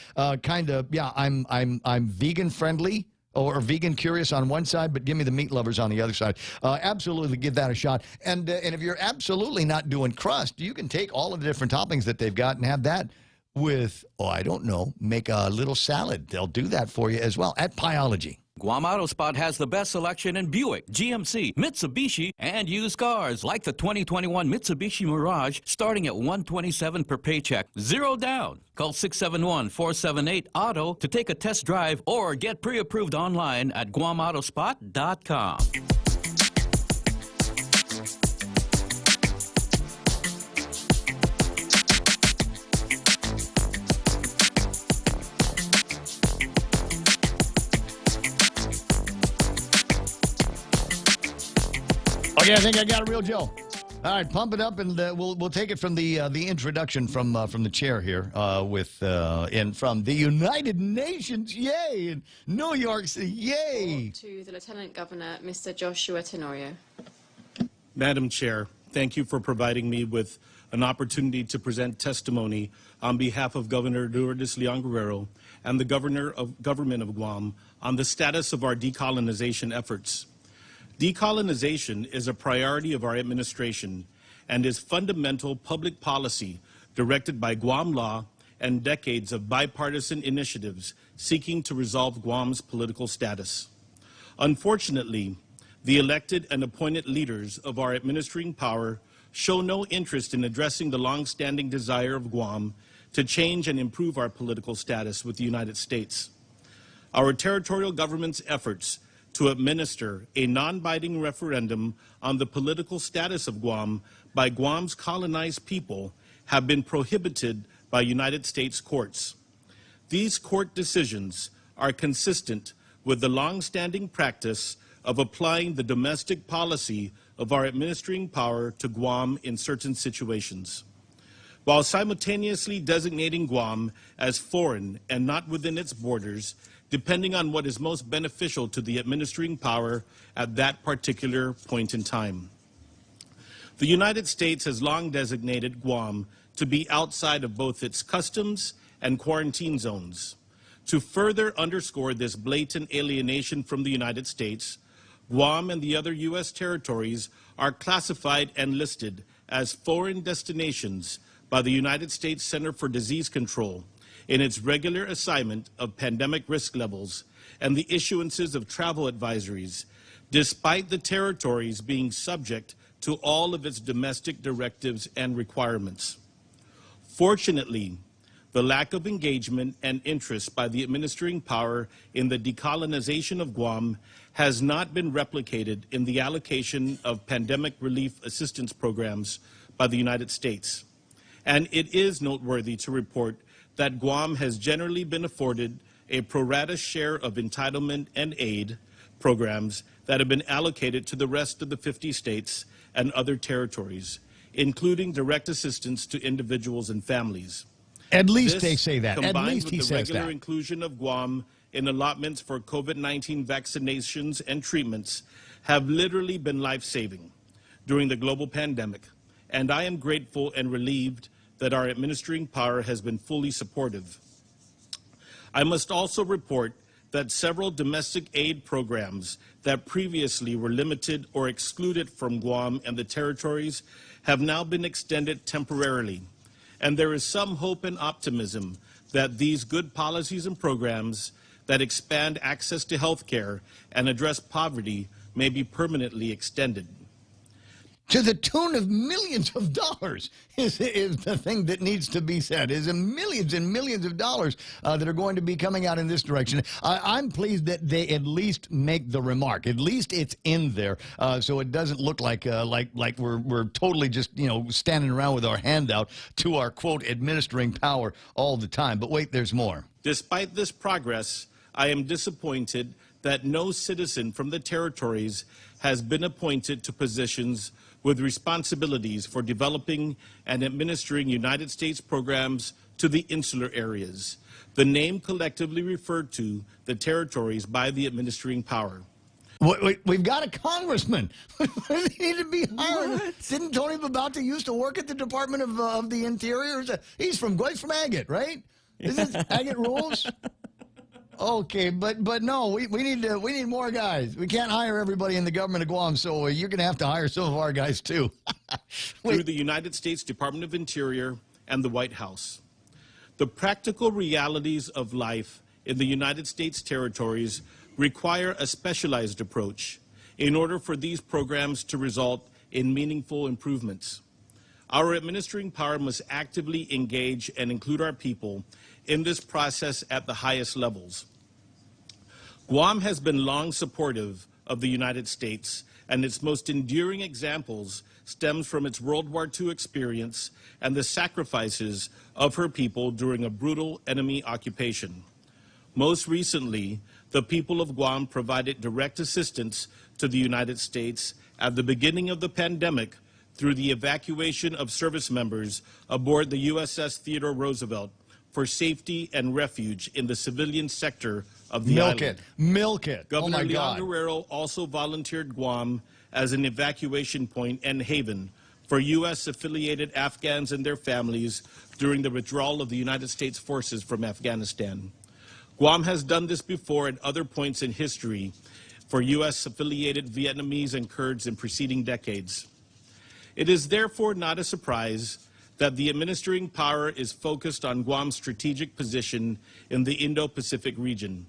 kind of. Yeah, I'm vegan friendly or vegan curious on one side, but give me the meat lovers on the other side. Absolutely give that a shot. And if you're absolutely not doing crust, you can take all of the different toppings that they've got and have that with, I don't know, make a little salad. They'll do that for you as well at Pieology. Guam Auto Spot has the best selection in Buick, GMC, Mitsubishi, and used cars like the 2021 Mitsubishi Mirage starting at $127 per paycheck, 0 down. Call 671-478-AUTO to take a test drive or get pre-approved online at guamautospot.com. Okay, I think I got a real Joe. All right, pump it up, and we'll take it from the introduction from the chair here from the United Nations, yay, in New York City, yay. To the Lieutenant Governor, Mr. Joshua Tenorio. Madam Chair, thank you for providing me with an opportunity to present testimony on behalf of Governor Lourdes Leon Guerrero and the Government of Guam on the status of our decolonization efforts. Decolonization is a priority of our administration and is fundamental public policy directed by Guam law and decades of bipartisan initiatives seeking to resolve Guam's political status. Unfortunately, the elected and appointed leaders of our administering power show no interest in addressing the long-standing desire of Guam to change and improve our political status with the United States. Our territorial government's efforts to administer a non-binding referendum on the political status of Guam by Guam's colonized people have been prohibited by United States courts. These court decisions are consistent with the long-standing practice of applying the domestic policy of our administering power to Guam in certain situations, while simultaneously designating Guam as foreign and not within its borders, depending on what is most beneficial to the administering power at that particular point in time. The United States has long designated Guam to be outside of both its customs and quarantine zones. To further underscore this blatant alienation from the United States, Guam and the other U.S. territories are classified and listed as foreign destinations by the United States Center for Disease Control in its regular assignment of pandemic risk levels and the issuances of travel advisories, despite the territories being subject to all of its domestic directives and requirements. Fortunately, the lack of engagement and interest by the administering power in the decolonization of Guam has not been replicated in the allocation of pandemic relief assistance programs by the United States. And it is noteworthy to report that Guam has generally been afforded a pro rata share of entitlement and aid programs that have been allocated to the rest of the 50 states and other territories, including direct assistance to individuals and families. At least they say that. At least he says that. Combined with the regular inclusion of Guam in allotments for COVID-19 vaccinations and treatments have literally been life-saving during the global pandemic, and I am grateful and relieved that our administering power has been fully supportive. I must also report that several domestic aid programs that previously were limited or excluded from Guam and the territories have now been extended temporarily, and there is some hope and optimism that these good policies and programs that expand access to health care and address poverty may be permanently extended. to the tune of millions of dollars is the thing that needs to be said. Is millions and millions of dollars that are going to be coming out in this direction. I'm pleased that they at least make the remark. At least it's in there, so it doesn't look like we're totally just standing around with our hand out to our quote administering power all the time. But wait, there's more. Despite this progress, I am disappointed that no citizen from the territories has been appointed to positions with responsibilities for developing and administering United States programs to the insular areas, the name collectively referred to the territories by the administering power. We've got a congressman. They need to be hired. Didn't Tony Babauta used to work at the Department of the Interior? He's from Agate, right? Isn't it Agate rules? Okay, but no, we need more guys. We can't hire everybody in the government of Guam, so you're going to have to hire some of our guys too. Through the United States Department of Interior and the White House. The practical realities of life in the United States territories require a specialized approach in order for these programs to result in meaningful improvements. Our administering power must actively engage and include our people in this process at the highest levels. Guam has been long supportive of the United States, and its most enduring examples stems from its World War II experience and the sacrifices of her people during a brutal enemy occupation. Most recently, the people of Guam provided direct assistance to the United States at the beginning of the pandemic through the evacuation of service members aboard the USS Theodore Roosevelt for safety and refuge in the civilian sector of the island. Milk it. Governor Oh my Leon God. Guerrero also volunteered Guam as an evacuation point and haven for U.S.-affiliated Afghans and their families during the withdrawal of the United States forces from Afghanistan. Guam has done this before at other points in history for U.S.-affiliated Vietnamese and Kurds in preceding decades. It is therefore not a surprise that the administering power is focused on Guam's strategic position in the Indo-Pacific region.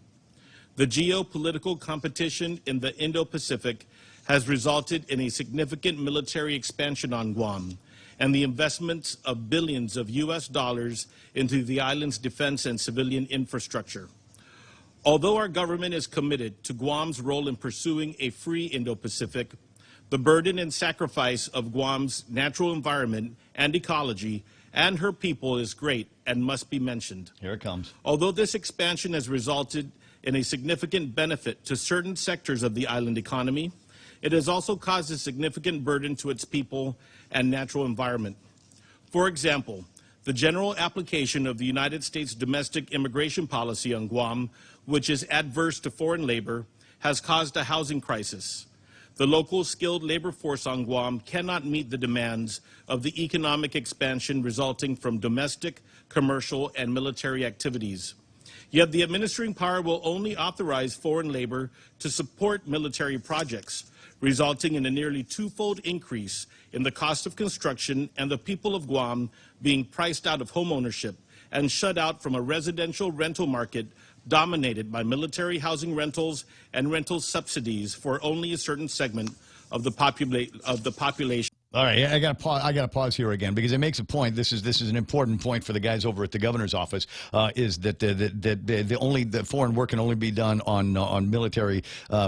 The geopolitical competition in the Indo-Pacific has resulted in a significant military expansion on Guam and the investments of billions of U.S. dollars into the island's defense and civilian infrastructure. Although our government is committed to Guam's role in pursuing a free Indo-Pacific, the burden and sacrifice of Guam's natural environment and ecology and her people is great and must be mentioned. Here it comes. Although this expansion has resulted in a significant benefit to certain sectors of the island economy, it has also caused a significant burden to its people and natural environment. For example, the general application of the United States domestic immigration policy on Guam, which is adverse to foreign labor, has caused a housing crisis. The local skilled labor force on Guam cannot meet the demands of the economic expansion resulting from domestic, commercial, and military activities. Yet the administering power will only authorize foreign labor to support military projects, resulting in a nearly twofold increase in the cost of construction and the people of Guam being priced out of homeownership and shut out from a residential rental market dominated by military housing rentals and rental subsidies for only a certain segment of the population. All right, I got to pause here again because it makes a point. This is an important point for the guys over at the governor's office. Is that the foreign work can only be done on military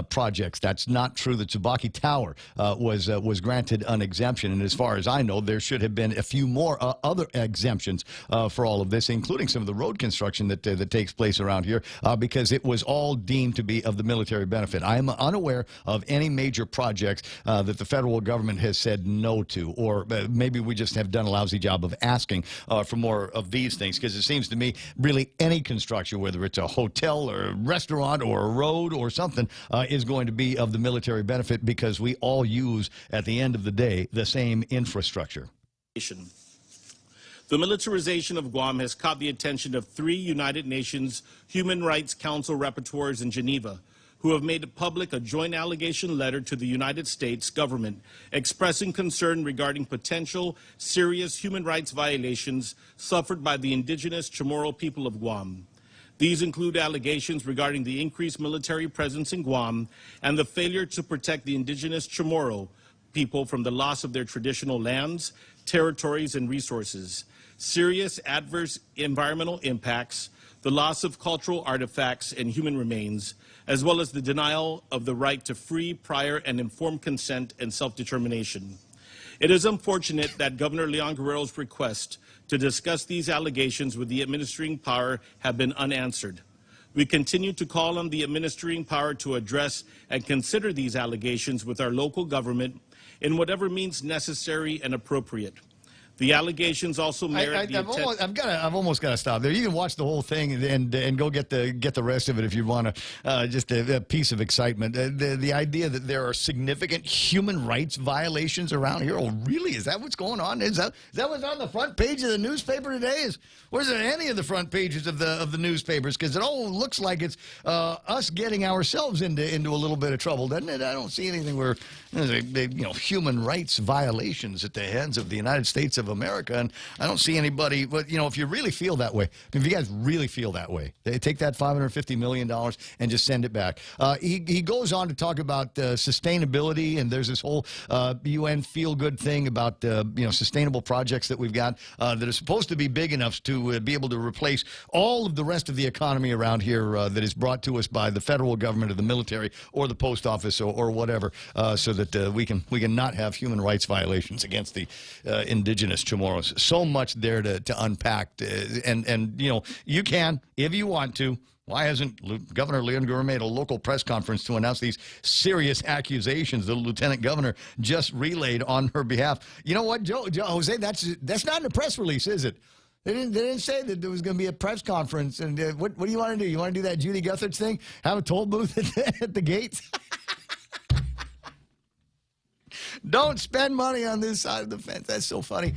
projects? That's not true. The Tsubaki Tower was granted an exemption, and as far as I know, there should have been a few more other exemptions for all of this, including some of the road construction that takes place around here, because it was all deemed to be of the military benefit. I am unaware of any major projects that the federal government has said no to, or maybe we just have done a lousy job of asking for more of these things, because it seems to me really any construction, whether it's a hotel or a restaurant or a road or something, is going to be of the military benefit because we all use, at the end of the day, the same infrastructure. The militarization of Guam has caught the attention of 3 United Nations Human Rights Council rapporteurs in Geneva, who have made public a joint allegation letter to the United States government expressing concern regarding potential serious human rights violations suffered by the indigenous Chamorro people of Guam. These include allegations regarding the increased military presence in Guam and the failure to protect the indigenous Chamorro, people from the loss of their traditional lands, territories, and resources, serious adverse environmental impacts, the loss of cultural artifacts and human remains, as well as the denial of the right to free, prior, and informed consent and self-determination. It is unfortunate that Governor Leon Guerrero's request to discuss these allegations with the administering power have been unanswered. We continue to call on the administering power to address and consider these allegations with our local government in whatever means necessary and appropriate. The allegations also merit I've almost got to stop there. You can watch the whole thing and go get the rest of it if you want to. Just a piece of excitement. The idea that there are significant human rights violations around here. Oh, really? Is that what's going on? Is that what's on the front page of the newspaper today? Where's any of the front pages of the newspapers? Because it all looks like it's us getting ourselves into a little bit of trouble, doesn't it? I don't see anything where there's human rights violations at the hands of the United States of America, and I don't see anybody. But if you really feel that way, if you guys really feel that way, take that $550 million and just send it back. He goes on to talk about sustainability, and there's this whole UN feel-good thing about sustainable projects that we've got that are supposed to be big enough to be able to replace all of the rest of the economy around here that is brought to us by the federal government or the military or the post office or whatever, so that we can not have human rights violations against the indigenous Chamorros. So much there to unpack, and you can if you want to. Why hasn't Governor Leon Guerrero made a local press conference to announce these serious accusations the lieutenant governor just relayed on her behalf? You know what, Jose? That's not in the press release, is it? They didn't say that there was going to be a press conference. And what do you want to do? You want to do that Judy Guthrich thing? Have a toll booth at the gates? Don't spend money on this side of the fence. That's so funny.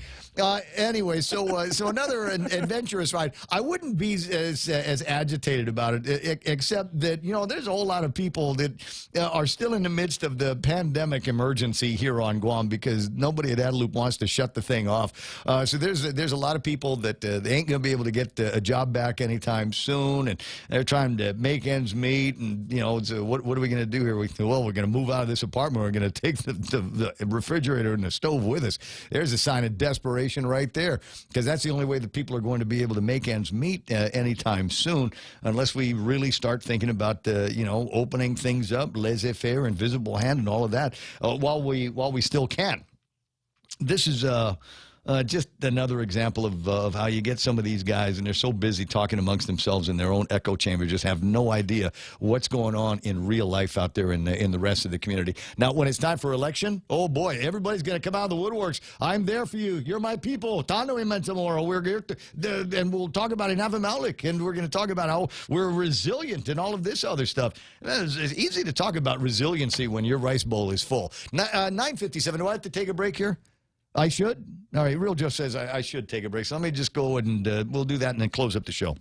Anyway, so another adventurous ride. I wouldn't be as agitated about it, except that, there's a whole lot of people that are still in the midst of the pandemic emergency here on Guam because nobody at Adelup wants to shut the thing off. So there's a lot of people that they ain't going to be able to get a job back anytime soon, and they're trying to make ends meet. And, so what are we going to do here? We're going to move out of this apartment. We're going to take the refrigerator and the stove with us. There's a sign of desperation right there, because that's the only way that people are going to be able to make ends meet anytime soon, unless we really start thinking about opening things up, laissez-faire, invisible hand, and all of that while we still can. This is just another example of how you get some of these guys, and they're so busy talking amongst themselves in their own echo chamber, just have no idea what's going on in real life out there in the rest of the community. Now, when it's time for election, oh boy, everybody's going to come out of the woodworks. I'm there for you. You're my people. Tano imen tomorrow. We're here and we'll talk about Inava Malik, and we're going to talk about how we're resilient and all of this other stuff. It's easy to talk about resiliency when your rice bowl is full. 9:57. Do I have to take a break here? I should? All right, Real Joe says I should take a break, so let me just go and we'll do that and then close up the show.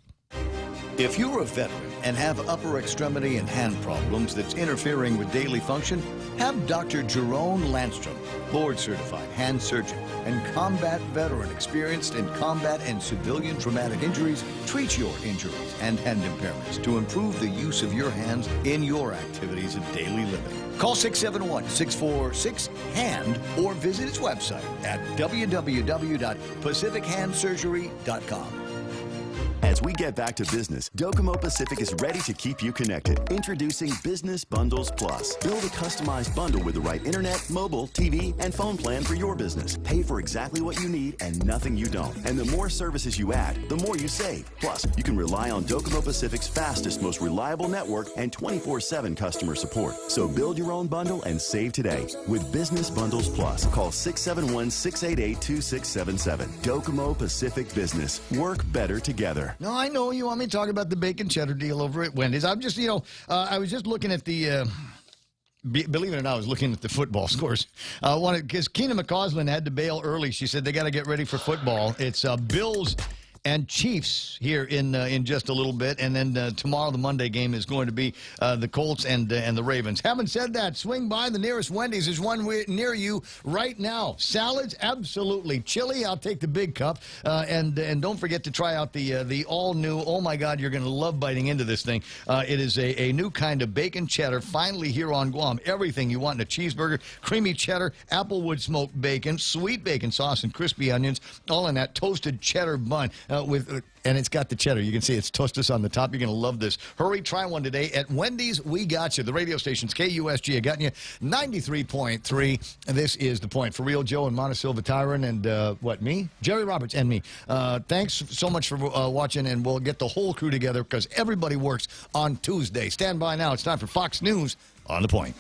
If you're a veteran and have upper extremity and hand problems that's interfering with daily function, have Dr. Jerome Landstrom, board-certified hand surgeon and combat veteran experienced in combat and civilian traumatic injuries, treat your injuries and hand impairments to improve the use of your hands in your activities of daily living. Call 671-646-HAND or visit its website at www.pacifichandsurgery.com. As we get back to business, Docomo Pacific is ready to keep you connected. Introducing Business Bundles Plus. Build a customized bundle with the right internet, mobile, TV, and phone plan for your business. Pay for exactly what you need and nothing you don't. And the more services you add, the more you save. Plus, you can rely on Docomo Pacific's fastest, most reliable network and 24/7 customer support. So build your own bundle and save today with Business Bundles Plus. Call 671-688-2677. Docomo Pacific Business. Work better together. No, I know you want me to talk about the bacon cheddar deal over at Wendy's. I'm just, I was just looking at the, believe it or not, I was looking at the football scores. Because Keena McCausland had to bail early. She said they got to get ready for football. It's Bills and Chiefs here in just a little bit. And then tomorrow, the Monday game is going to be the Colts and the Ravens. Having said that, swing by the nearest Wendy's. There's one near you right now. Salads, absolutely. Chili, I'll take the big cup. And don't forget to try out the all-new, oh, my God, you're going to love biting into this thing. It is a new kind of bacon cheddar, finally here on Guam. Everything you want in a cheeseburger, creamy cheddar, applewood smoked bacon, sweet bacon sauce, and crispy onions, all in that toasted cheddar bun and it's got the cheddar. You can see it's toasted on the top. You're going to love this. Hurry, try one today at Wendy's. We got you. The radio station's KUSG. I got you 93.3. And this is The Point. For real, Joe and Montesilva Tyron and me? Jerry Roberts and me. Thanks so much for watching, and we'll get the whole crew together because everybody works on Tuesday. Stand by now. It's time for Fox News on The Point.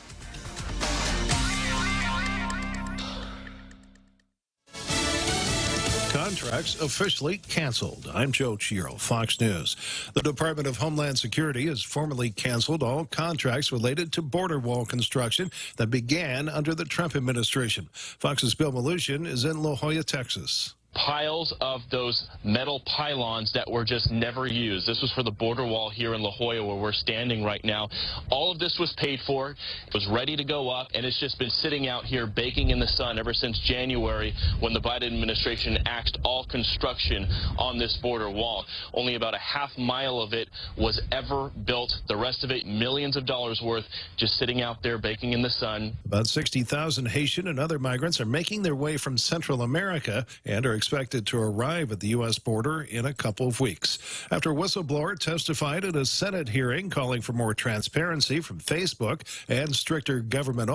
Contracts officially canceled. I'm Joe Chiro, Fox News. The Department of Homeland Security has formally canceled all contracts related to border wall construction that began under the Trump administration. Fox's Bill Malushin is in La Jolla, Texas. Piles of those metal pylons that were just never used. This was for the border wall here in La Jolla where we're standing right now. All of this was paid for. It was ready to go up, and it's just been sitting out here baking in the sun ever since January when the Biden administration axed all construction on this border wall. Only about a half-mile of it was ever built. The rest of it, millions of dollars worth, just sitting out there baking in the sun. About 60,000 Haitian and other migrants are making their way from Central America and are expected to arrive at the U.S. border in a couple of weeks. After a whistleblower testified at a Senate hearing calling for more transparency from Facebook and stricter government